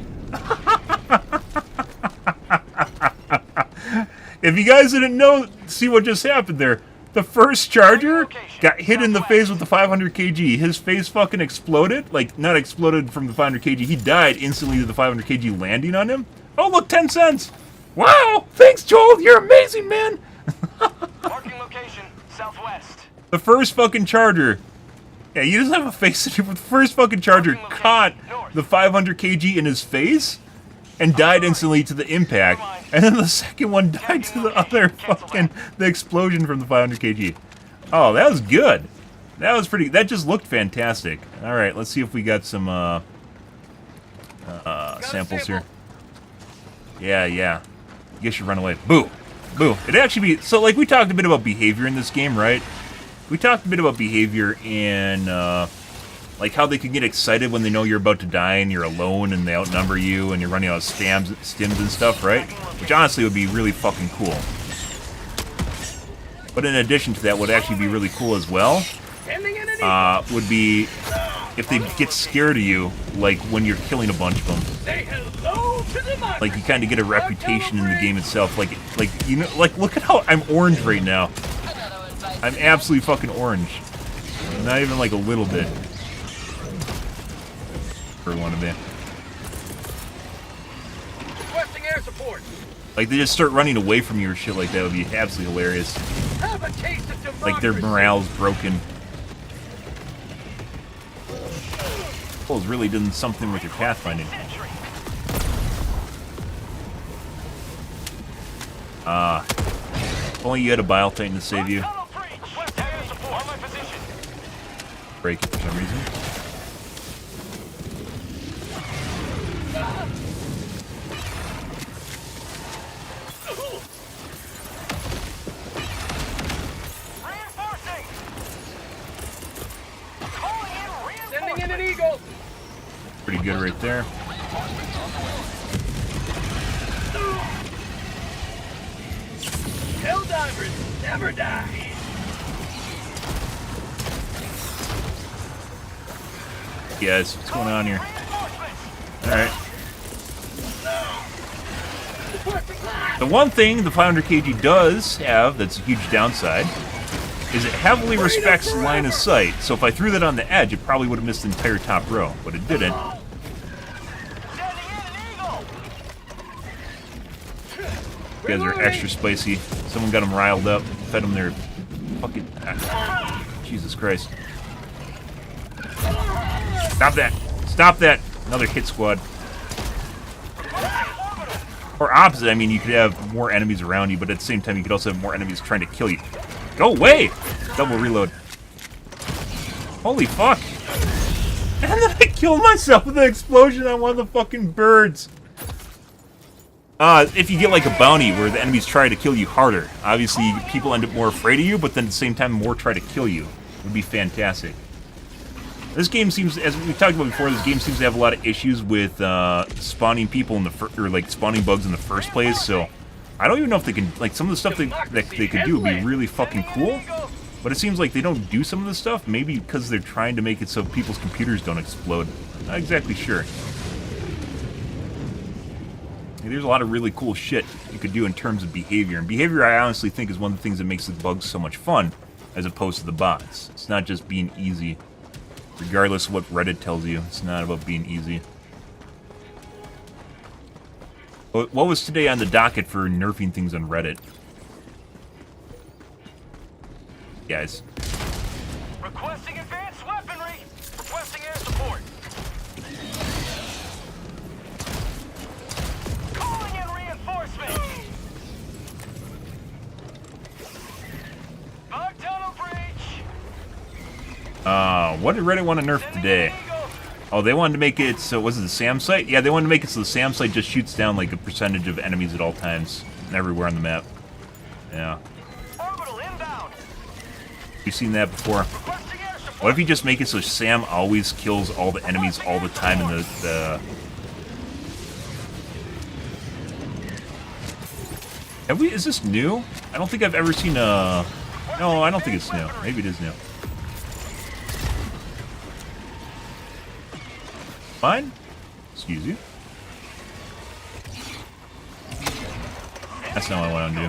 [SPEAKER 1] If you guys didn't know, see what just happened there. The first charger got hit in the face with the 500 kg. His face fucking exploded. Like, not exploded from the 500 kg. He died instantly to the 500 kg landing on him. Oh, look, 10 cents. Wow. Thanks, Joel. You're amazing, man.
[SPEAKER 9] Marking location. Southwest.
[SPEAKER 1] The first fucking charger. Yeah, he doesn't have a face anymore. The first fucking charger caught the 500 kg in his face and died instantly to the impact. And then the second one died to the other fucking, the explosion from the 500 kg. Oh, that was good. That was pretty, that just looked fantastic. Alright, let's see if we got some samples here. Yeah. You guys should run away. Boo! Boo. It'd actually be, so like we talked a bit about behavior in this game, right? We talked a bit about behavior in, like how they can get excited when they know you're about to die and you're alone and they outnumber you and you're running out of stims and stuff, right? Which honestly would be really fucking cool. But in addition to that, what would actually be really cool as well, would be if they get scared of you, like when you're killing a bunch of them.
[SPEAKER 7] Say hello to the market.
[SPEAKER 1] Like you kind of get a reputation in the game itself. Like you know, like look at how I'm orange right now. I'm absolutely fucking orange. Not even like a little bit. For one of them.
[SPEAKER 7] Requesting air support.
[SPEAKER 1] Like they just start running away from you or shit like that would be absolutely hilarious.
[SPEAKER 7] Have a taste of democracy.
[SPEAKER 1] Like their morale's broken. Cole's really doing something with your pathfinding. If only you had a Bile Titan to save you. Break it for some reason.
[SPEAKER 7] Sending in an eagle.
[SPEAKER 1] Pretty good right there.
[SPEAKER 7] Helldivers never die.
[SPEAKER 1] Guys, what's going on here? Alright. The one thing the 500 kg does have that's a huge downside is it heavily respects line of sight. So if I threw that on the edge, it probably would have missed the entire top row, but it didn't. You guys are extra spicy. Someone got them riled up, fed them their fucking... Jesus Christ. Stop that! Stop that! Another hit squad. Or opposite, I mean, you could have more enemies around you, but at the same time, you could also have more enemies trying to kill you. Go away! Double reload. Holy fuck. And then I killed myself with an explosion on one of the fucking birds. If you get like a bounty where the enemies try to kill you harder, obviously people end up more afraid of you, but then at the same time more try to kill you. It would be fantastic. This game seems, as we talked about before, this game seems to have a lot of issues with spawning people in the or like spawning bugs in the first place. So I don't even know if they can, like, some of the stuff that they could do would be really fucking cool. But it seems like they don't do some of this stuff, maybe because they're trying to make it so people's computers don't explode. Not exactly sure. There's a lot of really cool shit you could do in terms of behavior. And behavior, I honestly think, is one of the things that makes the bugs so much fun, as opposed to the bots. It's not just being easy. Regardless of what Reddit tells you, it's not about being easy. What was today on the docket for nerfing things on Reddit? Guys.
[SPEAKER 7] Requesting advanced weaponry. Requesting air support. Calling in reinforcements. Bug tunnel breach.
[SPEAKER 1] What did Reddit want to nerf today? Oh, they wanted to make it so, was it the SAM site? Yeah, they wanted to make it so the SAM site just shoots down like a percentage of enemies at all times and everywhere on the map. Yeah.
[SPEAKER 7] Orbital inbound.
[SPEAKER 1] You've seen that before.
[SPEAKER 7] Requesting air support.
[SPEAKER 1] What if you just make it so Sam always kills all the enemies all the time in the... Have we... Is this new? I don't think I've ever seen a... No, I don't think it's new. Maybe it is new. Fine? Excuse you. That's not what I want to do.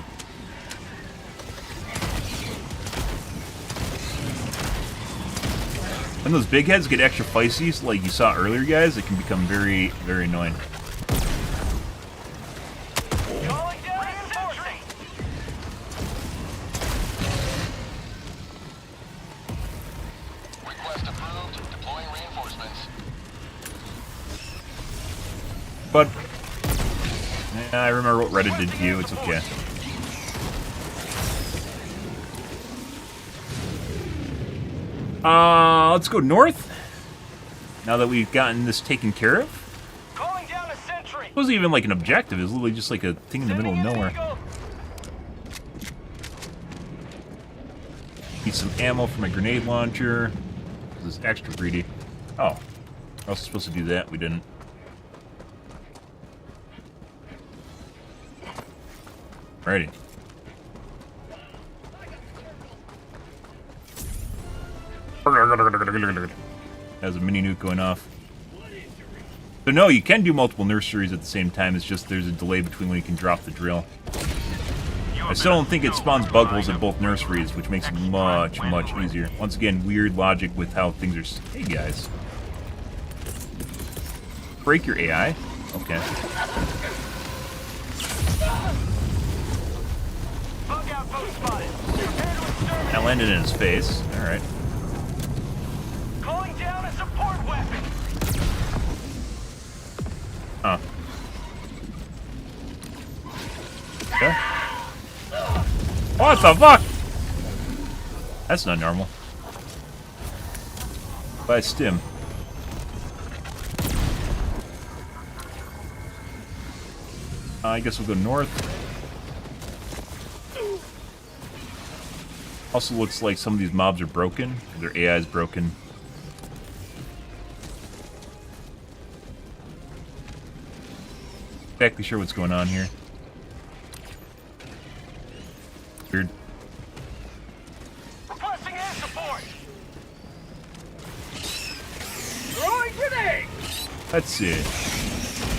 [SPEAKER 1] When those big heads get extra feisty, like you saw earlier, guys, it can become very, very annoying.
[SPEAKER 7] Calling down reinforcing.
[SPEAKER 5] Request approved. Deploying reinforcements.
[SPEAKER 1] But yeah, I remember what Reddit did to you. It's okay. Let's go north. Now that we've gotten this taken care of.
[SPEAKER 7] Calling down a sentry.
[SPEAKER 1] It wasn't even like an objective. It was literally just like a thing in the middle of nowhere. Need some ammo for my grenade launcher. This is extra greedy. Oh, I was supposed to do that. We didn't. Alrighty. Has a mini nuke going off. So no, you can do multiple nurseries at the same time. It's just there's a delay between when you can drop the drill. I still don't think it spawns bug holes at both nurseries, which makes it much, much easier. Once again, weird logic with how things are... Hey, guys. Break your AI? Okay.
[SPEAKER 7] Bug outpost spotted. Prepare to exterminate.
[SPEAKER 1] That landed in his face. Alright.
[SPEAKER 7] Calling down a support weapon.
[SPEAKER 1] Huh. Okay. What the fuck? That's not normal. By stim. I guess we'll go north. Also looks like some of these mobs are broken. Their AI is broken. Exactly sure what's going on here. Weird.
[SPEAKER 7] Requesting air support. Throwing grenade.
[SPEAKER 1] Let's see.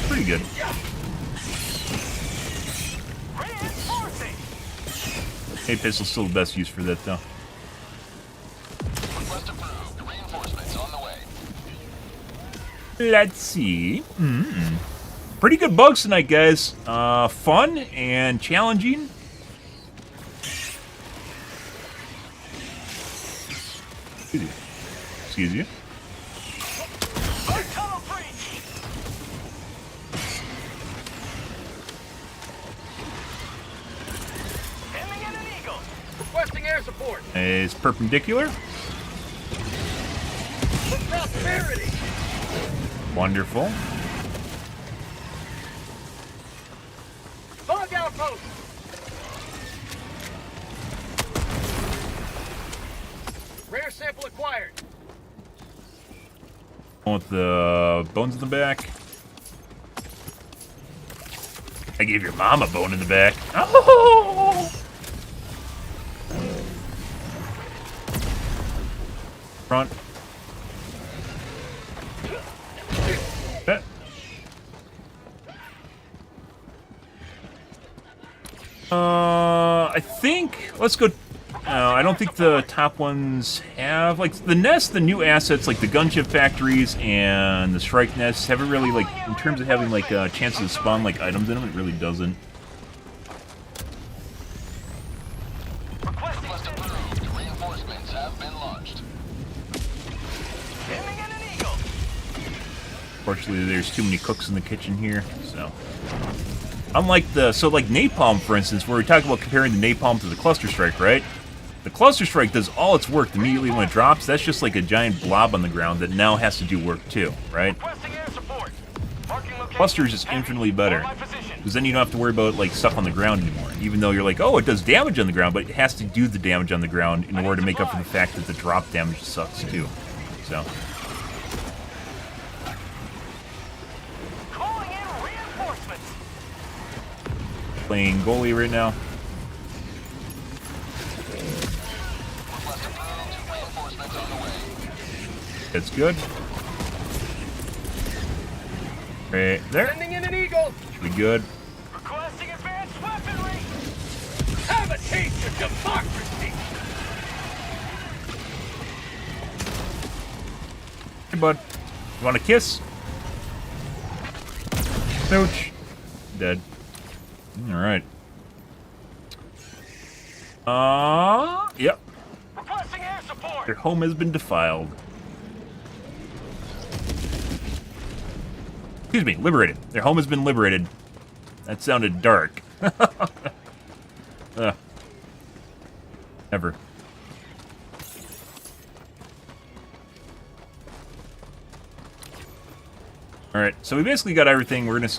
[SPEAKER 1] Pretty good.
[SPEAKER 7] Reinforcing.
[SPEAKER 1] Hey, pistol's still the best use for that, though.
[SPEAKER 5] Request approved. Reinforcements on the way.
[SPEAKER 1] Let's see. Pretty good bugs tonight, guys. Fun and challenging. Excuse you.
[SPEAKER 7] Bug tunnel breach. Aiming at an eagle. Requesting air support.
[SPEAKER 1] Is perpendicular.
[SPEAKER 7] For prosperity.
[SPEAKER 1] Wonderful.
[SPEAKER 7] Fog outpost. Rare sample acquired.
[SPEAKER 1] With the bones in the back. I gave your mom a bone in the back. Oh! Front. Bet. I think let's go. I don't think the top ones have like the nest. The new assets like the gunship factories and the strike nests haven't really like in terms of having like chances to spawn like items in them. It really doesn't.
[SPEAKER 5] Request approved. Reinforcements have been launched.
[SPEAKER 7] Sending in an eagle.
[SPEAKER 1] Fortunately, there's too many cooks in the kitchen here, so. Unlike the like napalm, for instance, where we talk about comparing the napalm to the cluster strike, right? The cluster strike does all its work immediately when it drops. That's just like a giant blob on the ground that now has to do work too, right?
[SPEAKER 7] Requesting air support. Marking location.
[SPEAKER 1] Cluster is just infinitely better
[SPEAKER 7] On my position.
[SPEAKER 1] because then you don't have to worry about like stuff on the ground anymore. Even though you're like, oh, it does damage on the ground, but it has to do the damage on the ground in order to make up for the fact that the drop damage sucks too. So.
[SPEAKER 7] Calling in reinforcements.
[SPEAKER 1] Playing goalie right now.
[SPEAKER 5] Request approved. Reinforcements on the way.
[SPEAKER 1] That's good. Right there.
[SPEAKER 7] Sending in an eagle.
[SPEAKER 1] Should be good.
[SPEAKER 7] Requesting advanced weaponry. Have a taste of democracy.
[SPEAKER 1] Hey, bud. You want a kiss? Smooch. Dead. Alright. Yep.
[SPEAKER 7] Requesting air support.
[SPEAKER 1] Their home has been defiled. Excuse me, liberated. Their home has been liberated. That sounded dark. Never. Alright, so we basically got everything. We're gonna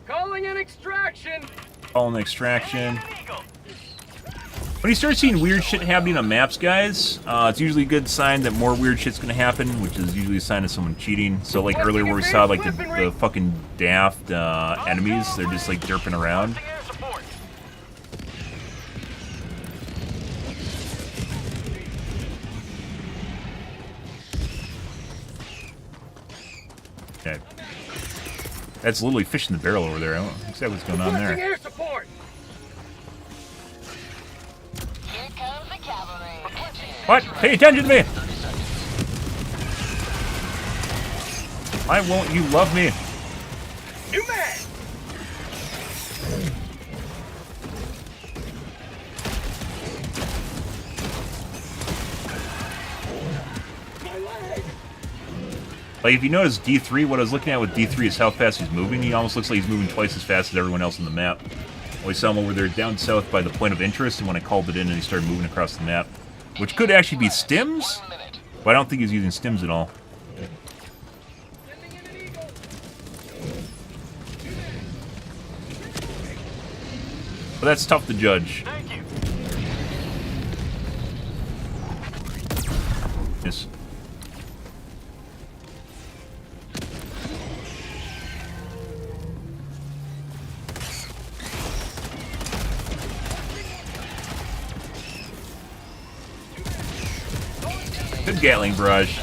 [SPEAKER 7] Calling in extraction.
[SPEAKER 1] call an extraction.
[SPEAKER 7] Sending in an eagle.
[SPEAKER 1] When you start seeing weird shit happening on maps, guys, it's usually a good sign that more weird shit's gonna happen, which is usually a sign of someone cheating. So, like earlier where we saw like the fucking daft enemies, they're just like derping around.
[SPEAKER 7] Requesting air support.
[SPEAKER 1] Okay. That's literally fish in the barrel over there. I don't know exactly what's going on
[SPEAKER 7] Requesting
[SPEAKER 1] there.
[SPEAKER 7] air support.
[SPEAKER 4] Here comes the cavalry.
[SPEAKER 1] What? Pay attention to me! Why won't you love me?
[SPEAKER 7] New man.
[SPEAKER 1] Like, if you notice D3, what I was looking at with D3 is how fast he's moving. He almost looks like he's moving twice as fast as everyone else on the map. We saw him over there down south by the point of interest, and when I called it in, and he started moving across the map. Which could actually be stims, but I don't think he's using stims at all.
[SPEAKER 7] Sending in an eagle.
[SPEAKER 1] But that's tough to judge.
[SPEAKER 7] Thank you.
[SPEAKER 1] Yes. Good Gatling barrage.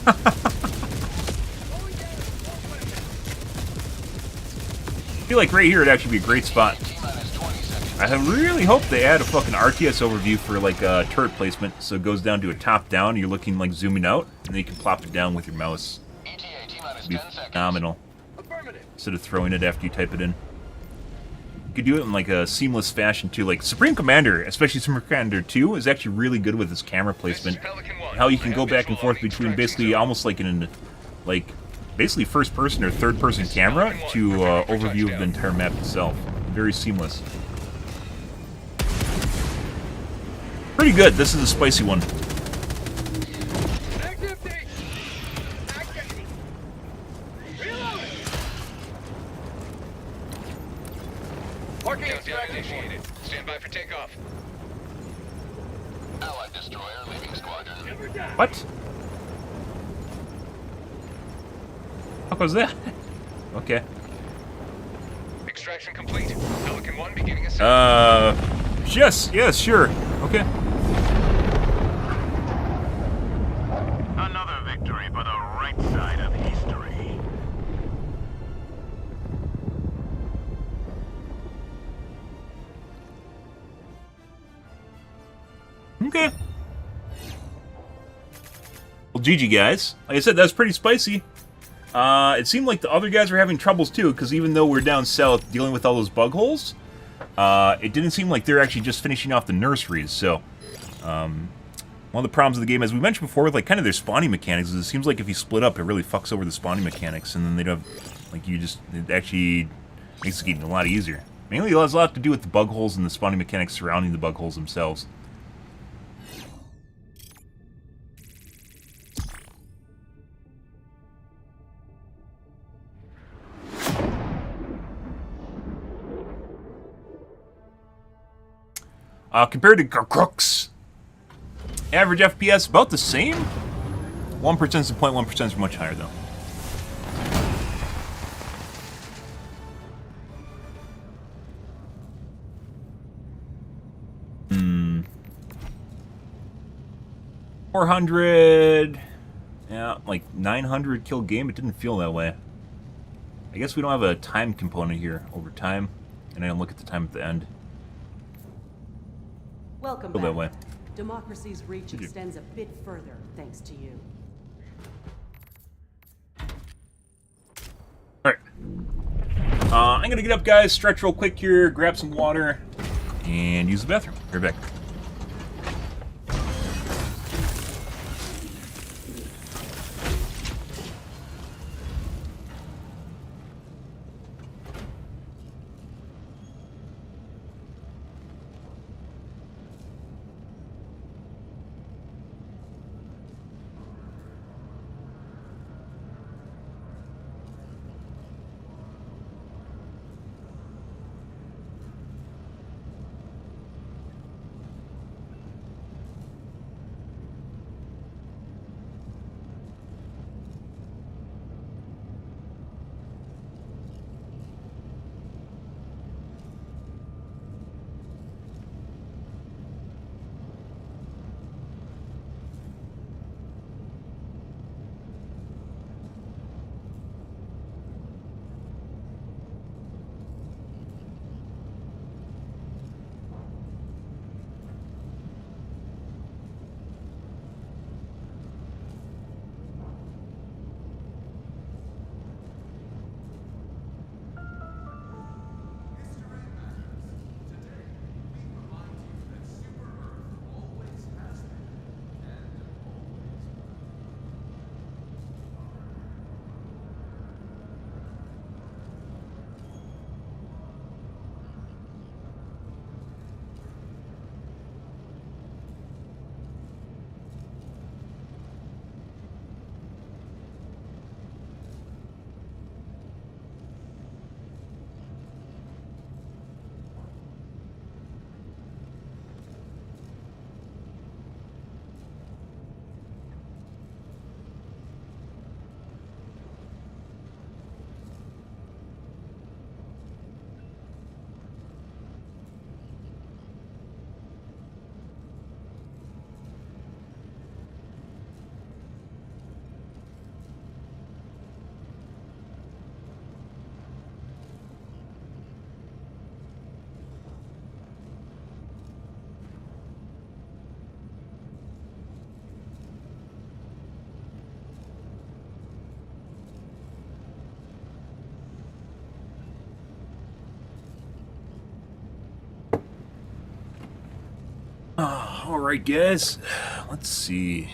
[SPEAKER 1] I feel like right here would actually be a great spot. I really hope they add a fucking RTS overview for like turret placement, so it goes down to a top down. You're looking like zooming out, and then you can plop it down with your mouse. It'd be phenomenal.
[SPEAKER 7] Affirmative.
[SPEAKER 1] Instead of throwing it after you type it in. You could do it in like a seamless fashion too. Like Supreme Commander, especially Supreme Commander 2, is actually really good with its camera placement. How you can go back and forth between basically almost like in basically first person or third person camera to overview of the entire map itself. very seamless. Pretty good. This is a spicy one.
[SPEAKER 7] Activity! Activity! Reloading! Marking extraction initiated. Stand by for takeoff.
[SPEAKER 5] Allied destroyer leaving squadron.
[SPEAKER 7] Never die.
[SPEAKER 1] What? What was that? Okay.
[SPEAKER 7] Extraction complete. Pelican 1 beginning a
[SPEAKER 1] Yes, sure. Okay.
[SPEAKER 9] Another victory for the right side of history.
[SPEAKER 1] Okay. Well, GG, guys. Like I said, that's pretty spicy. It seemed like the other guys were having troubles, too, because even though we're down south dealing with all those bug holes, it didn't seem like they're actually just finishing off the nurseries, so... one of the problems of the game, as we mentioned before, with, like, kind of their spawning mechanics, is it seems like if you split up, it really fucks over the spawning mechanics, and then they don't... Like, you just... It actually makes the game a lot easier. Mainly, it has a lot to do with the bug holes and the spawning mechanics surrounding the bug holes themselves. Compared to Crooks, average FPS about the same. 1% is 0.1% is much higher though. Hmm. 400. Yeah, like 900 kill game. It didn't feel that way. I guess we don't have a time component here over time, and I don't look at the time at the end.
[SPEAKER 10] Welcome
[SPEAKER 1] Go
[SPEAKER 10] back.
[SPEAKER 1] that way.
[SPEAKER 10] Democracy's reach extends a bit further thanks to you.
[SPEAKER 1] Alright. I'm gonna get up, guys, stretch real quick here, grab some water, and use the bathroom. Be right back. Alright, guys. Let's see.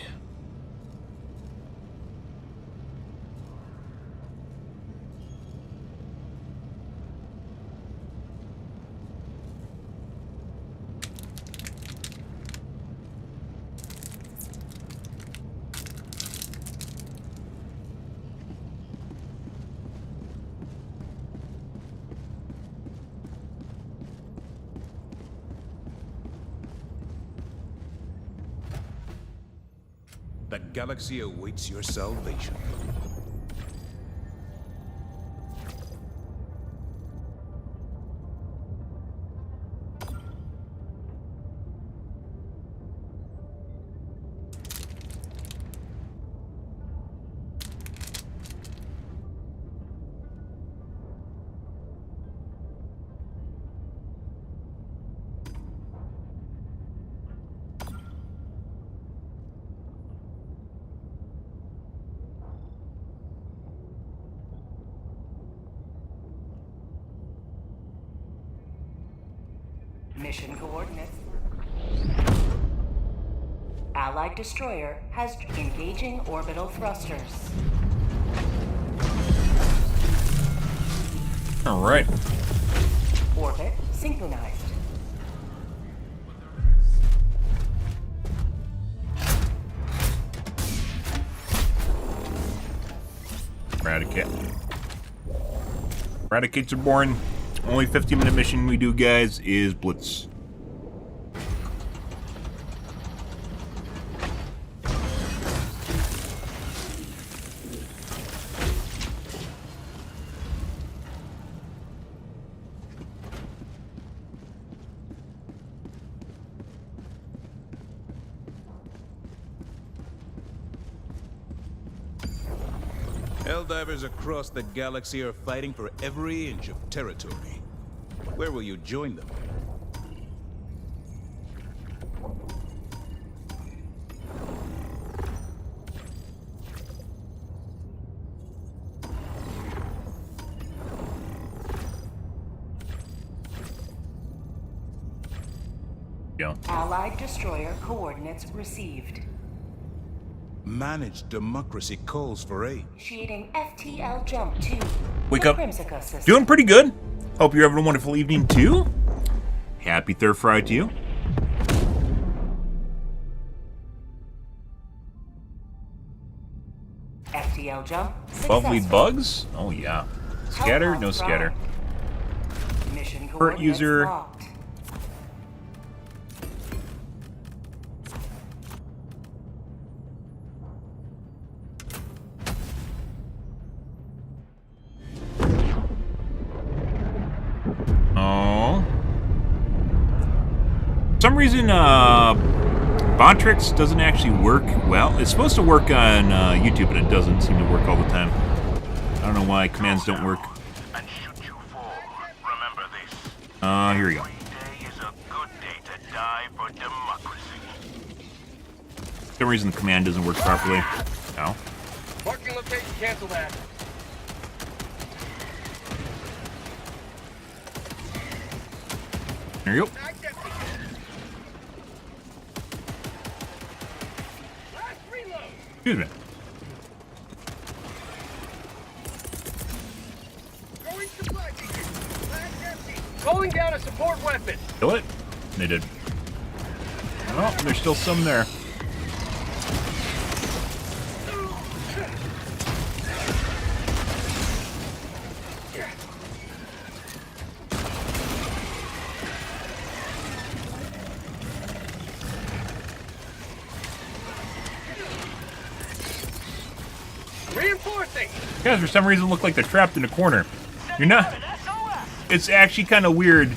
[SPEAKER 6] The galaxy awaits your salvation.
[SPEAKER 3] Mission coordinates. Allied destroyer has engaging orbital thrusters.
[SPEAKER 1] All right.
[SPEAKER 3] Orbit synchronized.
[SPEAKER 1] Eradicates are born. Only 50-minute mission we do, guys, is Blitz.
[SPEAKER 6] Helldivers across the galaxy are fighting for every inch of territory. Where will you join them?
[SPEAKER 1] Yeah.
[SPEAKER 3] Allied destroyer coordinates received.
[SPEAKER 6] Managed democracy calls for aid.
[SPEAKER 3] Initiating FTL jump to
[SPEAKER 1] Wake
[SPEAKER 3] the
[SPEAKER 1] up.
[SPEAKER 3] Crimsica system.
[SPEAKER 1] Doing pretty good. Hope you're having a wonderful evening, too. Happy Third Friday to you.
[SPEAKER 3] FTL jump
[SPEAKER 1] Lovely
[SPEAKER 3] successful.
[SPEAKER 1] bugs? Oh, yeah. Scatter? No scatter.
[SPEAKER 3] Mission
[SPEAKER 1] Hurt
[SPEAKER 3] coordinates
[SPEAKER 1] user.
[SPEAKER 3] locked.
[SPEAKER 1] Oh. For some reason, Bontrix doesn't actually work well. It's supposed to work on YouTube, but it doesn't seem to work all the time. I don't know why commands don't work.
[SPEAKER 9] And shoot you fall. Remember this.
[SPEAKER 1] Here we go.
[SPEAKER 9] Every day is a good day to die for democracy.
[SPEAKER 1] For some reason, the command doesn't work properly. Oh.
[SPEAKER 7] Marking location, cancel that.
[SPEAKER 1] There you go.
[SPEAKER 7] Last reload.
[SPEAKER 1] Excuse me.
[SPEAKER 7] Going supply beacon. Flag empty. Calling down a support weapon.
[SPEAKER 1] Kill it? They did. Oh, there's still some there.
[SPEAKER 7] Reinforcing.
[SPEAKER 1] Guys, for some reason, look like they're trapped in a corner. You're not. It's actually kind of weird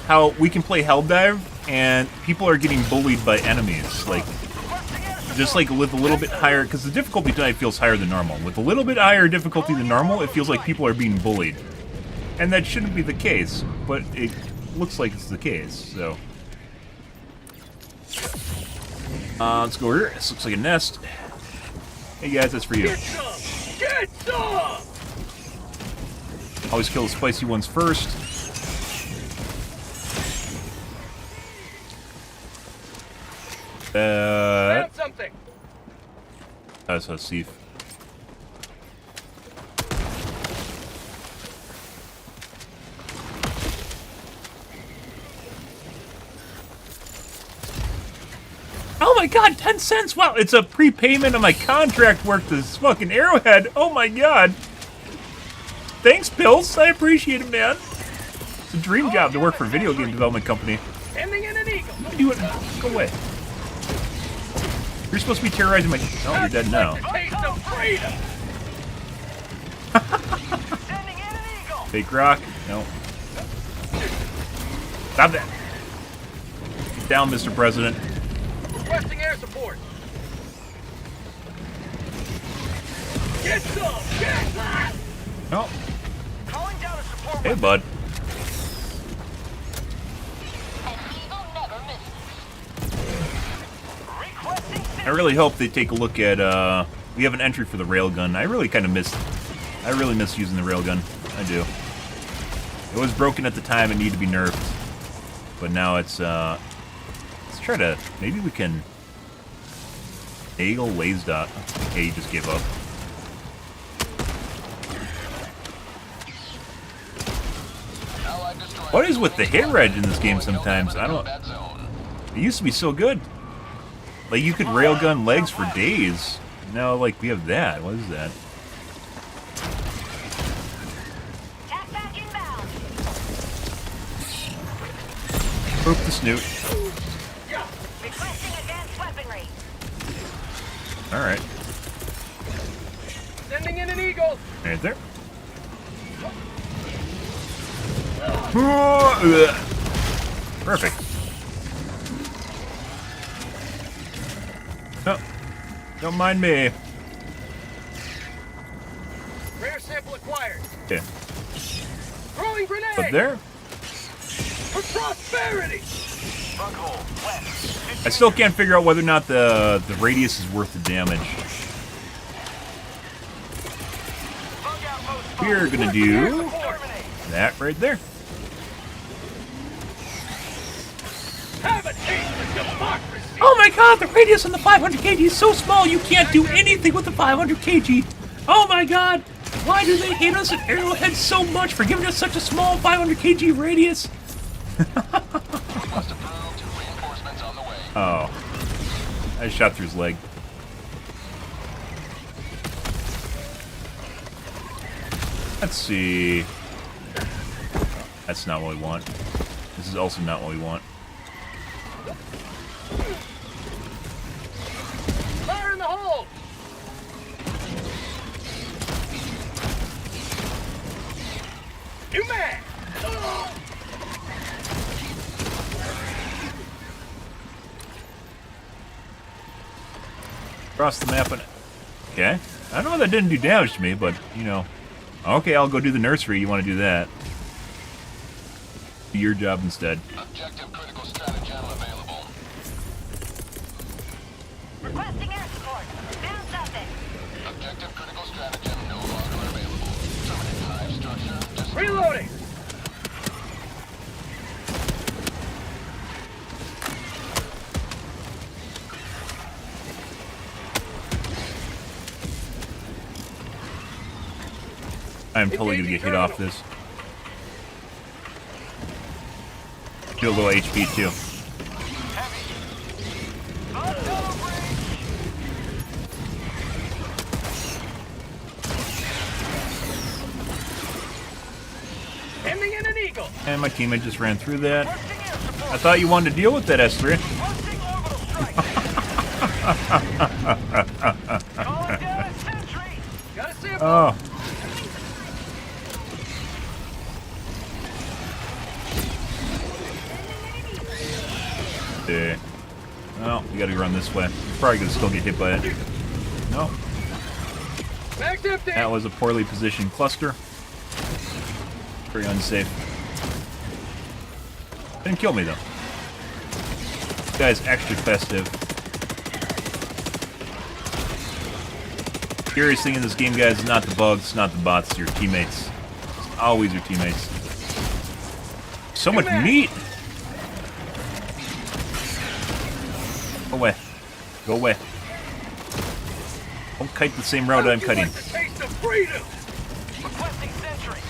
[SPEAKER 1] how we can play Helldive and people are getting bullied by enemies. Like, just like with a little bit higher, because the difficulty tonight feels higher than normal. With a little bit higher difficulty than normal, it feels like people are being bullied. And that shouldn't be the case, but it looks like it's the case, so. Let's go over here. This looks like a nest. Hey guys, that's for you.
[SPEAKER 7] Get some. Get some.
[SPEAKER 1] Always kill the spicy ones first.
[SPEAKER 7] Found something.
[SPEAKER 1] That's a thief. Oh my god, 10 cents! Wow, it's a prepayment of my contract work to this fucking Arrowhead. Oh my god. Thanks, Pills. I appreciate it, man. It's a dream job to work for a video game development company.
[SPEAKER 7] Sending in an eagle.
[SPEAKER 1] Do it. Go away. You're supposed to be terrorizing my... Oh, you're dead now.
[SPEAKER 7] Taste of freedom.
[SPEAKER 4] Sending in an eagle.
[SPEAKER 1] Fake rock. No. Stop that. Get down, Mr. President.
[SPEAKER 7] Requesting air support. Get some. Get that.
[SPEAKER 1] Oh.
[SPEAKER 4] Calling down a support
[SPEAKER 1] Hey,
[SPEAKER 4] weapon.
[SPEAKER 1] bud.
[SPEAKER 4] Requesting
[SPEAKER 1] I really hope they take a look at, we have an entry for the railgun. I really miss using the railgun. I do. It was broken at the time and needed to be nerfed. But now it's, let's try to, maybe we can... Eagle lays dot. Okay, he just gave up. What is with the hit reg in this game sometimes? I don't... It used to be so good. Like, you could railgun legs for days. Now, like, we have that. What is that?
[SPEAKER 4] Tack back inbound.
[SPEAKER 1] Poop the snoot.
[SPEAKER 4] Requesting advanced weaponry.
[SPEAKER 1] Alright.
[SPEAKER 7] Sending in an eagle.
[SPEAKER 1] Right there. Perfect. Oh, don't mind me.
[SPEAKER 7] Rare sample acquired.
[SPEAKER 1] Okay.
[SPEAKER 7] Throwing grenade.
[SPEAKER 1] Up there?
[SPEAKER 7] For prosperity.
[SPEAKER 4] Bunghole west.
[SPEAKER 1] I still can't figure out whether or not the radius is worth the damage.
[SPEAKER 4] Bug outpost.
[SPEAKER 1] We're gonna do
[SPEAKER 4] Terminate.
[SPEAKER 1] that right there.
[SPEAKER 7] Have a taste of democracy.
[SPEAKER 8] Oh my god, the radius on the 500 kg is so small you can't do anything with the 500 kg. Oh my god, why do they hate us at Arrowhead so much for giving us such a small 500 kg radius?
[SPEAKER 1] Oh. I shot through his leg. Let's see. That's not what we want. This is also not what we want.
[SPEAKER 7] Fire in the hole. You man.
[SPEAKER 1] Across the map and... Okay. I don't know that didn't do damage to me, but, you know. Okay, I'll go do the nursery. You want to do that. Do your job instead.
[SPEAKER 5] Objective critical stratagem available.
[SPEAKER 4] Requesting air support. Found something.
[SPEAKER 5] Objective critical stratagem no longer available. Terminate hive structure.
[SPEAKER 7] Reloading.
[SPEAKER 1] I'm totally gonna get hit off this. Do a little HP too.
[SPEAKER 7] Ending in an eagle.
[SPEAKER 1] And my teammate just ran through that. I thought you wanted to deal with that, S3.
[SPEAKER 7] Got a sample.
[SPEAKER 1] Oh. Okay. Well, we gotta run this way. We're probably gonna still get hit by it. No.
[SPEAKER 7] Mag's empty.
[SPEAKER 1] That was a poorly positioned cluster. Very unsafe. Didn't kill me though. This guy's extra festive. Curious thing in this game, guys, is not the bugs, it's not the bots, it's your teammates. It's always your teammates. So much meat! Go away. Go away. Don't kite the same route I'm cutting.
[SPEAKER 7] Like the taste of freedom.
[SPEAKER 4] Requesting sentry.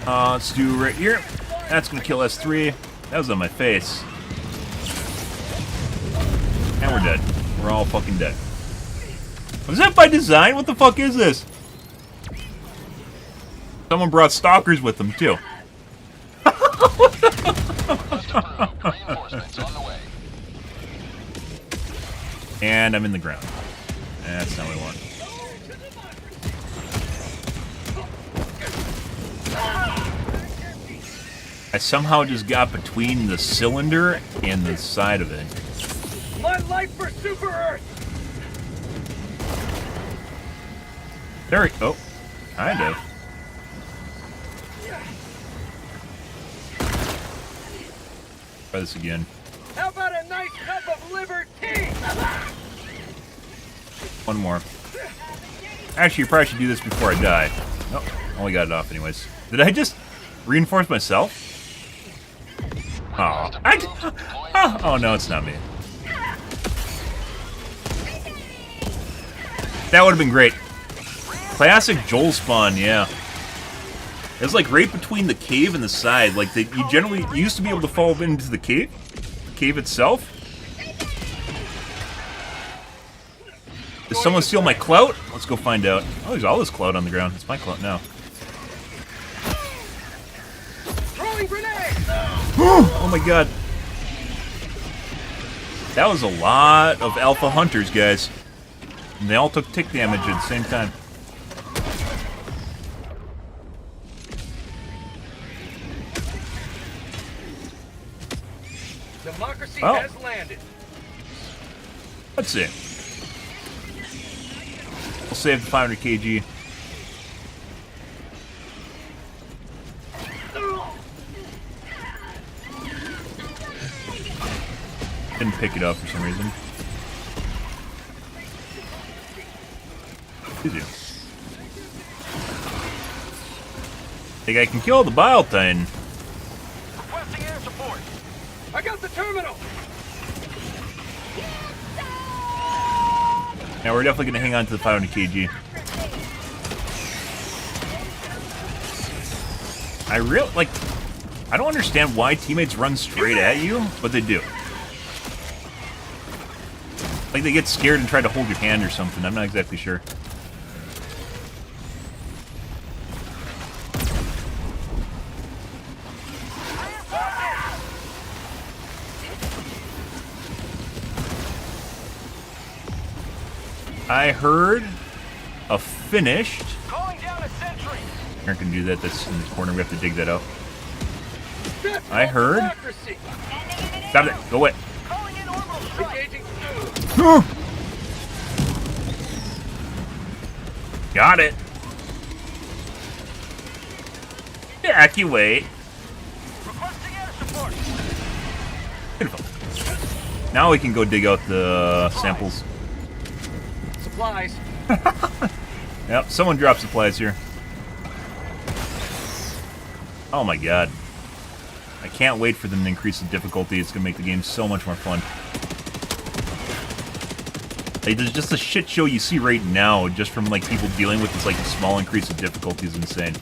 [SPEAKER 1] Let's do right here. That's gonna kill S3. That was on my face. And we're dead. We're all fucking dead. Was that by design? What the fuck is this? Someone brought stalkers with them, too.
[SPEAKER 5] Reinforcements on the way.
[SPEAKER 1] And I'm in the ground. That's not what I want. I somehow just got between the cylinder and the side of it.
[SPEAKER 7] My life for Super Earth!
[SPEAKER 1] There we go. Oh, kind of. Try this again.
[SPEAKER 7] How about a nice cup of liver tea?
[SPEAKER 1] One more. Actually, you probably should do this before I die. Nope, only got it off anyways. Did I just reinforce myself? Oh, oh no, it's not me. That would have been great. Classic Joel spawn, yeah. It's like right between the cave and the side. Like you used to be able to fall into the cave itself. Did someone steal my clout? Let's go find out. Oh, there's all this clout on the ground. It's my clout now.
[SPEAKER 7] Throwing grenade!
[SPEAKER 1] Oh my god. That was a lot of alpha hunters, guys. And they all took tick damage at the same time.
[SPEAKER 7] Democracy
[SPEAKER 1] Oh.
[SPEAKER 7] has landed.
[SPEAKER 1] Let's see. We'll save the 500 kg. Didn't pick it up for some reason. Easy. Think I can kill the Bile Titan.
[SPEAKER 7] Requesting air support. I got the terminal.
[SPEAKER 1] Now we're definitely going to hang on to the 500 kg. I don't understand why teammates run straight at you, but they do. Like they get scared and try to hold your hand or something. I'm not exactly sure. I heard a finished.
[SPEAKER 7] Calling down a sentry.
[SPEAKER 1] Aaron can do that. That's in the corner. We have to dig that out. I heard.
[SPEAKER 7] Democracy.
[SPEAKER 1] Stop it. Go away.
[SPEAKER 7] Calling in orbital strike. Engaging.
[SPEAKER 1] Got it. Evacuate.
[SPEAKER 7] Requesting air support.
[SPEAKER 1] Beautiful. Now we can go dig out the samples.
[SPEAKER 7] Supplies.
[SPEAKER 1] Yep, someone dropped supplies here. Oh my god. I can't wait for them to increase the difficulty. It's gonna make the game so much more fun. Like, there's just a shit show you see right now just from like people dealing with this like small increase of difficulty is insane.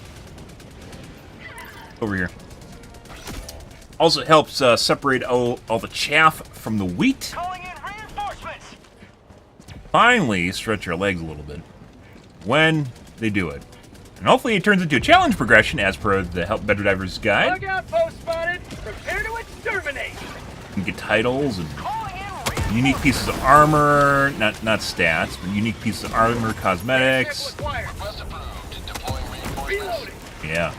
[SPEAKER 1] Over here. Also helps separate all the chaff from the wheat.
[SPEAKER 7] Calling in reinforcements.
[SPEAKER 1] Finally stretch our legs a little bit when they do it. And hopefully it turns into a challenge progression as per the Better Divers guide.
[SPEAKER 7] Bug outpost spotted. Prepare to exterminate.
[SPEAKER 1] You can get titles and unique pieces of armor, not stats, but unique pieces of armor, cosmetics.
[SPEAKER 5] Request approved. Deploying reinforcements.
[SPEAKER 1] Yeah.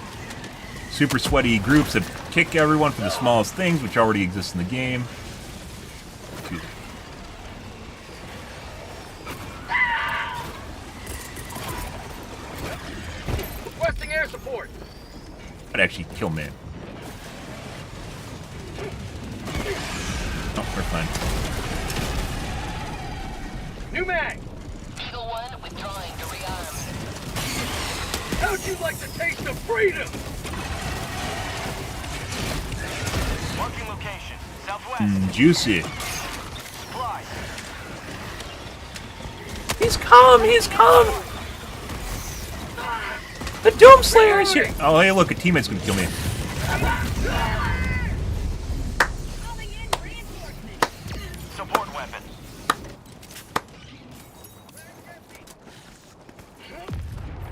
[SPEAKER 1] Super sweaty groups that kick everyone for the smallest things, which already exist in the game. Excuse me.
[SPEAKER 7] Requesting air support.
[SPEAKER 1] That'd actually kill me. Oh, we're fine.
[SPEAKER 7] New mag.
[SPEAKER 4] Eagle 1 withdrawing to rearm.
[SPEAKER 7] How'd you like the taste of freedom? Marking location. Southwest.
[SPEAKER 1] Juicy.
[SPEAKER 7] Supplies.
[SPEAKER 8] He's calm, he's calm. The Doomslayer is here.
[SPEAKER 1] Oh, hey, look, a teammate's gonna kill me.
[SPEAKER 7] Support weapon.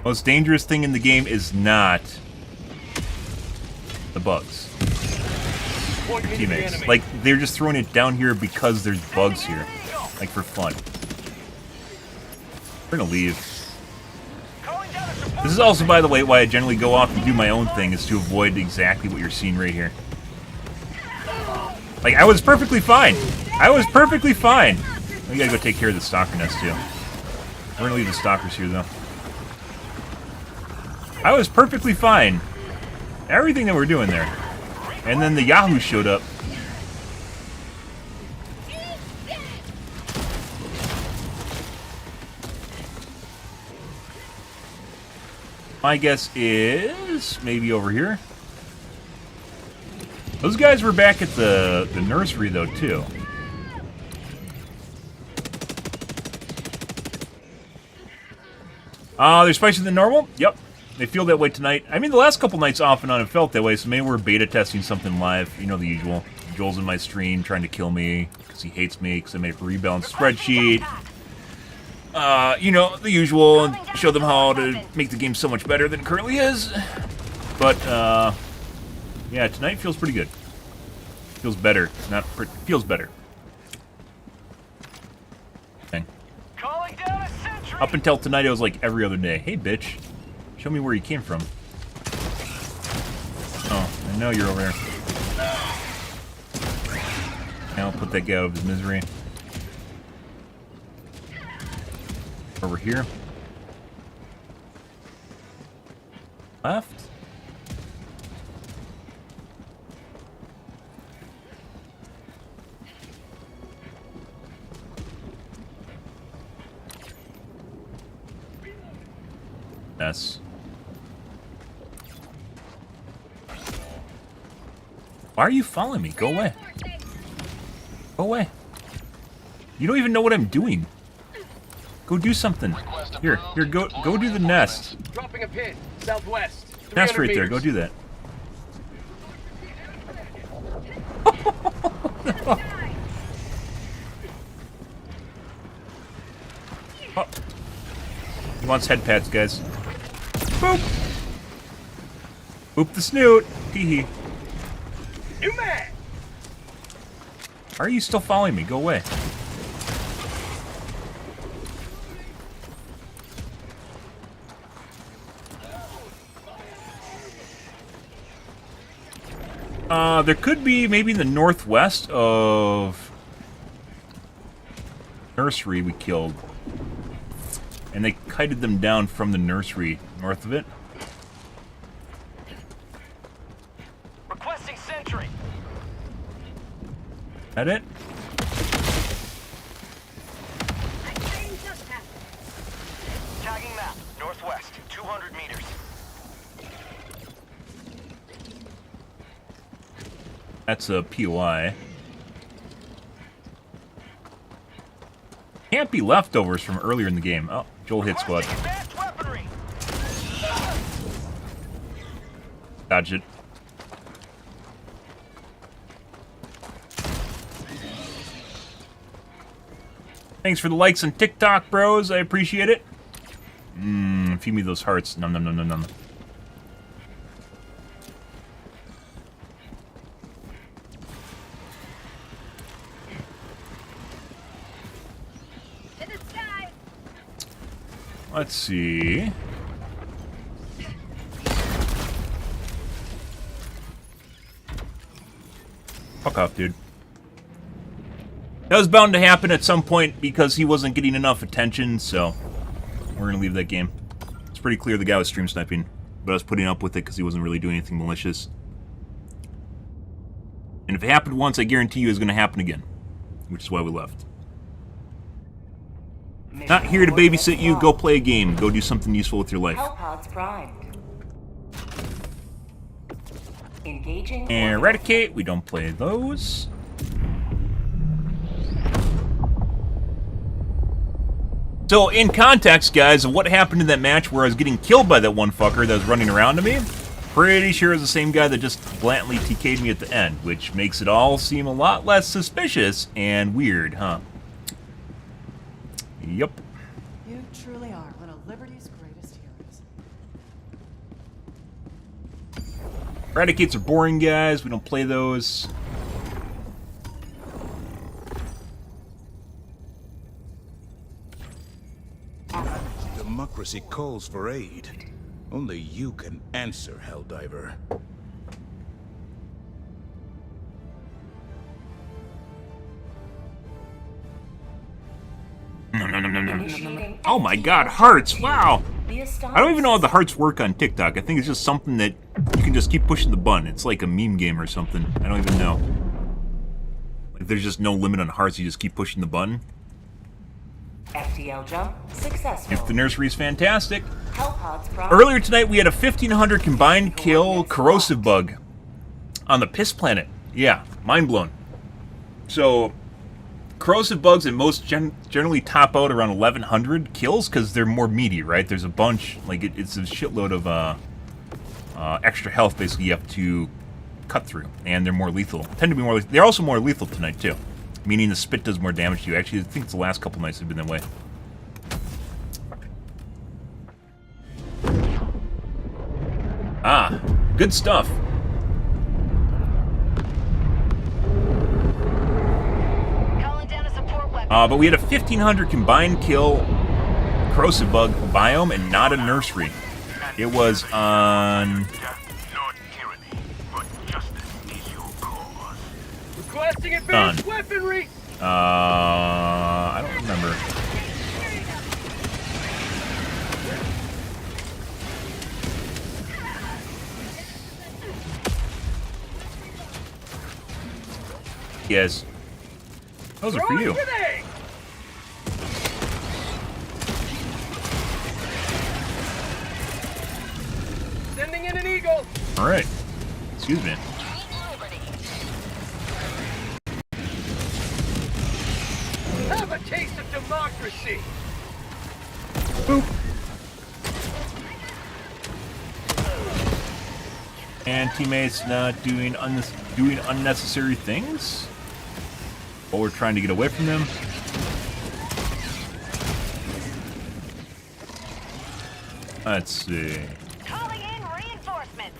[SPEAKER 1] Most dangerous thing in the game is not the bugs.
[SPEAKER 7] Point me to the
[SPEAKER 1] Teammates.
[SPEAKER 7] enemy.
[SPEAKER 1] Like, they're just throwing it down here because there's bugs here. like for fun. We're gonna leave. This is also, by the way, why I generally go off and do my own thing, is to avoid exactly what you're seeing right here. Like, I was perfectly fine. I was perfectly fine. We gotta go take care of the stalker nest, too. We're gonna leave the stalkers here, though. I was perfectly fine. Everything that we're doing there. And then the Yahoo showed up. My guess is maybe over here. Those guys were back at the nursery, though, too. They're spicier than normal? Yep. They feel that way tonight. I mean, the last couple nights off and on have felt that way, so maybe we're beta testing something live. You know the usual. Joel's in my stream trying to kill me because he hates me because I made a rebalance spreadsheet. You know, the usual, and show them how to make the game so much better than it currently is. But, yeah, tonight feels pretty good. Feels better. Not pretty. Feels better. Dang. Up until tonight, it was like every other day. Hey, bitch. Show me where you came from. Oh, I know you're over there. I'll put that guy out of his misery. Over here. Left. Yes. Why are you following me? Go away. Go away. You don't even know what I'm doing. Go do something. Here, go do the nest.
[SPEAKER 7] Dropping a pin, southwest.
[SPEAKER 1] Nest right there. Go do that. Oh. He wants head pads, guys. Boop. Boop the snoot. Tee-hee.
[SPEAKER 7] You mad?
[SPEAKER 1] Why are you still following me? Go away. There could be maybe in the northwest of nursery we killed. And they kited them down from the nursery north of it.
[SPEAKER 7] Requesting sentry.
[SPEAKER 1] That it?
[SPEAKER 7] Tagging map, northwest, 200 meters.
[SPEAKER 1] That's a POI. Can't be leftovers from earlier in the game. Oh, Joel hit squad. Dodge it. Thanks for the likes on TikTok, bros. I appreciate it. Feed me those hearts. Nom nom nom nom nom. Let's see. Fuck off, dude. That was bound to happen at some point because he wasn't getting enough attention, so we're gonna leave that game. It's pretty clear the guy was stream sniping, but I was putting up with it because he wasn't really doing anything malicious. And if it happened once, I guarantee you it's gonna happen again, which is why we left. Not here to babysit you. Go play a game. Go do something useful with your life.
[SPEAKER 3] Hellpods primed. Engaging.
[SPEAKER 1] Eradicate. We don't play those. So, in context, guys, of what happened in that match where I was getting killed by that one fucker that was running around to me, pretty sure it was the same guy that just blatantly TK'd me at the end, which makes it all seem a lot less suspicious and weird, huh? Yep.
[SPEAKER 10] You truly are one of Liberty's greatest heroes.
[SPEAKER 1] Eradicates are boring, guys. We don't play those.
[SPEAKER 6] democracy calls for aid. Only you can answer, Helldiver.
[SPEAKER 3] Initiating
[SPEAKER 1] Oh my god, hearts! Wow!
[SPEAKER 3] the
[SPEAKER 1] I don't even know how the hearts work on TikTok. I think it's just something that you can just keep pushing the button. It's like a meme game or something. I don't even know. Like there's just no limit on hearts, you just keep pushing the button.
[SPEAKER 3] FTL jump successful.
[SPEAKER 1] If the nursery's fantastic.
[SPEAKER 3] Hellpods
[SPEAKER 1] Earlier tonight we had a 1500 combined kill corrosive bug on the Piss Planet. Yeah, mind blown. So, corrosive bugs at most generally top out around 1100 kills because they're more meaty, right? There's a bunch, like it's a shitload of extra health basically you have to cut through, and they're more lethal. Tend to be more lethal. They're also more lethal tonight too, meaning the spit does more damage to you. Actually, I think it's the last couple nights have been that way. Ah, good stuff.
[SPEAKER 4] Calling down a support weapon.
[SPEAKER 1] But we had a 1500 combined kill corrosive bug biome and not a nursery. It was on...
[SPEAKER 9] Death, not tyranny, but justice is your cause.
[SPEAKER 7] Requesting advanced weaponry.
[SPEAKER 1] I don't remember. Yes. Those are for you.
[SPEAKER 7] Grenade. Sending in an eagle.
[SPEAKER 1] Alright. Excuse me.
[SPEAKER 7] Have a taste of democracy.
[SPEAKER 1] Boop. And teammates not doing unnecessary things. While we're trying to get away from them. Let's see.
[SPEAKER 4] Calling in reinforcements.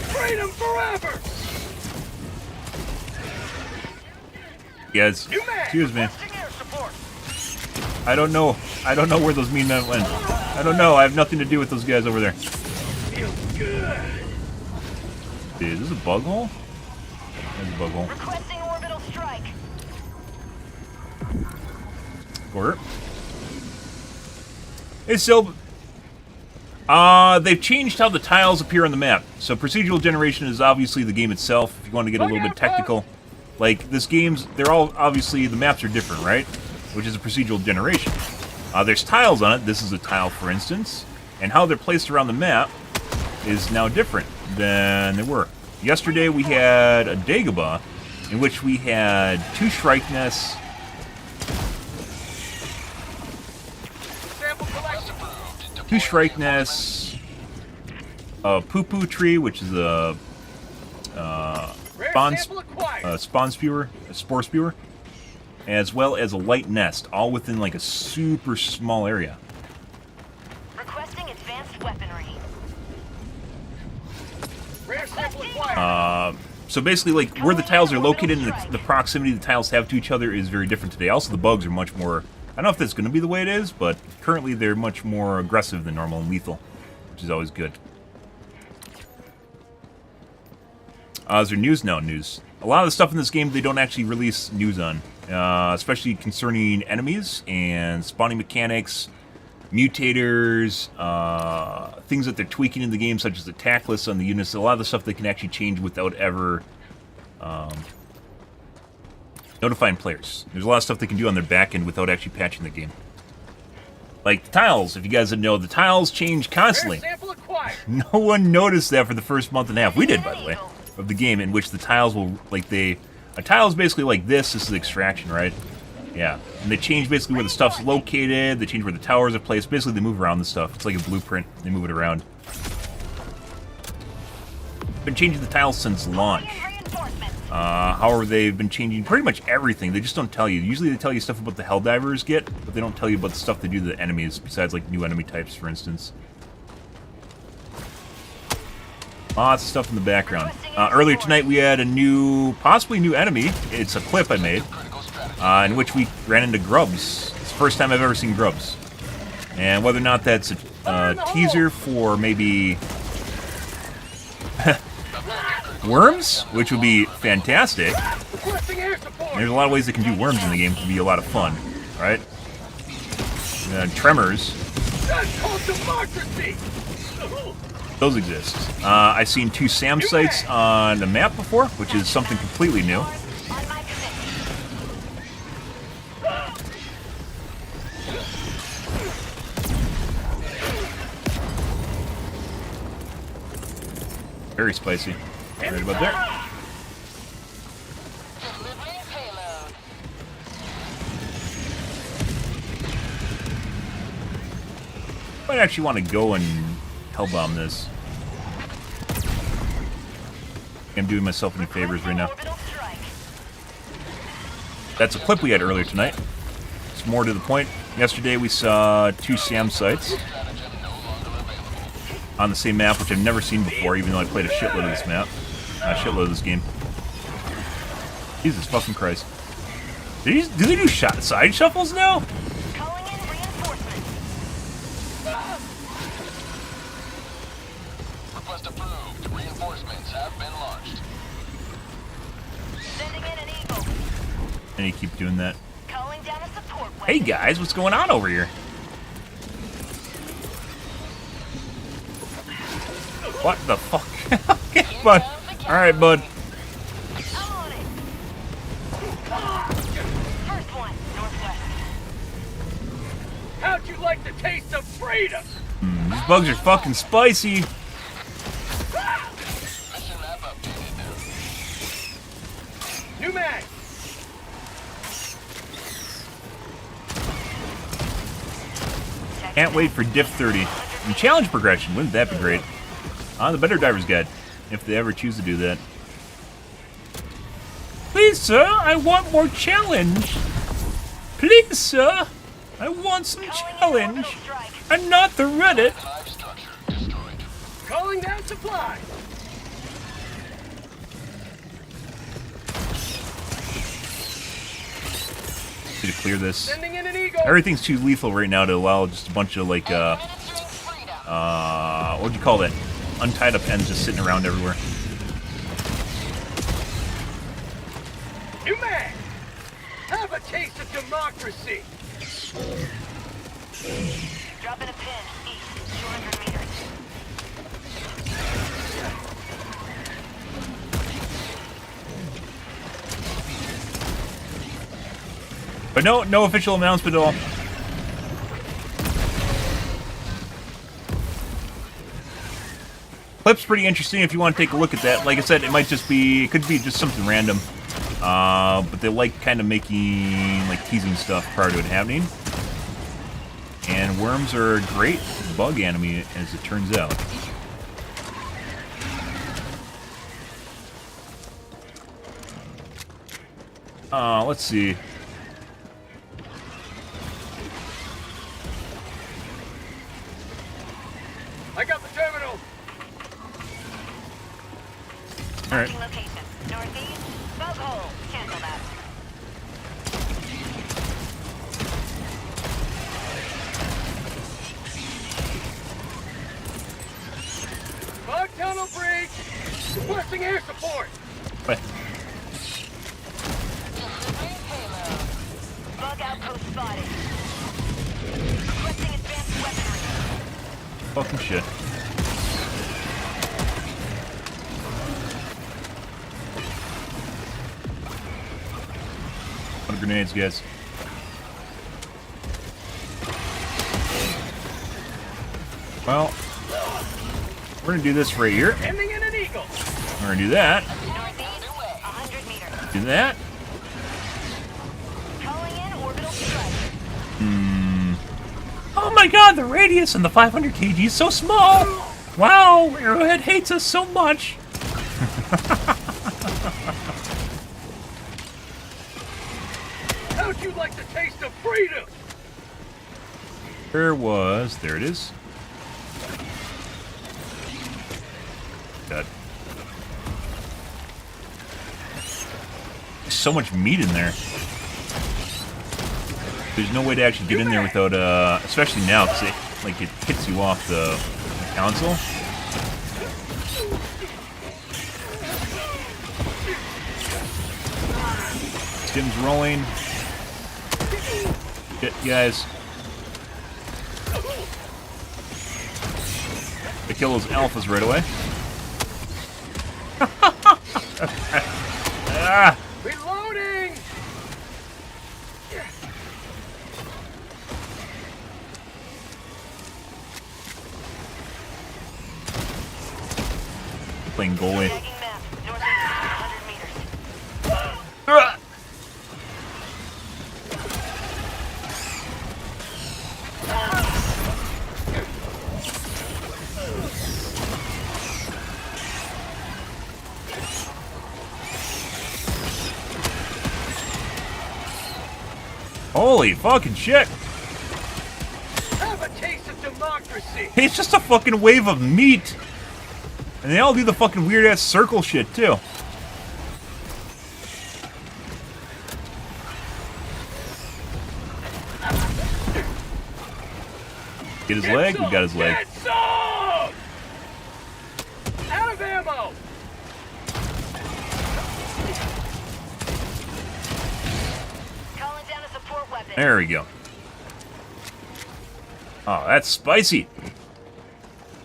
[SPEAKER 7] Freedom forever.
[SPEAKER 1] Yes. Excuse me.
[SPEAKER 7] Requesting air support.
[SPEAKER 1] I don't know where those mean men went. I don't know. I have nothing to do with those guys over there.
[SPEAKER 7] Feels good.
[SPEAKER 1] Dude, is this a bug hole? There's a bug hole.
[SPEAKER 4] Requesting orbital strike.
[SPEAKER 1] Or hey, so they've changed how the tiles appear on the map. So procedural generation is obviously the game itself. If you want to get a little bit technical, like this game's, they're all obviously the maps are different, right? Which is a procedural generation. There's tiles on it. This is a tile, for instance, and how they're placed around the map is now different than they were. Yesterday we had a Dagobah, in which we had 2 Shrike Nests.
[SPEAKER 7] Sample collection.
[SPEAKER 1] 2 Shrike Nests, a Poo-Poo Tree, which is a
[SPEAKER 7] Rare sample acquired.
[SPEAKER 1] spore spewer, as well as a light nest, all within like a super small area.
[SPEAKER 4] Requesting advanced weaponry.
[SPEAKER 7] Rare sample acquired.
[SPEAKER 1] So basically, like, where the tiles are located and the proximity the tiles have to each other is very different today. Also, the bugs are much more... I don't know if that's going to be the way it is, but currently they're much more aggressive than normal and lethal, which is always good. Is there news? No, news. A lot of the stuff in this game they don't actually release news on, especially concerning enemies and spawning mechanics, mutators, things that they're tweaking in the game, such as attack lists on the units. A lot of the stuff they can actually change without ever notifying players. There's a lot of stuff they can do on their back end without actually patching the game. Like the tiles, if you guys didn't know, the tiles change constantly.
[SPEAKER 7] Rare sample acquired.
[SPEAKER 1] No one noticed that for the first month and a half. We did, by the way, of the game, in which the tiles will, like, a tile is basically like this. This is extraction, right? Yeah. And they change basically where the stuff's located. They change where the towers are placed. Basically, they move around the stuff. It's like a blueprint. They move it around. Been changing the tiles since launch. However, they've been changing pretty much everything. They just don't tell you. Usually they tell you stuff about the Helldivers get, but they don't tell you about the stuff they do to the enemies, besides, like, new enemy types, for instance. Lots of stuff in the background. Earlier tonight we had a new, possibly new enemy. It's a clip I made, in which we ran into grubs. It's the first time I've ever seen grubs. And whether or not that's a teaser for maybe worms, which would be fantastic. There's a lot of ways they can do worms in the game. It can be a lot of fun, right? Tremors. Those exist. I've seen 2 SAM sites on the map before, which is something completely new. Very spicy. Right about there. Might actually want to go and hellbomb this. I'm doing myself any favors right now. That's a clip we had earlier tonight. It's more to the point. Yesterday we saw 2 SAM sites on the same map, which I've never seen before, even though I played a shitload of this map. A shitload of this game. Jesus fucking Christ. Do they do side shuffles now?
[SPEAKER 4] Calling in reinforcements.
[SPEAKER 5] Request approved. Reinforcements have been launched.
[SPEAKER 4] Sending in an eagle.
[SPEAKER 1] And you keep doing that.
[SPEAKER 4] Calling down a support weapon.
[SPEAKER 1] Hey guys, what's going on over here? What the fuck? Okay, bud. Alright, bud.
[SPEAKER 4] I'm on it. First one, northwest.
[SPEAKER 7] How'd you like the taste of freedom?
[SPEAKER 1] These bugs are fucking spicy.
[SPEAKER 5] Mission map updated.
[SPEAKER 7] New mag.
[SPEAKER 1] Can't wait for Diff 30. And challenge progression, wouldn't that be great? On the Better Divers Guide, if they ever choose to do that. Please, sir, I want more challenge. Please, sir, I want some challenge. And not the Reddit.
[SPEAKER 5] Hive structure destroyed.
[SPEAKER 7] Calling down supply.
[SPEAKER 1] Need to clear this.
[SPEAKER 7] Sending in an eagle.
[SPEAKER 1] Everything's too lethal right now to allow just a bunch of like what'd you call that? Untied up ends just sitting around everywhere.
[SPEAKER 7] New mag. Have a taste of democracy.
[SPEAKER 4] Dropping a pin, east, 200 meters.
[SPEAKER 1] But no official announcement at all. Clip's pretty interesting if you want to take a look at that. Like I said, it could be just something random. But they like kind of making, like, teasing stuff prior to it happening. And worms are a great bug enemy, as it turns out. Let's see.
[SPEAKER 7] I got the terminal.
[SPEAKER 1] All right.
[SPEAKER 4] Location, northeast, bug hole. Cancel that.
[SPEAKER 7] Bug tunnel breach. Requesting air support.
[SPEAKER 1] What?
[SPEAKER 4] Bug outpost spotted. Requesting advanced weaponry.
[SPEAKER 1] Fucking shit. What grenades, guys? Well, we're gonna do this right here.
[SPEAKER 7] Ending in an eagle.
[SPEAKER 1] We're gonna do that.
[SPEAKER 4] Northeast, 100 meters.
[SPEAKER 1] Do that.
[SPEAKER 4] Calling in orbital strike.
[SPEAKER 8] Oh my god, the radius in the 500 kg is so small! Wow, Arrowhead hates us so much!
[SPEAKER 7] How'd you like the taste of freedom?
[SPEAKER 1] There it is. God. There's so much meat in there. There's no way to actually get in there without, especially now, because it hits you off the console. Stim's rolling. Shit, guys. I kill those alphas right away. Ah!
[SPEAKER 7] Reloading!
[SPEAKER 1] Playing goalie.
[SPEAKER 4] Tagging map. Northeast, 100 meters.
[SPEAKER 1] Ah! Holy fucking shit!
[SPEAKER 7] Have a taste of democracy!
[SPEAKER 1] It's just a fucking wave of meat! And they all do the fucking weird ass circle shit too. Get his leg? We got his leg.
[SPEAKER 7] Get some! Out of ammo!
[SPEAKER 4] Calling down a support weapon.
[SPEAKER 1] There we go. Oh, that's spicy.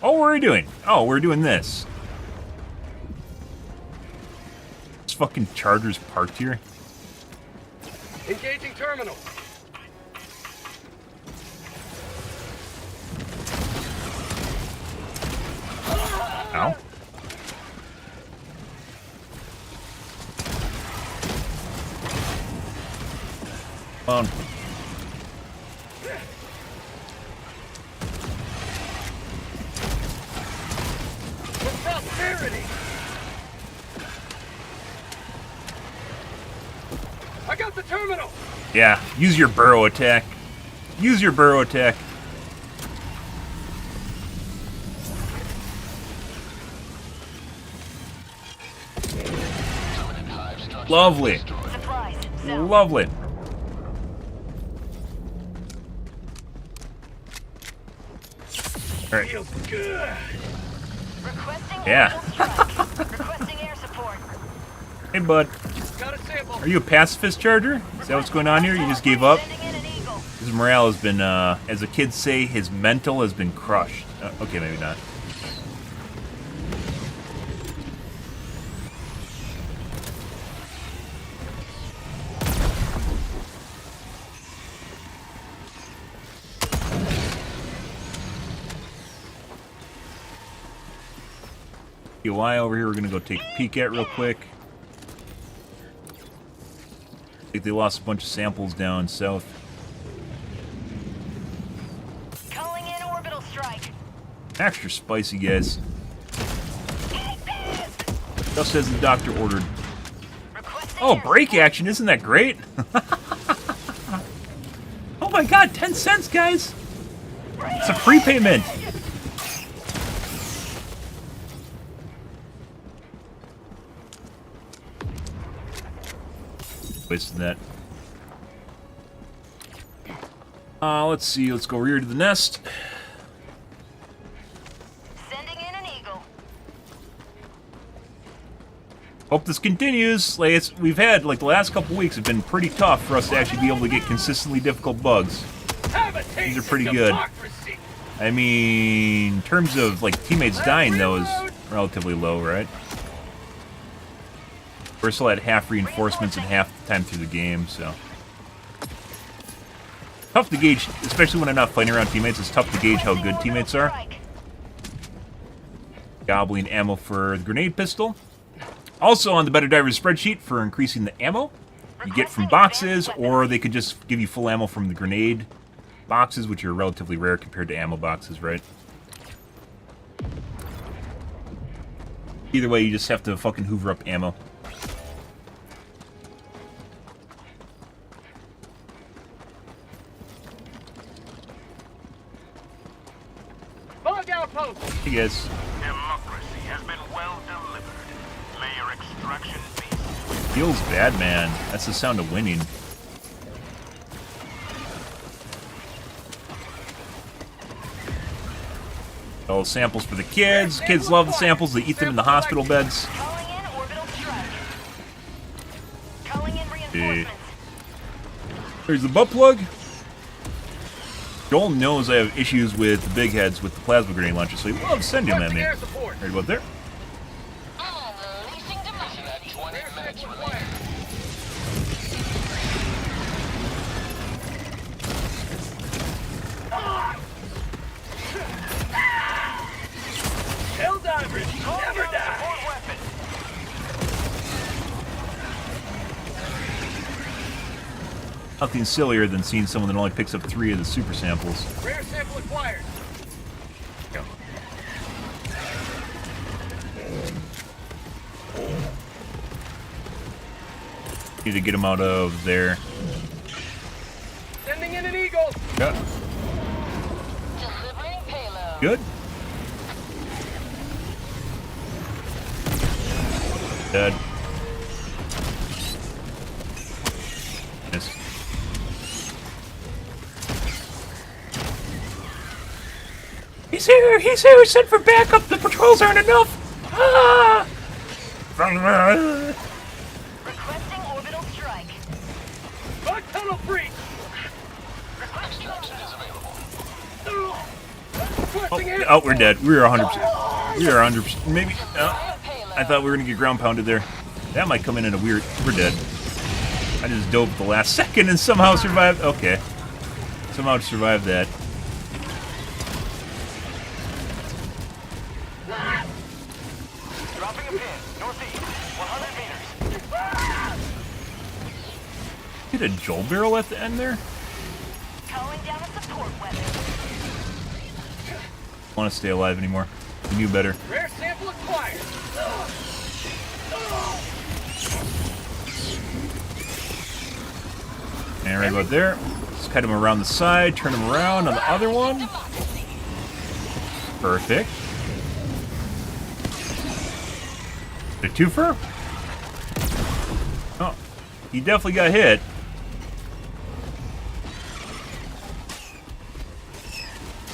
[SPEAKER 1] Oh, what are we doing? Oh, we're doing this. This fucking Charger's parked here.
[SPEAKER 7] Engaging terminal.
[SPEAKER 1] Ow. Come on.
[SPEAKER 7] For prosperity! I got the terminal!
[SPEAKER 1] Yeah, use your burrow attack. Use your burrow attack. Lovely.
[SPEAKER 4] Supplies. So,
[SPEAKER 1] Lovely. Alright.
[SPEAKER 7] Feels good!
[SPEAKER 4] requesting
[SPEAKER 1] Yeah.
[SPEAKER 4] orbital strike. Requesting air support.
[SPEAKER 1] Hey, bud.
[SPEAKER 7] Got a sample.
[SPEAKER 1] Are you a pacifist, Charger? Is that what's going on here? You just gave up?
[SPEAKER 4] Sending in an eagle.
[SPEAKER 1] His morale has been, as the kids say, his mental has been crushed. Okay, maybe not. UI over here we're gonna go take a peek at real quick. I think they lost a bunch of samples down south.
[SPEAKER 4] Calling in orbital strike.
[SPEAKER 1] Extra spicy, guys. Just as the doctor ordered.
[SPEAKER 4] Requesting
[SPEAKER 1] Oh,
[SPEAKER 4] air
[SPEAKER 1] break
[SPEAKER 4] support.
[SPEAKER 1] action, isn't that great?
[SPEAKER 8] Oh my god, 10 cents, guys!
[SPEAKER 1] It's a prepayment. Wasted that. Let's see. Let's go rear to the nest.
[SPEAKER 4] Sending in an eagle.
[SPEAKER 1] Hope this continues. Like we've had like the last couple weeks have been pretty tough for us to actually be able to get consistently difficult bugs.
[SPEAKER 7] Have a taste
[SPEAKER 1] These are
[SPEAKER 7] of
[SPEAKER 1] pretty good.
[SPEAKER 7] democracy.
[SPEAKER 1] I mean, in terms of like teammates dying, though, is relatively low, right? We're still at half reinforcements and half the time through the game, so tough to gauge, especially when I'm not fighting around teammates. It's tough to gauge how good teammates are. Gobbling ammo for the grenade pistol. Also on the Better Divers spreadsheet for increasing the ammo you get from boxes, or they could just give you full ammo from the grenade boxes, which are relatively rare compared to ammo boxes, right? Either way, you just have to fucking hoover up ammo.
[SPEAKER 7] Bug outpost.
[SPEAKER 8] Hey guys.
[SPEAKER 9] Democracy has been well delivered. May your extraction be
[SPEAKER 8] Feels bad, man. That's the sound of winning. All samples for the kids. Kids love the samples. They eat them in the hospital beds.
[SPEAKER 4] Calling in orbital strike. Calling in reinforcements.
[SPEAKER 8] There's the butt plug. Joel knows I have issues with the big heads with the plasma grenade launcher, so he loves sending them at me.
[SPEAKER 7] Air support.
[SPEAKER 8] Right about there.
[SPEAKER 5] Listen at 20 minutes remaining.
[SPEAKER 7] Helldivers never die.
[SPEAKER 8] Nothing sillier than seeing someone that only picks up 3 of the super samples.
[SPEAKER 7] Rare sample acquired.
[SPEAKER 8] Need to get him out of there.
[SPEAKER 7] Sending in an eagle.
[SPEAKER 8] Yeah.
[SPEAKER 4] Delivering payload.
[SPEAKER 8] Good. Dead. Miss. He's here! He's here! Send for backup! The patrols aren't enough! Ah!
[SPEAKER 4] Requesting orbital strike.
[SPEAKER 7] Bug tunnel breach.
[SPEAKER 5] Extraction is available.
[SPEAKER 7] Requesting air
[SPEAKER 8] Oh, we're dead. We are 100%. We are 100%. Maybe. I thought we were going to get ground pounded there. That might come in a weird... We're dead. I just dove at the last second and somehow survived. Okay. Somehow survived that.
[SPEAKER 7] Dropping a pin. Northeast. 100 meters.
[SPEAKER 8] Hit a Joel barrel at the end there?
[SPEAKER 4] Calling down a support weapon.
[SPEAKER 8] I want to stay alive anymore. You knew better.
[SPEAKER 7] Rare sample acquired.
[SPEAKER 8] And right about there. Just cut him around the side, turn him around on the other one. Perfect. A twofer? Oh, he definitely got hit.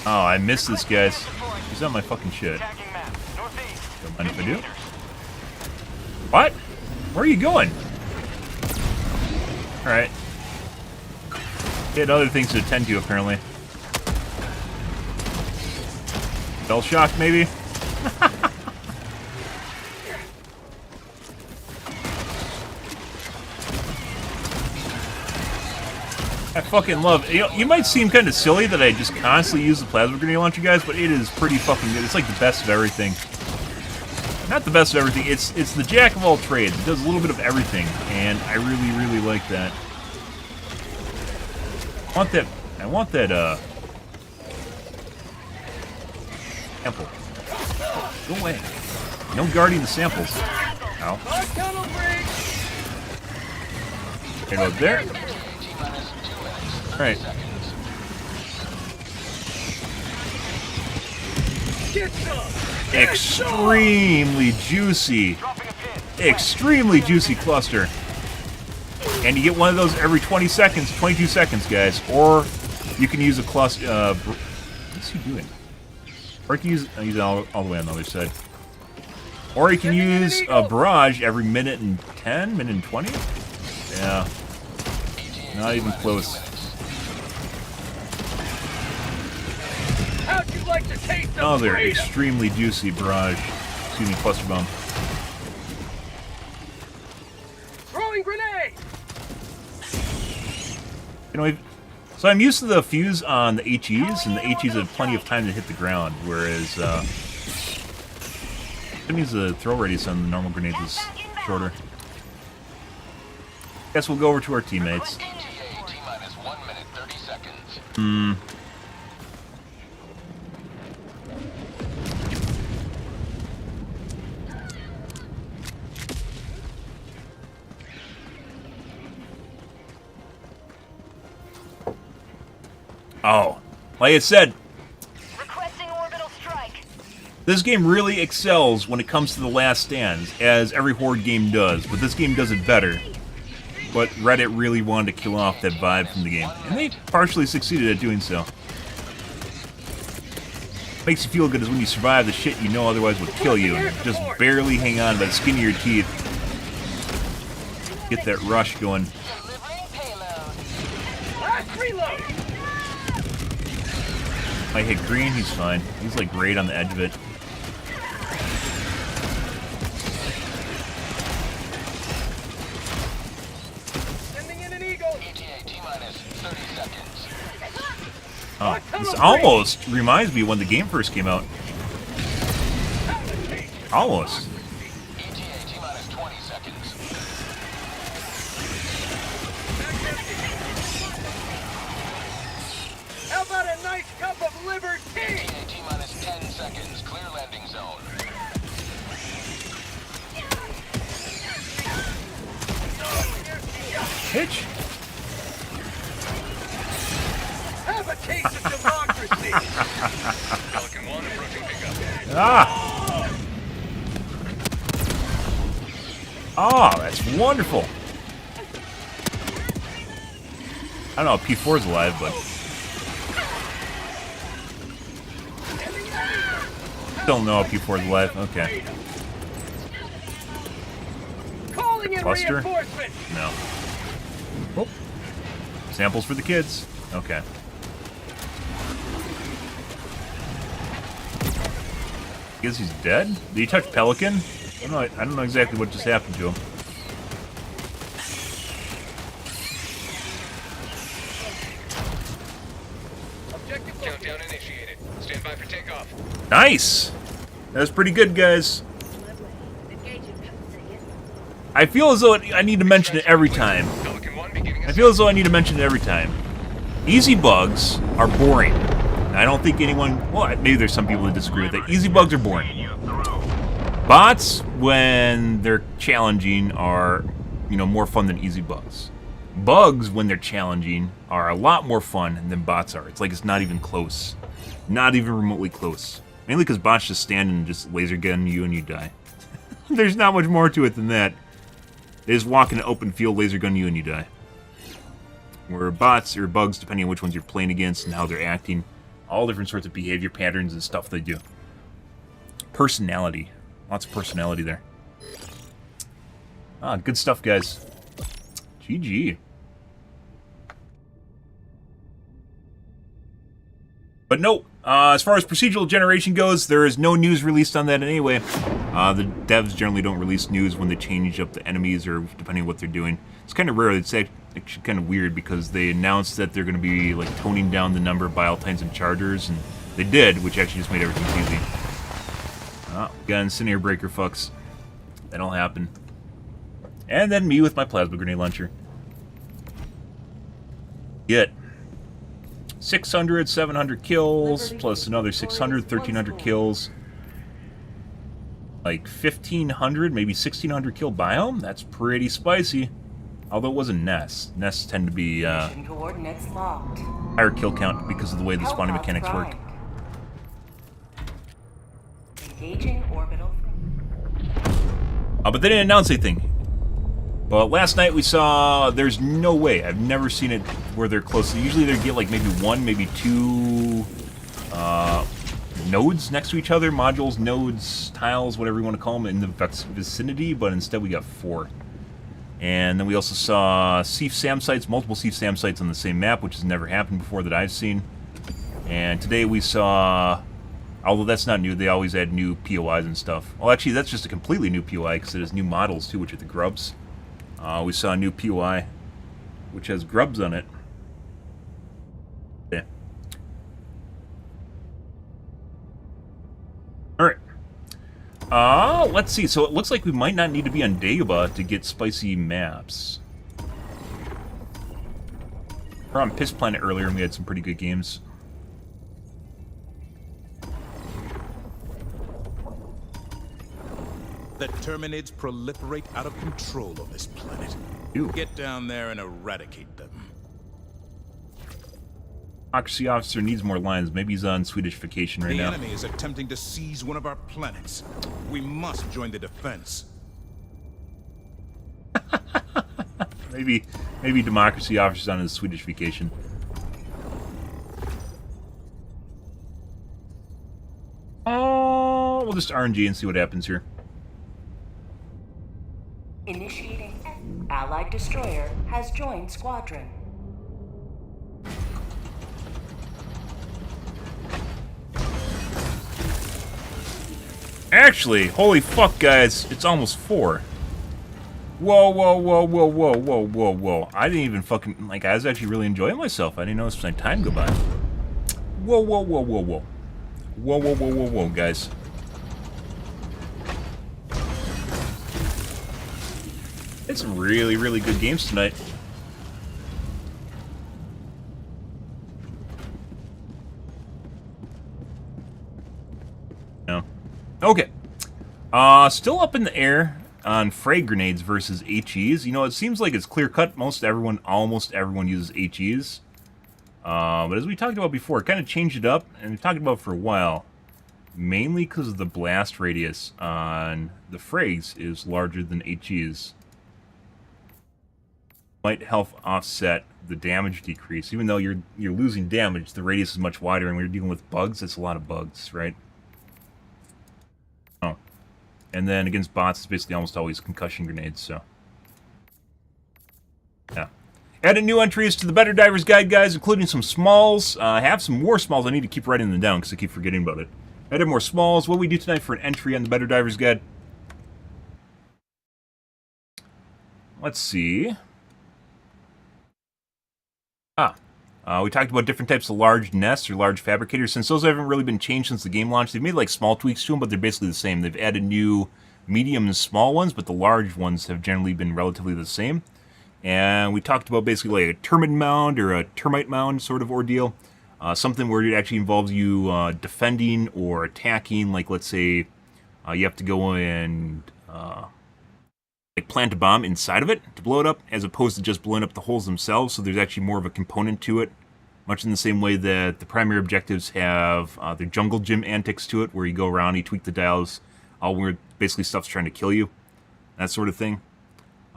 [SPEAKER 8] Oh, I missed this, guys. He's on my fucking shit.
[SPEAKER 7] Attacking map. Northeast.
[SPEAKER 8] Don't mind if I do. What? Where are you going? Alright. He had other things to attend to, apparently. Bell shock, maybe? I fucking love it. You might seem kind of silly that I just constantly use the plasma grenade launcher, guys, but it is pretty fucking good. It's like the best of everything. Not the best of everything. It's the jack of all trades. It does a little bit of everything, and I really, really like that. I want that sample. Go away. No guarding the samples. Ow.
[SPEAKER 7] Bug tunnel breach.
[SPEAKER 8] Okay, go there. Alright.
[SPEAKER 7] Get some.
[SPEAKER 8] Extremely juicy. Extremely juicy cluster. And you get one of those every 20 seconds, 22 seconds, guys. Or you can use a cluster. What's he doing? Or you can use it all the way on the other side. Or you can use a barrage every minute and 10, minute and 20. Yeah. Not even close.
[SPEAKER 7] How'd you like to taste of
[SPEAKER 8] Another
[SPEAKER 7] freedom?
[SPEAKER 8] extremely juicy barrage. Excuse me, cluster bomb.
[SPEAKER 7] Throwing grenade.
[SPEAKER 8] You know, so I'm used to the fuse on the HEs, and the HEs have plenty of time to hit the ground, whereas that means the throw radius on the normal grenades is shorter. Guess we'll go over to our teammates.
[SPEAKER 5] ETA T-minus 1 minute 30 seconds.
[SPEAKER 8] Oh, like I said,
[SPEAKER 4] Requesting orbital strike.
[SPEAKER 1] This game really excels when it comes to the last stands, as every Horde game does, but this game does it better. But Reddit really wanted to kill off that vibe from the game, and they partially succeeded at doing so. Makes you feel good is when you survive the shit you know otherwise would kill you, and just barely hang on by the skin of your teeth. Get that rush going. I hit green, he's fine. He's like right on the edge of it. Oh, this almost reminds me when the game first came out. Almost.
[SPEAKER 7] How about a nice cup of liver tea?
[SPEAKER 5] T-minus 10 seconds. Clear landing zone.
[SPEAKER 1] Pitch.
[SPEAKER 7] Have a taste of democracy. Pelican 1 approaching pickup.
[SPEAKER 1] Ah! Oh, that's wonderful. I don't know if P4's alive, but don't know if P4's alive. Okay.
[SPEAKER 7] Calling in
[SPEAKER 1] Buster?
[SPEAKER 7] reinforcements.
[SPEAKER 1] No. Oh. Samples for the kids. Okay. Guess he's dead? Did he touch Pelican? I don't know exactly what just happened to him.
[SPEAKER 7] Objective countdown initiated. Stand by for takeoff.
[SPEAKER 1] Nice! That was pretty good, guys. I feel as though I need to mention it every time. I feel as though I need to mention it every time. Easy bugs are boring. I don't think anyone... Well, maybe there's some people that disagree with that. Easy bugs are boring. Bots, when they're challenging, are, you know, more fun than easy bugs. Bugs, when they're challenging, are a lot more fun than bots are. It's like it's not even close. Not even remotely close. Mainly because bots just stand and just laser gun you and you die. There's not much more to it than that. They just walk in an open field, laser gun you, and you die. Where bots, or bugs, depending on which ones you're playing against and how they're acting, all different sorts of behavior patterns and stuff they do. Personality. Lots of personality there. Ah, good stuff, guys. GG. But no, as far as procedural generation goes, there is no news released on that anyway. The devs generally don't release news when they change up the enemies or depending on what they're doing. It's kind of rare. It's actually kind of weird because they announced that they're going to be like toning down the number of bile tines and chargers, and they did, which actually just made everything easy. Oh, got an incendiary breaker, fucks. That'll happen. And then me with my plasma grenade launcher. Get 600, 700 kills, plus another 600, 1,300 kills. Like 1,500, maybe 1,600 kill biome? That's pretty spicy. Although it wasn't nests. Nests tend to be
[SPEAKER 3] Coordinates locked.
[SPEAKER 1] higher kill count because of the way the spawning mechanics work.
[SPEAKER 3] Engaging orbital.
[SPEAKER 1] But they didn't announce anything. But last night we saw, there's no way, I've never seen it where they're close. Usually they get like maybe one, maybe two nodes next to each other, modules, nodes, tiles, whatever you want to call them, in the vicinity, but instead we got 4. And then we also saw SAM sites, multiple SAM sites on the same map, which has never happened before that I've seen. And today we saw, although that's not new, they always add new POIs and stuff. Well, actually, that's just a completely new POI because it has new models too, which are the grubs. We saw a new POI, which has grubs on it. Yeah. Alright. Let's see. So it looks like we might not need to be on Dagobah to get spicy maps. We were on Piss Planet earlier and we had some pretty good games.
[SPEAKER 6] The Terminids proliferate out of control on this planet.
[SPEAKER 1] Ew.
[SPEAKER 6] Get down there and eradicate them.
[SPEAKER 1] Democracy officer needs more lines. Maybe he's on Swedish vacation right
[SPEAKER 6] The
[SPEAKER 1] now.
[SPEAKER 6] enemy is attempting to seize one of our planets. We must join the defense.
[SPEAKER 1] Maybe democracy officer's on his Swedish vacation. Oh, we'll just RNG and see what happens here.
[SPEAKER 3] Initiating. Allied destroyer has joined squadron.
[SPEAKER 1] Actually, holy fuck, guys, it's almost 4. Whoa, whoa, whoa, whoa, whoa, whoa, whoa, whoa. I didn't even fucking, like, I was actually really enjoying myself. I didn't notice my time go by. Whoa, whoa, whoa, whoa, whoa. Whoa, whoa, whoa, whoa, whoa, guys. It's some really, really good games tonight. No. Okay. Still up in the air on frag grenades versus HEs. You know, it seems like it's clear-cut. Almost everyone uses HEs. But as we talked about before, it kind of changed it up, and we've talked about it for a while. Mainly because of the blast radius on the frags is larger than HEs. Might help offset the damage decrease. Even though you're losing damage, the radius is much wider, and when you're dealing with bugs, that's a lot of bugs, right? Oh. And then against bots, it's basically almost always concussion grenades, so. Yeah. Added new entries to the Better Divers Guide, guys, including some smalls. I have some more smalls. I need to keep writing them down because I keep forgetting about it. Added more smalls. What we do tonight for an entry on the Better Divers Guide? Let's see. We talked about different types of large nests or large fabricators. Since those haven't really been changed since the game launched, they've made like small tweaks to them, but they're basically the same. They've added new medium and small ones, but the large ones have generally been relatively the same. And we talked about basically like a termite mound or a termite mound sort of ordeal. Something where it actually involves you defending or attacking. Like, let's say you have to go and like plant a bomb inside of it to blow it up, as opposed to just blowing up the holes themselves. So there's actually more of a component to it, much in the same way that the primary objectives have their jungle gym antics to it, where you go around, you tweak the dials, all weird, basically stuff's trying to kill you, that sort of thing.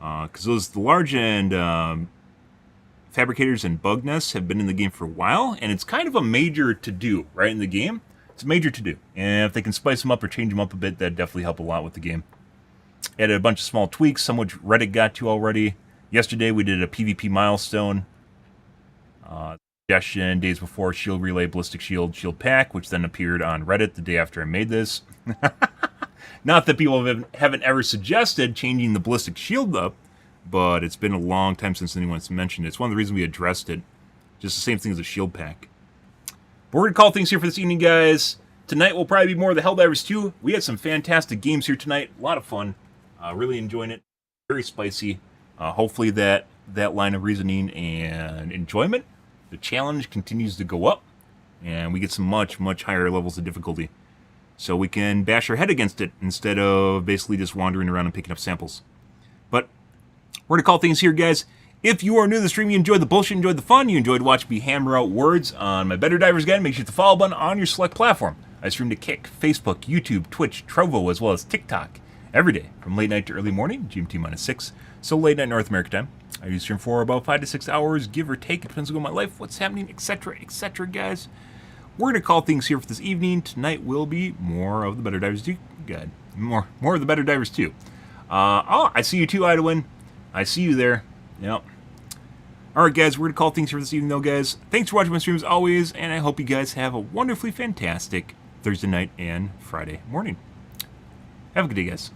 [SPEAKER 1] Because the large and fabricators and bug nests have been in the game for a while, and it's kind of a major to-do, right, in the game. It's a major to-do, and if they can spice them up or change them up a bit, that'd definitely help a lot with the game. Added a bunch of small tweaks, some which Reddit got to already. Yesterday we did a PvP milestone. Suggestion days before Shield Relay, Ballistic Shield, Shield Pack, which then appeared on Reddit the day after I made this. Not that people haven't ever suggested changing the Ballistic Shield up, but it's been a long time since anyone's mentioned it. It's one of the reasons we addressed it. Just the same thing as a Shield Pack. But we're going to call things here for this evening, guys. Tonight will probably be more of the Helldivers 2. We had some fantastic games here tonight. A lot of fun. Really enjoying it. Very spicy. Hopefully that line of reasoning and enjoyment, the challenge continues to go up, and we get some much, much higher levels of difficulty. So we can bash our head against it instead of basically just wandering around and picking up samples. But we're going to call things here, guys. If you are new to the stream, you enjoyed the bullshit, enjoyed the fun, you enjoyed watching me hammer out words on my Better Divers Guide, make sure to hit the follow button on your select platform. I stream to Kick, Facebook, YouTube, Twitch, Trovo, as well as TikTok every day from late night to early morning, GMT-6, so late night North America time. I do stream for about 5 to 6 hours, give or take. It depends on my life, what's happening, etc., etc., guys. We're going to call things here for this evening. Tonight will be more of the Better Divers 2. Good. More of the Better Divers 2. Oh, I see you too, Idawin. I see you there. Yep. Alright, guys, we're going to call things here for this evening, though, guys. Thanks for watching my stream as always, and I hope you guys have a wonderfully fantastic Thursday night and Friday morning. Have a good day, guys.